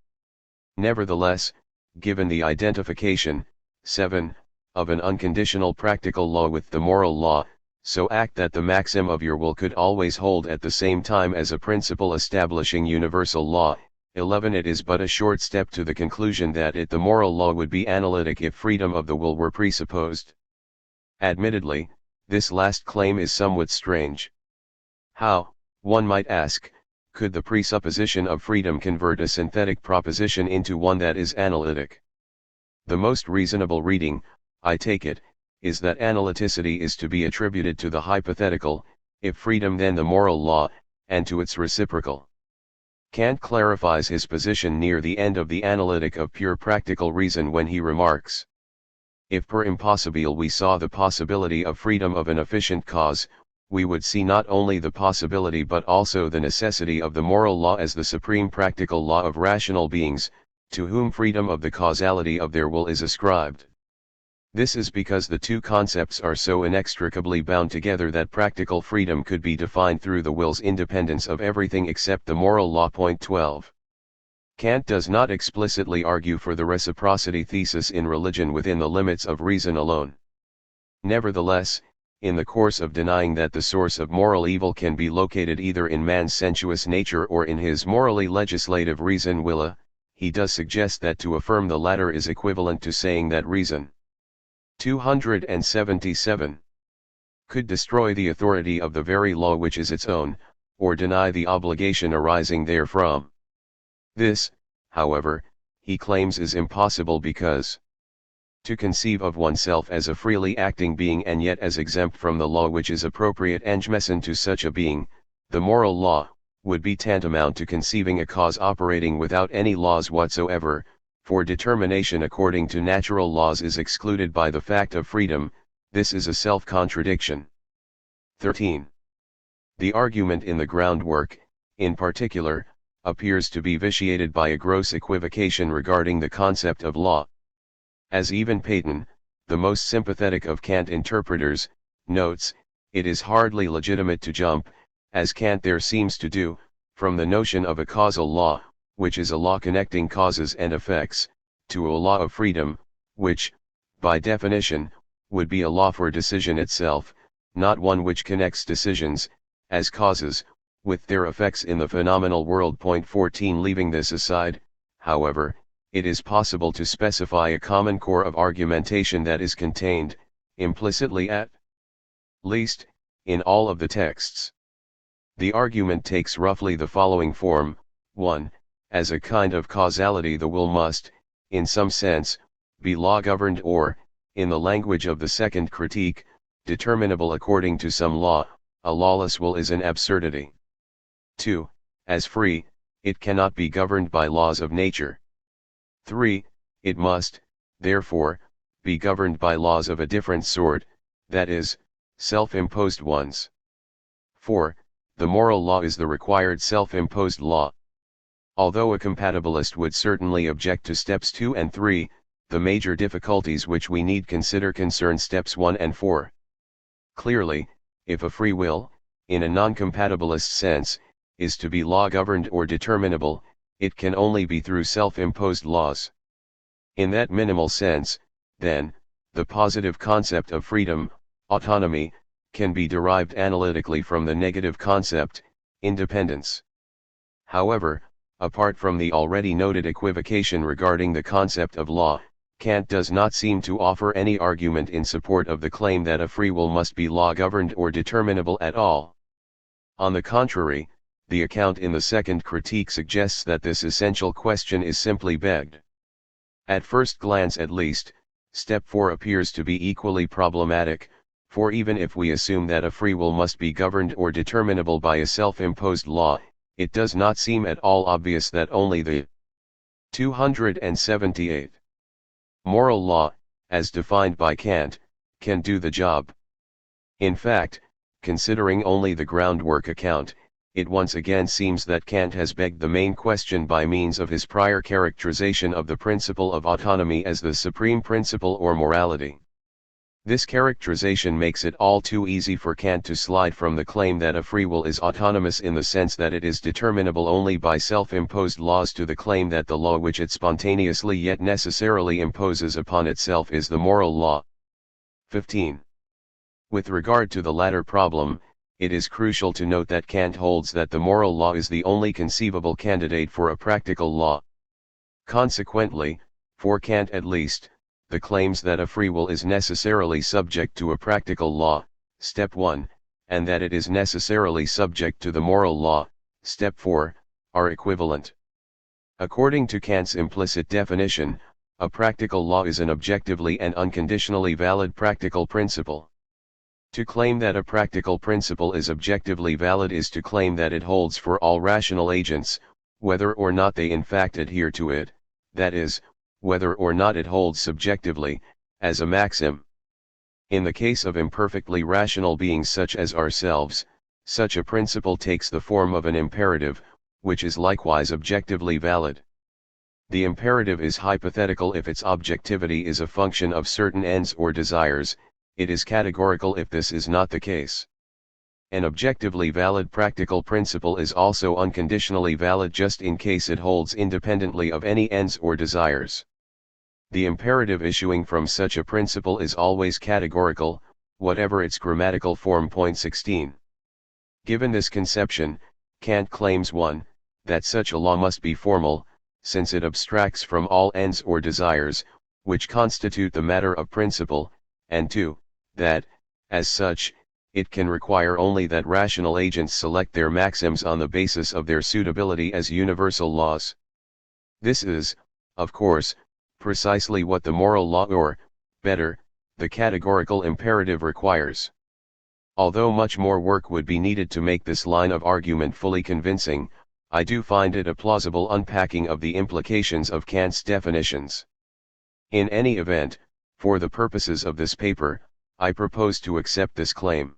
Nevertheless, given the identification, 7, of an unconditional practical law with the moral law, so act that the maxim of your will could always hold at the same time as a principle establishing universal law. 11. It is but a short step to the conclusion that the moral law would be analytic if freedom of the will were presupposed. Admittedly, this last claim is somewhat strange. How, one might ask, could the presupposition of freedom convert a synthetic proposition into one that is analytic? The most reasonable reading, I take it, is that analyticity is to be attributed to the hypothetical, if freedom then the moral law, and to its reciprocal. Kant clarifies his position near the end of the Analytic of Pure Practical Reason when he remarks: if per impossibile we saw the possibility of freedom of an efficient cause, we would see not only the possibility but also the necessity of the moral law as the supreme practical law of rational beings, to whom freedom of the causality of their will is ascribed. This is because the two concepts are so inextricably bound together that practical freedom could be defined through the will's independence of everything except the moral law. 12. Kant does not explicitly argue for the reciprocity thesis in religion within the limits of reason alone. Nevertheless, in the course of denying that the source of moral evil can be located either in man's sensuous nature or in his morally legislative reason willa, he does suggest that to affirm the latter is equivalent to saying that reason 277 could destroy the authority of the very law which is its own, or deny the obligation arising therefrom. This, however, he claims is impossible because to conceive of oneself as a freely acting being and yet as exempt from the law which is appropriate engemessen to such a being, the moral law, would be tantamount to conceiving a cause operating without any laws whatsoever, for determination according to natural laws is excluded by the fact of freedom. This is a self-contradiction. 13. The argument in the groundwork, in particular, appears to be vitiated by a gross equivocation regarding the concept of law. As even Peyton, the most sympathetic of Kant interpreters, notes, it is hardly legitimate to jump, as Kant there seems to do, from the notion of a causal law, which is a law connecting causes and effects, to a law of freedom, which, by definition, would be a law for decision itself, not one which connects decisions, as causes, with their effects in the phenomenal world. 14 Leaving this aside, however, it is possible to specify a common core of argumentation that is contained, implicitly at least, in all of the texts. The argument takes roughly the following form: 1. As a kind of causality the will must, in some sense, be law-governed or, in the language of the second critique, determinable according to some law. A lawless will is an absurdity. 2. As free, it cannot be governed by laws of nature. 3. It must, therefore, be governed by laws of a different sort, that is, self-imposed ones. 4. The moral law is the required self-imposed law. Although a compatibilist would certainly object to steps 2 and 3, the major difficulties which we need consider concern steps 1 and 4. Clearly, if a free will, in a non-compatibilist sense, is to be law-governed or determinable, it can only be through self-imposed laws. In that minimal sense, then, the positive concept of freedom, autonomy, can be derived analytically from the negative concept, independence. However, apart from the already noted equivocation regarding the concept of law, Kant does not seem to offer any argument in support of the claim that a free will must be law-governed or determinable at all. On the contrary, the account in the second critique suggests that this essential question is simply begged. At first glance at least, step 4 appears to be equally problematic, for even if we assume that a free will must be governed or determinable by a self-imposed law, it does not seem at all obvious that only the 278 moral law, as defined by Kant, can do the job. In fact, considering only the groundwork account, it once again seems that Kant has begged the main question by means of his prior characterization of the principle of autonomy as the supreme principle or morality. This characterization makes it all too easy for Kant to slide from the claim that a free will is autonomous in the sense that it is determinable only by self-imposed laws to the claim that the law which it spontaneously yet necessarily imposes upon itself is the moral law. 15. With regard to the latter problem, it is crucial to note that Kant holds that the moral law is the only conceivable candidate for a practical law. Consequently, for Kant at least, the claims that a free will is necessarily subject to a practical law, step 1, and that it is necessarily subject to the moral law, step 4, are equivalent. According to Kant's implicit definition, a practical law is an objectively and unconditionally valid practical principle. To claim that a practical principle is objectively valid is to claim that it holds for all rational agents, whether or not they in fact adhere to it, that is, whether or not it holds subjectively, as a maxim. In the case of imperfectly rational beings such as ourselves, such a principle takes the form of an imperative, which is likewise objectively valid. The imperative is hypothetical if its objectivity is a function of certain ends or desires. It is categorical if this is not the case. An objectively valid practical principle is also unconditionally valid just in case it holds independently of any ends or desires. The imperative issuing from such a principle is always categorical, whatever its grammatical form. 16. Given this conception, Kant claims 1, that such a law must be formal, since it abstracts from all ends or desires, which constitute the matter of principle, and 2, that, as such, it can require only that rational agents select their maxims on the basis of their suitability as universal laws. This is, of course, precisely what the moral law or, better, the categorical imperative requires. Although much more work would be needed to make this line of argument fully convincing, I do find it a plausible unpacking of the implications of Kant's definitions. In any event, for the purposes of this paper, I propose to accept this claim.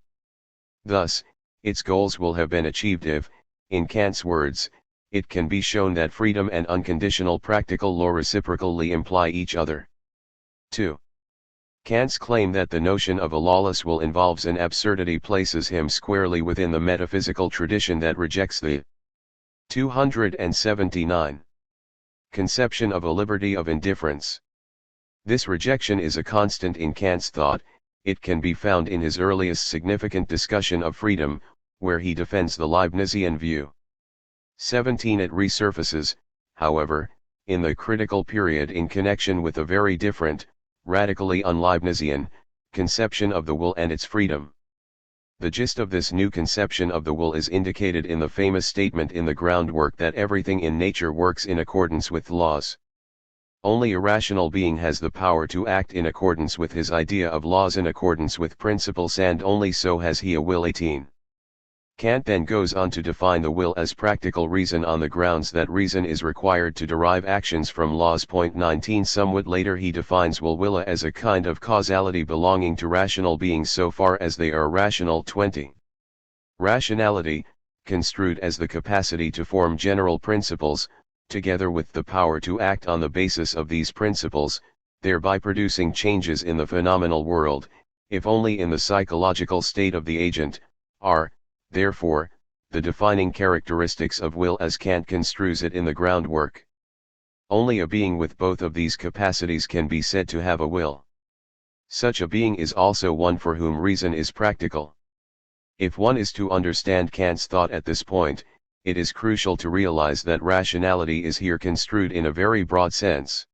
Thus, its goals will have been achieved if, in Kant's words, it can be shown that freedom and unconditional practical law reciprocally imply each other. 2. Kant's claim that the notion of a lawless will involves an absurdity places him squarely within the metaphysical tradition that rejects the 279 conception of a liberty of indifference. This rejection is a constant in Kant's thought. It can be found in his earliest significant discussion of freedom, where he defends the Leibnizian view. 17. It resurfaces, however, in the critical period in connection with a very different, radically un-Leibnizian, conception of the will and its freedom. The gist of this new conception of the will is indicated in the famous statement in the groundwork that everything in nature works in accordance with laws. Only a rational being has the power to act in accordance with his idea of laws in accordance with principles, and only so has he a will. 18. Kant then goes on to define the will as practical reason on the grounds that reason is required to derive actions from laws. 19. Somewhat later he defines will as a kind of causality belonging to rational beings so far as they are rational. 20. Rationality, construed as the capacity to form general principles, together with the power to act on the basis of these principles, thereby producing changes in the phenomenal world, if only in the psychological state of the agent, are, therefore, the defining characteristics of will as Kant construes it in the groundwork. Only a being with both of these capacities can be said to have a will. Such a being is also one for whom reason is practical. If one is to understand Kant's thought at this point, it is crucial to realize that rationality is here construed in a very broad sense.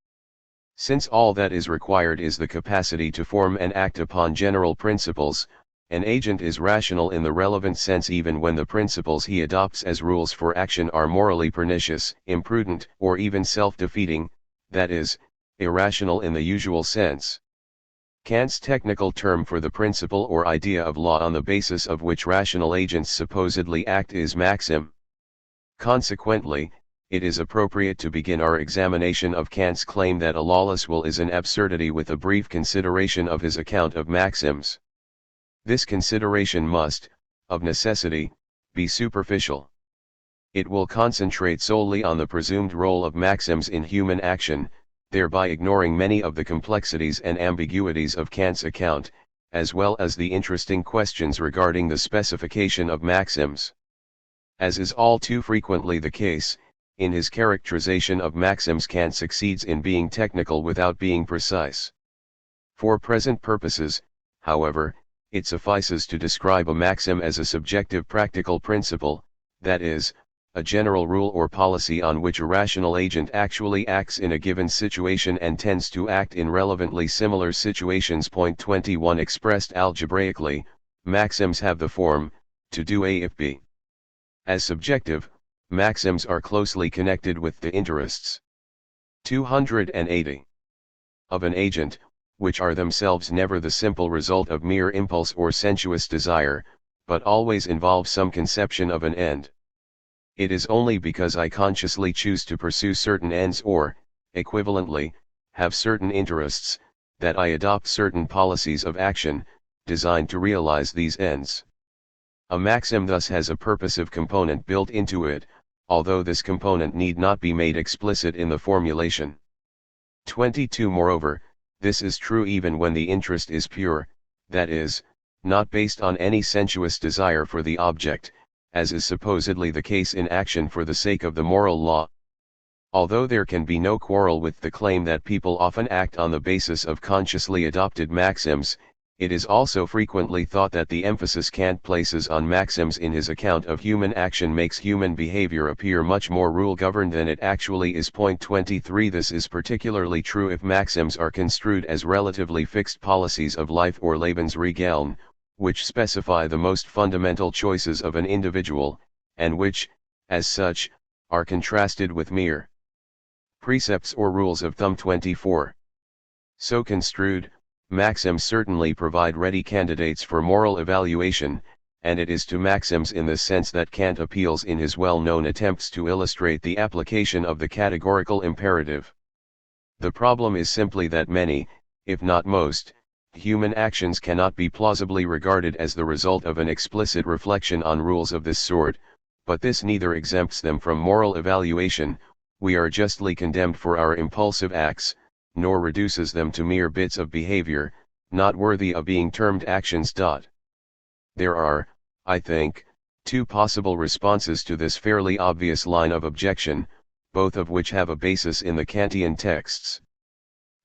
Since all that is required is the capacity to form and act upon general principles, an agent is rational in the relevant sense even when the principles he adopts as rules for action are morally pernicious, imprudent, or even self-defeating, that is, irrational in the usual sense. Kant's technical term for the principle or idea of law on the basis of which rational agents supposedly act is maxim. Consequently, it is appropriate to begin our examination of Kant's claim that a lawless will is an absurdity with a brief consideration of his account of maxims. This consideration must, of necessity, be superficial. It will concentrate solely on the presumed role of maxims in human action, thereby ignoring many of the complexities and ambiguities of Kant's account, as well as the interesting questions regarding the specification of maxims. As is all too frequently the case, in his characterization of maxims Kant succeeds in being technical without being precise. For present purposes, however, it suffices to describe a maxim as a subjective practical principle, that is, a general rule or policy on which a rational agent actually acts in a given situation and tends to act in relevantly similar situations. 21 Expressed algebraically, maxims have the form, to do A if B. As subjective, maxims are closely connected with the interests 280 of an agent, which are themselves never the simple result of mere impulse or sensuous desire, but always involve some conception of an end. It is only because I consciously choose to pursue certain ends or, equivalently, have certain interests, that I adopt certain policies of action, designed to realize these ends. A maxim thus has a purposive component built into it, although this component need not be made explicit in the formulation. 22 Moreover, this is true even when the interest is pure, that is, not based on any sensuous desire for the object, as is supposedly the case in action for the sake of the moral law. Although there can be no quarrel with the claim that people often act on the basis of consciously adopted maxims, it is also frequently thought that the emphasis Kant places on maxims in his account of human action makes human behavior appear much more rule-governed than it actually is. 23 This is particularly true if maxims are construed as relatively fixed policies of life or Lebensregeln, which specify the most fundamental choices of an individual, and which, as such, are contrasted with mere precepts or rules of thumb. 24. So construed, maxims certainly provide ready candidates for moral evaluation, and it is to maxims in this sense that Kant appeals in his well-known attempts to illustrate the application of the categorical imperative. The problem is simply that many, if not most, human actions cannot be plausibly regarded as the result of an explicit reflection on rules of this sort, but this neither exempts them from moral evaluation. We are justly condemned for our impulsive acts, nor reduces them to mere bits of behavior, not worthy of being termed actions. There are, I think, two possible responses to this fairly obvious line of objection, both of which have a basis in the Kantian texts.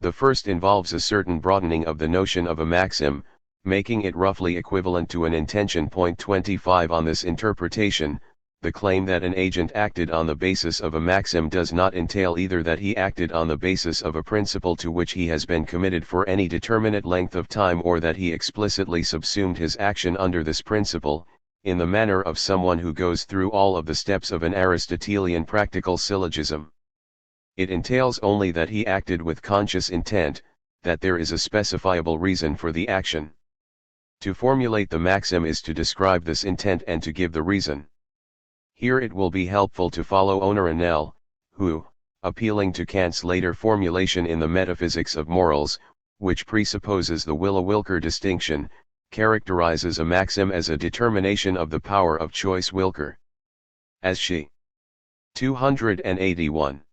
The first involves a certain broadening of the notion of a maxim, making it roughly equivalent to an intention. 25 On this interpretation, the claim that an agent acted on the basis of a maxim does not entail either that he acted on the basis of a principle to which he has been committed for any determinate length of time, or that he explicitly subsumed his action under this principle, in the manner of someone who goes through all of the steps of an Aristotelian practical syllogism. It entails only that he acted with conscious intent, that there is a specifiable reason for the action. To formulate the maxim is to describe this intent and to give the reason. Here it will be helpful to follow Onarannel, who, appealing to Kant's later formulation in the Metaphysics of Morals, which presupposes the Wille-Wilker distinction, characterizes a maxim as a determination of the power of choice. Wilker, as she 281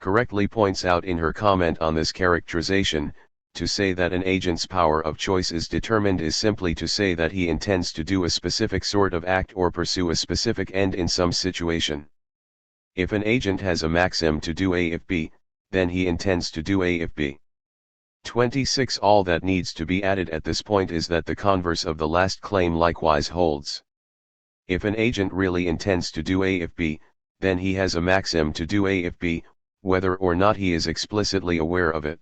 correctly points out in her comment on this characterization, to say that an agent's power of choice is determined is simply to say that he intends to do a specific sort of act or pursue a specific end in some situation. If an agent has a maxim to do A if B, then he intends to do A if B. 26 All that needs to be added at this point is that the converse of the last claim likewise holds. If an agent really intends to do A if B, then he has a maxim to do A if B, whether or not he is explicitly aware of it.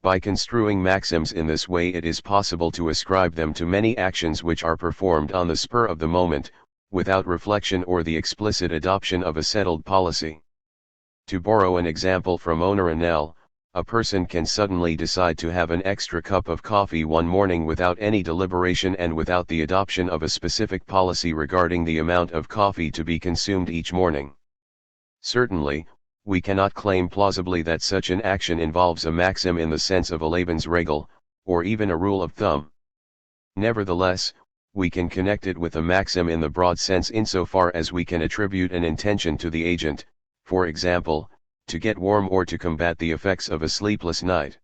By construing maxims in this way, it is possible to ascribe them to many actions which are performed on the spur of the moment, without reflection or the explicit adoption of a settled policy. To borrow an example from Onarannel, a person can suddenly decide to have an extra cup of coffee one morning without any deliberation and without the adoption of a specific policy regarding the amount of coffee to be consumed each morning. Certainly, we cannot claim plausibly that such an action involves a maxim in the sense of a Lebensregel, or even a rule of thumb. Nevertheless, we can connect it with a maxim in the broad sense insofar as we can attribute an intention to the agent, for example, to get warm or to combat the effects of a sleepless night.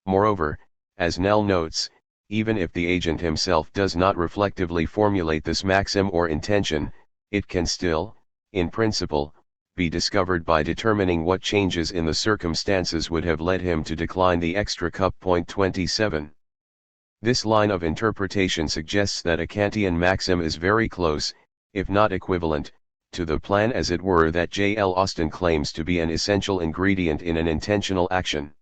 Moreover, as Nell notes, even if the agent himself does not reflectively formulate this maxim or intention, it can still, in principle, be discovered by determining what changes in the circumstances would have led him to decline the extra cup. 27. This line of interpretation suggests that a Kantian maxim is very close, if not equivalent, to the plan as it were that J. L. Austin claims to be an essential ingredient in an intentional action.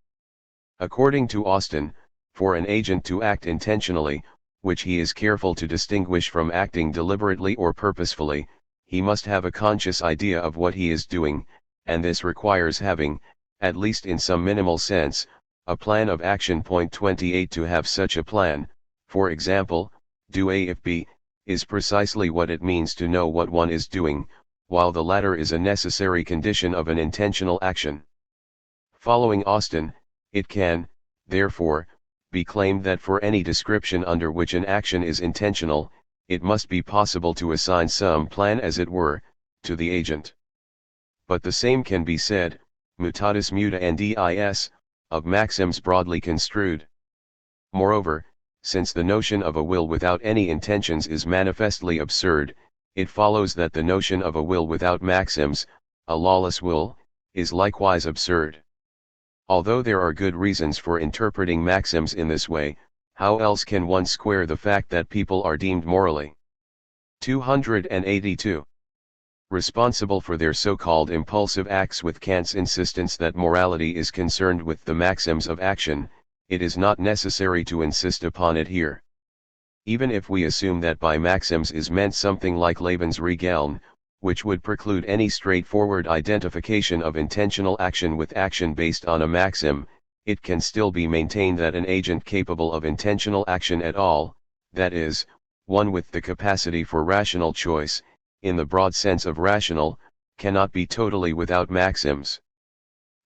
According to Austin, for an agent to act intentionally, which he is careful to distinguish from acting deliberately or purposefully, he must have a conscious idea of what he is doing, and this requires having, at least in some minimal sense, a plan of action. 28 To have such a plan, for example, do A if B, is precisely what it means to know what one is doing, while the latter is a necessary condition of an intentional action. Following Austin, it can, therefore, be claimed that for any description under which an action is intentional, it must be possible to assign some plan, as it were, to the agent. But the same can be said, mutatis mutandis, of maxims broadly construed. Moreover, since the notion of a will without any intentions is manifestly absurd, it follows that the notion of a will without maxims, a lawless will, is likewise absurd. Although there are good reasons for interpreting maxims in this way, how else can one square the fact that people are deemed morally 282 responsible for their so-called impulsive acts with Kant's insistence that morality is concerned with the maxims of action? It is not necessary to insist upon it here. Even if we assume that by maxims is meant something like Lebensregeln, which would preclude any straightforward identification of intentional action with action based on a maxim, it can still be maintained that an agent capable of intentional action at all, that is, one with the capacity for rational choice, in the broad sense of rational, cannot be totally without maxims.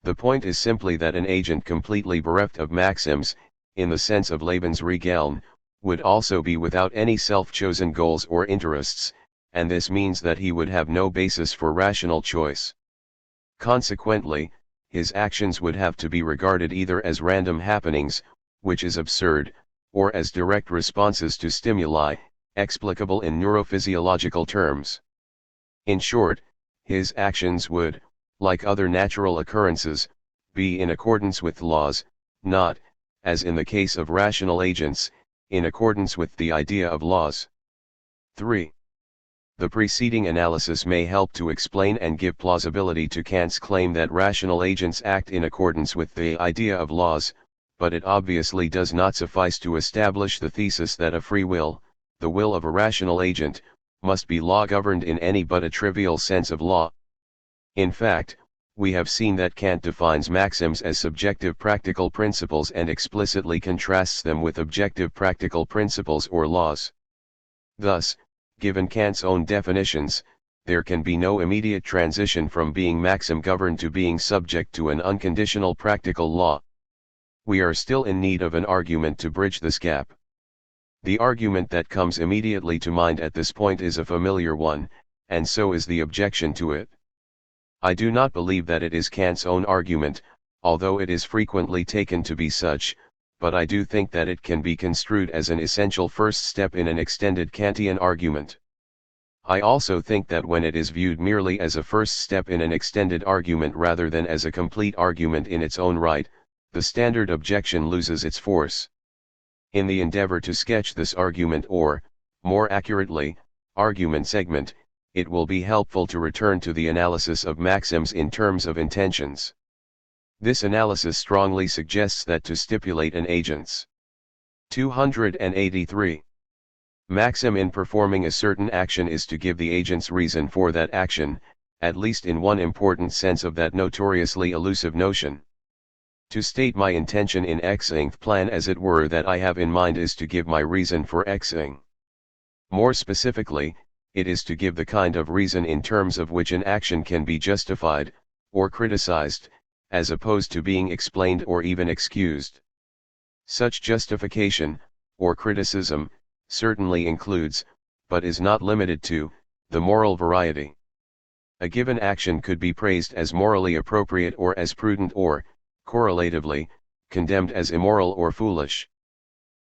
The point is simply that an agent completely bereft of maxims, in the sense of Lebensregeln, would also be without any self-chosen goals or interests, and this means that he would have no basis for rational choice. Consequently, his actions would have to be regarded either as random happenings, which is absurd, or as direct responses to stimuli, explicable in neurophysiological terms. In short, his actions would, like other natural occurrences, be in accordance with laws, not, as in the case of rational agents, in accordance with the idea of laws. 3. The preceding analysis may help to explain and give plausibility to Kant's claim that rational agents act in accordance with the idea of laws, but it obviously does not suffice to establish the thesis that a free will, the will of a rational agent, must be law-governed in any but a trivial sense of law. In fact, we have seen that Kant defines maxims as subjective practical principles and explicitly contrasts them with objective practical principles or laws. Thus, given Kant's own definitions, there can be no immediate transition from being maxim-governed to being subject to an unconditional practical law. We are still in need of an argument to bridge this gap. The argument that comes immediately to mind at this point is a familiar one, and so is the objection to it. I do not believe that it is Kant's own argument, although it is frequently taken to be such, but I do think that it can be construed as an essential first step in an extended Kantian argument. I also think that when it is viewed merely as a first step in an extended argument rather than as a complete argument in its own right, the standard objection loses its force. In the endeavor to sketch this argument or, more accurately, argument segment, it will be helpful to return to the analysis of maxims in terms of intentions. This analysis strongly suggests that to stipulate an agent's 283 maxim in performing a certain action is to give the agent's reason for that action, at least in one important sense of that notoriously elusive notion. To state my intention in X-ing plan as it were that I have in mind is to give my reason for X-ing. More specifically, it is to give the kind of reason in terms of which an action can be justified, or criticized, as opposed to being explained or even excused. Such justification, or criticism, certainly includes, but is not limited to, the moral variety. A given action could be praised as morally appropriate or as prudent or, correlatively, condemned as immoral or foolish.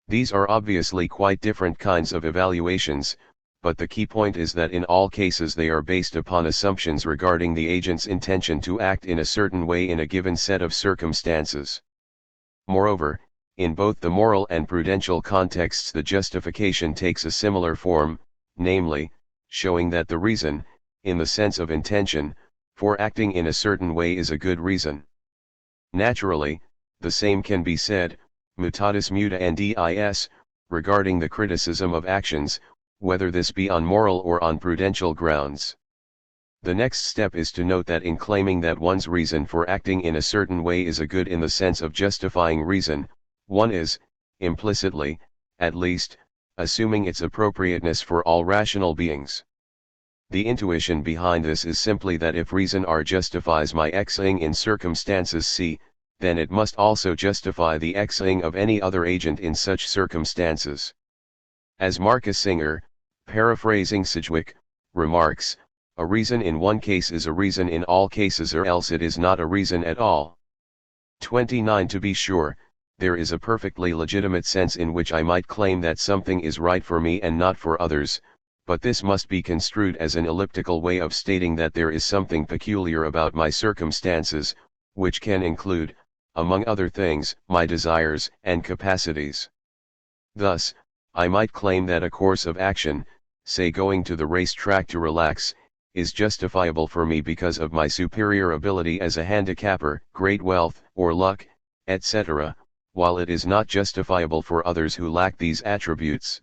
These are obviously quite different kinds of evaluations, but the key point is that in all cases they are based upon assumptions regarding the agent's intention to act in a certain way in a given set of circumstances. Moreover, in both the moral and prudential contexts the justification takes a similar form, namely, showing that the reason, in the sense of intention, for acting in a certain way is a good reason. Naturally, the same can be said, mutatis mutandis, regarding the criticism of actions, whether this be on moral or on prudential grounds. The next step is to note that in claiming that one's reason for acting in a certain way is a good in the sense of justifying reason, one is, implicitly, at least, assuming its appropriateness for all rational beings. The intuition behind this is simply that if reason R justifies my X-ing in circumstances C, then it must also justify the X-ing of any other agent in such circumstances. As Marcus Singer, paraphrasing Sidgwick, remarks, a reason in one case is a reason in all cases or else it is not a reason at all. 29 To be sure, there is a perfectly legitimate sense in which I might claim that something is right for me and not for others, but this must be construed as an elliptical way of stating that there is something peculiar about my circumstances, which can include, among other things, my desires and capacities. Thus, I might claim that a course of action, say going to the racetrack to relax, is justifiable for me because of my superior ability as a handicapper, great wealth, or luck, etc., while it is not justifiable for others who lack these attributes.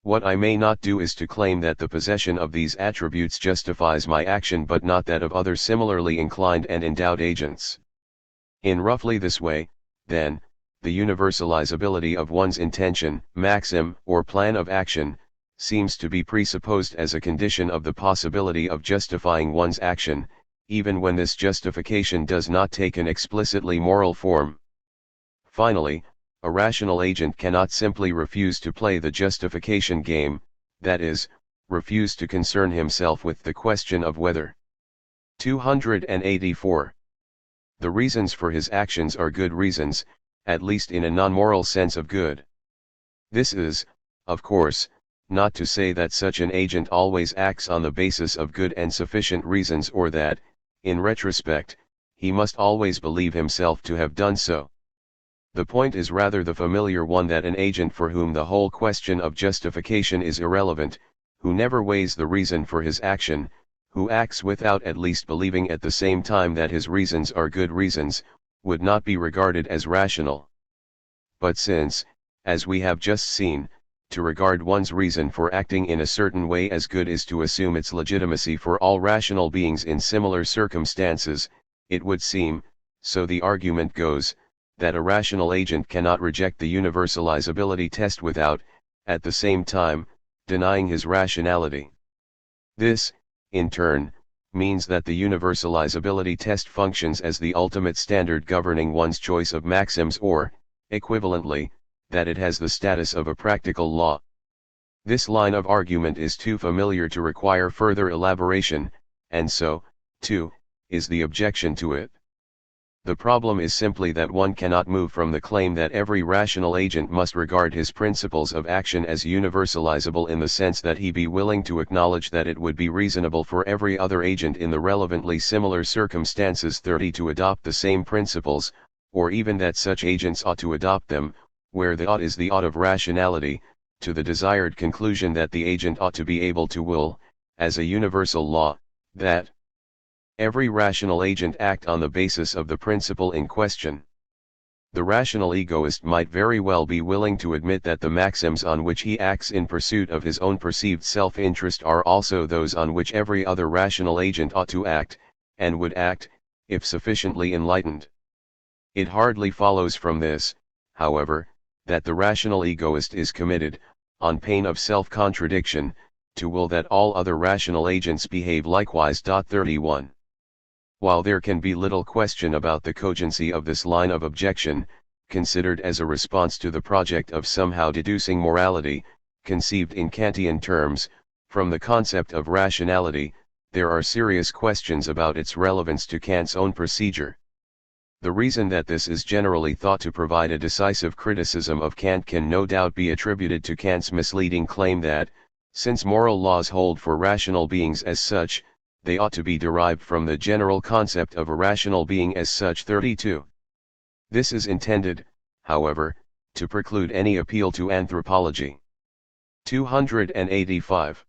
What I may not do is to claim that the possession of these attributes justifies my action but not that of other similarly inclined and endowed agents. In roughly this way, then, the universalizability of one's intention, maxim, or plan of action, seems to be presupposed as a condition of the possibility of justifying one's action, even when this justification does not take an explicitly moral form. Finally, a rational agent cannot simply refuse to play the justification game, that is, refuse to concern himself with the question of whether. 284. The reasons for his actions are good reasons, at least in a non-moral sense of good. This is, of course, not to say that such an agent always acts on the basis of good and sufficient reasons, or that, in retrospect, he must always believe himself to have done so. The point is rather the familiar one that an agent for whom the whole question of justification is irrelevant, who never weighs the reason for his action, who acts without at least believing at the same time that his reasons are good reasons, would not be regarded as rational. But since, as we have just seen, to regard one's reason for acting in a certain way as good is to assume its legitimacy for all rational beings in similar circumstances, it would seem, so the argument goes, that a rational agent cannot reject the universalizability test without, at the same time, denying his rationality. This, in turn, means that the universalizability test functions as the ultimate standard governing one's choice of maxims, or, equivalently, that it has the status of a practical law. This line of argument is too familiar to require further elaboration, and so, too, is the objection to it. The problem is simply that one cannot move from the claim that every rational agent must regard his principles of action as universalizable in the sense that he be willing to acknowledge that it would be reasonable for every other agent in the relevantly similar circumstances 30 to adopt the same principles, or even that such agents ought to adopt them, where the ought is the ought of rationality, to the desired conclusion that the agent ought to be able to will, as a universal law, that every rational agent act on the basis of the principle in question. The rational egoist might very well be willing to admit that the maxims on which he acts in pursuit of his own perceived self-interest are also those on which every other rational agent ought to act, and would act, if sufficiently enlightened. It hardly follows from this, however, that the rational egoist is committed, on pain of self-contradiction, to will that all other rational agents behave likewise. 31. While there can be little question about the cogency of this line of objection, considered as a response to the project of somehow deducing morality, conceived in Kantian terms, from the concept of rationality, there are serious questions about its relevance to Kant's own procedure. The reason that this is generally thought to provide a decisive criticism of Kant can no doubt be attributed to Kant's misleading claim that, since moral laws hold for rational beings as such, they ought to be derived from the general concept of a rational being as such. 32. This is intended, however, to preclude any appeal to anthropology. 285.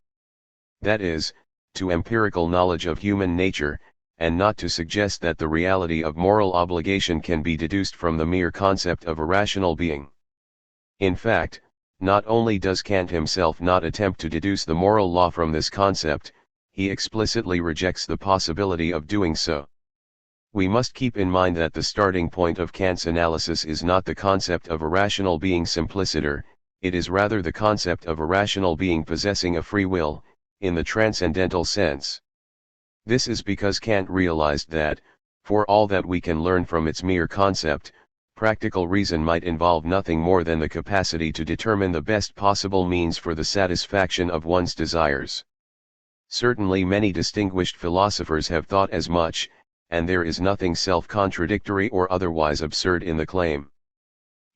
That is, to empirical knowledge of human nature, and not to suggest that the reality of moral obligation can be deduced from the mere concept of a rational being. In fact, not only does Kant himself not attempt to deduce the moral law from this concept, he explicitly rejects the possibility of doing so. We must keep in mind that the starting point of Kant's analysis is not the concept of a rational being simpliciter, it is rather the concept of a rational being possessing a free will, in the transcendental sense. This is because Kant realized that, for all that we can learn from its mere concept, practical reason might involve nothing more than the capacity to determine the best possible means for the satisfaction of one's desires. Certainly many distinguished philosophers have thought as much, and there is nothing self-contradictory or otherwise absurd in the claim.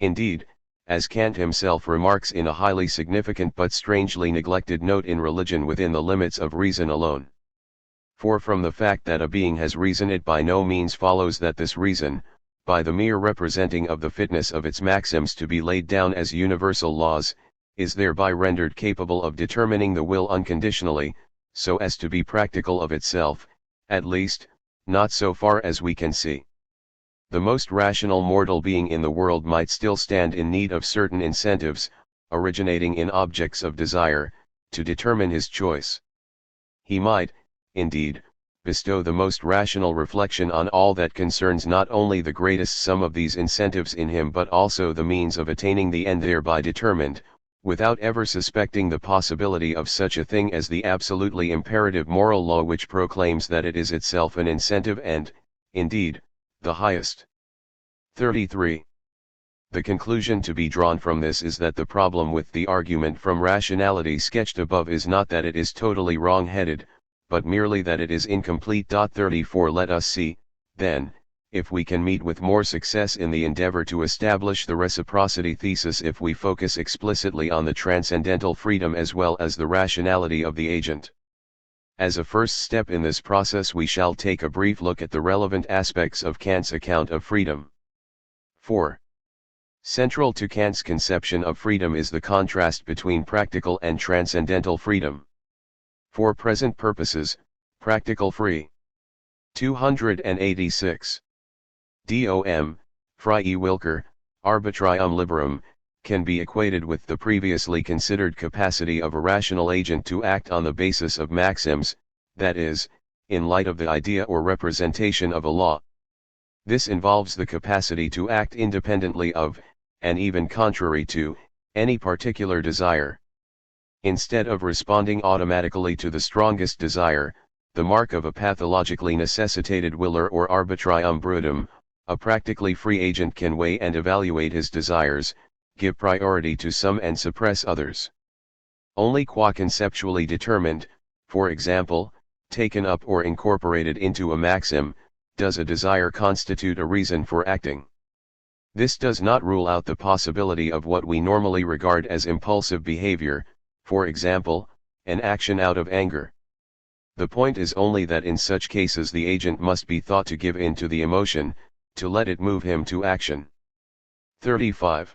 Indeed, as Kant himself remarks in a highly significant but strangely neglected note in Religion within the limits of reason alone. For from the fact that a being has reason it by no means follows that this reason, by the mere representing of the fitness of its maxims to be laid down as universal laws, is thereby rendered capable of determining the will unconditionally, so as to be practical of itself, at least, not so far as we can see. The most rational mortal being in the world might still stand in need of certain incentives, originating in objects of desire, to determine his choice. He might, indeed, bestow the most rational reflection on all that concerns not only the greatest sum of these incentives in him but also the means of attaining the end thereby determined, without ever suspecting the possibility of such a thing as the absolutely imperative moral law which proclaims that it is itself an incentive and, indeed, the highest. 33. The conclusion to be drawn from this is that the problem with the argument from rationality sketched above is not that it is totally wrong-headed, but merely that it is incomplete. 34. Let us see, then, if we can meet with more success in the endeavor to establish the reciprocity thesis if we focus explicitly on the transcendental freedom as well as the rationality of the agent. As a first step in this process, we shall take a brief look at the relevant aspects of Kant's account of freedom. 4. Central to Kant's conception of freedom is the contrast between practical and transcendental freedom. For present purposes, practical free. 286. Dom, Frei Wilker, arbitrium liberum, can be equated with the previously considered capacity of a rational agent to act on the basis of maxims, that is, in light of the idea or representation of a law. This involves the capacity to act independently of, and even contrary to, any particular desire. Instead of responding automatically to the strongest desire, the mark of a pathologically necessitated willer or arbitrium brutum, a practically free agent can weigh and evaluate his desires, give priority to some and suppress others. Only qua conceptually determined, for example, taken up or incorporated into a maxim, does a desire constitute a reason for acting. This does not rule out the possibility of what we normally regard as impulsive behavior, for example, an action out of anger. The point is only that in such cases the agent must be thought to give in to the emotion, to let it move him to action. 35.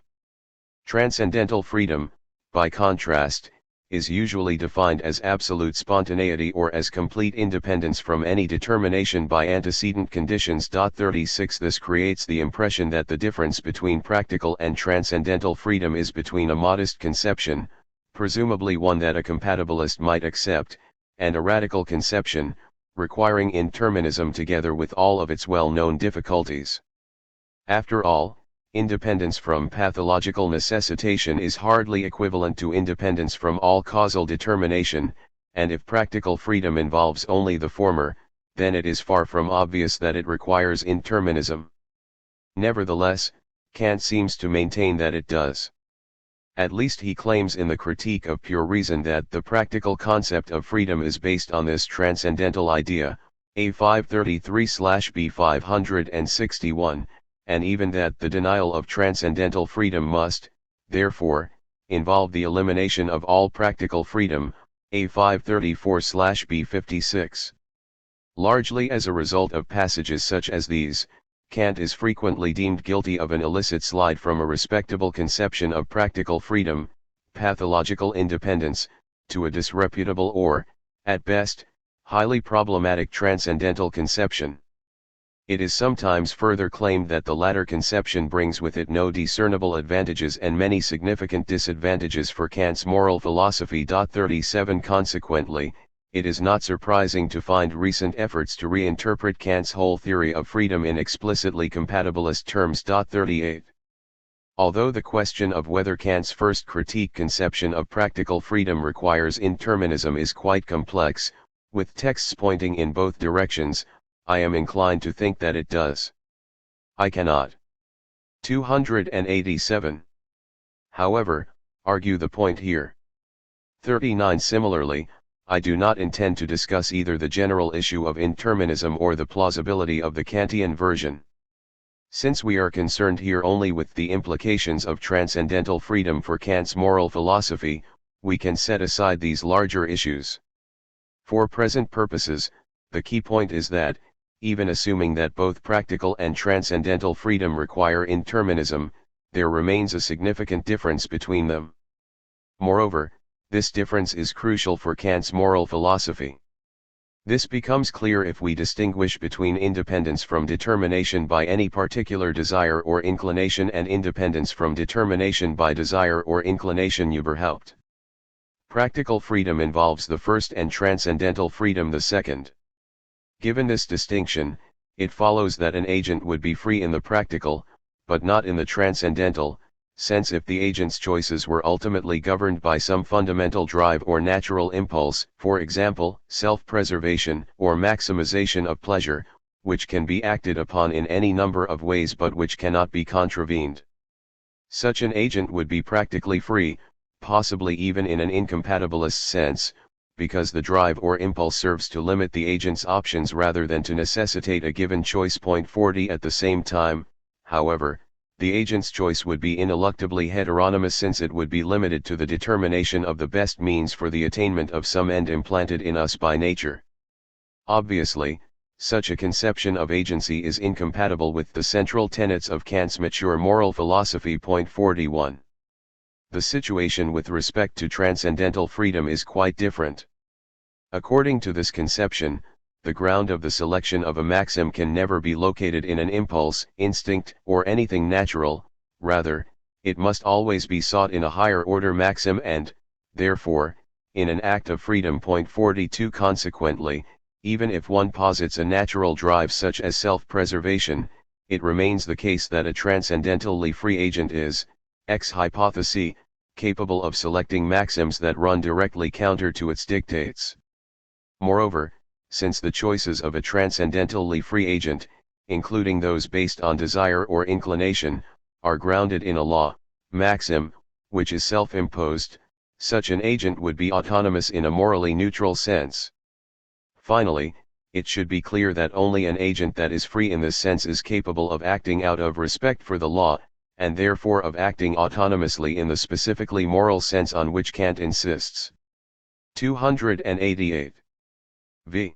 Transcendental freedom, by contrast, is usually defined as absolute spontaneity or as complete independence from any determination by antecedent conditions. 36. This creates the impression that the difference between practical and transcendental freedom is between a modest conception, presumably one that a compatibilist might accept, and a radical conception, requiring indeterminism together with all of its well-known difficulties. After all, independence from pathological necessitation is hardly equivalent to independence from all causal determination, and if practical freedom involves only the former, then it is far from obvious that it requires indeterminism. Nevertheless, Kant seems to maintain that it does. At least he claims in the Critique of Pure Reason that the practical concept of freedom is based on this transcendental idea, A 533/B 561, and even that the denial of transcendental freedom must, therefore, involve the elimination of all practical freedom, A 534/B 56. Largely as a result of passages such as these, Kant is frequently deemed guilty of an illicit slide from a respectable conception of practical freedom, pathological independence, to a disreputable or, at best, highly problematic transcendental conception. It is sometimes further claimed that the latter conception brings with it no discernible advantages and many significant disadvantages for Kant's moral philosophy. 37. Consequently, it is not surprising to find recent efforts to reinterpret Kant's whole theory of freedom in explicitly compatibilist terms. 38. Although the question of whether Kant's first critique conception of practical freedom requires indeterminism is quite complex, with texts pointing in both directions, I am inclined to think that it does. I cannot. 287. However, argue the point here. 39. Similarly, I do not intend to discuss either the general issue of indeterminism or the plausibility of the Kantian version. Since we are concerned here only with the implications of transcendental freedom for Kant's moral philosophy, we can set aside these larger issues. For present purposes, the key point is that, even assuming that both practical and transcendental freedom require indeterminism, there remains a significant difference between them. Moreover, this difference is crucial for Kant's moral philosophy. This becomes clear if we distinguish between independence from determination by any particular desire or inclination and independence from determination by desire or inclination überhaupt. Practical freedom involves the first and transcendental freedom the second. Given this distinction, it follows that an agent would be free in the practical, but not in the transcendental, sense if the agent's choices were ultimately governed by some fundamental drive or natural impulse, for example, self-preservation or maximization of pleasure, which can be acted upon in any number of ways but which cannot be contravened. Such an agent would be practically free, possibly even in an incompatibilist sense, because the drive or impulse serves to limit the agent's options rather than to necessitate a given choice. 40 At the same time, however, the agent's choice would be ineluctably heteronymous, since it would be limited to the determination of the best means for the attainment of some end implanted in us by nature. Obviously, such a conception of agency is incompatible with the central tenets of Kant's mature moral philosophy. 41. The situation with respect to transcendental freedom is quite different. According to this conception, the ground of the selection of a maxim can never be located in an impulse, instinct, or anything natural. Rather, it must always be sought in a higher order maxim and, therefore, in an act of freedom. 42 Consequently, even if one posits a natural drive such as self-preservation, it remains the case that a transcendentally free agent is, ex hypothesi, capable of selecting maxims that run directly counter to its dictates. Moreover, since the choices of a transcendentally free agent, including those based on desire or inclination, are grounded in a law, maxim, which is self-imposed, such an agent would be autonomous in a morally neutral sense. Finally, it should be clear that only an agent that is free in this sense is capable of acting out of respect for the law, and therefore of acting autonomously in the specifically moral sense on which Kant insists. 288. V.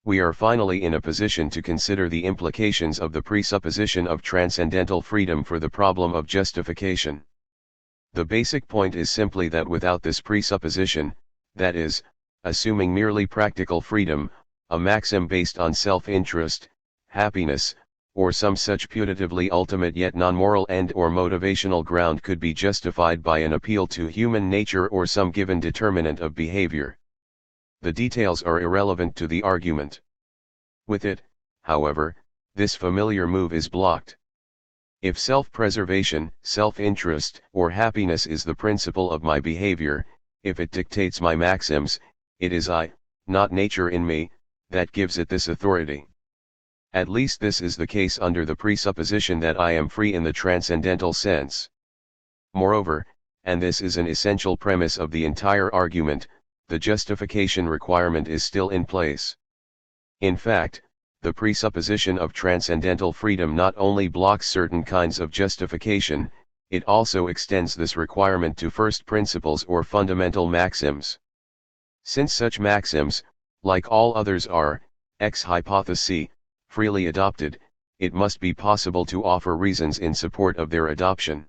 We are finally in a position to consider the implications of the presupposition of transcendental freedom for the problem of justification. The basic point is simply that without this presupposition, that is, assuming merely practical freedom, a maxim based on self-interest, happiness, or some such putatively ultimate yet non-moral end or motivational ground could be justified by an appeal to human nature or some given determinant of behavior. The details are irrelevant to the argument. With it, however, this familiar move is blocked. If self-preservation, self-interest, or happiness is the principle of my behavior, if it dictates my maxims, it is I, not nature in me, that gives it this authority. At least this is the case under the presupposition that I am free in the transcendental sense. Moreover, and this is an essential premise of the entire argument, the justification requirement is still in place. In fact, the presupposition of transcendental freedom not only blocks certain kinds of justification, it also extends this requirement to first principles or fundamental maxims. Since such maxims, like all others are, ex hypothesi, freely adopted, it must be possible to offer reasons in support of their adoption.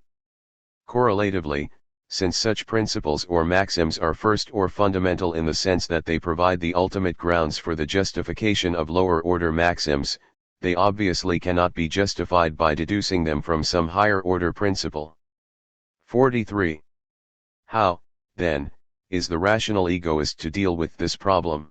Correlatively, since such principles or maxims are first or fundamental in the sense that they provide the ultimate grounds for the justification of lower-order maxims, they obviously cannot be justified by deducing them from some higher-order principle. 43. How, then, is the rational egoist to deal with this problem?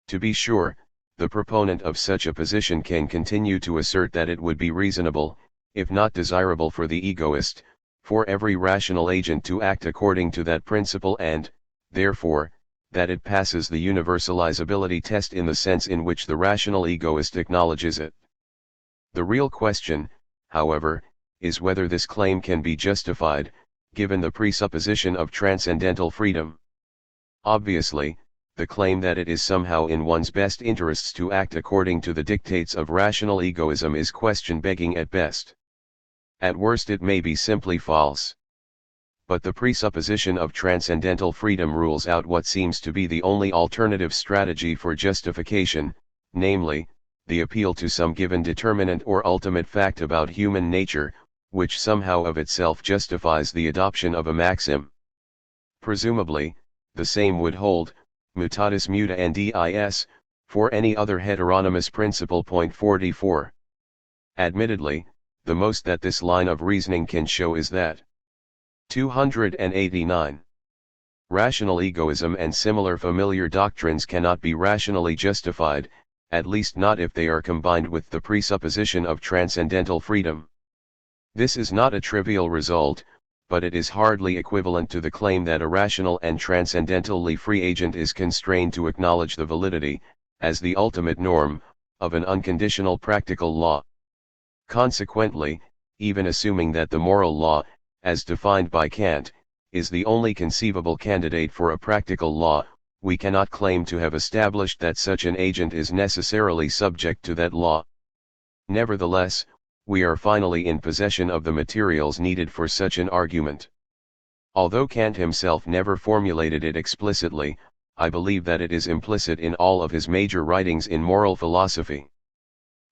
To be sure, the proponent of such a position can continue to assert that it would be reasonable, if not desirable for the egoist, for every rational agent to act according to that principle and, therefore, that it passes the universalizability test in the sense in which the rational egoist acknowledges it. The real question, however, is whether this claim can be justified, given the presupposition of transcendental freedom. Obviously, the claim that it is somehow in one's best interests to act according to the dictates of rational egoism is question-begging at best. At worst it may be simply false. But the presupposition of transcendental freedom rules out what seems to be the only alternative strategy for justification, namely, the appeal to some given determinant or ultimate fact about human nature, which somehow of itself justifies the adoption of a maxim. Presumably, the same would hold, mutatis mutandis, for any other heteronymous principle. 44. Admittedly, the most that this line of reasoning can show is that 289. Rational egoism and similar familiar doctrines cannot be rationally justified, at least not if they are combined with the presupposition of transcendental freedom. This is not a trivial result, but it is hardly equivalent to the claim that a rational and transcendentally free agent is constrained to acknowledge the validity, as the ultimate norm, of an unconditional practical law. Consequently, even assuming that the moral law, as defined by Kant, is the only conceivable candidate for a practical law, we cannot claim to have established that such an agent is necessarily subject to that law. Nevertheless, we are finally in possession of the materials needed for such an argument. Although Kant himself never formulated it explicitly, I believe that it is implicit in all of his major writings in moral philosophy.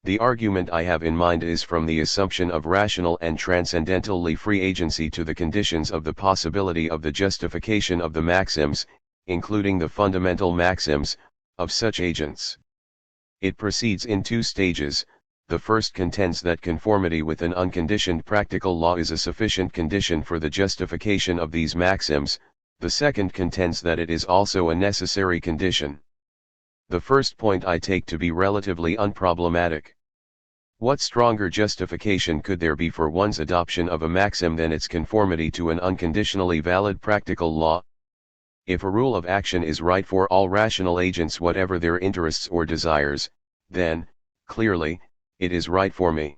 The argument I have in mind is from the assumption of rational and transcendentally free agency to the conditions of the possibility of the justification of the maxims, including the fundamental maxims, of such agents. It proceeds in two stages. The first contends that conformity with an unconditioned practical law is a sufficient condition for the justification of these maxims. The second contends that it is also a necessary condition. The first point I take to be relatively unproblematic. What stronger justification could there be for one's adoption of a maxim than its conformity to an unconditionally valid practical law? If a rule of action is right for all rational agents whatever their interests or desires, then, clearly, it is right for me.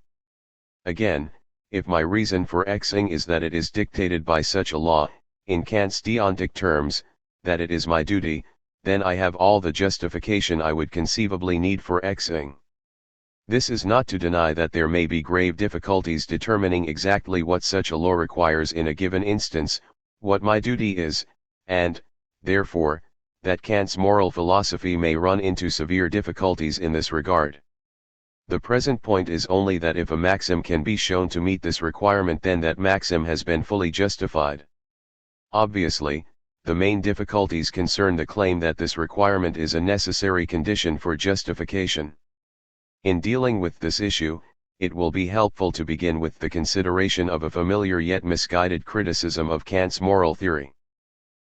Again, if my reason for Xing is that it is dictated by such a law, in Kant's deontic terms, that it is my duty, then I have all the justification I would conceivably need for Xing. This is not to deny that there may be grave difficulties determining exactly what such a law requires in a given instance, what my duty is, and, therefore, that Kant's moral philosophy may run into severe difficulties in this regard. The present point is only that if a maxim can be shown to meet this requirement, then that maxim has been fully justified. Obviously, the main difficulties concern the claim that this requirement is a necessary condition for justification. In dealing with this issue, it will be helpful to begin with the consideration of a familiar yet misguided criticism of Kant's moral theory.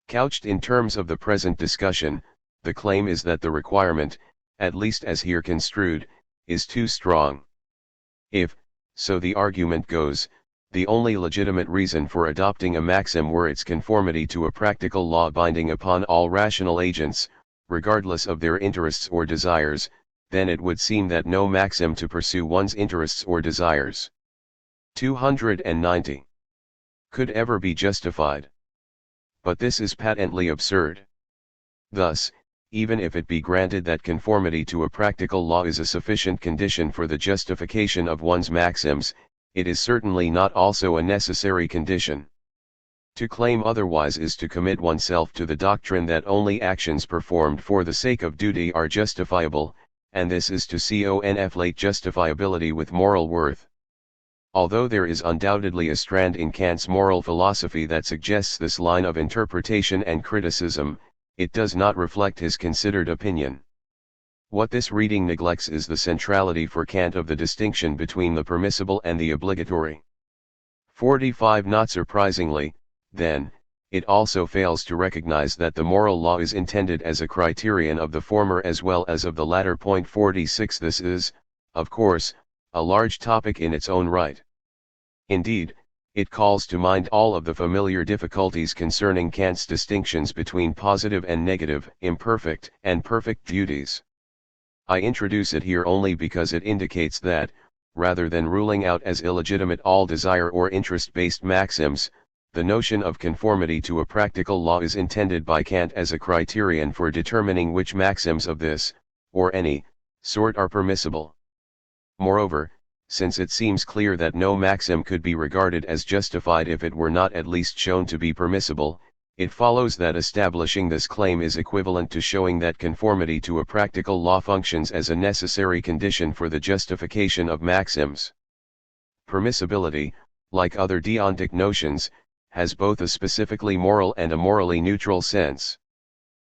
Couched in terms of the present discussion, the claim is that the requirement, at least as here construed, is too strong. If, so the argument goes, the only legitimate reason for adopting a maxim were its conformity to a practical law binding upon all rational agents, regardless of their interests or desires, then it would seem that no maxim to pursue one's interests or desires 290 could ever be justified. But this is patently absurd. Thus, even if it be granted that conformity to a practical law is a sufficient condition for the justification of one's maxims, it is certainly not also a necessary condition. To claim otherwise is to commit oneself to the doctrine that only actions performed for the sake of duty are justifiable, and this is to conflate justifiability with moral worth. Although there is undoubtedly a strand in Kant's moral philosophy that suggests this line of interpretation and criticism, it does not reflect his considered opinion. What this reading neglects is the centrality for Kant of the distinction between the permissible and the obligatory. 45 Not surprisingly, then, it also fails to recognize that the moral law is intended as a criterion of the former as well as of the latter. 46 This is, of course, a large topic in its own right. Indeed, it calls to mind all of the familiar difficulties concerning Kant's distinctions between positive and negative, imperfect and perfect duties. I introduce it here only because it indicates that, rather than ruling out as illegitimate all desire or interest-based maxims, the notion of conformity to a practical law is intended by Kant as a criterion for determining which maxims of this, or any, sort are permissible. Moreover, since it seems clear that no maxim could be regarded as justified if it were not at least shown to be permissible, it follows that establishing this claim is equivalent to showing that conformity to a practical law functions as a necessary condition for the justification of maxims. Permissibility, like other deontic notions, has both a specifically moral and a morally neutral sense.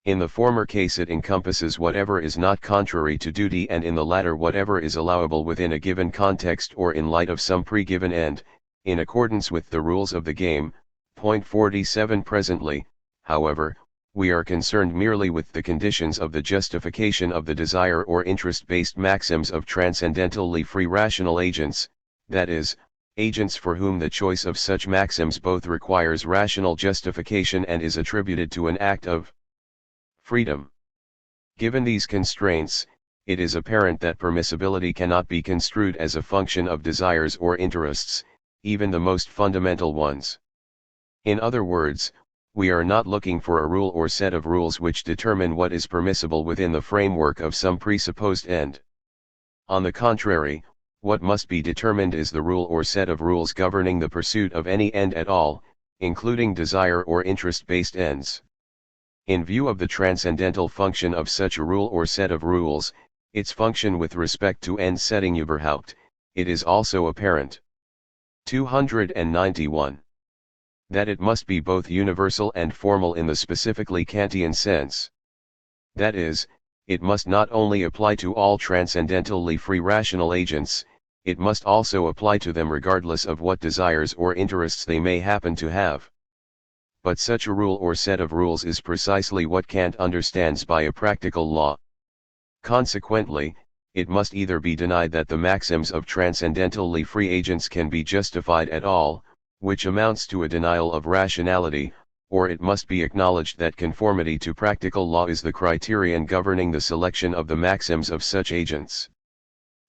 In the former case it encompasses whatever is not contrary to duty, and in the latter whatever is allowable within a given context or in light of some pre-given end, in accordance with the rules of the game. 47 Presently, however, we are concerned merely with the conditions of the justification of the desire or interest-based maxims of transcendentally free rational agents, that is, agents for whom the choice of such maxims both requires rational justification and is attributed to an act of freedom. Given these constraints, it is apparent that permissibility cannot be construed as a function of desires or interests, even the most fundamental ones. In other words, We are not looking for a rule or set of rules which determine what is permissible within the framework of some presupposed end. On the contrary, what must be determined is the rule or set of rules governing the pursuit of any end at all, including desire or interest-based ends. In view of the transcendental function of such a rule or set of rules, its function with respect to end setting überhaupt, it is also apparent. 291. That it must be both universal and formal in the specifically Kantian sense. That is, it must not only apply to all transcendentally free rational agents, it must also apply to them regardless of what desires or interests they may happen to have. But such a rule or set of rules is precisely what Kant understands by a practical law. Consequently, it must either be denied that the maxims of transcendentally free agents can be justified at all, which amounts to a denial of rationality, or it must be acknowledged that conformity to practical law is the criterion governing the selection of the maxims of such agents.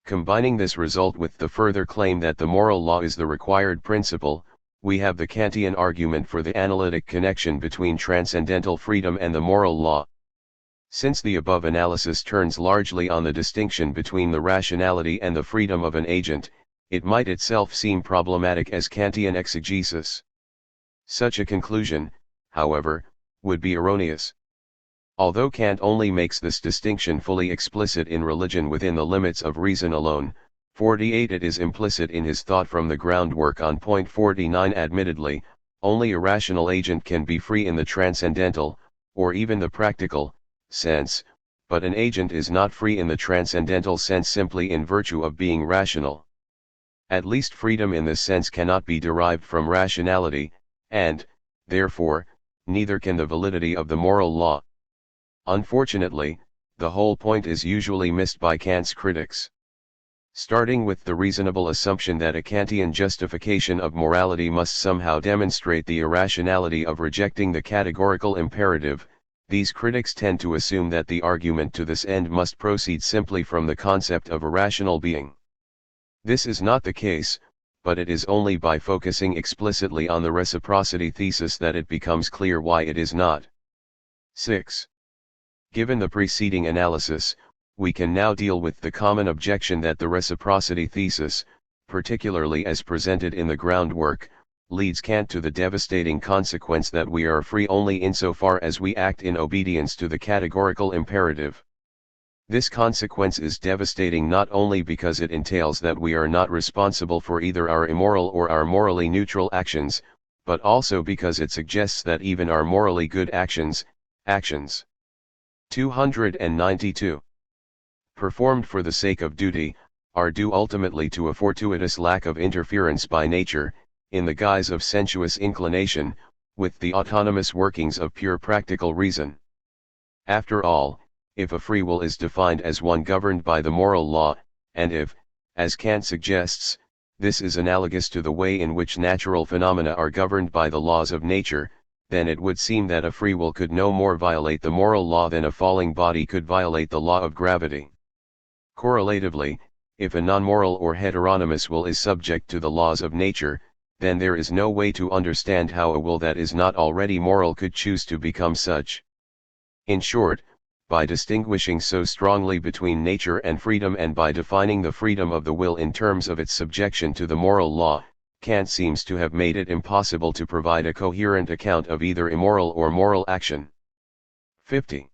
Combining this result with the further claim that the moral law is the required principle, we have the Kantian argument for the analytic connection between transcendental freedom and the moral law. Since the above analysis turns largely on the distinction between the rationality and the freedom of an agent, it might itself seem problematic as Kantian exegesis. Such a conclusion, however, would be erroneous. Although Kant only makes this distinction fully explicit in Religion within the limits of reason alone, 48 it is implicit in his thought from the groundwork on point 49. Admittedly, only a rational agent can be free in the transcendental, or even the practical, sense, but an agent is not free in the transcendental sense simply in virtue of being rational. At least freedom in this sense cannot be derived from rationality, and, therefore, neither can the validity of the moral law. Unfortunately, the whole point is usually missed by Kant's critics. Starting with the reasonable assumption that a Kantian justification of morality must somehow demonstrate the irrationality of rejecting the categorical imperative, these critics tend to assume that the argument to this end must proceed simply from the concept of a rational being. This is not the case, but it is only by focusing explicitly on the reciprocity thesis that it becomes clear why it is not. 6. Given the preceding analysis, we can now deal with the common objection that the reciprocity thesis, particularly as presented in the groundwork, leads Kant to the devastating consequence that we are free only insofar as we act in obedience to the categorical imperative. This consequence is devastating not only because it entails that we are not responsible for either our immoral or our morally neutral actions, but also because it suggests that even our morally good actions, 292, performed for the sake of duty, are due ultimately to a fortuitous lack of interference by nature, in the guise of sensuous inclination, with the autonomous workings of pure practical reason. After all, if a free will is defined as one governed by the moral law, and if, as Kant suggests, this is analogous to the way in which natural phenomena are governed by the laws of nature, then it would seem that a free will could no more violate the moral law than a falling body could violate the law of gravity. Correlatively, if a non-moral or heteronymous will is subject to the laws of nature, then there is no way to understand how a will that is not already moral could choose to become such. In short, by distinguishing so strongly between nature and freedom and by defining the freedom of the will in terms of its subjection to the moral law, Kant seems to have made it impossible to provide a coherent account of either immoral or moral action. 50.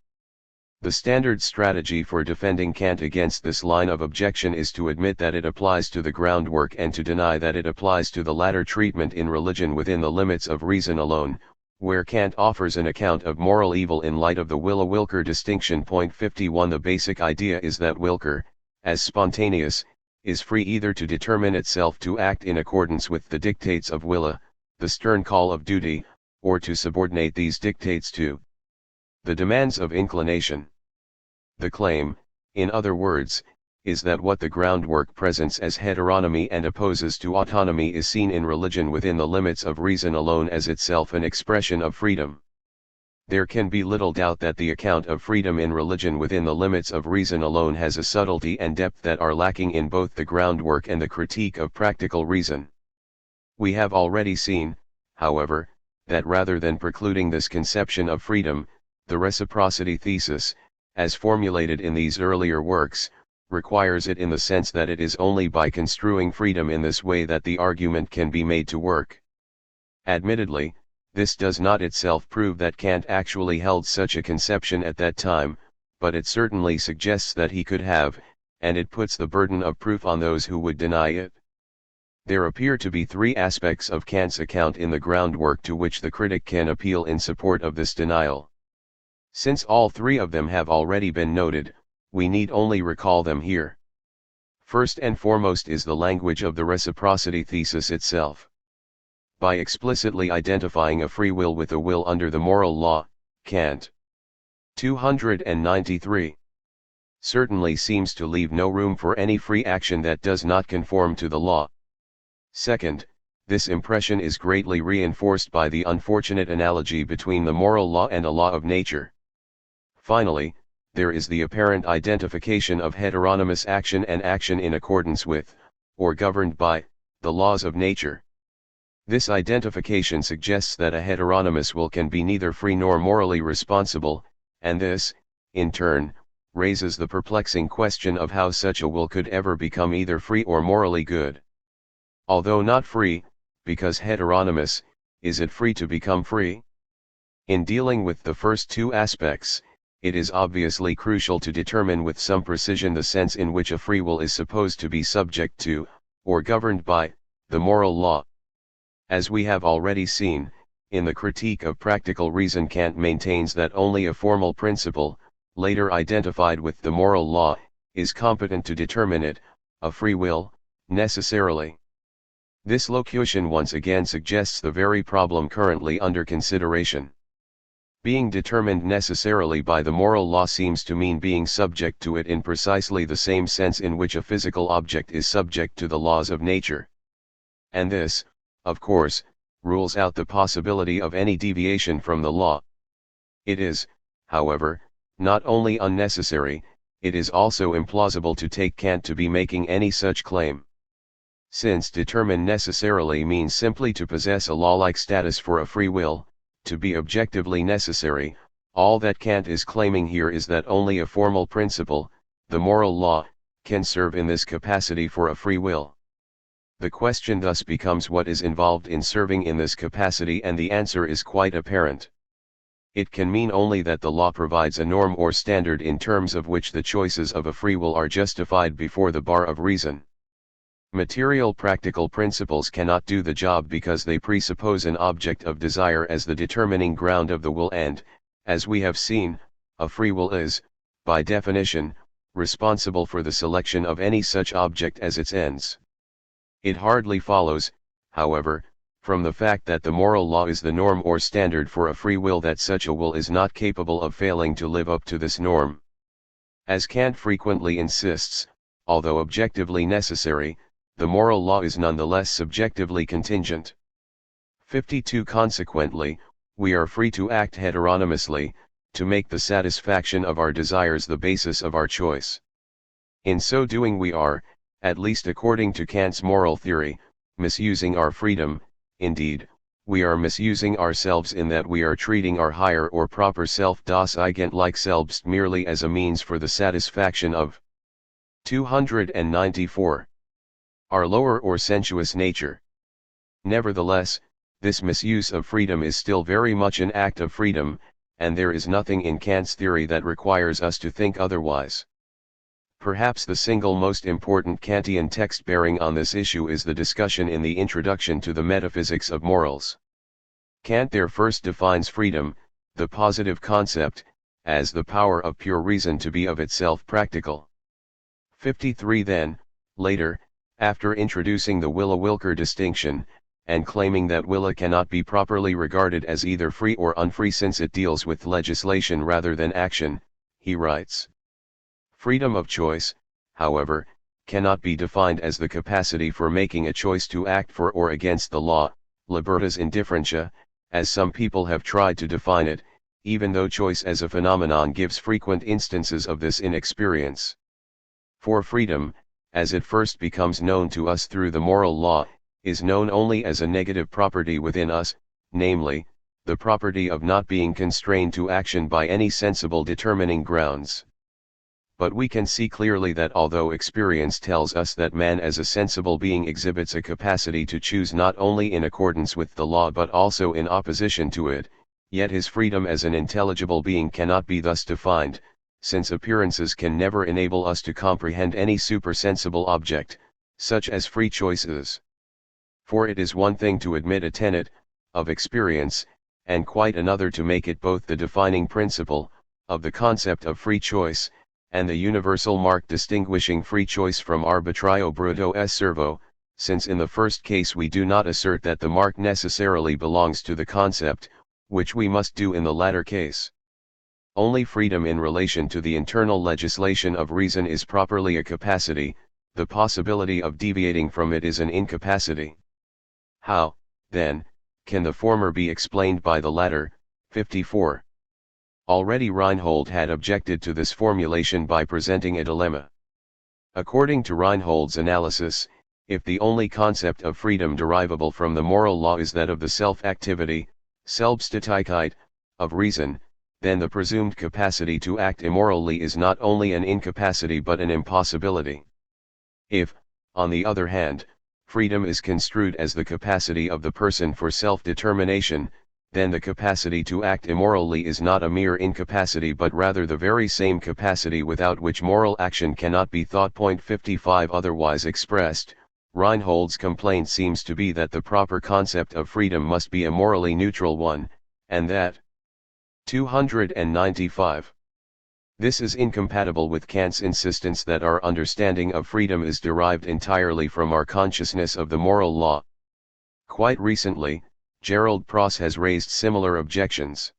The standard strategy for defending Kant against this line of objection is to admit that it applies to the groundwork and to deny that it applies to the latter treatment in Religion within the limits of reason alone, where Kant offers an account of moral evil in light of the Wille-Wilker distinction. Point 51. The basic idea is that Wilker, as spontaneous, is free either to determine itself to act in accordance with the dictates of Wille, the stern call of duty, or to subordinate these dictates to the demands of inclination. The claim, in other words, is that what the groundwork presents as heteronomy and opposes to autonomy is seen in Religion within the limits of reason alone as itself an expression of freedom. There can be little doubt that the account of freedom in Religion within the limits of reason alone has a subtlety and depth that are lacking in both the groundwork and the critique of practical reason. We have already seen, however, that rather than precluding this conception of freedom, the reciprocity thesis, as formulated in these earlier works, requires it in the sense that it is only by construing freedom in this way that the argument can be made to work. Admittedly, this does not itself prove that Kant actually held such a conception at that time, but it certainly suggests that he could have, and it puts the burden of proof on those who would deny it. There appear to be three aspects of Kant's account in the groundwork to which the critic can appeal in support of this denial. Since all three of them have already been noted, we need only recall them here. First and foremost is the language of the reciprocity thesis itself. By explicitly identifying a free will with a will under the moral law, Kant 293 certainly seems to leave no room for any free action that does not conform to the law. Second, this impression is greatly reinforced by the unfortunate analogy between the moral law and a law of nature. Finally, there is the apparent identification of heteronymous action and action in accordance with, or governed by, the laws of nature. This identification suggests that a heteronymous will can be neither free nor morally responsible, and this, in turn, raises the perplexing question of how such a will could ever become either free or morally good. Although not free, because heteronymous, is it free to become free? In dealing with the first two aspects, it is obviously crucial to determine with some precision the sense in which a free will is supposed to be subject to, or governed by, the moral law. As we have already seen, in the Critique of Practical Reason, Kant maintains that only a formal principle, later identified with the moral law, is competent to determine it, a free will, necessarily. This locution once again suggests the very problem currently under consideration. Being determined necessarily by the moral law seems to mean being subject to it in precisely the same sense in which a physical object is subject to the laws of nature. And this, of course, rules out the possibility of any deviation from the law. It is, however, not only unnecessary, it is also implausible to take Kant to be making any such claim. Since determine necessarily means simply to possess a law-like status for a free will, to be objectively necessary, all that Kant is claiming here is that only a formal principle, the moral law, can serve in this capacity for a free will. The question thus becomes what is involved in serving in this capacity, and the answer is quite apparent. It can mean only that the law provides a norm or standard in terms of which the choices of a free will are justified before the bar of reason. Material practical principles cannot do the job because they presuppose an object of desire as the determining ground of the will, and, as we have seen, a free will is, by definition, responsible for the selection of any such object as its ends. It hardly follows, however, from the fact that the moral law is the norm or standard for a free will that such a will is not capable of failing to live up to this norm. As Kant frequently insists, although objectively necessary, the moral law is nonetheless subjectively contingent. 52 Consequently, we are free to act heteronymously, to make the satisfaction of our desires the basis of our choice. In so doing we are, at least according to Kant's moral theory, misusing our freedom. Indeed, we are misusing ourselves in that we are treating our higher or proper self, das Eigentliche Selbst, merely as a means for the satisfaction of 294. Our lower or sensuous nature. Nevertheless, this misuse of freedom is still very much an act of freedom, and there is nothing in Kant's theory that requires us to think otherwise. Perhaps the single most important Kantian text bearing on this issue is the discussion in the introduction to the Metaphysics of Morals. Kant there first defines freedom, the positive concept, as the power of pure reason to be of itself practical. 53 Then, later, after introducing the Wille-Willkür distinction, and claiming that Wille cannot be properly regarded as either free or unfree since it deals with legislation rather than action, he writes: freedom of choice, however, cannot be defined as the capacity for making a choice to act for or against the law, libertas indifferentia, as some people have tried to define it, even though choice as a phenomenon gives frequent instances of this in experience. For freedom, as it first becomes known to us through the moral law, is known only as a negative property within us, namely, the property of not being constrained to action by any sensible determining grounds. But we can see clearly that although experience tells us that man as a sensible being exhibits a capacity to choose not only in accordance with the law but also in opposition to it, yet his freedom as an intelligible being cannot be thus defined, since appearances can never enable us to comprehend any supersensible object, such as free choice is. For it is one thing to admit a tenet of experience, and quite another to make it both the defining principle of the concept of free choice, and the universal mark distinguishing free choice from arbitrio bruto s servo, since in the first case we do not assert that the mark necessarily belongs to the concept, which we must do in the latter case. Only freedom in relation to the internal legislation of reason is properly a capacity, the possibility of deviating from it is an incapacity. How, then, can the former be explained by the latter? 54. Already Reinhold had objected to this formulation by presenting a dilemma. According to Reinhold's analysis, if the only concept of freedom derivable from the moral law is that of the self-activity, Selbsttätigkeit, of reason, then the presumed capacity to act immorally is not only an incapacity but an impossibility. If, on the other hand, freedom is construed as the capacity of the person for self-determination, then the capacity to act immorally is not a mere incapacity but rather the very same capacity without which moral action cannot be thought. 55 Otherwise expressed, Reinhold's complaint seems to be that the proper concept of freedom must be a morally neutral one, and that 295. This is incompatible with Kant's insistence that our understanding of freedom is derived entirely from our consciousness of the moral law. Quite recently, Gerald Pross has raised similar objections.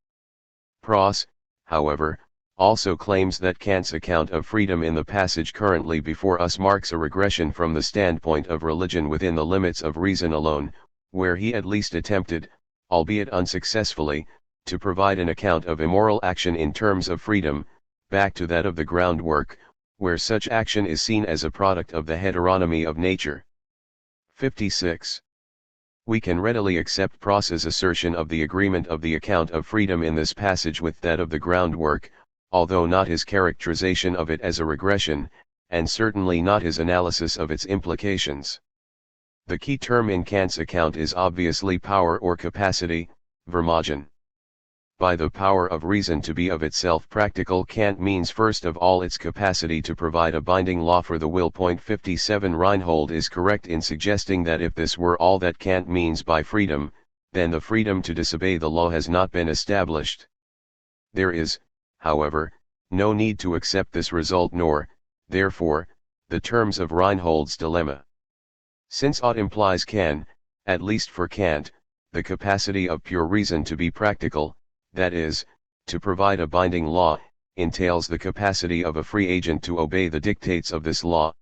Pross, however, also claims that Kant's account of freedom in the passage currently before us marks a regression from the standpoint of religion within the limits of reason alone, where he at least attempted, albeit unsuccessfully, to provide an account of immoral action in terms of freedom, back to that of the groundwork, where such action is seen as a product of the heteronomy of nature. 56. We can readily accept Pross's assertion of the agreement of the account of freedom in this passage with that of the groundwork, although not his characterization of it as a regression, and certainly not his analysis of its implications. The key term in Kant's account is obviously power or capacity, Vermogen. By the power of reason to be of itself practical, Kant means first of all its capacity to provide a binding law for the will. 57 Reinhold is correct in suggesting that if this were all that Kant means by freedom, then the freedom to disobey the law has not been established. There is, however, no need to accept this result nor, therefore, the terms of Reinhold's dilemma. Since ought implies can, at least for Kant, the capacity of pure reason to be practical, that is, to provide a binding law, entails the capacity of a free agent to obey the dictates of this law.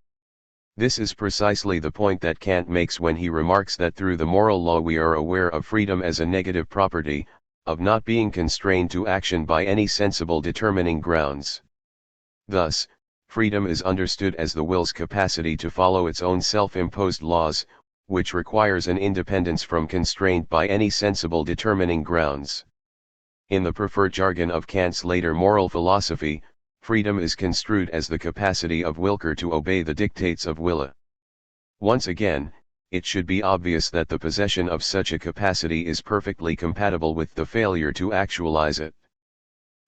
This is precisely the point that Kant makes when he remarks that through the moral law we are aware of freedom as a negative property, of not being constrained to action by any sensible determining grounds. Thus, freedom is understood as the will's capacity to follow its own self-imposed laws, which requires an independence from constraint by any sensible determining grounds. In the preferred jargon of Kant's later moral philosophy, freedom is construed as the capacity of Wilker to obey the dictates of Wille. Once again, it should be obvious that the possession of such a capacity is perfectly compatible with the failure to actualize it.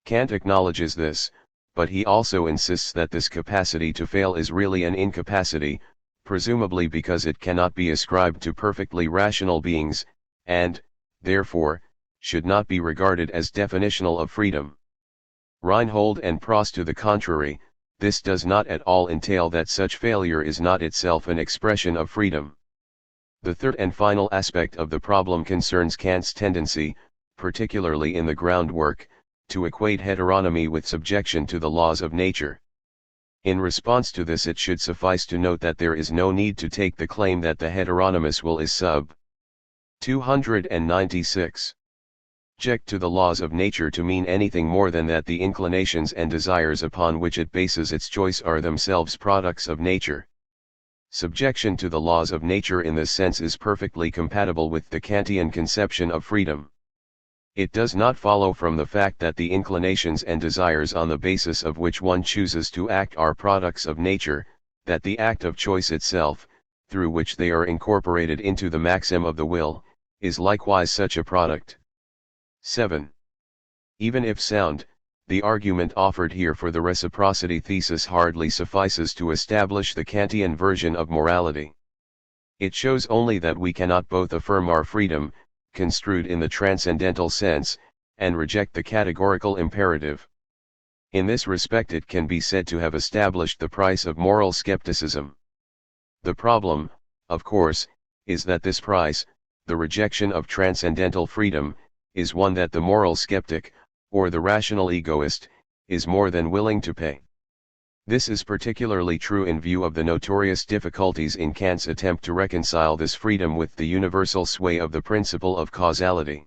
Kant acknowledges this, but he also insists that this capacity to fail is really an incapacity, presumably because it cannot be ascribed to perfectly rational beings, and, therefore, should not be regarded as definitional of freedom. Reinhold and Pross to the contrary, this does not at all entail that such failure is not itself an expression of freedom. The third and final aspect of the problem concerns Kant's tendency, particularly in the groundwork, to equate heteronomy with subjection to the laws of nature. In response to this, it should suffice to note that there is no need to take the claim that the heteronomous will is sub 296. Object to the laws of nature to mean anything more than that the inclinations and desires upon which it bases its choice are themselves products of nature. Subjection to the laws of nature in this sense is perfectly compatible with the Kantian conception of freedom. It does not follow from the fact that the inclinations and desires on the basis of which one chooses to act are products of nature, that the act of choice itself, through which they are incorporated into the maxim of the will, is likewise such a product. 7. Even if sound, the argument offered here for the reciprocity thesis hardly suffices to establish the Kantian version of morality. It shows only that we cannot both affirm our freedom, construed in the transcendental sense, and reject the categorical imperative. In this respect it can be said to have established the price of moral skepticism. The problem, of course, is that this price, the rejection of transcendental freedom, is one that the moral skeptic, or the rational egoist, is more than willing to pay. This is particularly true in view of the notorious difficulties in Kant's attempt to reconcile this freedom with the universal sway of the principle of causality.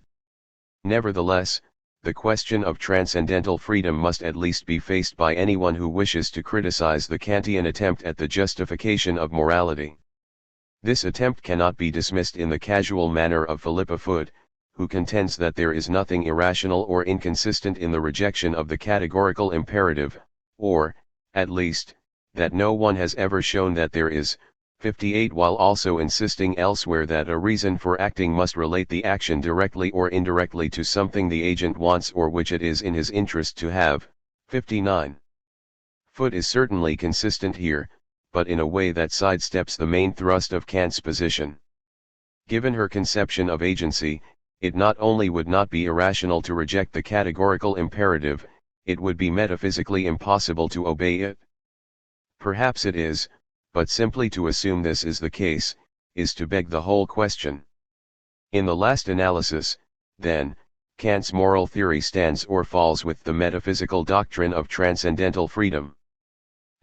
Nevertheless, the question of transcendental freedom must at least be faced by anyone who wishes to criticize the Kantian attempt at the justification of morality. This attempt cannot be dismissed in the casual manner of Philippa Foot, who contends that there is nothing irrational or inconsistent in the rejection of the categorical imperative, or, at least, that no one has ever shown that there is. 58 While also insisting elsewhere that a reason for acting must relate the action directly or indirectly to something the agent wants or which it is in his interest to have. 59. Foot is certainly consistent here, but in a way that sidesteps the main thrust of Kant's position. Given her conception of agency, it not only would not be irrational to reject the categorical imperative, it would be metaphysically impossible to obey it. Perhaps it is, but simply to assume this is the case, is to beg the whole question. In the last analysis, then, Kant's moral theory stands or falls with the metaphysical doctrine of transcendental freedom.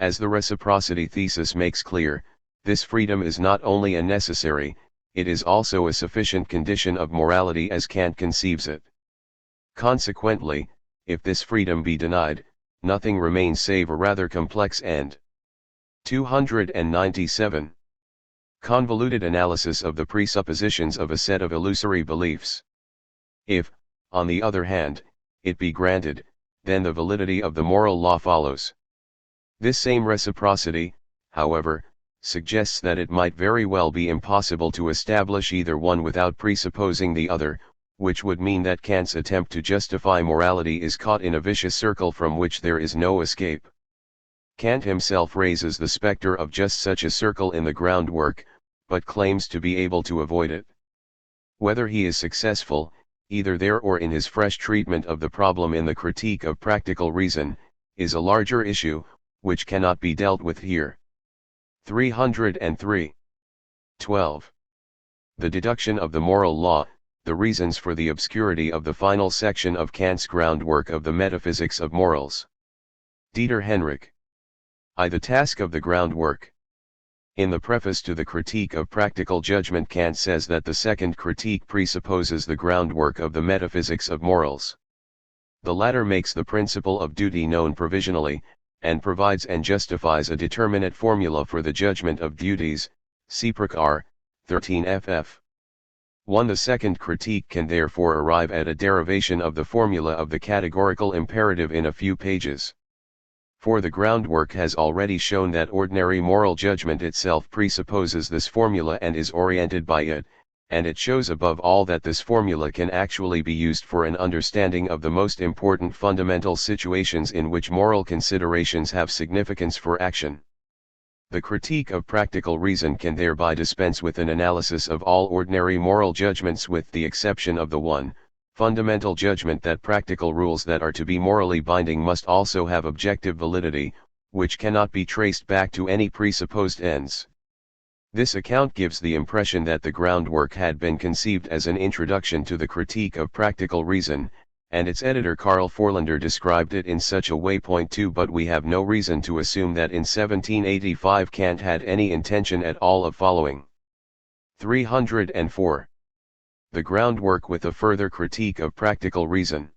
As the reciprocity thesis makes clear, this freedom is not only a necessary, it is also a sufficient condition of morality as Kant conceives it. Consequently, if this freedom be denied, nothing remains save a rather complex end. 297. Convoluted analysis of the presuppositions of a set of illusory beliefs. If, on the other hand, it be granted, then the validity of the moral law follows. This same reciprocity, however, suggests that it might very well be impossible to establish either one without presupposing the other, which would mean that Kant's attempt to justify morality is caught in a vicious circle from which there is no escape. Kant himself raises the specter of just such a circle in the groundwork, but claims to be able to avoid it. Whether he is successful, either there or in his fresh treatment of the problem in the Critique of Practical Reason, is a larger issue, which cannot be dealt with here. 303. 12. The deduction of the moral law, the reasons for the obscurity of the final section of Kant's groundwork of the metaphysics of morals. Dieter Henrich. The task of the groundwork. In the preface to the Critique of Practical Judgment, Kant says that the second critique presupposes the groundwork of the metaphysics of morals. The latter makes the principle of duty known provisionally, and provides and justifies a determinate formula for the judgment of duties, Seeprach R. 13 ff. 1. The second critique can therefore arrive at a derivation of the formula of the categorical imperative in a few pages. For the groundwork has already shown that ordinary moral judgment itself presupposes this formula and is oriented by it, and it shows above all that this formula can actually be used for an understanding of the most important fundamental situations in which moral considerations have significance for action. The Critique of Practical Reason can thereby dispense with an analysis of all ordinary moral judgments with the exception of the one, fundamental judgment that practical rules that are to be morally binding must also have objective validity, which cannot be traced back to any presupposed ends. This account gives the impression that the groundwork had been conceived as an introduction to the Critique of Practical Reason, and its editor Karl Forlander described it in such a way. 2 But we have no reason to assume that in 1785 Kant had any intention at all of following. 304. The groundwork with a further critique of practical reason.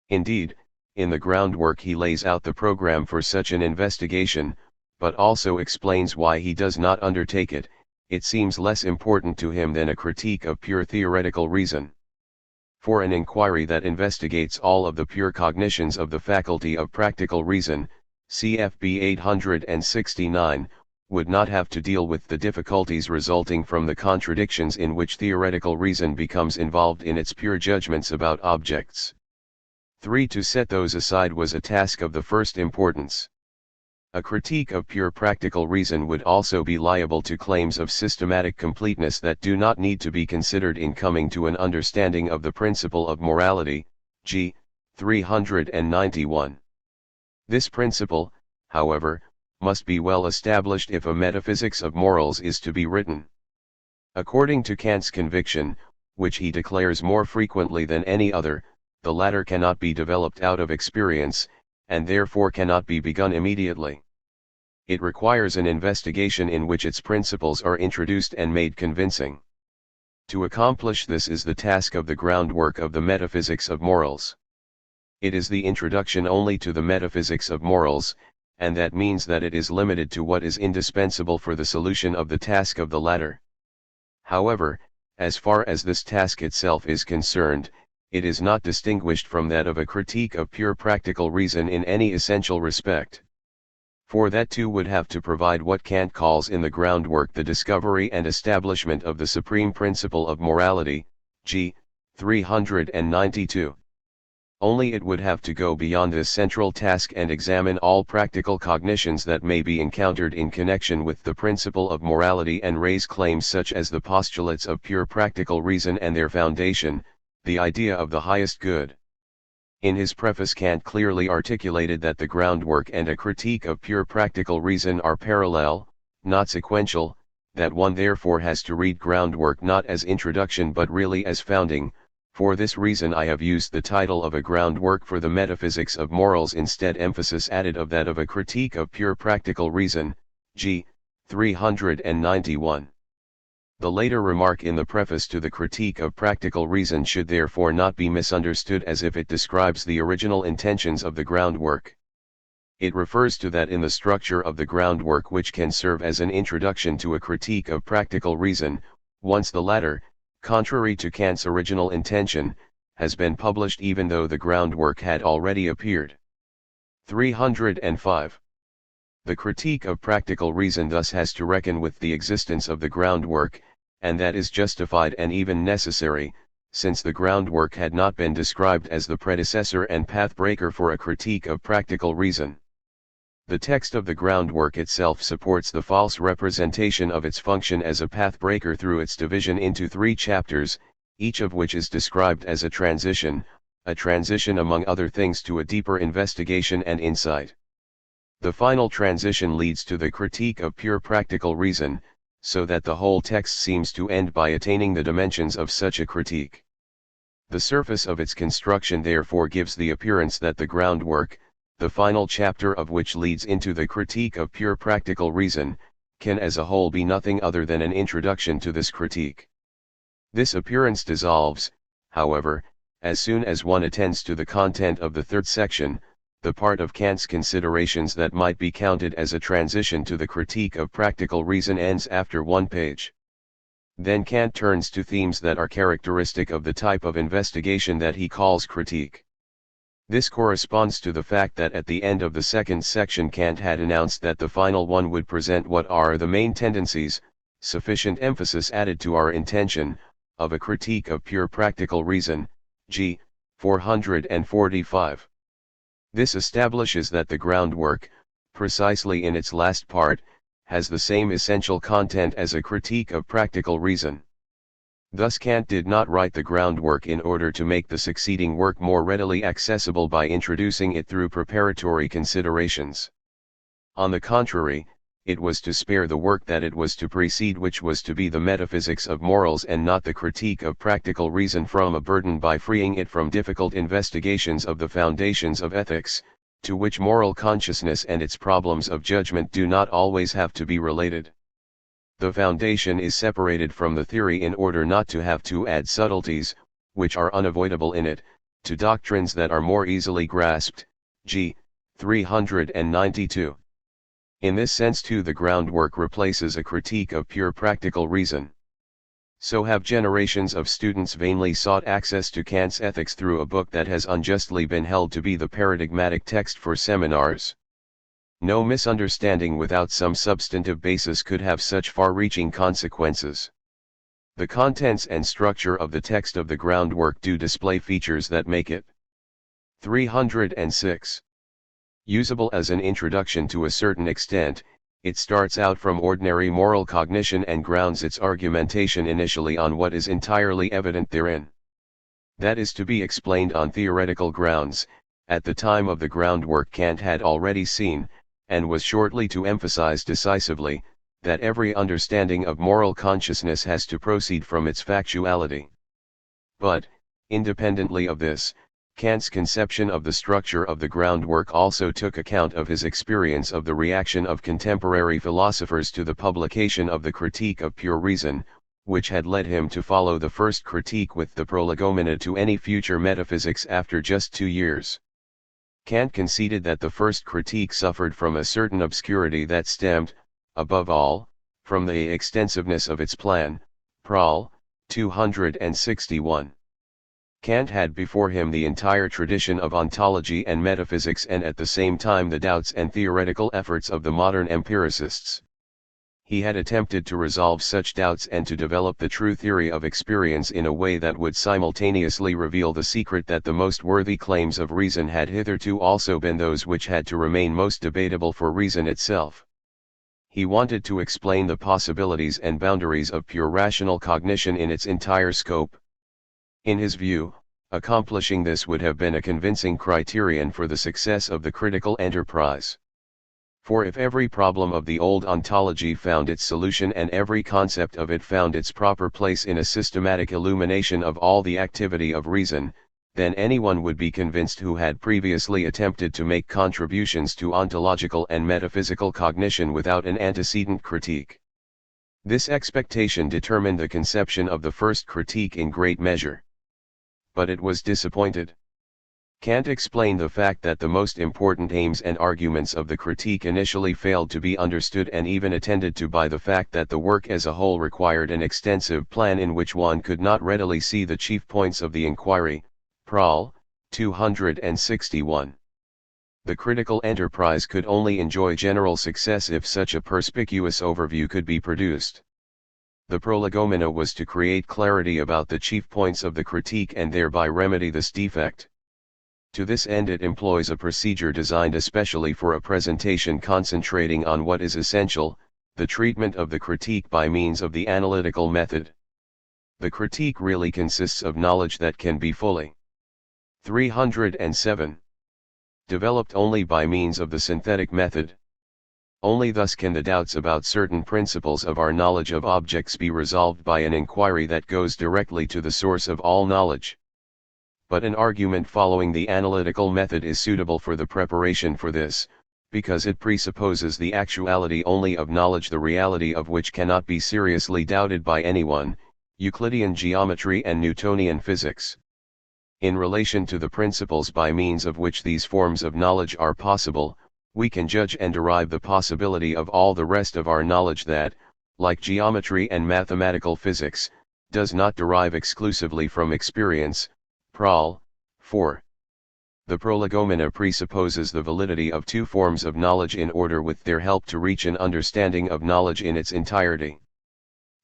Indeed, in the groundwork he lays out the program for such an investigation, but also explains why he does not undertake it. It seems less important to him than a critique of pure theoretical reason. For an inquiry that investigates all of the pure cognitions of the faculty of practical reason, CFB 869, would not have to deal with the difficulties resulting from the contradictions in which theoretical reason becomes involved in its pure judgments about objects. 3. To set those aside was a task of the first importance. A critique of pure practical reason would also be liable to claims of systematic completeness that do not need to be considered in coming to an understanding of the principle of morality, g. 391. This principle, however, must be well established if a metaphysics of morals is to be written. According to Kant's conviction, which he declares more frequently than any other, the latter cannot be developed out of experience, and therefore cannot be begun immediately. It requires an investigation in which its principles are introduced and made convincing. To accomplish this is the task of the groundwork of the metaphysics of morals. It is the introduction only to the metaphysics of morals, and that means that it is limited to what is indispensable for the solution of the task of the latter. However, as far as this task itself is concerned, it is not distinguished from that of a critique of pure practical reason in any essential respect. For that too would have to provide what Kant calls in the groundwork the discovery and establishment of the supreme principle of morality, g. 392. Only it would have to go beyond this central task and examine all practical cognitions that may be encountered in connection with the principle of morality and raise claims such as the postulates of pure practical reason and their foundation, the idea of the highest good. In his preface, Kant clearly articulated that the groundwork and a critique of pure practical reason are parallel, not sequential, that one therefore has to read groundwork not as introduction but really as founding. For this reason I have used the title of a groundwork for the metaphysics of morals instead, emphasis added of that of a critique of pure practical reason, g. 391. The later remark in the preface to the Critique of Practical Reason should therefore not be misunderstood as if it describes the original intentions of the groundwork. It refers to that in the structure of the groundwork which can serve as an introduction to a critique of practical reason, once the latter, contrary to Kant's original intention, has been published even though the groundwork had already appeared. 305. The critique of practical reason thus has to reckon with the existence of the groundwork, and that is justified and even necessary, since the groundwork had not been described as the predecessor and pathbreaker for a critique of practical reason. The text of the groundwork itself supports the false representation of its function as a pathbreaker through its division into 3 chapters, each of which is described as a transition among other things to a deeper investigation and insight. The final transition leads to the critique of pure practical reason, so that the whole text seems to end by attaining the dimensions of such a critique. The surface of its construction therefore gives the appearance that the groundwork, the final chapter of which leads into the critique of pure practical reason, can as a whole be nothing other than an introduction to this critique. This appearance dissolves, however, as soon as one attends to the content of the third section. The part of Kant's considerations that might be counted as a transition to the critique of practical reason ends after 1 page. Then Kant turns to themes that are characteristic of the type of investigation that he calls critique. This corresponds to the fact that at the end of the second section Kant had announced that the final one would present what are the main tendencies, sufficient emphasis added to our intention, of a critique of pure practical reason, g. 445. This establishes that the groundwork, precisely in its last part, has the same essential content as a critique of practical reason. Thus Kant did not write the groundwork in order to make the succeeding work more readily accessible by introducing it through preparatory considerations. On the contrary, it was to spare the work that it was to precede, which was to be the metaphysics of morals and not the critique of practical reason, from a burden by freeing it from difficult investigations of the foundations of ethics, to which moral consciousness and its problems of judgment do not always have to be related. The foundation is separated from the theory in order not to have to add subtleties, which are unavoidable in it, to doctrines that are more easily grasped, g. 392. In this sense too the groundwork replaces a critique of pure practical reason. So have generations of students vainly sought access to Kant's ethics through a book that has unjustly been held to be the paradigmatic text for seminars. No misunderstanding without some substantive basis could have such far-reaching consequences. The contents and structure of the text of the groundwork do display features that make it 306. Usable as an introduction to a certain extent. It starts out from ordinary moral cognition and grounds its argumentation initially on what is entirely evident therein. That is to be explained on theoretical grounds. At the time of the groundwork Kant had already seen, and was shortly to emphasize decisively, that every understanding of moral consciousness has to proceed from its factuality. But, independently of this, Kant's conception of the structure of the groundwork also took account of his experience of the reaction of contemporary philosophers to the publication of the Critique of Pure Reason, which had led him to follow the first critique with the prolegomena to any future metaphysics after just 2 years. Kant conceded that the first critique suffered from a certain obscurity that stemmed, above all, from the extensiveness of its plan. Prol. 261. Kant had before him the entire tradition of ontology and metaphysics and at the same time the doubts and theoretical efforts of the modern empiricists. He had attempted to resolve such doubts and to develop the true theory of experience in a way that would simultaneously reveal the secret that the most worthy claims of reason had hitherto also been those which had to remain most debatable for reason itself. He wanted to explain the possibilities and boundaries of pure rational cognition in its entire scope. In his view, accomplishing this would have been a convincing criterion for the success of the critical enterprise. For if every problem of the old ontology found its solution and every concept of it found its proper place in a systematic illumination of all the activity of reason, then anyone would be convinced who had previously attempted to make contributions to ontological and metaphysical cognition without an antecedent critique. This expectation determined the conception of the first critique in great measure. But it was disappointed. Kant explained the fact that the most important aims and arguments of the critique initially failed to be understood and even attended to by the fact that the work as a whole required an extensive plan in which one could not readily see the chief points of the inquiry. Prol. 261. The critical enterprise could only enjoy general success if such a perspicuous overview could be produced. The prolegomena was to create clarity about the chief points of the critique and thereby remedy this defect. To this end it employs a procedure designed especially for a presentation concentrating on what is essential, the treatment of the critique by means of the analytical method. The critique really consists of knowledge that can be fully 307. Developed only by means of the synthetic method. Only thus can the doubts about certain principles of our knowledge of objects be resolved by an inquiry that goes directly to the source of all knowledge. But an argument following the analytical method is suitable for the preparation for this, because it presupposes the actuality only of knowledge the reality of which cannot be seriously doubted by anyone, Euclidean geometry and Newtonian physics. In relation to the principles by means of which these forms of knowledge are possible, we can judge and derive the possibility of all the rest of our knowledge that, like geometry and mathematical physics, does not derive exclusively from experience. Prol. 4. The prolegomena presupposes the validity of two forms of knowledge in order with their help to reach an understanding of knowledge in its entirety.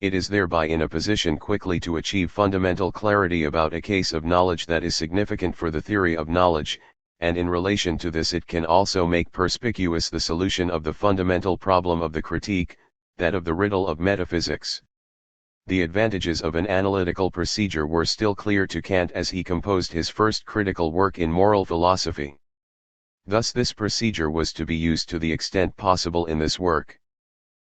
It is thereby in a position quickly to achieve fundamental clarity about a case of knowledge that is significant for the theory of knowledge, and in relation to this it can also make perspicuous the solution of the fundamental problem of the critique, that of the riddle of metaphysics. The advantages of an analytical procedure were still clear to Kant as he composed his first critical work in moral philosophy. Thus this procedure was to be used to the extent possible in this work.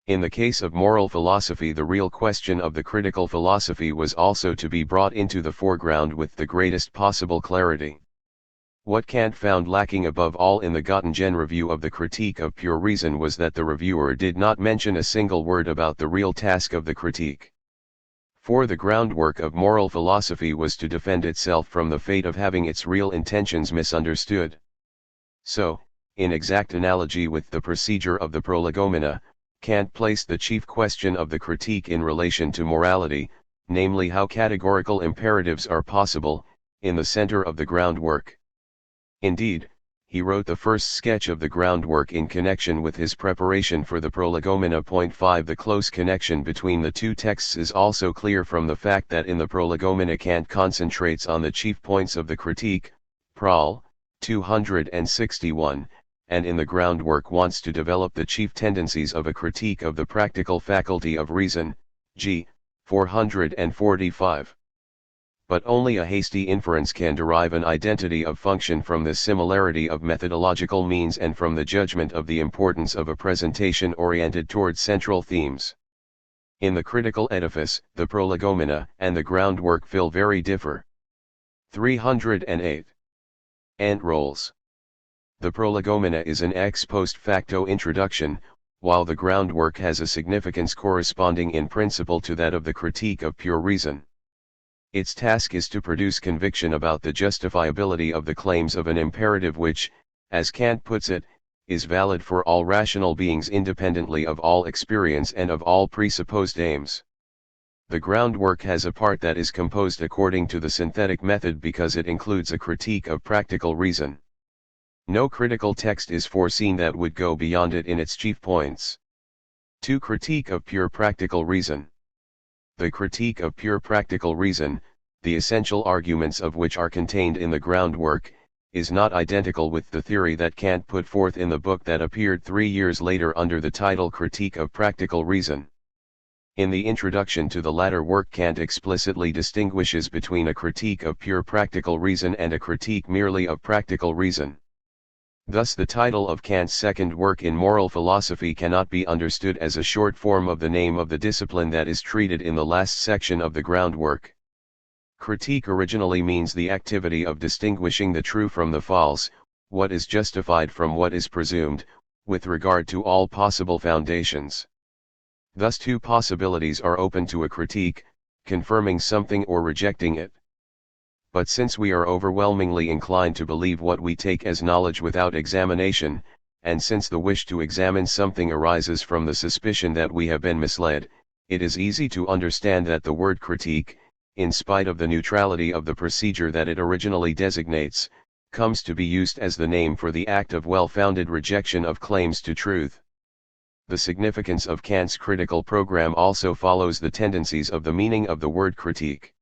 In the case of moral philosophy, the real question of the critical philosophy was also to be brought into the foreground with the greatest possible clarity. What Kant found lacking above all in the Göttingen review of the Critique of Pure Reason was that the reviewer did not mention a single word about the real task of the critique. For the groundwork of moral philosophy was to defend itself from the fate of having its real intentions misunderstood. So, in exact analogy with the procedure of the prolegomena, Kant placed the chief question of the critique in relation to morality, namely how categorical imperatives are possible, in the center of the groundwork. Indeed, he wrote the first sketch of the groundwork in connection with his preparation for the Prolegomena. 5 The close connection between the two texts is also clear from the fact that in the Prolegomena Kant concentrates on the chief points of the critique, Prol. 261, and in the groundwork wants to develop the chief tendencies of a critique of the practical faculty of reason, g. 445. But only a hasty inference can derive an identity of function from this similarity of methodological means and from the judgment of the importance of a presentation oriented towards central themes. In the critical edifice, the Prolegomena and the groundwork feel very differ. 308. Ant roles. The Prolegomena is an ex post facto introduction, while the groundwork has a significance corresponding in principle to that of the critique of pure reason. Its task is to produce conviction about the justifiability of the claims of an imperative which, as Kant puts it, is valid for all rational beings independently of all experience and of all presupposed aims. The groundwork has a part that is composed according to the synthetic method because it includes a critique of practical reason. No critical text is foreseen that would go beyond it in its chief points. 2. Critique of pure practical reason. The critique of pure practical reason, the essential arguments of which are contained in the groundwork, is not identical with the theory that Kant put forth in the book that appeared 3 years later under the title Critique of Practical Reason. In the introduction to the latter work, Kant explicitly distinguishes between a critique of pure practical reason and a critique merely of practical reason. Thus the title of Kant's second work in moral philosophy cannot be understood as a short form of the name of the discipline that is treated in the last section of the groundwork. Critique originally means the activity of distinguishing the true from the false, what is justified from what is presumed, with regard to all possible foundations. Thus two possibilities are open to a critique, confirming something or rejecting it. But since we are overwhelmingly inclined to believe what we take as knowledge without examination, and since the wish to examine something arises from the suspicion that we have been misled, it is easy to understand that the word critique, in spite of the neutrality of the procedure that it originally designates, comes to be used as the name for the act of well-founded rejection of claims to truth. The significance of Kant's critical program also follows the tendencies of the meaning of the word critique.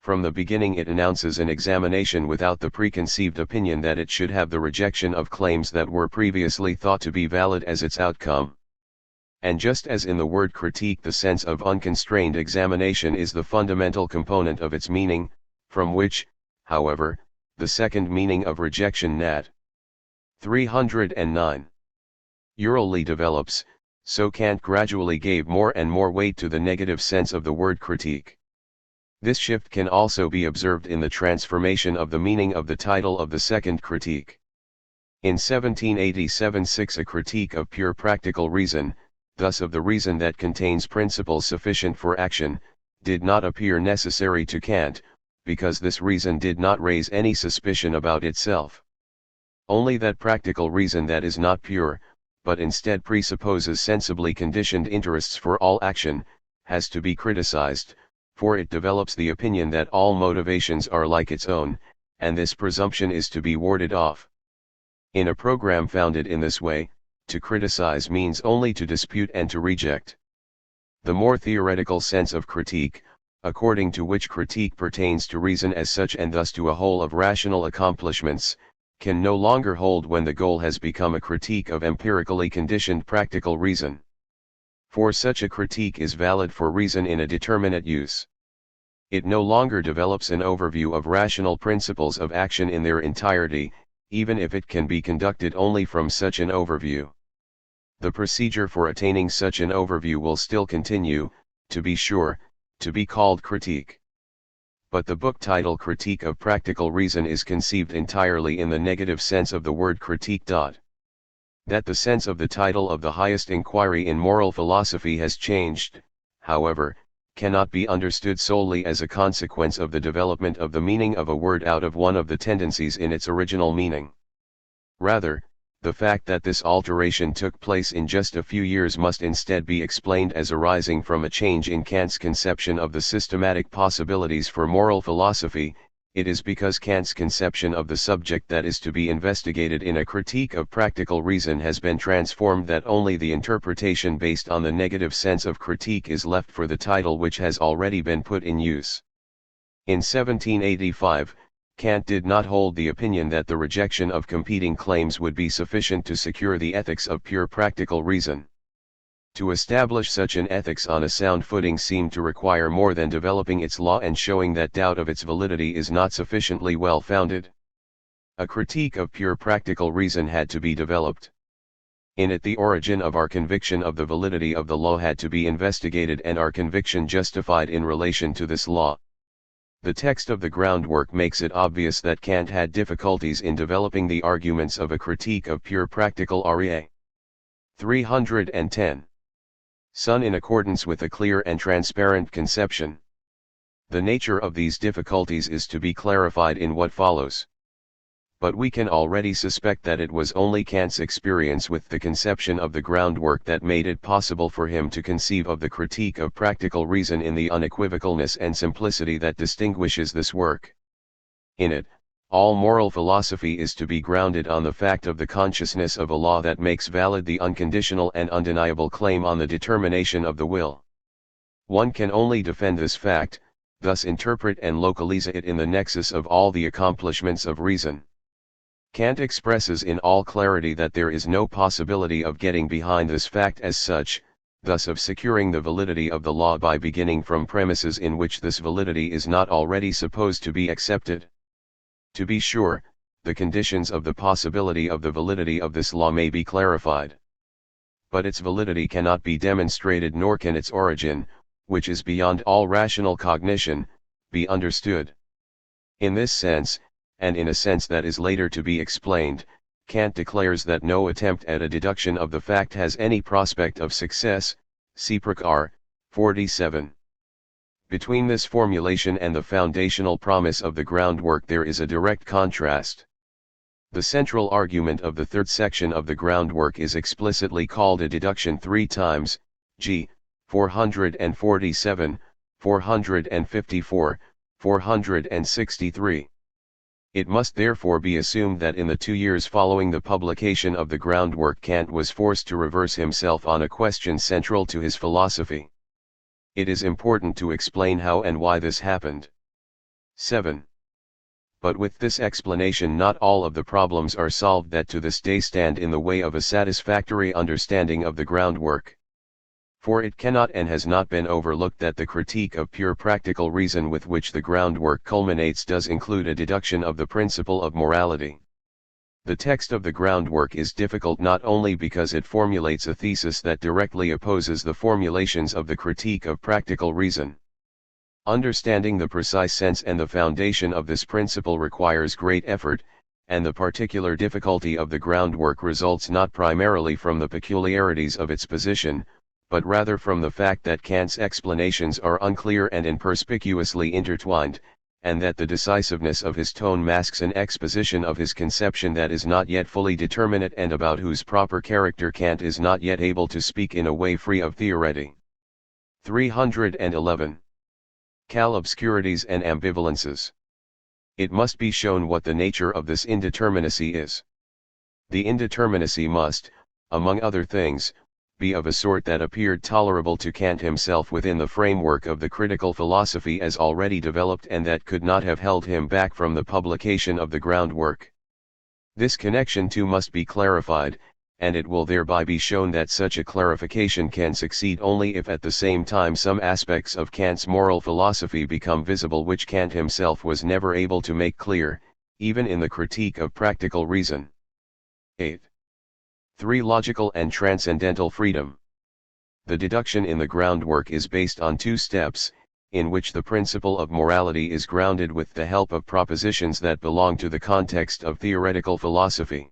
From the beginning it announces an examination without the preconceived opinion that it should have the rejection of claims that were previously thought to be valid as its outcome. And just as in the word critique the sense of unconstrained examination is the fundamental component of its meaning, from which, however, the second meaning of rejection nat. 309. Urally develops, so Kant gradually gave more and more weight to the negative sense of the word critique. This shift can also be observed in the transformation of the meaning of the title of the second critique. In 1787 a critique of pure practical reason, thus of the reason that contains principles sufficient for action, did not appear necessary to Kant, because this reason did not raise any suspicion about itself. Only that practical reason that is not pure, but instead presupposes sensibly conditioned interests for all action, has to be criticized, for it develops the opinion that all motivations are like its own, and this presumption is to be warded off. In a program founded in this way, to criticize means only to dispute and to reject. The more theoretical sense of critique, according to which critique pertains to reason as such and thus to a whole of rational accomplishments, can no longer hold when the goal has become a critique of empirically conditioned practical reason. For such a critique is valid for reason in a determinate use. It no longer develops an overview of rational principles of action in their entirety, even if it can be conducted only from such an overview. The procedure for attaining such an overview will still continue, to be sure, to be called critique. But the book title Critique of Practical Reason is conceived entirely in the negative sense of the word critique. That the sense of the title of the highest inquiry in moral philosophy has changed, however, cannot be understood solely as a consequence of the development of the meaning of a word out of one of the tendencies in its original meaning. Rather, the fact that this alteration took place in just a few years must instead be explained as arising from a change in Kant's conception of the systematic possibilities for moral philosophy. It is because Kant's conception of the subject that is to be investigated in a critique of practical reason has been transformed that only the interpretation based on the negative sense of critique is left for the title which has already been put in use. In 1785, Kant did not hold the opinion that the rejection of competing claims would be sufficient to secure the ethics of pure practical reason. To establish such an ethics on a sound footing seemed to require more than developing its law and showing that doubt of its validity is not sufficiently well founded. A critique of pure practical reason had to be developed. In it the origin of our conviction of the validity of the law had to be investigated and our conviction justified in relation to this law. The text of the groundwork makes it obvious that Kant had difficulties in developing the arguments of a critique of pure practical REA. 310. Son in accordance with a clear and transparent conception. The nature of these difficulties is to be clarified in what follows. But we can already suspect that it was only Kant's experience with the conception of the groundwork that made it possible for him to conceive of the critique of practical reason in the unequivocalness and simplicity that distinguishes this work. In it, all moral philosophy is to be grounded on the fact of the consciousness of a law that makes valid the unconditional and undeniable claim on the determination of the will. One can only defend this fact, thus interpret and localize it in the nexus of all the accomplishments of reason. Kant expresses in all clarity that there is no possibility of getting behind this fact as such, thus of securing the validity of the law by beginning from premises in which this validity is not already supposed to be accepted. To be sure, the conditions of the possibility of the validity of this law may be clarified. But its validity cannot be demonstrated nor can its origin, which is beyond all rational cognition, be understood. In this sense, and in a sense that is later to be explained, Kant declares that no attempt at a deduction of the fact has any prospect of success, see R. 47. Between this formulation and the foundational promise of the groundwork there is a direct contrast. The central argument of the third section of the groundwork is explicitly called a deduction 3 times, g. 447, 454, 463. It must therefore be assumed that in the 2 years following the publication of the groundwork Kant was forced to reverse himself on a question central to his philosophy. It is important to explain how and why this happened. 7. But with this explanation not all of the problems are solved that to this day stand in the way of a satisfactory understanding of the groundwork. For it cannot and has not been overlooked that the critique of pure practical reason with which the groundwork culminates does include a deduction of the principle of morality. The text of the groundwork is difficult not only because it formulates a thesis that directly opposes the formulations of the critique of practical reason. Understanding the precise sense and the foundation of this principle requires great effort, and the particular difficulty of the groundwork results not primarily from the peculiarities of its position, but rather from the fact that Kant's explanations are unclear and inperspicuously intertwined, and that the decisiveness of his tone masks an exposition of his conception that is not yet fully determinate and about whose proper character Kant is not yet able to speak in a way free of theoretic. 311. Obscurities and ambivalences. It must be shown what the nature of this indeterminacy is. The indeterminacy must, among other things, be of a sort that appeared tolerable to Kant himself within the framework of the critical philosophy as already developed and that could not have held him back from the publication of the groundwork. This connection too must be clarified, and it will thereby be shown that such a clarification can succeed only if at the same time some aspects of Kant's moral philosophy become visible which Kant himself was never able to make clear, even in the critique of practical reason. 8. 3. Logical and transcendental freedom. The deduction in the groundwork is based on 2 steps, in which the principle of morality is grounded with the help of propositions that belong to the context of theoretical philosophy.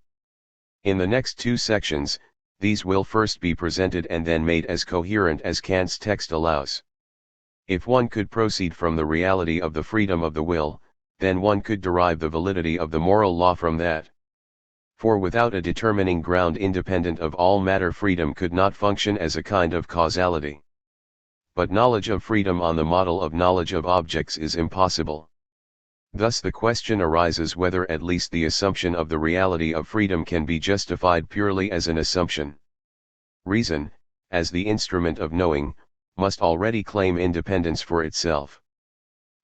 In the next 2 sections, these will first be presented and then made as coherent as Kant's text allows. If one could proceed from the reality of the freedom of the will, then one could derive the validity of the moral law from that. For without a determining ground independent of all matter, freedom could not function as a kind of causality. But knowledge of freedom on the model of knowledge of objects is impossible. Thus the question arises whether at least the assumption of the reality of freedom can be justified purely as an assumption. Reason, as the instrument of knowing, must already claim independence for itself.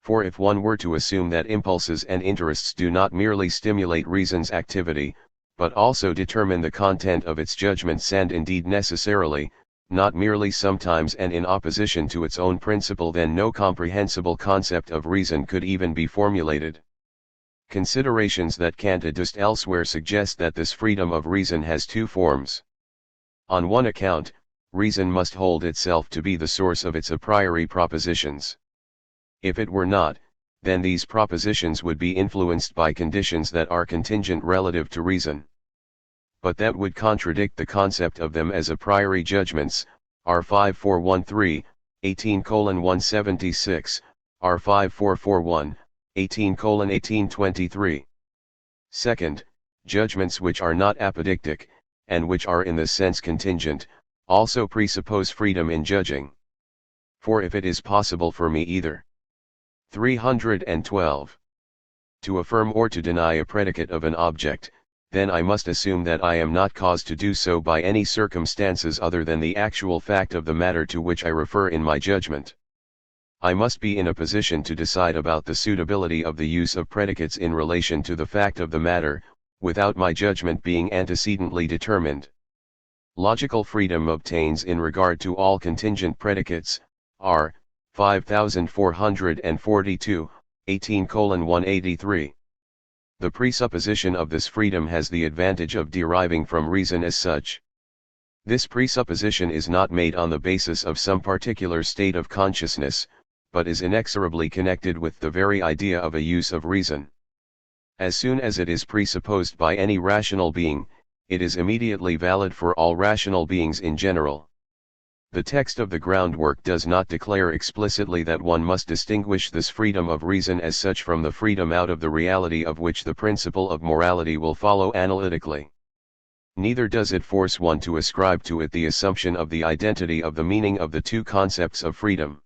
For if one were to assume that impulses and interests do not merely stimulate reason's activity, but also determine the content of its judgments, and indeed necessarily, not merely sometimes and in opposition to its own principle, then no comprehensible concept of reason could even be formulated. Considerations that Kant adduced elsewhere suggest that this freedom of reason has two forms. On one account, reason must hold itself to be the source of its a priori propositions. If it were not, then these propositions would be influenced by conditions that are contingent relative to reason. But that would contradict the concept of them as a priori judgments, R 5413, 18:176, R 5441, 18:1823. Second, judgments which are not apodictic, and which are in this sense contingent, also presuppose freedom in judging. For if it is possible for me either 312 to affirm or to deny a predicate of an object, then I must assume that I am not caused to do so by any circumstances other than the actual fact of the matter to which I refer in my judgment. I must be in a position to decide about the suitability of the use of predicates in relation to the fact of the matter, without my judgment being antecedently determined. Logical freedom obtains in regard to all contingent predicates, R. 5442, 18:183. The presupposition of this freedom has the advantage of deriving from reason as such. This presupposition is not made on the basis of some particular state of consciousness, but is inexorably connected with the very idea of a use of reason. As soon as it is presupposed by any rational being, it is immediately valid for all rational beings in general. The text of the groundwork does not declare explicitly that one must distinguish this freedom of reason as such from the freedom out of the reality of which the principle of morality will follow analytically. Neither does it force one to ascribe to it the assumption of the identity of the meaning of the two concepts of freedom.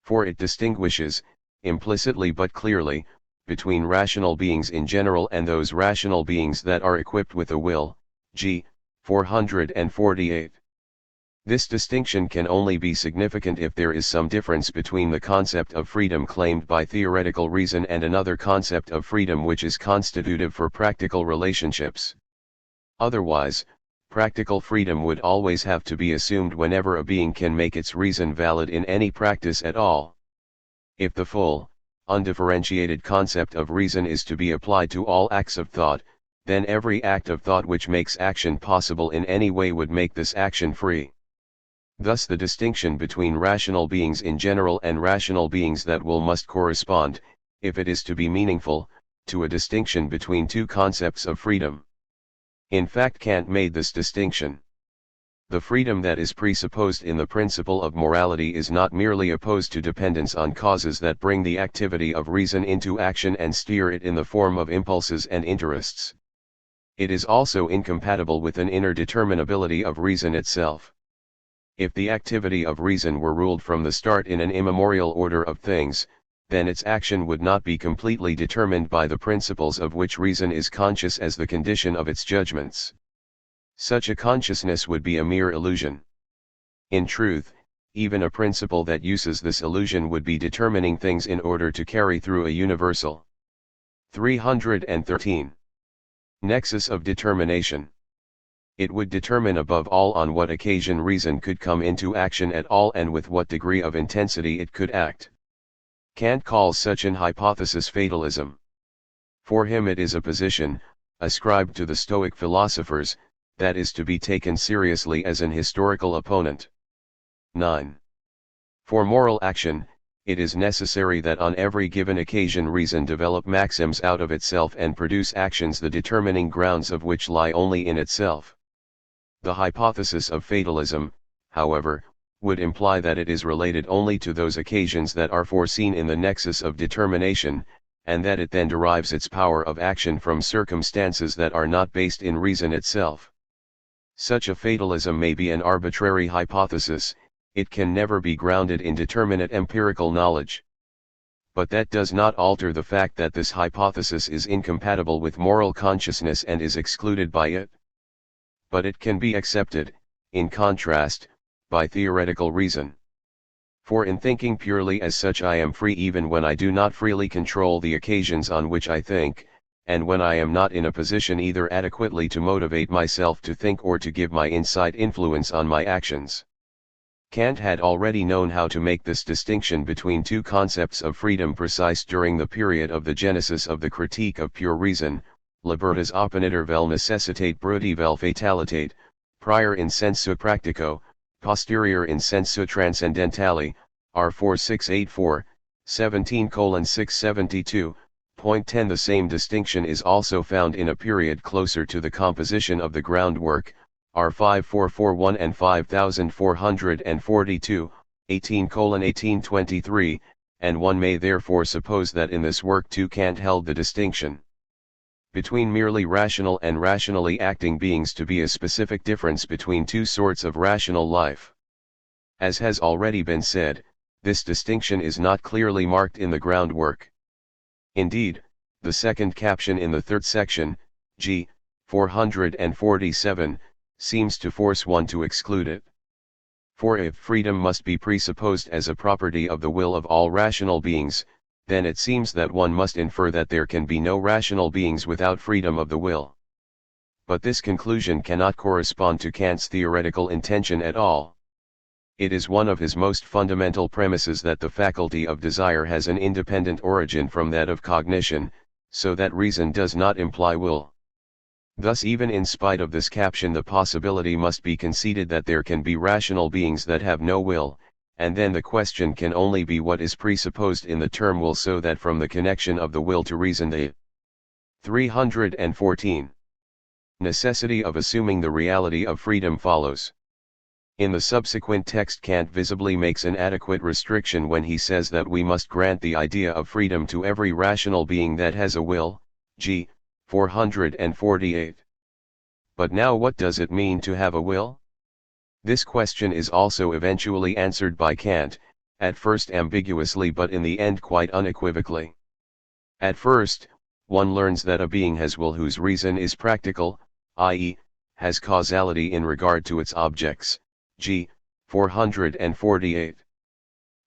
For it distinguishes, implicitly but clearly, between rational beings in general and those rational beings that are equipped with a will, g. 448. This distinction can only be significant if there is some difference between the concept of freedom claimed by theoretical reason and another concept of freedom which is constitutive for practical relationships. Otherwise, practical freedom would always have to be assumed whenever a being can make its reason valid in any practice at all. If the full, undifferentiated concept of reason is to be applied to all acts of thought, then every act of thought which makes action possible in any way would make this action free. Thus the distinction between rational beings in general and rational beings that will must correspond, if it is to be meaningful, to a distinction between two concepts of freedom. In fact, Kant made this distinction. The freedom that is presupposed in the principle of morality is not merely opposed to dependence on causes that bring the activity of reason into action and steer it in the form of impulses and interests. It is also incompatible with an inner determinability of reason itself. If the activity of reason were ruled from the start in an immemorial order of things, then its action would not be completely determined by the principles of which reason is conscious as the condition of its judgments. Such a consciousness would be a mere illusion. In truth, even a principle that uses this illusion would be determining things in order to carry through a universal. 313. Nexus of determination. It would determine above all on what occasion reason could come into action at all and with what degree of intensity it could act. Kant calls such an hypothesis fatalism. For him it is a position, ascribed to the Stoic philosophers, that is to be taken seriously as an historical opponent. 9. For moral action, it is necessary that on every given occasion reason develop maxims out of itself and produce actions the determining grounds of which lie only in itself. The hypothesis of fatalism, however, would imply that it is related only to those occasions that are foreseen in the nexus of determination, and that it then derives its power of action from circumstances that are not based in reason itself. Such a fatalism may be an arbitrary hypothesis, it can never be grounded in determinate empirical knowledge. But that does not alter the fact that this hypothesis is incompatible with moral consciousness and is excluded by it. But it can be accepted, in contrast, by theoretical reason. For in thinking purely as such I am free even when I do not freely control the occasions on which I think, and when I am not in a position either adequately to motivate myself to think or to give my insight influence on my actions. Kant had already known how to make this distinction between two concepts of freedom precise during the period of the genesis of the Critique of Pure Reason, libertas opponiter vel necessitate bruti vel fatalitate, prior in sensu practico, posterior in sensu transcendentale, R 4684, 17:672.10. The same distinction is also found in a period closer to the composition of the groundwork, R 5441 and 5442, 18:1823, and one may therefore suppose that in this work too Kant held the distinction between merely rational and rationally acting beings to be a specific difference between two sorts of rational life. As has already been said, this distinction is not clearly marked in the groundwork. Indeed, the second caption in the third section, G. 447, seems to force one to exclude it. For if freedom must be presupposed as a property of the will of all rational beings, then it seems that one must infer that there can be no rational beings without freedom of the will. But this conclusion cannot correspond to Kant's theoretical intention at all. It is one of his most fundamental premises that the faculty of desire has an independent origin from that of cognition, so that reason does not imply will. Thus even in spite of this caption the possibility must be conceded that there can be rational beings that have no will, and then the question can only be what is presupposed in the term will, so that from the connection of the will to reason the 314 necessity of assuming the reality of freedom follows. In the subsequent text Kant visibly makes an adequate restriction when he says that we must grant the idea of freedom to every rational being that has a will, G. 448. But now what does it mean to have a will? This question is also eventually answered by Kant, at first ambiguously but in the end quite unequivocally. At first, one learns that a being has will whose reason is practical, i.e., has causality in regard to its objects, G. 448.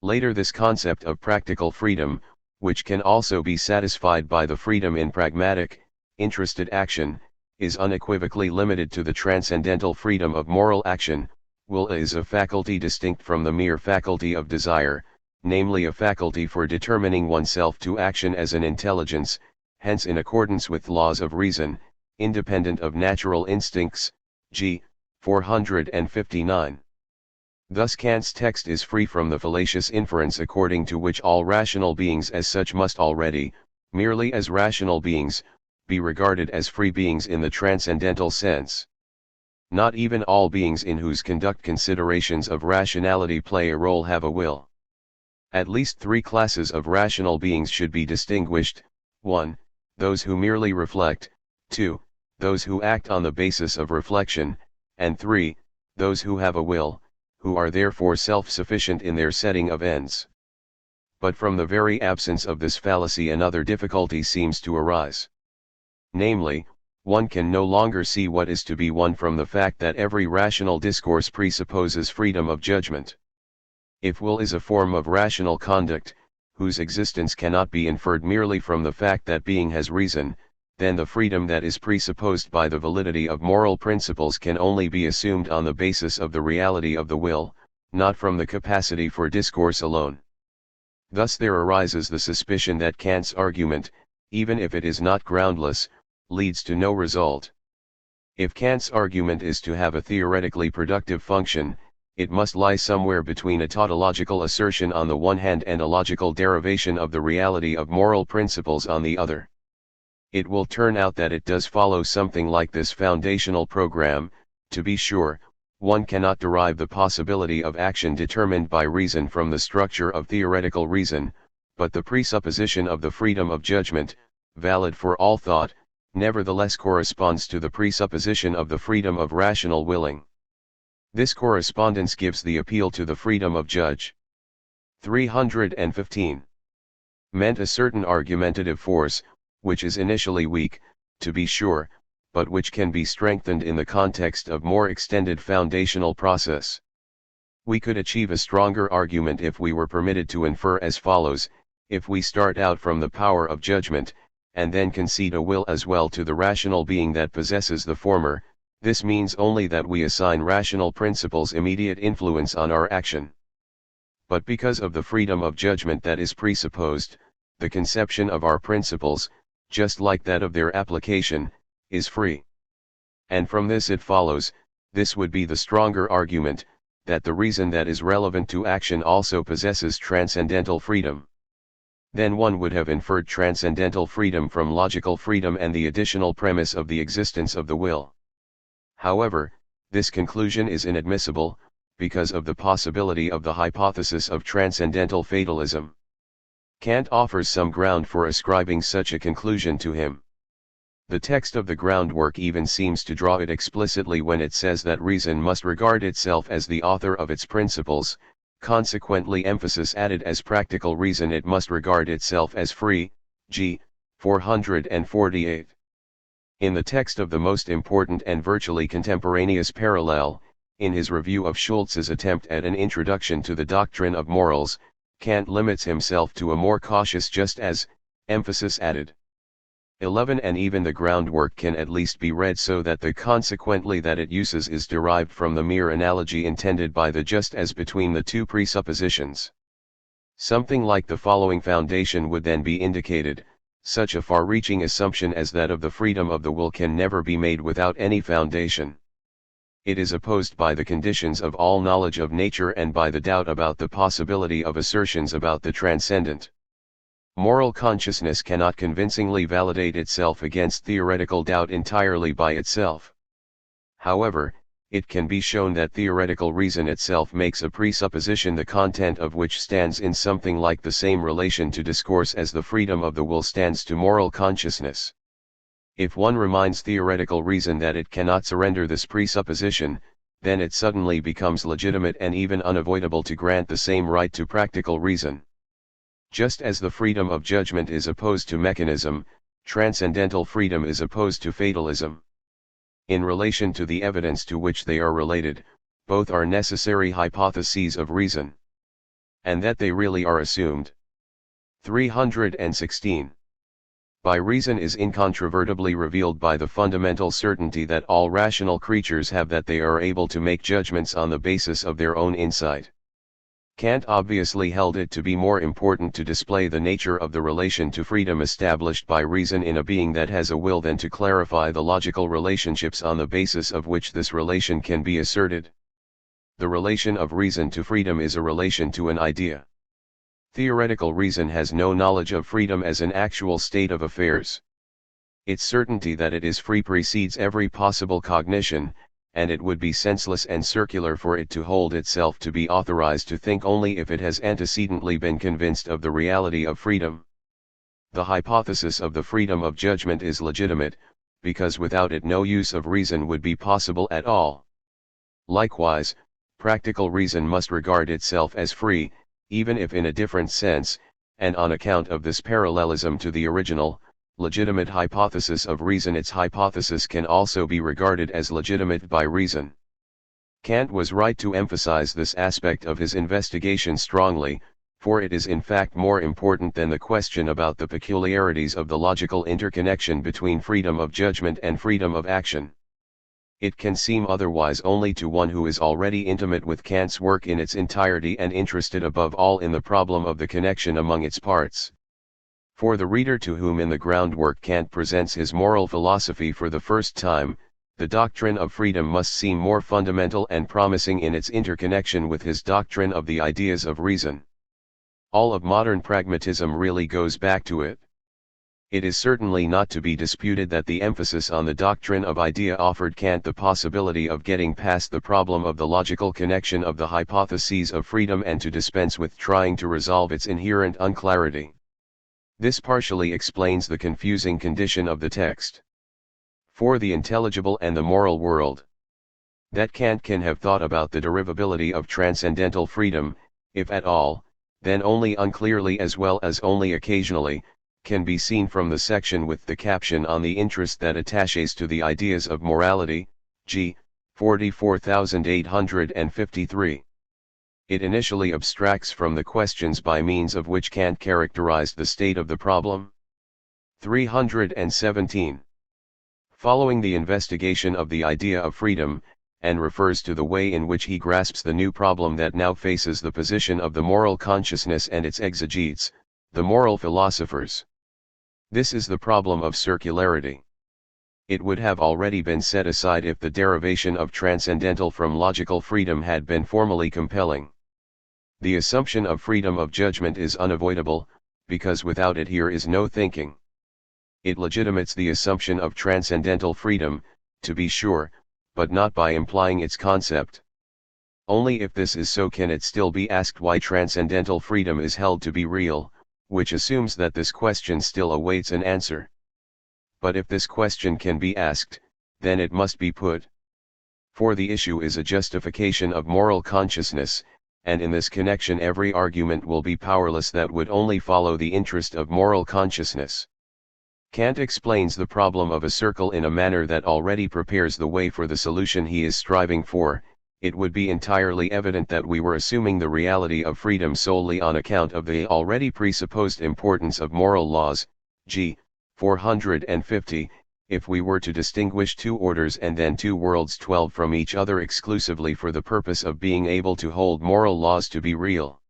Later this concept of practical freedom, which can also be satisfied by the freedom in pragmatic, interested action, is unequivocally limited to the transcendental freedom of moral action. Will is a faculty distinct from the mere faculty of desire, namely a faculty for determining oneself to action as an intelligence, hence in accordance with laws of reason, independent of natural instincts, G. 459. Thus Kant's text is free from the fallacious inference according to which all rational beings as such must already, merely as rational beings, be regarded as free beings in the transcendental sense. Not even all beings in whose conduct considerations of rationality play a role have a will. At least three classes of rational beings should be distinguished: 1. Those who merely reflect, 2. Those who act on the basis of reflection, and 3. Those who have a will, who are therefore self-sufficient in their setting of ends. But from the very absence of this fallacy another difficulty seems to arise. Namely, one can no longer see what is to be won from the fact that every rational discourse presupposes freedom of judgment. If will is a form of rational conduct, whose existence cannot be inferred merely from the fact that being has reason, then the freedom that is presupposed by the validity of moral principles can only be assumed on the basis of the reality of the will, not from the capacity for discourse alone. Thus there arises the suspicion that Kant's argument, even if it is not groundless, leads to no result. If Kant's argument is to have a theoretically productive function, it must lie somewhere between a tautological assertion on the one hand and a logical derivation of the reality of moral principles on the other. It will turn out that it does follow something like this foundational program: to be sure, one cannot derive the possibility of action determined by reason from the structure of theoretical reason, but the presupposition of the freedom of judgment, valid for all thought, nevertheless corresponds to the presupposition of the freedom of rational willing. This correspondence gives the appeal to the freedom of judge. 315. Meant a certain argumentative force, which is initially weak, to be sure, but which can be strengthened in the context of more extended foundational process. We could achieve a stronger argument if we were permitted to infer as follows: if we start out from the power of judgment, and then concede a will as well to the rational being that possesses the former, this means only that we assign rational principles immediate influence on our action. But because of the freedom of judgment that is presupposed, the conception of our principles, just like that of their application, is free. And from this it follows, this would be the stronger argument, that the reason that is relevant to action also possesses transcendental freedom. Then one would have inferred transcendental freedom from logical freedom and the additional premise of the existence of the will. However, this conclusion is inadmissible, because of the possibility of the hypothesis of transcendental fatalism. Kant offers some ground for ascribing such a conclusion to him. The text of the groundwork even seems to draw it explicitly when it says that reason must regard itself as the author of its principles, consequently emphasis added as practical reason it must regard itself as free, g. 448. In the text of the most important and virtually contemporaneous parallel, in his review of Schulz's attempt at an introduction to the doctrine of morals, Kant limits himself to a more cautious just as, emphasis added. 11. And even the groundwork can at least be read so that the consequently that it uses is derived from the mere analogy intended by the just as between the two presuppositions. Something like the following foundation would then be indicated: such a far-reaching assumption as that of the freedom of the will can never be made without any foundation. It is opposed by the conditions of all knowledge of nature and by the doubt about the possibility of assertions about the transcendent. Moral consciousness cannot convincingly validate itself against theoretical doubt entirely by itself. However, it can be shown that theoretical reason itself makes a presupposition the content of which stands in something like the same relation to discourse as the freedom of the will stands to moral consciousness. If one reminds theoretical reason that it cannot surrender this presupposition, then it suddenly becomes legitimate and even unavoidable to grant the same right to practical reason. Just as the freedom of judgment is opposed to mechanism, transcendental freedom is opposed to fatalism. In relation to the evidence to which they are related, both are necessary hypotheses of reason. And that they really are assumed. 316. By reason is incontrovertibly revealed by the fundamental certainty that all rational creatures have that they are able to make judgments on the basis of their own insight. Kant obviously held it to be more important to display the nature of the relation to freedom established by reason in a being that has a will than to clarify the logical relationships on the basis of which this relation can be asserted. The relation of reason to freedom is a relation to an idea. Theoretical reason has no knowledge of freedom as an actual state of affairs. Its certainty that it is free precedes every possible cognition, and it would be senseless and circular for it to hold itself to be authorized to think only if it has antecedently been convinced of the reality of freedom. The hypothesis of the freedom of judgment is legitimate, because without it no use of reason would be possible at all. Likewise, practical reason must regard itself as free, even if in a different sense, and on account of this parallelism to the original, legitimate hypothesis of reason, its hypothesis can also be regarded as legitimate by reason. Kant was right to emphasize this aspect of his investigation strongly, for it is in fact more important than the question about the peculiarities of the logical interconnection between freedom of judgment and freedom of action. It can seem otherwise only to one who is already intimate with Kant's work in its entirety and interested above all in the problem of the connection among its parts. For the reader to whom in the groundwork Kant presents his moral philosophy for the first time, the doctrine of freedom must seem more fundamental and promising in its interconnection with his doctrine of the ideas of reason. All of modern pragmatism really goes back to it. It is certainly not to be disputed that the emphasis on the doctrine of idea offered Kant the possibility of getting past the problem of the logical connection of the hypotheses of freedom and to dispense with trying to resolve its inherent unclarity. This partially explains the confusing condition of the text. For the intelligible and the moral world, that Kant can have thought about the derivability of transcendental freedom, if at all, then only unclearly as well as only occasionally, can be seen from the section with the caption on the interest that attaches to the ideas of morality, g. 44,853. It initially abstracts from the questions by means of which Kant characterized the state of the problem. 317. Following the investigation of the idea of freedom, and refers to the way in which he grasps the new problem that now faces the position of the moral consciousness and its exegetes, the moral philosophers. This is the problem of circularity. It would have already been set aside if the derivation of transcendental from logical freedom had been formally compelling. The assumption of freedom of judgment is unavoidable, because without it here is no thinking. It legitimates the assumption of transcendental freedom, to be sure, but not by implying its concept. Only if this is so can it still be asked why transcendental freedom is held to be real, which assumes that this question still awaits an answer. But if this question can be asked, then it must be put. For the issue is a justification of moral consciousness, and in this connection every argument will be powerless that would only follow the interest of moral consciousness. Kant explains the problem of a circle in a manner that already prepares the way for the solution he is striving for. It would be entirely evident that we were assuming the reality of freedom solely on account of the already presupposed importance of moral laws, g. 450, if we were to distinguish two orders and then two worlds 12 from each other exclusively for the purpose of being able to hold moral laws to be real.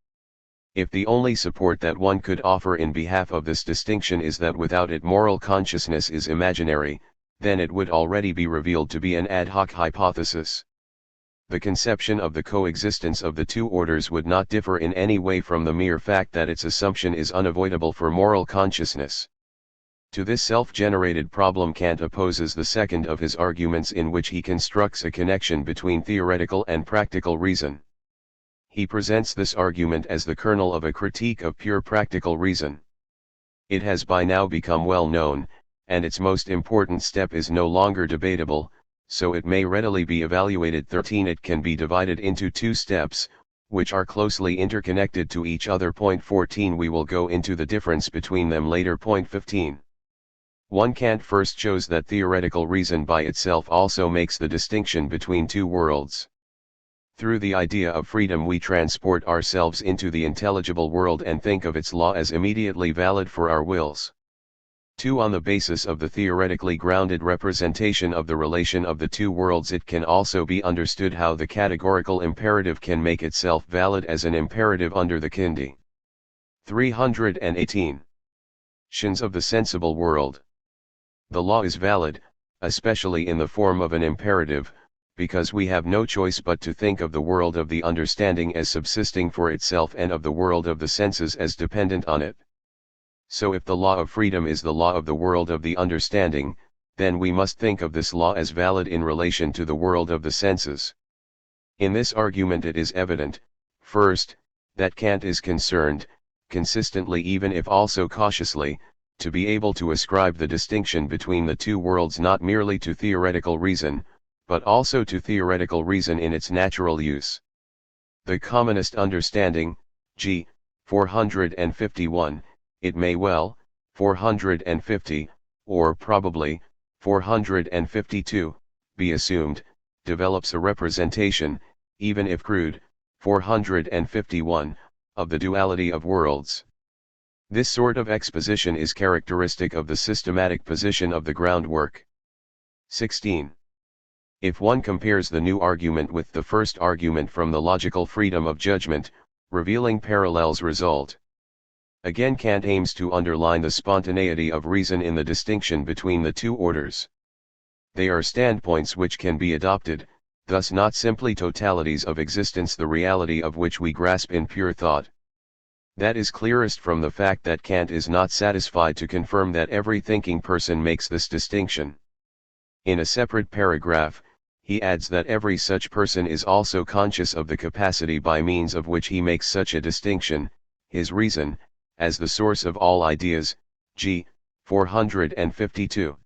If the only support that one could offer in behalf of this distinction is that without it moral consciousness is imaginary, then it would already be revealed to be an ad hoc hypothesis. The conception of the coexistence of the two orders would not differ in any way from the mere fact that its assumption is unavoidable for moral consciousness. To this self-generated problem Kant opposes the second of his arguments in which he constructs a connection between theoretical and practical reason. He presents this argument as the kernel of a critique of pure practical reason. It has by now become well known, and its most important step is no longer debatable, so it may readily be evaluated. 13. It can be divided into two steps, which are closely interconnected to each other. 14. We will go into the difference between them later. 15. 1. Kant first shows that theoretical reason by itself also makes the distinction between two worlds. Through the idea of freedom we transport ourselves into the intelligible world and think of its law as immediately valid for our wills. 2. On the basis of the theoretically grounded representation of the relation of the two worlds it can also be understood how the categorical imperative can make itself valid as an imperative under the kindi. 318. Tions of the sensible world. The law is valid, especially in the form of an imperative, because we have no choice but to think of the world of the understanding as subsisting for itself and of the world of the senses as dependent on it. So if the law of freedom is the law of the world of the understanding, then we must think of this law as valid in relation to the world of the senses. In this argument it is evident, first, that Kant is concerned, consistently even if also cautiously, to be able to ascribe the distinction between the two worlds not merely to theoretical reason, but also to theoretical reason in its natural use. The commonest understanding, g. 451, it may well, 450, or probably, 452, be assumed, develops a representation, even if crude, 451, of the duality of worlds. This sort of exposition is characteristic of the systematic position of the groundwork. 16. If one compares the new argument with the first argument from the logical freedom of judgment, revealing parallels result. Again Kant aims to underline the spontaneity of reason in the distinction between the two orders. They are standpoints which can be adopted, thus not simply totalities of existence the reality of which we grasp in pure thought. That is clearest from the fact that Kant is not satisfied to confirm that every thinking person makes this distinction. In a separate paragraph, he adds that every such person is also conscious of the capacity by means of which he makes such a distinction, his reason, as the source of all ideas, g. 452.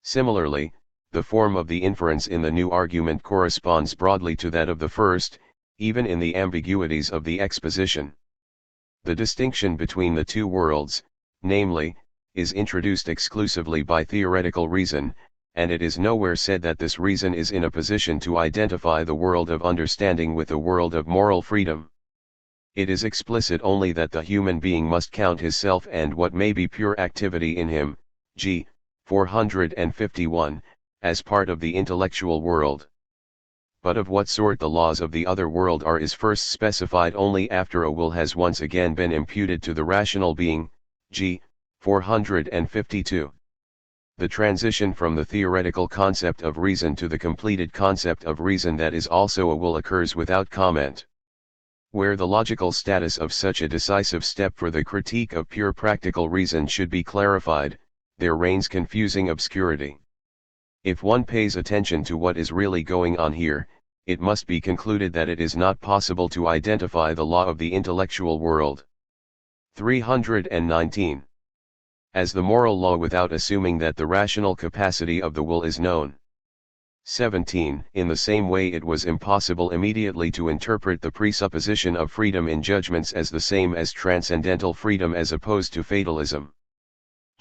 Similarly, the form of the inference in the new argument corresponds broadly to that of the first, even in the ambiguities of the exposition. The distinction between the two worlds, namely, is introduced exclusively by theoretical reason, and it is nowhere said that this reason is in a position to identify the world of understanding with the world of moral freedom. It is explicit only that the human being must count his self and what may be pure activity in him, g. 451, as part of the intellectual world. But of what sort the laws of the other world are is first specified only after a will has once again been imputed to the rational being, g. 452. The transition from the theoretical concept of reason to the completed concept of reason that is also a will occurs without comment. Where the logical status of such a decisive step for the critique of pure practical reason should be clarified, there reigns confusing obscurity. If one pays attention to what is really going on here, it must be concluded that it is not possible to identify the law of the intellectual world. 319. As the moral law without assuming that the rational capacity of the will is known. 17. In the same way it was impossible immediately to interpret the presupposition of freedom in judgments as the same as transcendental freedom as opposed to fatalism.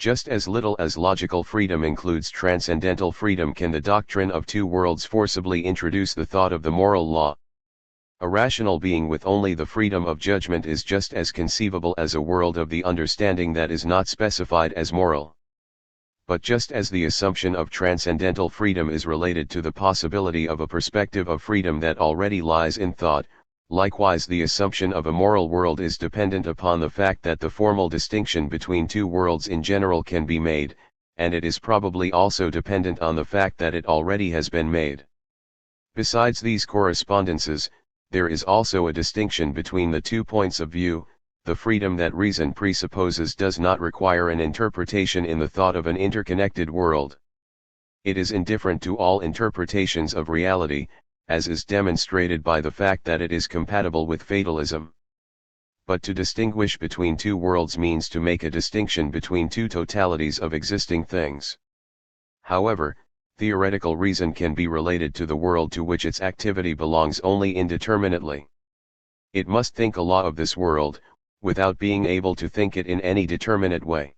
Just as little as logical freedom includes transcendental freedom can the doctrine of two worlds forcibly introduce the thought of the moral law. A rational being with only the freedom of judgment is just as conceivable as a world of the understanding that is not specified as moral. But just as the assumption of transcendental freedom is related to the possibility of a perspective of freedom that already lies in thought, likewise the assumption of a moral world is dependent upon the fact that the formal distinction between two worlds in general can be made, and it is probably also dependent on the fact that it already has been made. Besides these correspondences, there is also a distinction between the two points of view. The freedom that reason presupposes does not require an interpretation in the thought of an interconnected world. It is indifferent to all interpretations of reality, as is demonstrated by the fact that it is compatible with fatalism. But to distinguish between two worlds means to make a distinction between two totalities of existing things. However, theoretical reason can be related to the world to which its activity belongs only indeterminately. It must think a law of this world, without being able to think it in any determinate way.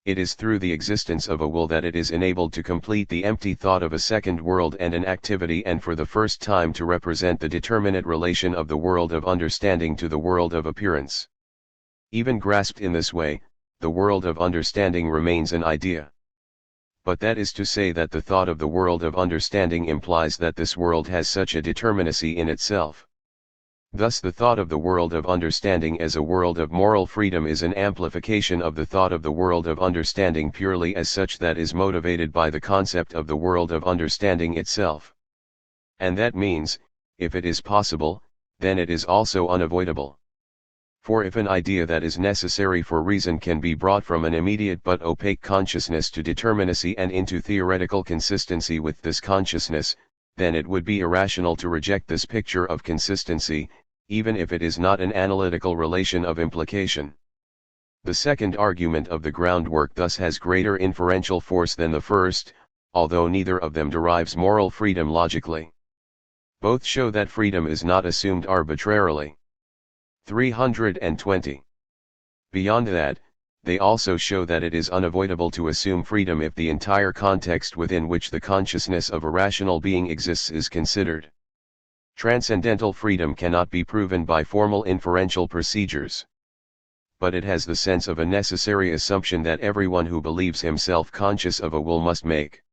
It is through the existence of a will that it is enabled to complete the empty thought of a second world and an activity, and for the first time to represent the determinate relation of the world of understanding to the world of appearance. Even grasped in this way, the world of understanding remains an idea. But that is to say that the thought of the world of understanding implies that this world has such a determinacy in itself. Thus the thought of the world of understanding as a world of moral freedom is an amplification of the thought of the world of understanding purely as such that is motivated by the concept of the world of understanding itself. And that means, if it is possible, then it is also unavoidable. For if an idea that is necessary for reason can be brought from an immediate but opaque consciousness to determinacy and into theoretical consistency with this consciousness, then it would be irrational to reject this picture of consistency, even if it is not an analytical relation of implication. The second argument of the groundwork thus has greater inferential force than the first, although neither of them derives moral freedom logically. Both show that freedom is not assumed arbitrarily. 320. Beyond that, they also show that it is unavoidable to assume freedom if the entire context within which the consciousness of a rational being exists is considered. Transcendental freedom cannot be proven by formal inferential procedures. But it has the sense of a necessary assumption that everyone who believes himself conscious of a will must make.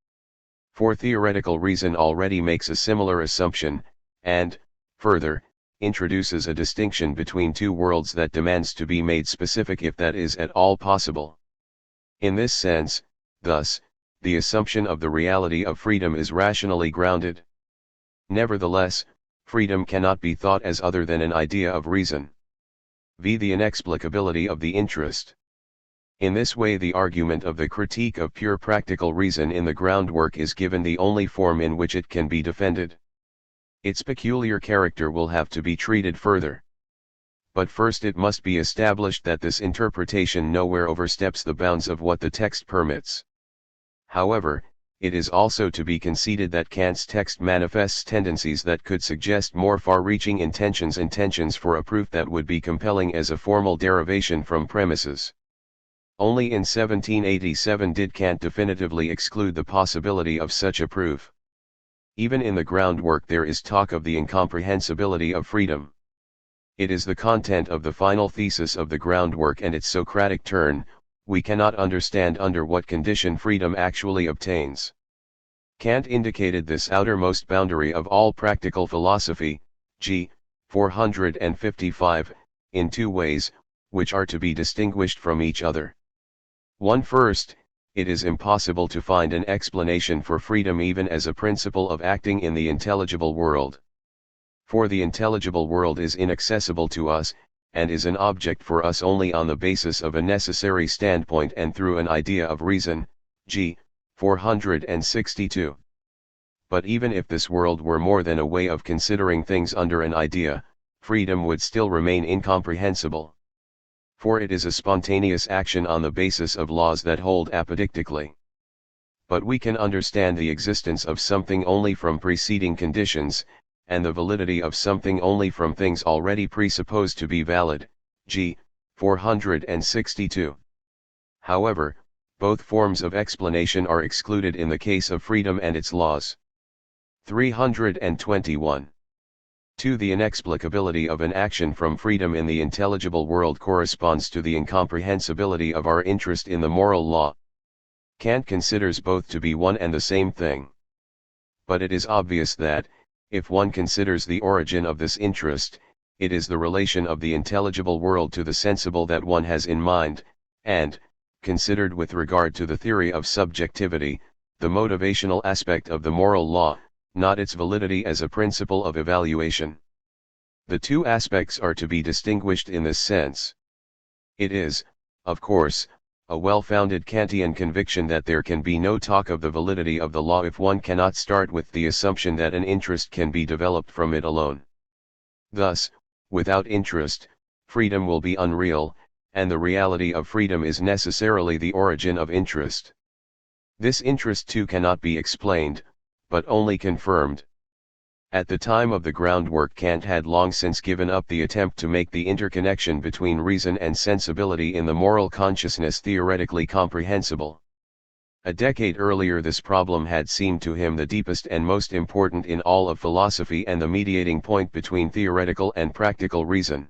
For theoretical reason already makes a similar assumption, and, further, introduces a distinction between two worlds that demands to be made specific if that is at all possible. In this sense, thus, the assumption of the reality of freedom is rationally grounded. Nevertheless, freedom cannot be thought as other than an idea of reason. v. The inexplicability of the interest. In this way the argument of the critique of pure practical reason in the groundwork is given the only form in which it can be defended. Its peculiar character will have to be treated further. But first it must be established that this interpretation nowhere oversteps the bounds of what the text permits. However, it is also to be conceded that Kant's text manifests tendencies that could suggest more far-reaching intentions for a proof that would be compelling as a formal derivation from premises. Only in 1787 did Kant definitively exclude the possibility of such a proof. Even in the groundwork there is talk of the incomprehensibility of freedom. It is the content of the final thesis of the groundwork and its Socratic turn: we cannot understand under what condition freedom actually obtains. Kant indicated this outermost boundary of all practical philosophy, g. 455, in two ways, which are to be distinguished from each other. One, first, it is impossible to find an explanation for freedom even as a principle of acting in the intelligible world. For the intelligible world is inaccessible to us, and is an object for us only on the basis of a necessary standpoint and through an idea of reason, g. 462. But even if this world were more than a way of considering things under an idea, freedom would still remain incomprehensible. For it is a spontaneous action on the basis of laws that hold apodictically. But we can understand the existence of something only from preceding conditions, and the validity of something only from things already presupposed to be valid, g. 462. However, both forms of explanation are excluded in the case of freedom and its laws. 321. 2. The inexplicability of an action from freedom in the intelligible world corresponds to the incomprehensibility of our interest in the moral law. Kant considers both to be one and the same thing. But it is obvious that, if one considers the origin of this interest, it is the relation of the intelligible world to the sensible that one has in mind, and, considered with regard to the theory of subjectivity, the motivational aspect of the moral law, not its validity as a principle of evaluation. The two aspects are to be distinguished in this sense. It is, of course, a well-founded Kantian conviction that there can be no talk of the validity of the law if one cannot start with the assumption that an interest can be developed from it alone. Thus, without interest, freedom will be unreal, and the reality of freedom is necessarily the origin of interest. This interest too cannot be explained, but only confirmed. At the time of the groundwork, Kant had long since given up the attempt to make the interconnection between reason and sensibility in the moral consciousness theoretically comprehensible. A decade earlier this problem had seemed to him the deepest and most important in all of philosophy and the mediating point between theoretical and practical reason.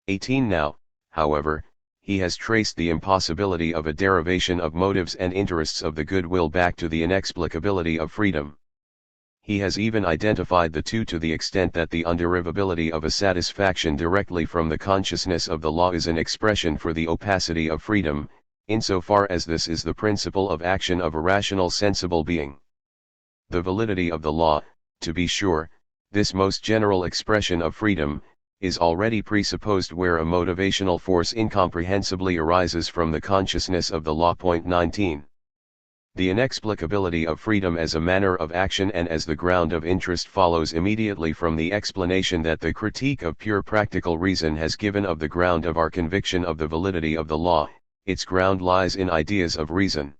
18 now, however, he has traced the impossibility of a derivation of motives and interests of the good will back to the inexplicability of freedom. He has even identified the two to the extent that the underivability of a satisfaction directly from the consciousness of the law is an expression for the opacity of freedom, insofar as this is the principle of action of a rational sensible being. The validity of the law, to be sure, this most general expression of freedom, is already presupposed where a motivational force incomprehensibly arises from the consciousness of the law. 19. The inexplicability of freedom as a manner of action and as the ground of interest follows immediately from the explanation that the critique of pure practical reason has given of the ground of our conviction of the validity of the law. Its ground lies in ideas of reason.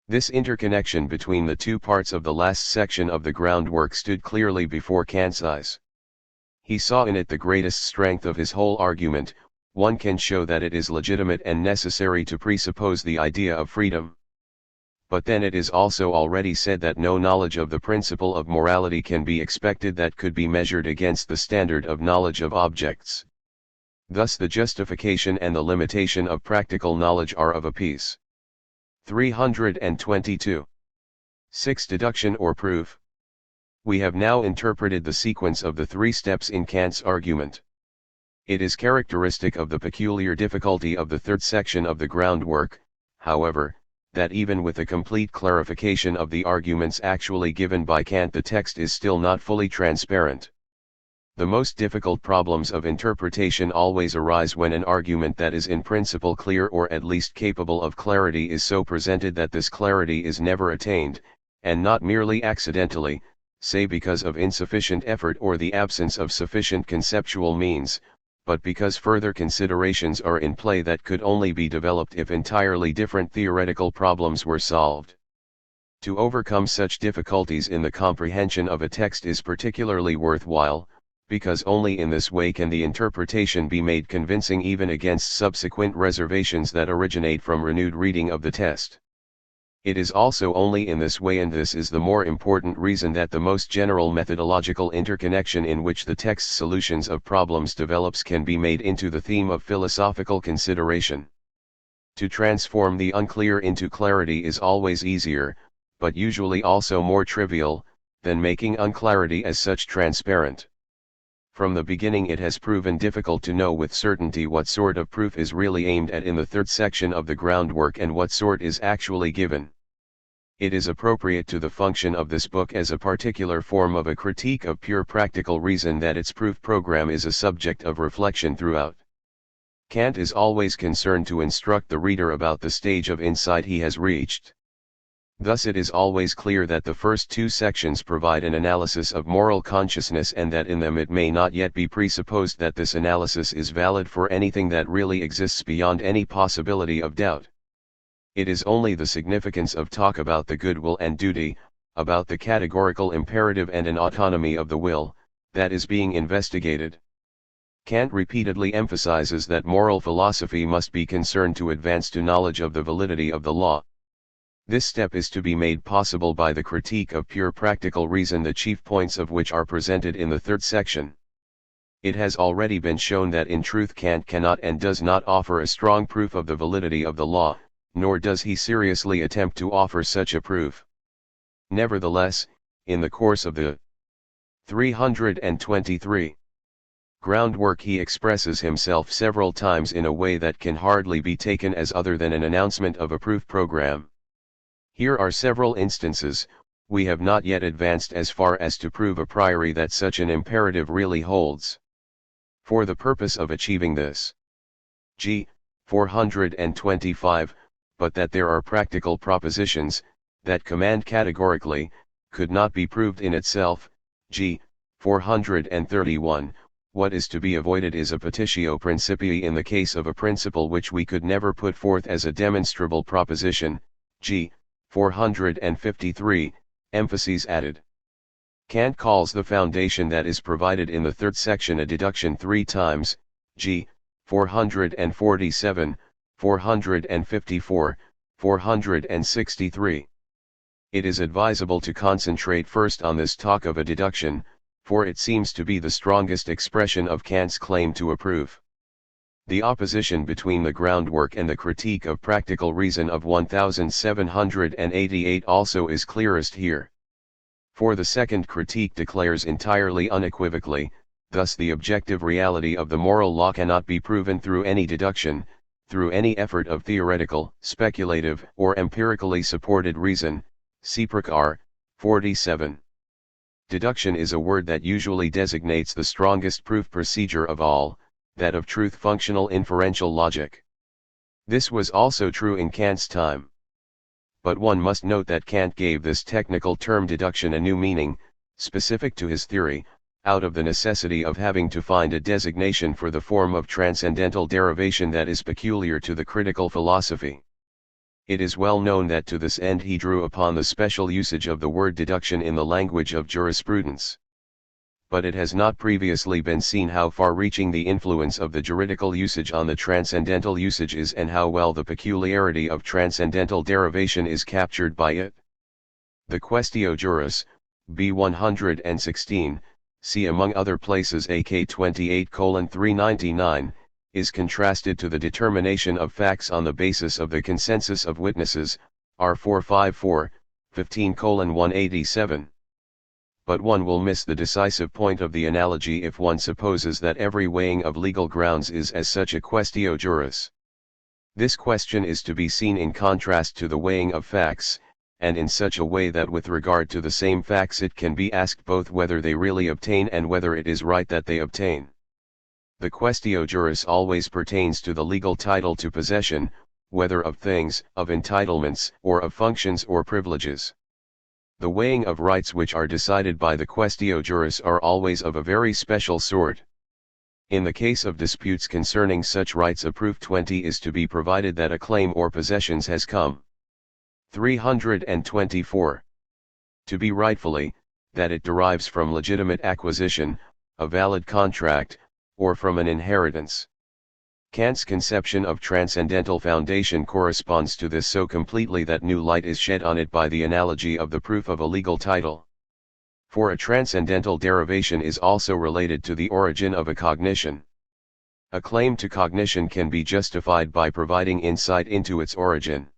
This interconnection between the two parts of the last section of the groundwork stood clearly before Kant's eyes. He saw in it the greatest strength of his whole argument. One can show that it is legitimate and necessary to presuppose the idea of freedom. But then it is also already said that no knowledge of the principle of morality can be expected that could be measured against the standard of knowledge of objects. Thus the justification and the limitation of practical knowledge are of a piece. 322. 6. Deduction or proof. We have now interpreted the sequence of the three steps in Kant's argument. It is characteristic of the peculiar difficulty of the third section of the groundwork, however, that even with a complete clarification of the arguments actually given by Kant, the text is still not fully transparent. The most difficult problems of interpretation always arise when an argument that is in principle clear or at least capable of clarity is so presented that this clarity is never attained, and not merely accidentally, say because of insufficient effort or the absence of sufficient conceptual means, but because further considerations are in play that could only be developed if entirely different theoretical problems were solved. To overcome such difficulties in the comprehension of a text is particularly worthwhile, because only in this way can the interpretation be made convincing even against subsequent reservations that originate from renewed reading of the text. It is also only in this way, and this is the more important reason, that the most general methodological interconnection in which the text's solutions of problems develops can be made into the theme of philosophical consideration. To transform the unclear into clarity is always easier, but usually also more trivial, than making unclarity as such transparent. From the beginning it has proven difficult to know with certainty what sort of proof is really aimed at in the third section of the groundwork and what sort is actually given. It is appropriate to the function of this book as a particular form of a critique of pure practical reason that its proof program is a subject of reflection throughout. Kant is always concerned to instruct the reader about the stage of insight he has reached. Thus it is always clear that the first two sections provide an analysis of moral consciousness, and that in them it may not yet be presupposed that this analysis is valid for anything that really exists beyond any possibility of doubt. It is only the significance of talk about the good will and duty, about the categorical imperative and an autonomy of the will, that is being investigated. Kant repeatedly emphasizes that moral philosophy must be concerned to advance to knowledge of the validity of the law. This step is to be made possible by the critique of pure practical reason, the chief points of which are presented in the third section. It has already been shown that in truth Kant cannot and does not offer a strong proof of the validity of the law, nor does he seriously attempt to offer such a proof. Nevertheless, in the course of the 323 groundwork he expresses himself several times in a way that can hardly be taken as other than an announcement of a proof program. Here are several instances. We have not yet advanced as far as to prove a priori that such an imperative really holds. For the purpose of achieving this, g. 425, but that there are practical propositions, that command categorically, could not be proved in itself, g. 431, what is to be avoided is a petitio principii in the case of a principle which we could never put forth as a demonstrable proposition, g. 453, emphases added. Kant calls the foundation that is provided in the third section a deduction 3 times, g. 447, 454, 463. It is advisable to concentrate first on this talk of a deduction, for it seems to be the strongest expression of Kant's claim to a proof. The opposition between the groundwork and the critique of practical reason of 1788 also is clearest here. For the second critique declares entirely unequivocally, thus the objective reality of the moral law cannot be proven through any deduction, through any effort of theoretical, speculative, or empirically supported reason, Seeprek R. 47. Deduction is a word that usually designates the strongest proof procedure of all, that of truth functional inferential logic. This was also true in Kant's time. But one must note that Kant gave this technical term deduction a new meaning, specific to his theory, out of the necessity of having to find a designation for the form of transcendental derivation that is peculiar to the critical philosophy. It is well known that to this end he drew upon the special usage of the word deduction in the language of jurisprudence. But it has not previously been seen how far-reaching the influence of the juridical usage on the transcendental usage is, and how well the peculiarity of transcendental derivation is captured by it. The Quaestio Juris, B 116, see among other places AK 28:399, is contrasted to the determination of facts on the basis of the consensus of witnesses, R 454, 15:187. But one will miss the decisive point of the analogy if one supposes that every weighing of legal grounds is as such a quaestio juris. This question is to be seen in contrast to the weighing of facts, and in such a way that with regard to the same facts it can be asked both whether they really obtain and whether it is right that they obtain. The quaestio juris always pertains to the legal title to possession, whether of things, of entitlements, or of functions or privileges. The weighing of rights which are decided by the quaestio juris are always of a very special sort. In the case of disputes concerning such rights a proof 20 is to be provided that a claim or possessions has come. 324. To be rightfully, that it derives from legitimate acquisition, a valid contract, or from an inheritance. Kant's conception of transcendental foundation corresponds to this so completely that new light is shed on it by the analogy of the proof of a legal title. For a transcendental derivation is also related to the origin of a cognition. A claim to cognition can be justified by providing insight into its origin.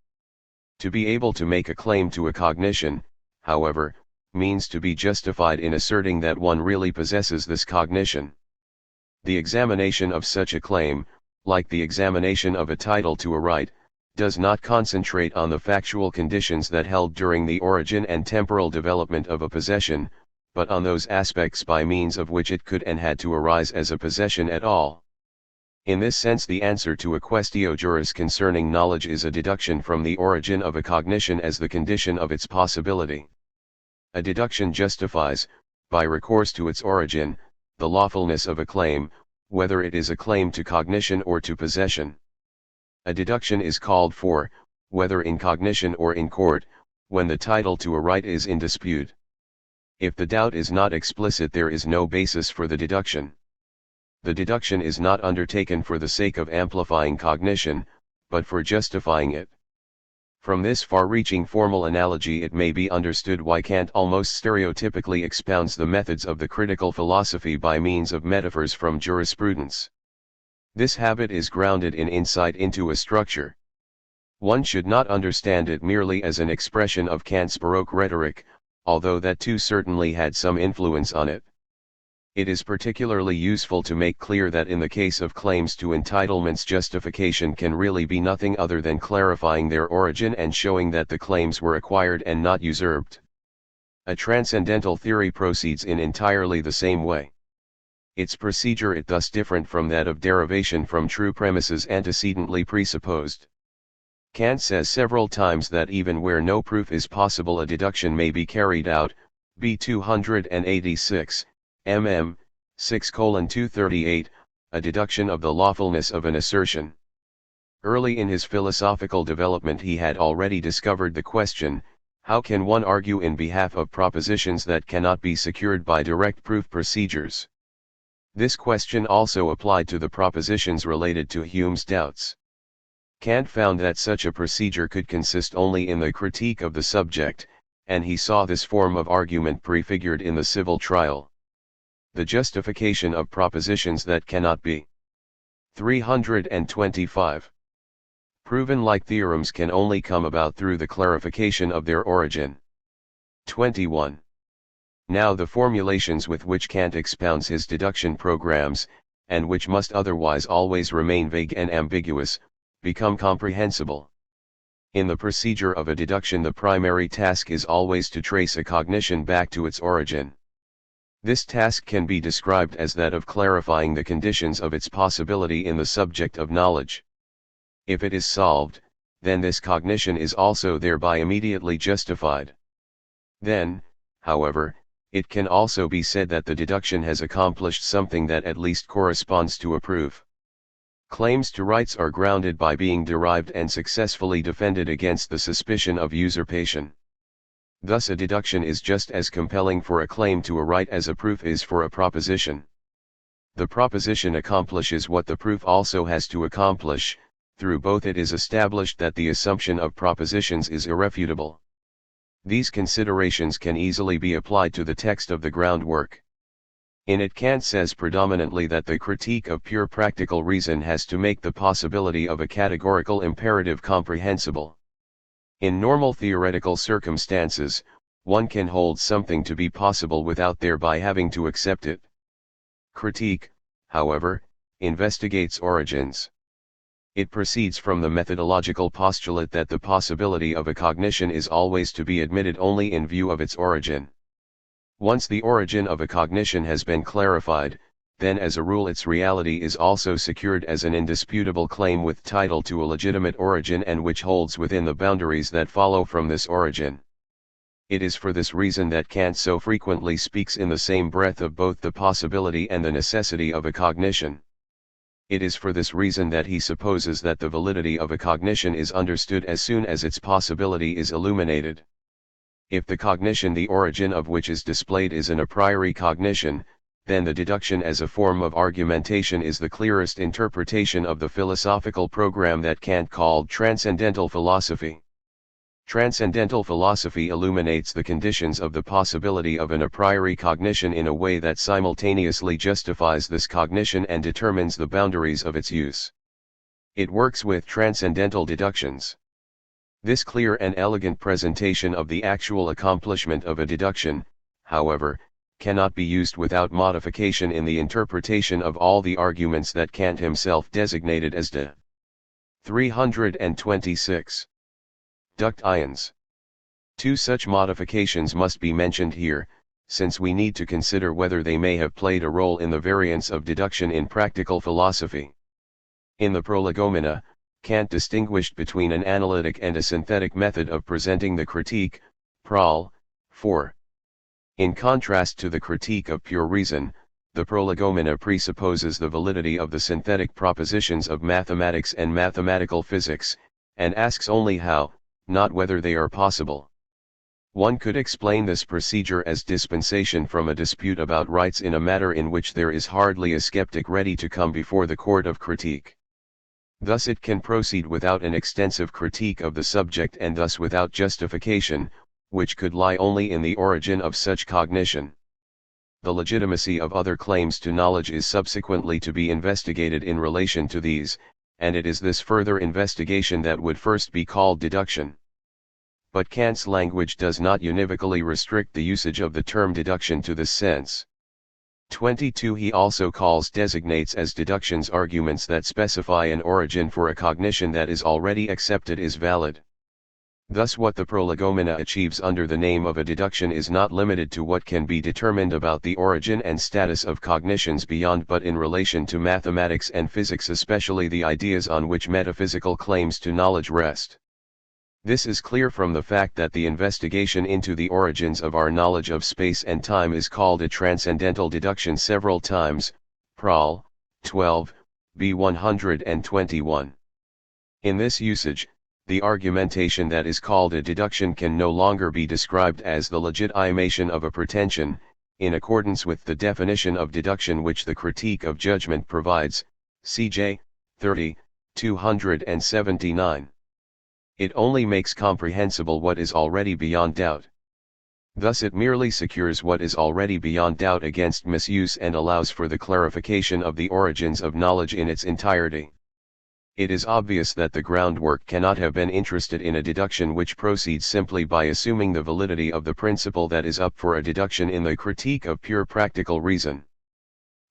To be able to make a claim to a cognition, however, means to be justified in asserting that one really possesses this cognition. The examination of such a claim, like the examination of a title to a right, does not concentrate on the factual conditions that held during the origin and temporal development of a possession, but on those aspects by means of which it could and had to arise as a possession at all. In this sense the answer to a quaestio juris concerning knowledge is a deduction from the origin of a cognition as the condition of its possibility. A deduction justifies, by recourse to its origin, the lawfulness of a claim, whether it is a claim to cognition or to possession. A deduction is called for, whether in cognition or in court, when the title to a right is in dispute. If the doubt is not explicit there is no basis for the deduction. The deduction is not undertaken for the sake of amplifying cognition, but for justifying it. From this far-reaching formal analogy it may be understood why Kant almost stereotypically expounds the methods of the critical philosophy by means of metaphors from jurisprudence. This habit is grounded in insight into a structure. One should not understand it merely as an expression of Kant's Baroque rhetoric, although that too certainly had some influence on it. It is particularly useful to make clear that in the case of claims to entitlements justification can really be nothing other than clarifying their origin and showing that the claims were acquired and not usurped. A transcendental theory proceeds in entirely the same way. Its procedure is thus different from that of derivation from true premises antecedently presupposed. Kant says several times that even where no proof is possible a deduction may be carried out, b. 286, mm. 6:238, a deduction of the lawfulness of an assertion. Early in his philosophical development he had already discovered the question, how can one argue in behalf of propositions that cannot be secured by direct proof procedures? This question also applied to the propositions related to Hume's doubts. Kant found that such a procedure could consist only in the critique of the subject, and he saw this form of argument prefigured in the civil trial. The justification of propositions that cannot be. 325. Proven like theorems can only come about through the clarification of their origin. 21. Now the formulations with which Kant expounds his deduction programs, and which must otherwise always remain vague and ambiguous, become comprehensible. In the procedure of a deduction the primary task is always to trace a cognition back to its origin. This task can be described as that of clarifying the conditions of its possibility in the subject of knowledge. If it is solved, then this cognition is also thereby immediately justified. Then, however, it can also be said that the deduction has accomplished something that at least corresponds to a proof. Claims to rights are grounded by being derived and successfully defended against the suspicion of usurpation. Thus a deduction is just as compelling for a claim to a right as a proof is for a proposition. The proposition accomplishes what the proof also has to accomplish, through both it is established that the assumption of propositions is irrefutable. These considerations can easily be applied to the text of the groundwork. In it Kant says predominantly that the critique of pure practical reason has to make the possibility of a categorical imperative comprehensible. In normal theoretical circumstances, one can hold something to be possible without thereby having to accept it. Critique, however, investigates origins. It proceeds from the methodological postulate that the possibility of a cognition is always to be admitted only in view of its origin. Once the origin of a cognition has been clarified, then as a rule its reality is also secured as an indisputable claim with title to a legitimate origin and which holds within the boundaries that follow from this origin. It is for this reason that Kant so frequently speaks in the same breath of both the possibility and the necessity of a cognition. It is for this reason that he supposes that the validity of a cognition is understood as soon as its possibility is illuminated. If the cognition the origin of which is displayed is an a priori cognition, then the deduction as a form of argumentation is the clearest interpretation of the philosophical program that Kant called transcendental philosophy. Transcendental philosophy illuminates the conditions of the possibility of an a priori cognition in a way that simultaneously justifies this cognition and determines the boundaries of its use. It works with transcendental deductions. This clear and elegant presentation of the actual accomplishment of a deduction, however, cannot be used without modification in the interpretation of all the arguments that Kant himself designated as de 326. Duct ions. Two such modifications must be mentioned here, since we need to consider whether they may have played a role in the variance of deduction in practical philosophy. In the Prolegomena, Kant distinguished between an analytic and a synthetic method of presenting the critique, Prol. 4. In contrast to the critique of pure reason, the Prolegomena presupposes the validity of the synthetic propositions of mathematics and mathematical physics, and asks only how, not whether they are possible. One could explain this procedure as dispensation from a dispute about rights in a matter in which there is hardly a skeptic ready to come before the court of critique. Thus it can proceed without an extensive critique of the subject and thus without justification, which could lie only in the origin of such cognition. The legitimacy of other claims to knowledge is subsequently to be investigated in relation to these, and it is this further investigation that would first be called deduction. But Kant's language does not univocally restrict the usage of the term deduction to this sense. 22 He also designates as deductions arguments that specify an origin for a cognition that is already accepted is valid. Thus what the Prolegomena achieves under the name of a deduction is not limited to what can be determined about the origin and status of cognitions beyond but in relation to mathematics and physics, especially the ideas on which metaphysical claims to knowledge rest. This is clear from the fact that the investigation into the origins of our knowledge of space and time is called a transcendental deduction several times, Prol. 12, b. 121. In this usage, the argumentation that is called a deduction can no longer be described as the legitimation of a pretension, in accordance with the definition of deduction which the Critique of Judgment provides, cj. 30, 279. It only makes comprehensible what is already beyond doubt. Thus it merely secures what is already beyond doubt against misuse and allows for the clarification of the origins of knowledge in its entirety. It is obvious that the groundwork cannot have been interested in a deduction which proceeds simply by assuming the validity of the principle that is up for a deduction in the Critique of Pure Practical Reason.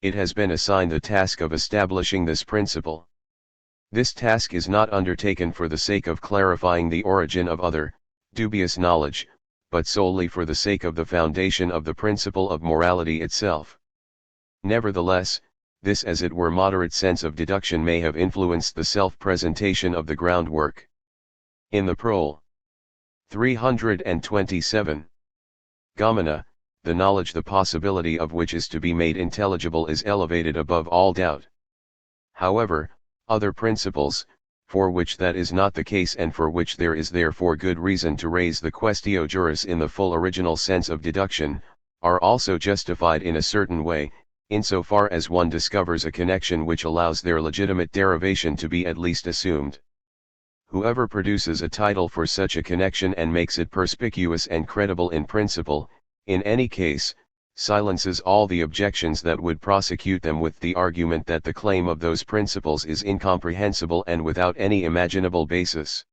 It has been assigned the task of establishing this principle. This task is not undertaken for the sake of clarifying the origin of other, dubious knowledge, but solely for the sake of the foundation of the principle of morality itself. Nevertheless, this as it were moderate sense of deduction may have influenced the self-presentation of the groundwork. In the Prol. 327. Gomena, the knowledge the possibility of which is to be made intelligible is elevated above all doubt. However, other principles, for which that is not the case and for which there is therefore good reason to raise the quaestio juris in the full original sense of deduction, are also justified in a certain way, insofar as one discovers a connection which allows their legitimate derivation to be at least assumed. Whoever produces a title for such a connection and makes it perspicuous and credible in principle, in any case, silences all the objections that would prosecute them with the argument that the claim of those principles is incomprehensible and without any imaginable basis.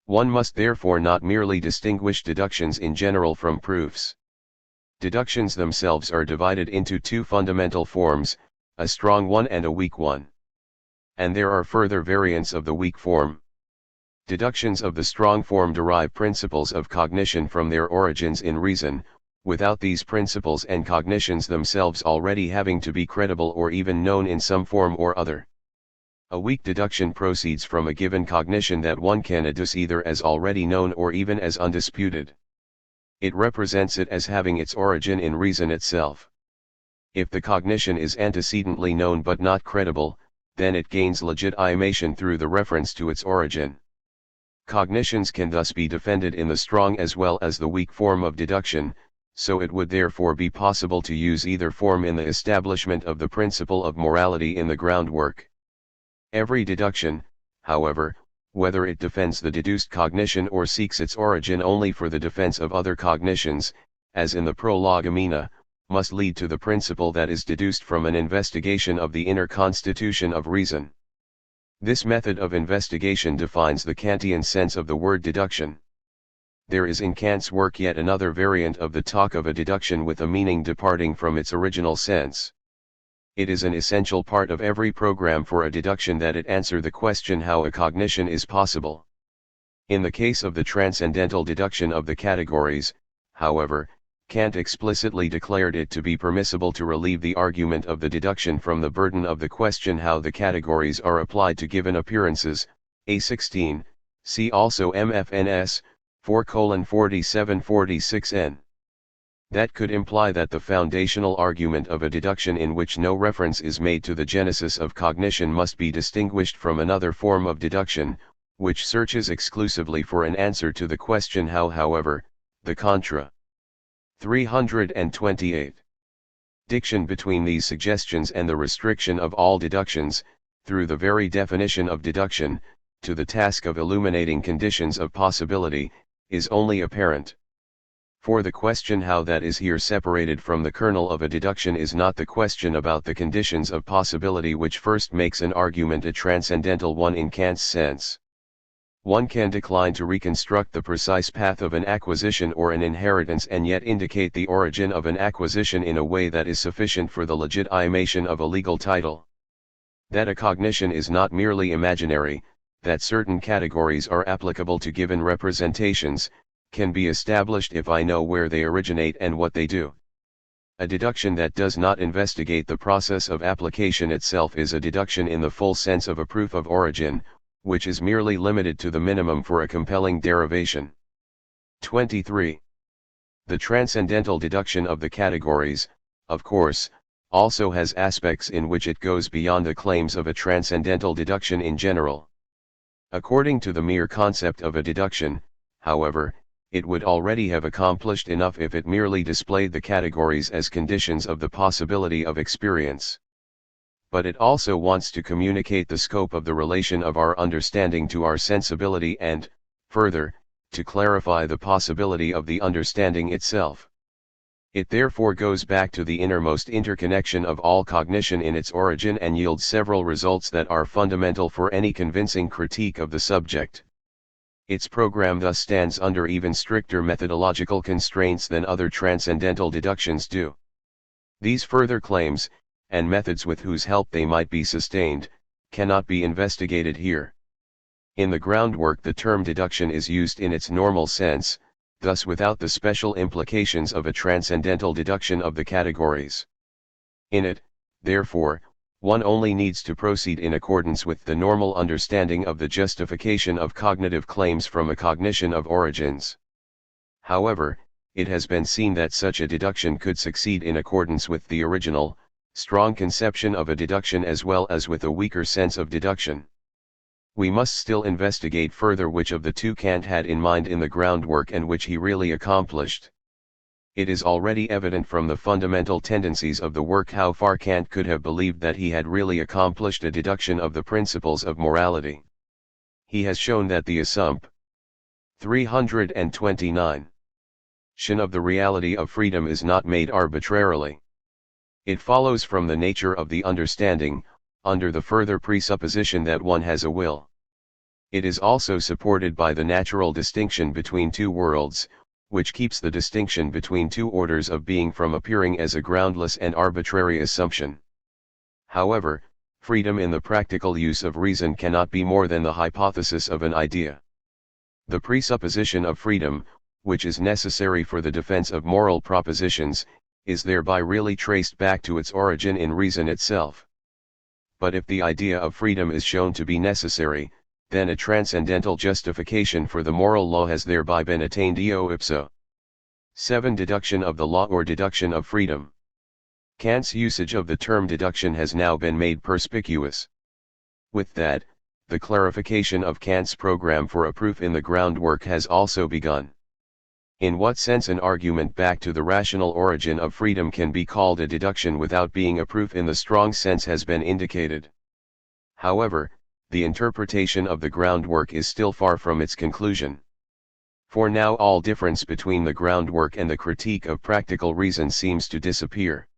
One must therefore not merely distinguish deductions in general from proofs. Deductions themselves are divided into two fundamental forms, a strong one and a weak one. And there are further variants of the weak form. Deductions of the strong form derive principles of cognition from their origins in reason, without these principles and cognitions themselves already having to be credible or even known in some form or other. A weak deduction proceeds from a given cognition that one can adduce either as already known or even as undisputed. It represents it as having its origin in reason itself. If the cognition is antecedently known but not credible, then it gains legitimation through the reference to its origin. Cognitions can thus be defended in the strong as well as the weak form of deduction, so it would therefore be possible to use either form in the establishment of the principle of morality in the groundwork. Every deduction, however, whether it defends the deduced cognition or seeks its origin only for the defense of other cognitions, as in the prolegomena, must lead to the principle that is deduced from an investigation of the inner constitution of reason. This method of investigation defines the Kantian sense of the word deduction. There is in Kant's work yet another variant of the talk of a deduction with a meaning departing from its original sense. It is an essential part of every program for a deduction that it answer the question how a cognition is possible. In the case of the transcendental deduction of the categories, however, Kant explicitly declared it to be permissible to relieve the argument of the deduction from the burden of the question how the categories are applied to given appearances, A16, see also MFNS, 4:47-46n. That could imply that the foundational argument of a deduction in which no reference is made to the genesis of cognition must be distinguished from another form of deduction, which searches exclusively for an answer to the question how. However, the contra. 328. Diction between these suggestions and the restriction of all deductions, through the very definition of deduction, to the task of illuminating conditions of possibility, is only apparent. For the question how that is here separated from the kernel of a deduction is not the question about the conditions of possibility which first makes an argument a transcendental one in Kant's sense. One can decline to reconstruct the precise path of an acquisition or an inheritance and yet indicate the origin of an acquisition in a way that is sufficient for the legitimation of a legal title. That a cognition is not merely imaginary, that certain categories are applicable to given representations, can be established if I know where they originate and what they do. A deduction that does not investigate the process of application itself is a deduction in the full sense of a proof of origin, which is merely limited to the minimum for a compelling derivation. 23. The transcendental deduction of the categories, of course, also has aspects in which it goes beyond the claims of a transcendental deduction in general. According to the mere concept of a deduction, however, it would already have accomplished enough if it merely displayed the categories as conditions of the possibility of experience. But it also wants to communicate the scope of the relation of our understanding to our sensibility and, further, to clarify the possibility of the understanding itself. It therefore goes back to the innermost interconnection of all cognition in its origin and yields several results that are fundamental for any convincing critique of the subject. Its program thus stands under even stricter methodological constraints than other transcendental deductions do. These further claims, and methods with whose help they might be sustained, cannot be investigated here. In the groundwork the term deduction is used in its normal sense, thus without the special implications of a transcendental deduction of the categories. In it, therefore, one only needs to proceed in accordance with the normal understanding of the justification of cognitive claims from a cognition of origins. However, it has been seen that such a deduction could succeed in accordance with the original, strong conception of a deduction as well as with a weaker sense of deduction. We must still investigate further which of the two Kant had in mind in the groundwork and which he really accomplished. It is already evident from the fundamental tendencies of the work how far Kant could have believed that he had really accomplished a deduction of the principles of morality. He has shown that the assumption 329 of the reality of freedom is not made arbitrarily. It follows from the nature of the understanding, under the further presupposition that one has a will. It is also supported by the natural distinction between two worlds, which keeps the distinction between two orders of being from appearing as a groundless and arbitrary assumption. However, freedom in the practical use of reason cannot be more than the hypothesis of an idea. The presupposition of freedom, which is necessary for the defense of moral propositions, is thereby really traced back to its origin in reason itself. But if the idea of freedom is shown to be necessary, then a transcendental justification for the moral law has thereby been attained eo ipso. 7. Deduction of the law or deduction of freedom. Kant's usage of the term deduction has now been made perspicuous. With that, the clarification of Kant's program for a proof in the groundwork has also begun. In what sense an argument back to the rational origin of freedom can be called a deduction without being a proof in the strong sense has been indicated. However, the interpretation of the groundwork is still far from its conclusion. For now all difference between the groundwork and the critique of practical reason seems to disappear.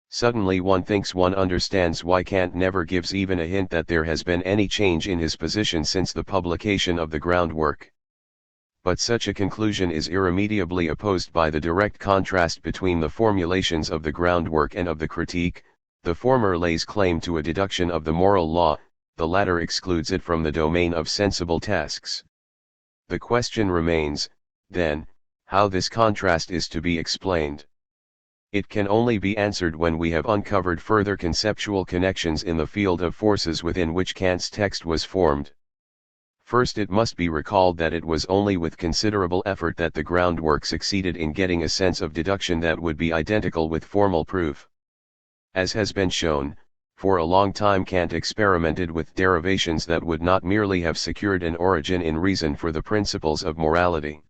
Suddenly one thinks one understands why Kant never gives even a hint that there has been any change in his position since the publication of the groundwork. But such a conclusion is irremediably opposed by the direct contrast between the formulations of the groundwork and of the critique. The former lays claim to a deduction of the moral law, the latter excludes it from the domain of sensible tasks. The question remains, then, how this contrast is to be explained. It can only be answered when we have uncovered further conceptual connections in the field of forces within which Kant's text was formed. First, it must be recalled that it was only with considerable effort that the groundwork succeeded in getting a sense of deduction that would be identical with formal proof. As has been shown, for a long time Kant experimented with derivations that would not merely have secured an origin in reason for the principles of morality.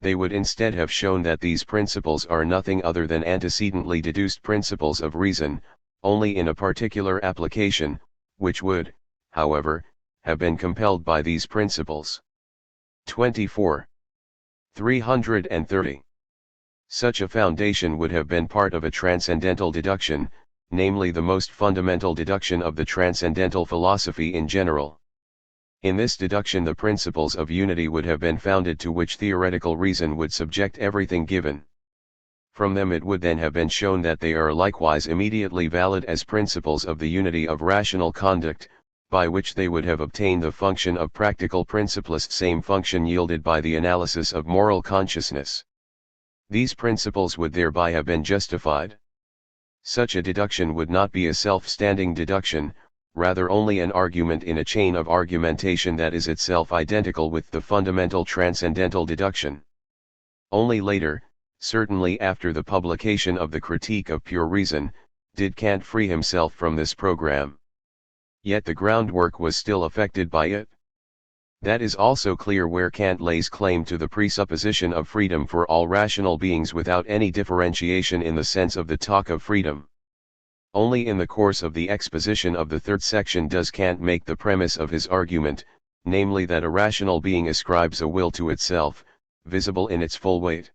They would instead have shown that these principles are nothing other than antecedently deduced principles of reason, only in a particular application, which would, however, have been compelled by these principles. 24. 330. Such a foundation would have been part of a transcendental deduction, namely the most fundamental deduction of the transcendental philosophy in general. In this deduction the principles of unity would have been founded, to which theoretical reason would subject everything given. From them it would then have been shown that they are likewise immediately valid as principles of the unity of rational conduct, by which they would have obtained the function of practical principlist, same function yielded by the analysis of moral consciousness. These principles would thereby have been justified. Such a deduction would not be a self-standing deduction, rather only an argument in a chain of argumentation that is itself identical with the fundamental transcendental deduction. Only later, certainly after the publication of the Critique of Pure Reason, did Kant free himself from this program. Yet the groundwork was still affected by it. That is also clear where Kant lays claim to the presupposition of freedom for all rational beings without any differentiation in the sense of the talk of freedom. Only in the course of the exposition of the third section does Kant make the premise of his argument, namely that a rational being ascribes a will to itself, visible in its full weight.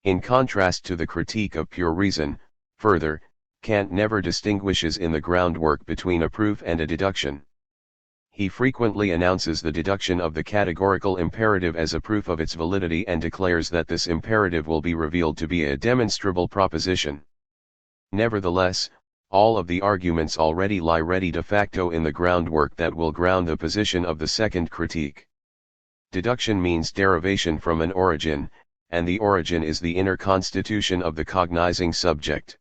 In contrast to the Critique of Pure Reason, further, Kant never distinguishes in the groundwork between a proof and a deduction. He frequently announces the deduction of the categorical imperative as a proof of its validity and declares that this imperative will be revealed to be a demonstrable proposition. Nevertheless, all of the arguments already lie ready de facto in the groundwork that will ground the position of the second critique. Deduction means derivation from an origin, and the origin is the inner constitution of the cognizing subject.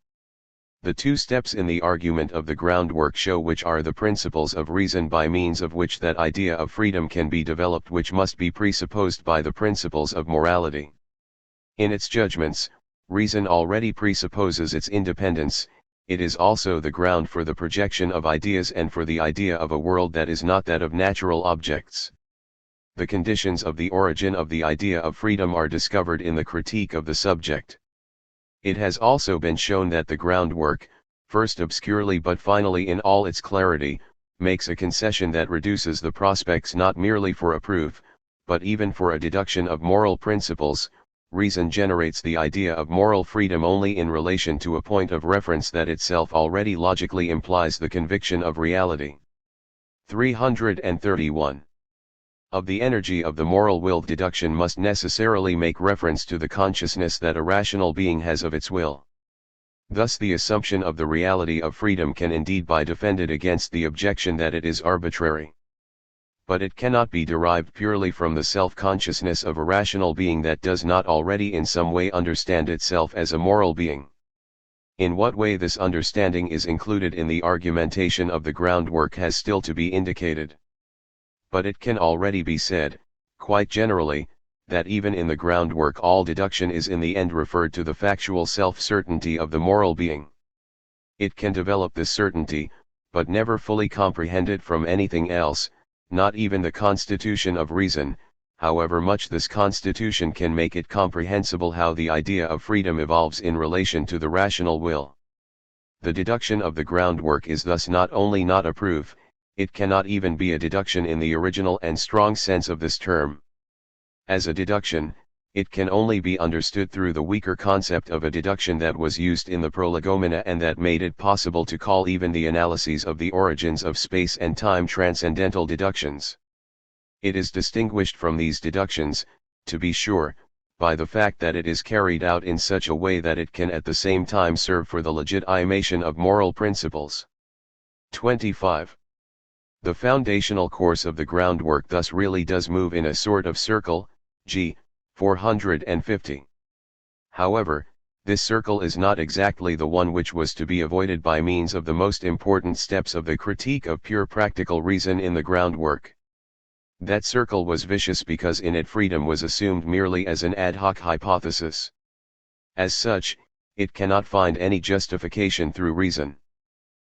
The two steps in the argument of the groundwork show which are the principles of reason by means of which that idea of freedom can be developed, which must be presupposed by the principles of morality. In its judgments, reason already presupposes its independence. It is also the ground for the projection of ideas and for the idea of a world that is not that of natural objects. The conditions of the origin of the idea of freedom are discovered in the critique of the subject. It has also been shown that the groundwork, first obscurely but finally in all its clarity, makes a concession that reduces the prospects not merely for a proof, but even for a deduction of moral principles. Reason generates the idea of moral freedom only in relation to a point of reference that itself already logically implies the conviction of reality. 331. Of the energy of the moral will, deduction must necessarily make reference to the consciousness that a rational being has of its will. Thus the assumption of the reality of freedom can indeed be defended against the objection that it is arbitrary. But it cannot be derived purely from the self-consciousness of a rational being that does not already in some way understand itself as a moral being. In what way this understanding is included in the argumentation of the groundwork has still to be indicated. But it can already be said, quite generally, that even in the groundwork all deduction is in the end referred to the factual self-certainty of the moral being. It can develop this certainty, but never fully comprehend it from anything else, not even the constitution of reason, however much this constitution can make it comprehensible how the idea of freedom evolves in relation to the rational will. The deduction of the groundwork is thus not only not a proof, it cannot even be a deduction in the original and strong sense of this term. As a deduction, it can only be understood through the weaker concept of a deduction that was used in the prolegomena and that made it possible to call even the analyses of the origins of space and time transcendental deductions. It is distinguished from these deductions, to be sure, by the fact that it is carried out in such a way that it can at the same time serve for the legitimation of moral principles. 25. The foundational course of the groundwork thus really does move in a sort of circle, g. 450. However, this circle is not exactly the one which was to be avoided by means of the most important steps of the critique of pure practical reason in the groundwork. That circle was vicious because in it freedom was assumed merely as an ad hoc hypothesis. As such, it cannot find any justification through reason.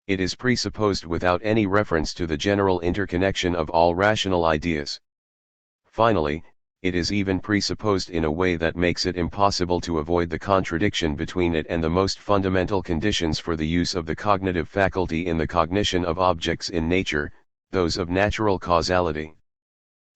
It is presupposed without any reference to the general interconnection of all rational ideas. Finally, it is even presupposed in a way that makes it impossible to avoid the contradiction between it and the most fundamental conditions for the use of the cognitive faculty in the cognition of objects in nature, those of natural causality.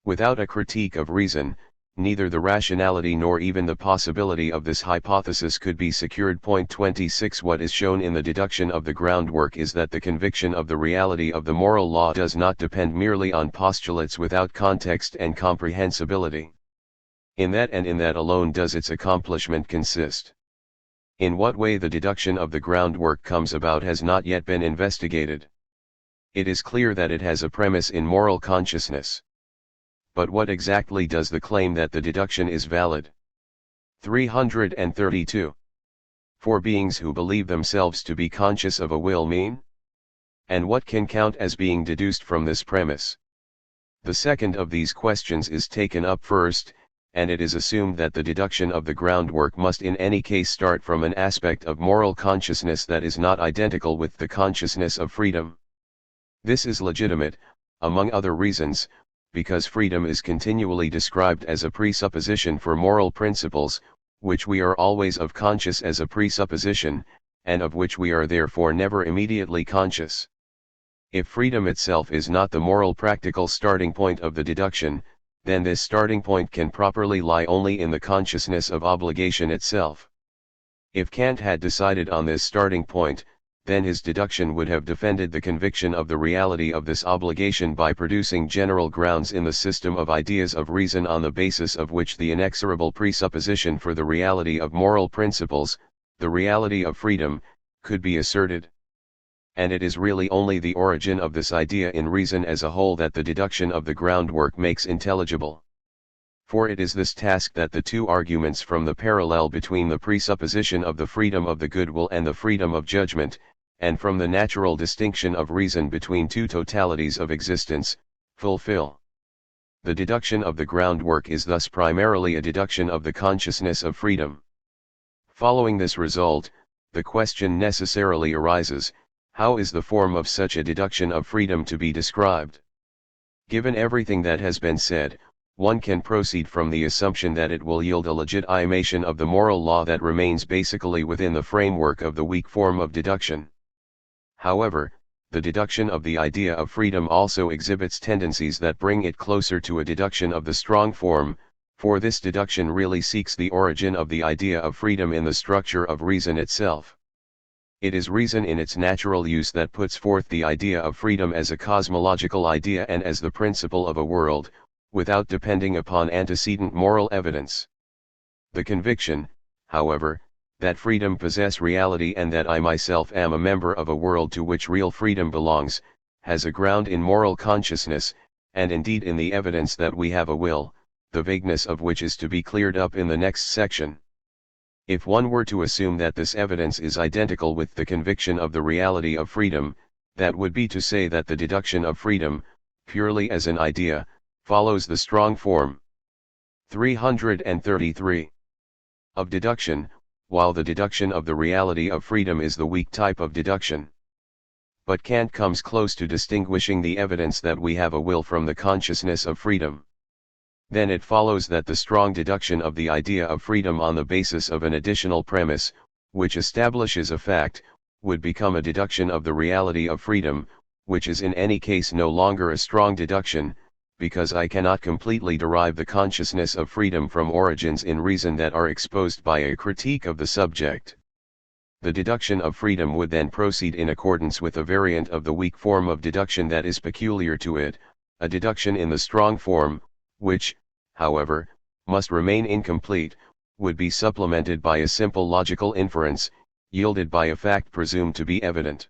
Without a critique of reason, neither the rationality nor even the possibility of this hypothesis could be secured. 26 What is shown in the deduction of the groundwork is that the conviction of the reality of the moral law does not depend merely on postulates without context and comprehensibility. In that and in that alone does its accomplishment consist. In what way the deduction of the groundwork comes about has not yet been investigated. It is clear that it has a premise in moral consciousness. But what exactly does the claim that the deduction is valid? 332. For beings who believe themselves to be conscious of a will mean? And what can count as being deduced from this premise? The second of these questions is taken up first, and it is assumed that the deduction of the groundwork must in any case start from an aspect of moral consciousness that is not identical with the consciousness of freedom. This is legitimate, among other reasons, because freedom is continually described as a presupposition for moral principles, which we are always of conscious as a presupposition, and of which we are therefore never immediately conscious. If freedom itself is not the moral practical starting point of the deduction, then this starting point can properly lie only in the consciousness of obligation itself. If Kant had decided on this starting point, then his deduction would have defended the conviction of the reality of this obligation by producing general grounds in the system of ideas of reason on the basis of which the inexorable presupposition for the reality of moral principles, the reality of freedom, could be asserted. And it is really only the origin of this idea in reason as a whole that the deduction of the groundwork makes intelligible. For it is this task that the two arguments from the parallel between the presupposition of the freedom of the good will and the freedom of judgment, and from the natural distinction of reason between two totalities of existence, fulfill. The deduction of the groundwork is thus primarily a deduction of the consciousness of freedom. Following this result, the question necessarily arises, how is the form of such a deduction of freedom to be described? Given everything that has been said, one can proceed from the assumption that it will yield a legitimation of the moral law that remains basically within the framework of the weak form of deduction. However, the deduction of the idea of freedom also exhibits tendencies that bring it closer to a deduction of the strong form, for this deduction really seeks the origin of the idea of freedom in the structure of reason itself. It is reason in its natural use that puts forth the idea of freedom as a cosmological idea and as the principle of a world, without depending upon antecedent moral evidence. The conviction, however, that freedom possess reality and that I myself am a member of a world to which real freedom belongs, has a ground in moral consciousness, and indeed in the evidence that we have a will, the vagueness of which is to be cleared up in the next section. If one were to assume that this evidence is identical with the conviction of the reality of freedom, that would be to say that the deduction of freedom, purely as an idea, follows the strong form. 333. Of deduction, while the deduction of the reality of freedom is the weak type of deduction. But Kant comes close to distinguishing the evidence that we have a will from the consciousness of freedom. Then it follows that the strong deduction of the idea of freedom on the basis of an additional premise, which establishes a fact, would become a deduction of the reality of freedom, which is in any case no longer a strong deduction, because I cannot completely derive the consciousness of freedom from origins in reason that are exposed by a critique of the subject. The deduction of freedom would then proceed in accordance with a variant of the weak form of deduction that is peculiar to it, a deduction in the strong form, which, however, must remain incomplete, would be supplemented by a simple logical inference, yielded by a fact presumed to be evident.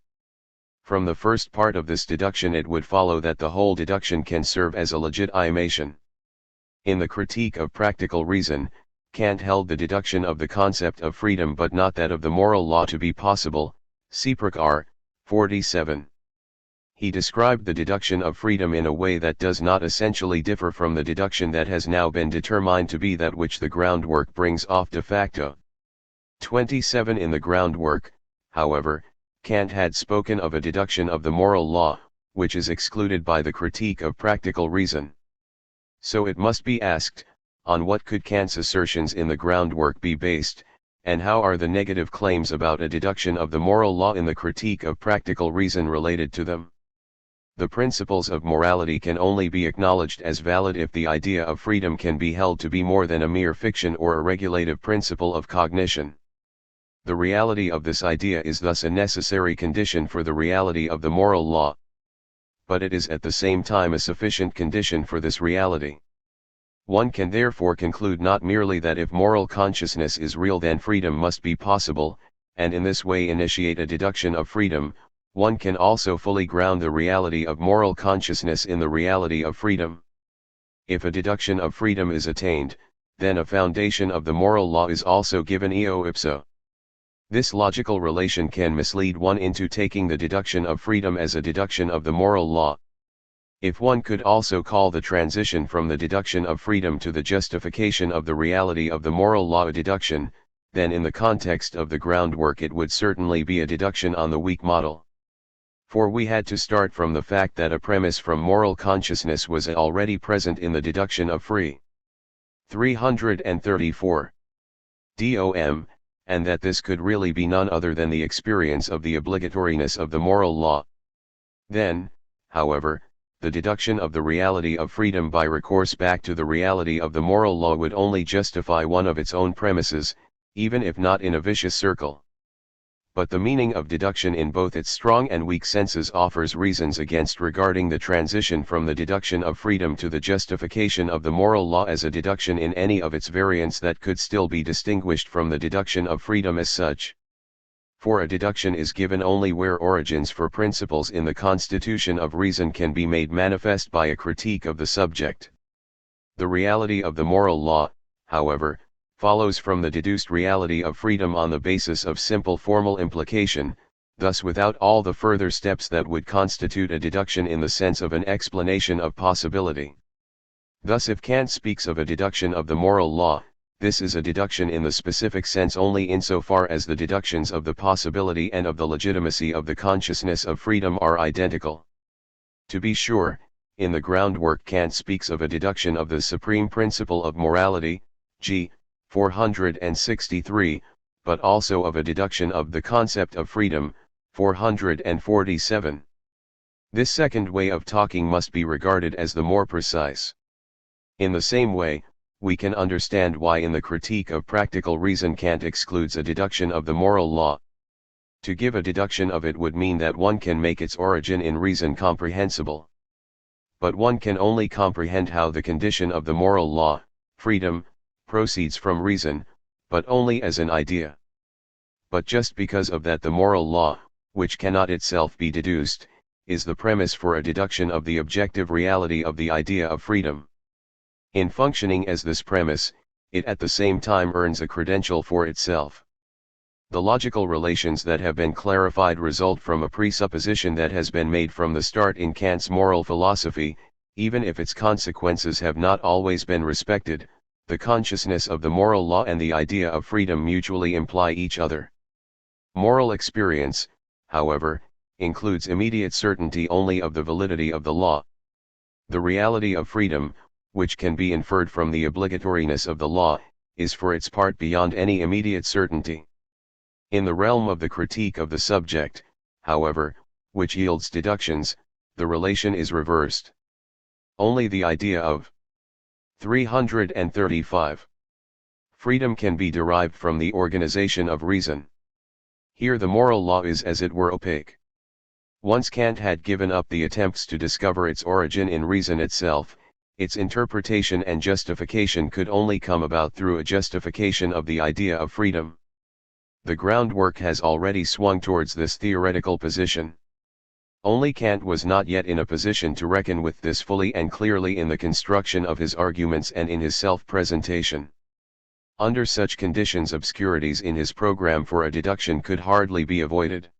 From the first part of this deduction it would follow that the whole deduction can serve as a legitimation. In the Critique of Practical Reason, Kant held the deduction of the concept of freedom but not that of the moral law to be possible, Seeprek R. 47. He described the deduction of freedom in a way that does not essentially differ from the deduction that has now been determined to be that which the groundwork brings off de facto. 27. In the groundwork, however, Kant had spoken of a deduction of the moral law, which is excluded by the Critique of Practical Reason. So it must be asked, on what could Kant's assertions in the groundwork be based, and how are the negative claims about a deduction of the moral law in the Critique of Practical Reason related to them? The principles of morality can only be acknowledged as valid if the idea of freedom can be held to be more than a mere fiction or a regulative principle of cognition. The reality of this idea is thus a necessary condition for the reality of the moral law. But it is at the same time a sufficient condition for this reality. One can therefore conclude not merely that if moral consciousness is real then freedom must be possible, and in this way initiate a deduction of freedom, one can also fully ground the reality of moral consciousness in the reality of freedom. If a deduction of freedom is attained, then a foundation of the moral law is also given eo ipso. This logical relation can mislead one into taking the deduction of freedom as a deduction of the moral law. If one could also call the transition from the deduction of freedom to the justification of the reality of the moral law a deduction, then in the context of the groundwork it would certainly be a deduction on the weak model. For we had to start from the fact that a premise from moral consciousness was already present in the deduction of free. 334. DOM, and that this could really be none other than the experience of the obligatoriness of the moral law. Then, however, the deduction of the reality of freedom by recourse back to the reality of the moral law would only justify one of its own premises, even if not in a vicious circle. But the meaning of deduction in both its strong and weak senses offers reasons against regarding the transition from the deduction of freedom to the justification of the moral law as a deduction in any of its variants that could still be distinguished from the deduction of freedom as such. For a deduction is given only where origins for principles in the constitution of reason can be made manifest by a critique of the subject. The reality of the moral law, however, follows from the deduced reality of freedom on the basis of simple formal implication, thus without all the further steps that would constitute a deduction in the sense of an explanation of possibility. Thus if Kant speaks of a deduction of the moral law, this is a deduction in the specific sense only insofar as the deductions of the possibility and of the legitimacy of the consciousness of freedom are identical. To be sure, in the groundwork Kant speaks of a deduction of the supreme principle of morality, g. 463, but also of a deduction of the concept of freedom, 447. This second way of talking must be regarded as the more precise. In the same way, we can understand why in the Critique of Practical Reason Kant excludes a deduction of the moral law. To give a deduction of it would mean that one can make its origin in reason comprehensible. But one can only comprehend how the condition of the moral law, freedom, proceeds from reason, but only as an idea. But just because of that the moral law, which cannot itself be deduced, is the premise for a deduction of the objective reality of the idea of freedom. In functioning as this premise, it at the same time earns a credential for itself. The logical relations that have been clarified result from a presupposition that has been made from the start in Kant's moral philosophy, even if its consequences have not always been respected. The consciousness of the moral law and the idea of freedom mutually imply each other. Moral experience, however, includes immediate certainty only of the validity of the law. The reality of freedom, which can be inferred from the obligatoriness of the law, is for its part beyond any immediate certainty. In the realm of the critique of the subject, however, which yields deductions, the relation is reversed. Only the idea of 335. Freedom can be derived from the organization of reason. Here the moral law is as it were opaque. Once Kant had given up the attempts to discover its origin in reason itself, its interpretation and justification could only come about through a justification of the idea of freedom. The groundwork has already swung towards this theoretical position. Only Kant was not yet in a position to reckon with this fully and clearly in the construction of his arguments and in his self-presentation. Under such conditions, obscurities in his program for a deduction could hardly be avoided.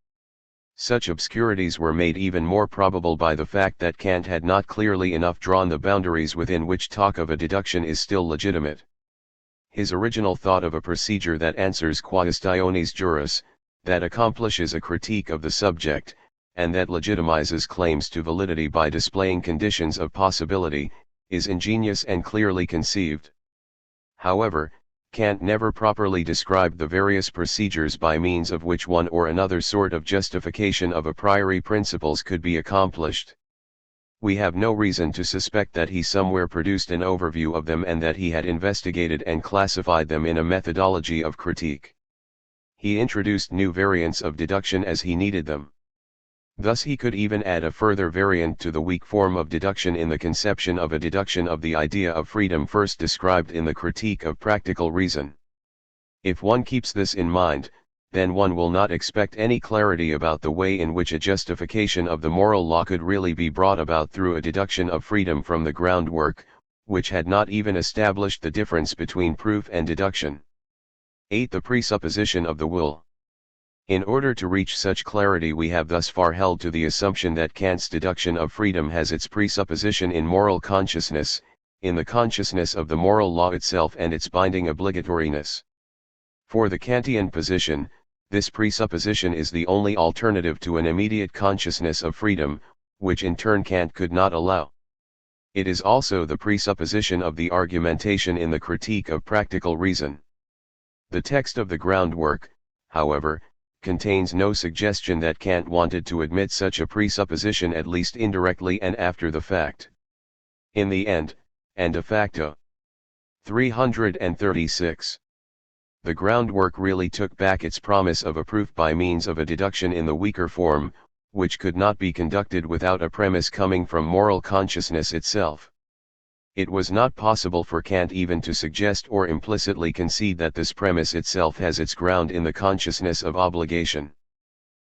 Such obscurities were made even more probable by the fact that Kant had not clearly enough drawn the boundaries within which talk of a deduction is still legitimate. His original thought of a procedure that answers quaestiones juris, that accomplishes a critique of the subject, and that legitimizes claims to validity by displaying conditions of possibility, is ingenious and clearly conceived. However, Kant never properly described the various procedures by means of which one or another sort of justification of a priori principles could be accomplished. We have no reason to suspect that he somewhere produced an overview of them and that he had investigated and classified them in a methodology of critique. He introduced new variants of deduction as he needed them. Thus he could even add a further variant to the weak form of deduction in the conception of a deduction of the idea of freedom first described in the Critique of Practical Reason. If one keeps this in mind, then one will not expect any clarity about the way in which a justification of the moral law could really be brought about through a deduction of freedom from the groundwork, which had not even established the difference between proof and deduction. 8. The presupposition of the will. In order to reach such clarity, we have thus far held to the assumption that Kant's deduction of freedom has its presupposition in moral consciousness, in the consciousness of the moral law itself and its binding obligatoriness. For the Kantian position, this presupposition is the only alternative to an immediate consciousness of freedom, which in turn Kant could not allow. It is also the presupposition of the argumentation in the Critique of Practical Reason. The text of the groundwork, however, contains no suggestion that Kant wanted to admit such a presupposition, at least indirectly and after the fact. In the end, and de facto. 336. The groundwork really took back its promise of a proof by means of a deduction in the weaker form, which could not be conducted without a premise coming from moral consciousness itself. It was not possible for Kant even to suggest or implicitly concede that this premise itself has its ground in the consciousness of obligation.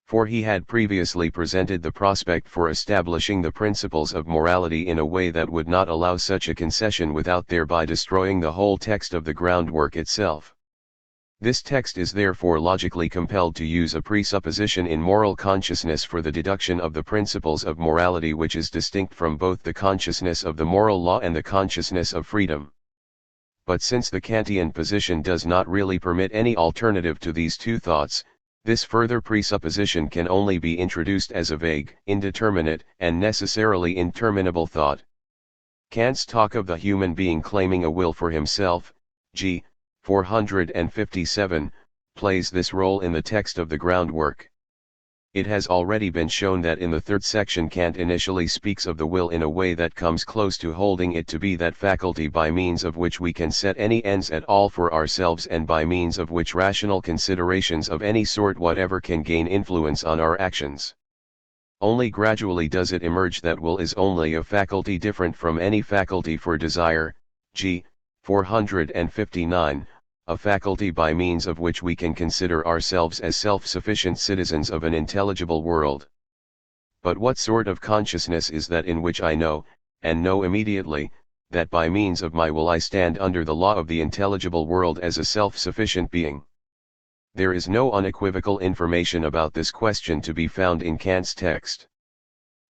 For he had previously presented the prospect for establishing the principles of morality in a way that would not allow such a concession without thereby destroying the whole text of the groundwork itself. This text is therefore logically compelled to use a presupposition in moral consciousness for the deduction of the principles of morality, which is distinct from both the consciousness of the moral law and the consciousness of freedom. But since the Kantian position does not really permit any alternative to these two thoughts, this further presupposition can only be introduced as a vague, indeterminate, and necessarily interminable thought. Kant's talk of the human being claiming a will for himself, g. 457, plays this role in the text of the groundwork. It has already been shown that in the third section Kant initially speaks of the will in a way that comes close to holding it to be that faculty by means of which we can set any ends at all for ourselves and by means of which rational considerations of any sort whatever can gain influence on our actions. Only gradually does it emerge that will is only a faculty different from any faculty for desire, g. 459, a faculty by means of which we can consider ourselves as self-sufficient citizens of an intelligible world. But what sort of consciousness is that in which I know, and know immediately, that by means of my will I stand under the law of the intelligible world as a self-sufficient being? There is no unequivocal information about this question to be found in Kant's text.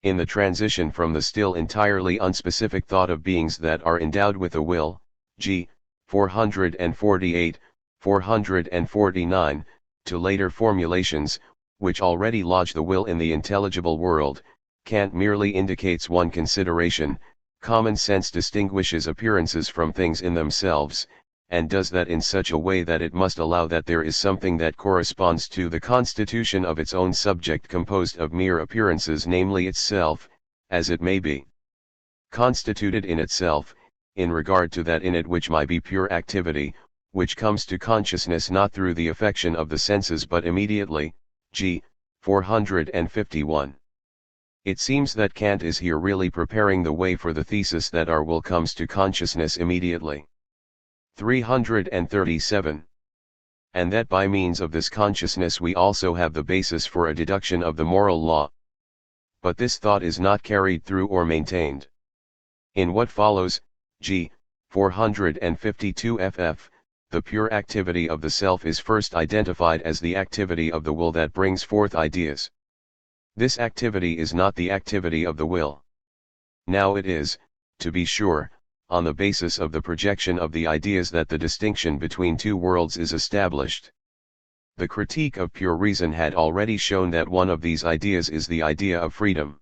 In the transition from the still entirely unspecific thought of beings that are endowed with a will, g. 448, 449, to later formulations, which already lodge the will in the intelligible world, Kant merely indicates one consideration: common sense distinguishes appearances from things in themselves, and does that in such a way that it must allow that there is something that corresponds to the constitution of its own subject composed of mere appearances, namely itself, as it may be constituted in itself, in regard to that in it which might be pure activity, which comes to consciousness not through the affection of the senses but immediately, g. 451. It seems that Kant is here really preparing the way for the thesis that our will comes to consciousness immediately. 337. And that by means of this consciousness we also have the basis for a deduction of the moral law. But this thought is not carried through or maintained. In what follows, g. 452 ff, the pure activity of the self is first identified as the activity of the will that brings forth ideas. This activity is not the activity of the will. Now it is, to be sure, on the basis of the projection of the ideas that the distinction between two worlds is established. The critique of pure reason had already shown that one of these ideas is the idea of freedom.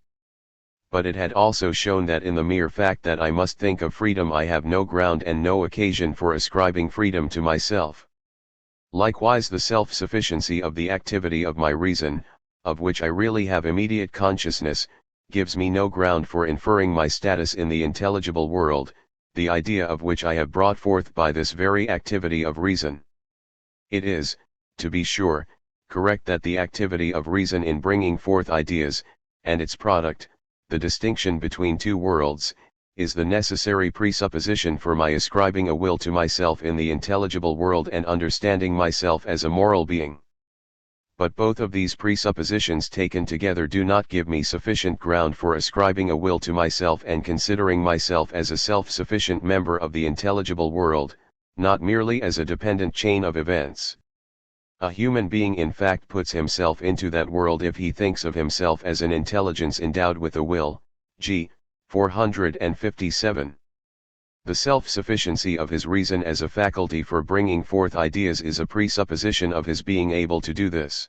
But it had also shown that in the mere fact that I must think of freedom I have no ground and no occasion for ascribing freedom to myself. Likewise the self-sufficiency of the activity of my reason, of which I really have immediate consciousness, gives me no ground for inferring my status in the intelligible world, the idea of which I have brought forth by this very activity of reason. It is, to be sure, correct that the activity of reason in bringing forth ideas, and its product, the distinction between two worlds, is the necessary presupposition for my ascribing a will to myself in the intelligible world and understanding myself as a moral being. But both of these presuppositions taken together do not give me sufficient ground for ascribing a will to myself and considering myself as a self-sufficient member of the intelligible world, not merely as a dependent chain of events. A human being in fact puts himself into that world if he thinks of himself as an intelligence endowed with a will, g. 457. The self-sufficiency of his reason as a faculty for bringing forth ideas is a presupposition of his being able to do this.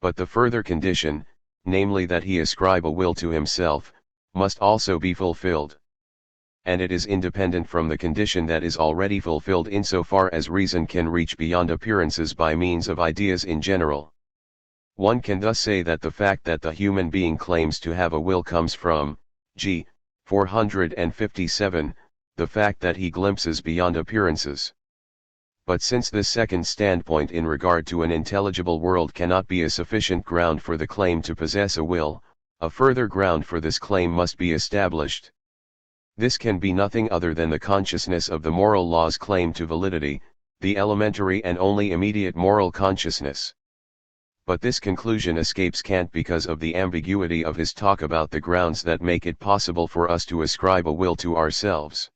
But the further condition, namely that he ascribe a will to himself, must also be fulfilled. And it is independent from the condition that is already fulfilled insofar as reason can reach beyond appearances by means of ideas in general. One can thus say that the fact that the human being claims to have a will comes from, g. 457, the fact that he glimpses beyond appearances. But since this second standpoint in regard to an intelligible world cannot be a sufficient ground for the claim to possess a will, a further ground for this claim must be established. This can be nothing other than the consciousness of the moral law's claim to validity, the elementary and only immediate moral consciousness. But this conclusion escapes Kant because of the ambiguity of his talk about the grounds that make it possible for us to ascribe a will to ourselves.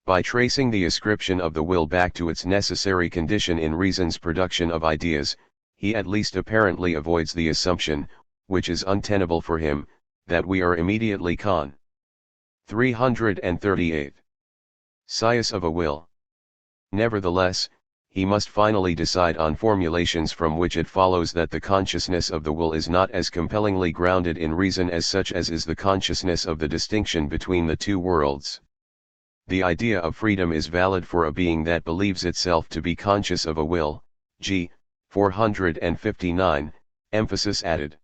By tracing the ascription of the will back to its necessary condition in reason's production of ideas, he at least apparently avoids the assumption, which is untenable for him, that we are immediately 338. Science of a will. Nevertheless, he must finally decide on formulations from which it follows that the consciousness of the will is not as compellingly grounded in reason as such as is the consciousness of the distinction between the two worlds. The idea of freedom is valid for a being that believes itself to be conscious of a will, g. 459, emphasis added.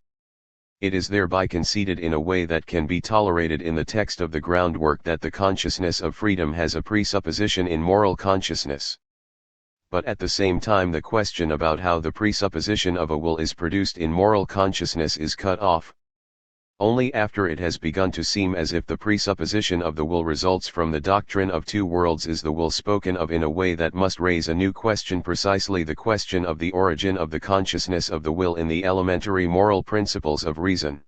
It is thereby conceded in a way that can be tolerated in the text of the groundwork that the consciousness of freedom has a presupposition in moral consciousness. But at the same time the question about how the presupposition of a will is produced in moral consciousness is cut off. Only after it has begun to seem as if the presupposition of the will results from the doctrine of two worlds is the will spoken of in a way that must raise a new question, precisely the question of the origin of the consciousness of the will in the elementary moral principles of reason.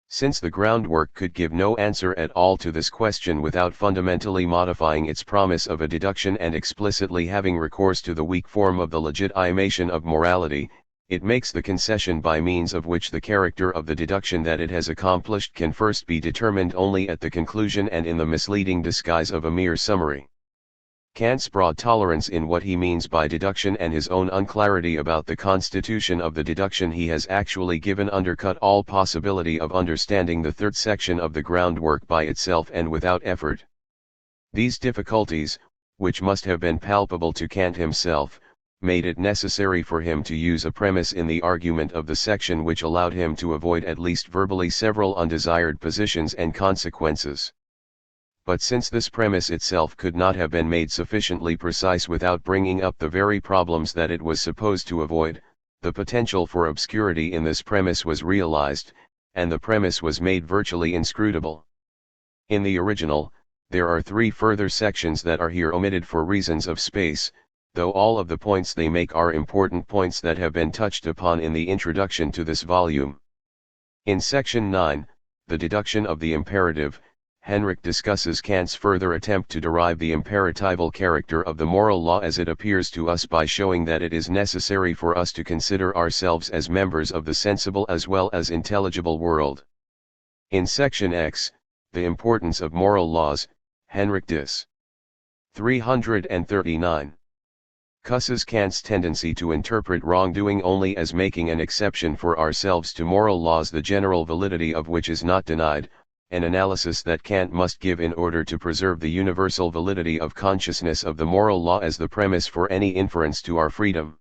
Since the groundwork could give no answer at all to this question without fundamentally modifying its promise of a deduction and explicitly having recourse to the weak form of the legitimation of morality, it makes the concession by means of which the character of the deduction that it has accomplished can first be determined only at the conclusion and in the misleading disguise of a mere summary. Kant's broad tolerance in what he means by deduction and his own unclarity about the constitution of the deduction he has actually given undercut all possibility of understanding the third section of the groundwork by itself and without effort. These difficulties, which must have been palpable to Kant himself, made it necessary for him to use a premise in the argument of the section which allowed him to avoid at least verbally several undesired positions and consequences. But since this premise itself could not have been made sufficiently precise without bringing up the very problems that it was supposed to avoid, the potential for obscurity in this premise was realized, and the premise was made virtually inscrutable. In the original, there are 3 further sections that are here omitted for reasons of space, though all of the points they make are important points that have been touched upon in the introduction to this volume. In section 9, the deduction of the imperative, Henrik discusses Kant's further attempt to derive the imperatival character of the moral law as it appears to us by showing that it is necessary for us to consider ourselves as members of the sensible as well as intelligible world. In section X, the importance of moral laws, Henrik dis. 339. Cusses Kant's tendency to interpret wrongdoing only as making an exception for ourselves to moral laws, the general validity of which is not denied, an analysis that Kant must give in order to preserve the universal validity of consciousness of the moral law as the premise for any inference to our freedom.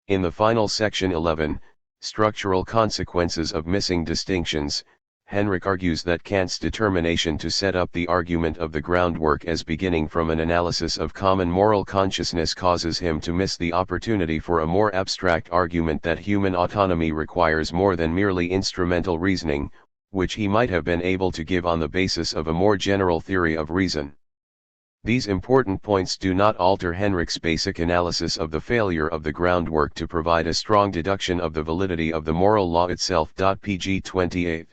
In the final section 11, Structural Consequences of Missing Distinctions, Henrik argues that Kant's determination to set up the argument of the groundwork as beginning from an analysis of common moral consciousness causes him to miss the opportunity for a more abstract argument that human autonomy requires more than merely instrumental reasoning, which he might have been able to give on the basis of a more general theory of reason. These important points do not alter Henrik's basic analysis of the failure of the groundwork to provide a strong deduction of the validity of the moral law itself. Pg 28.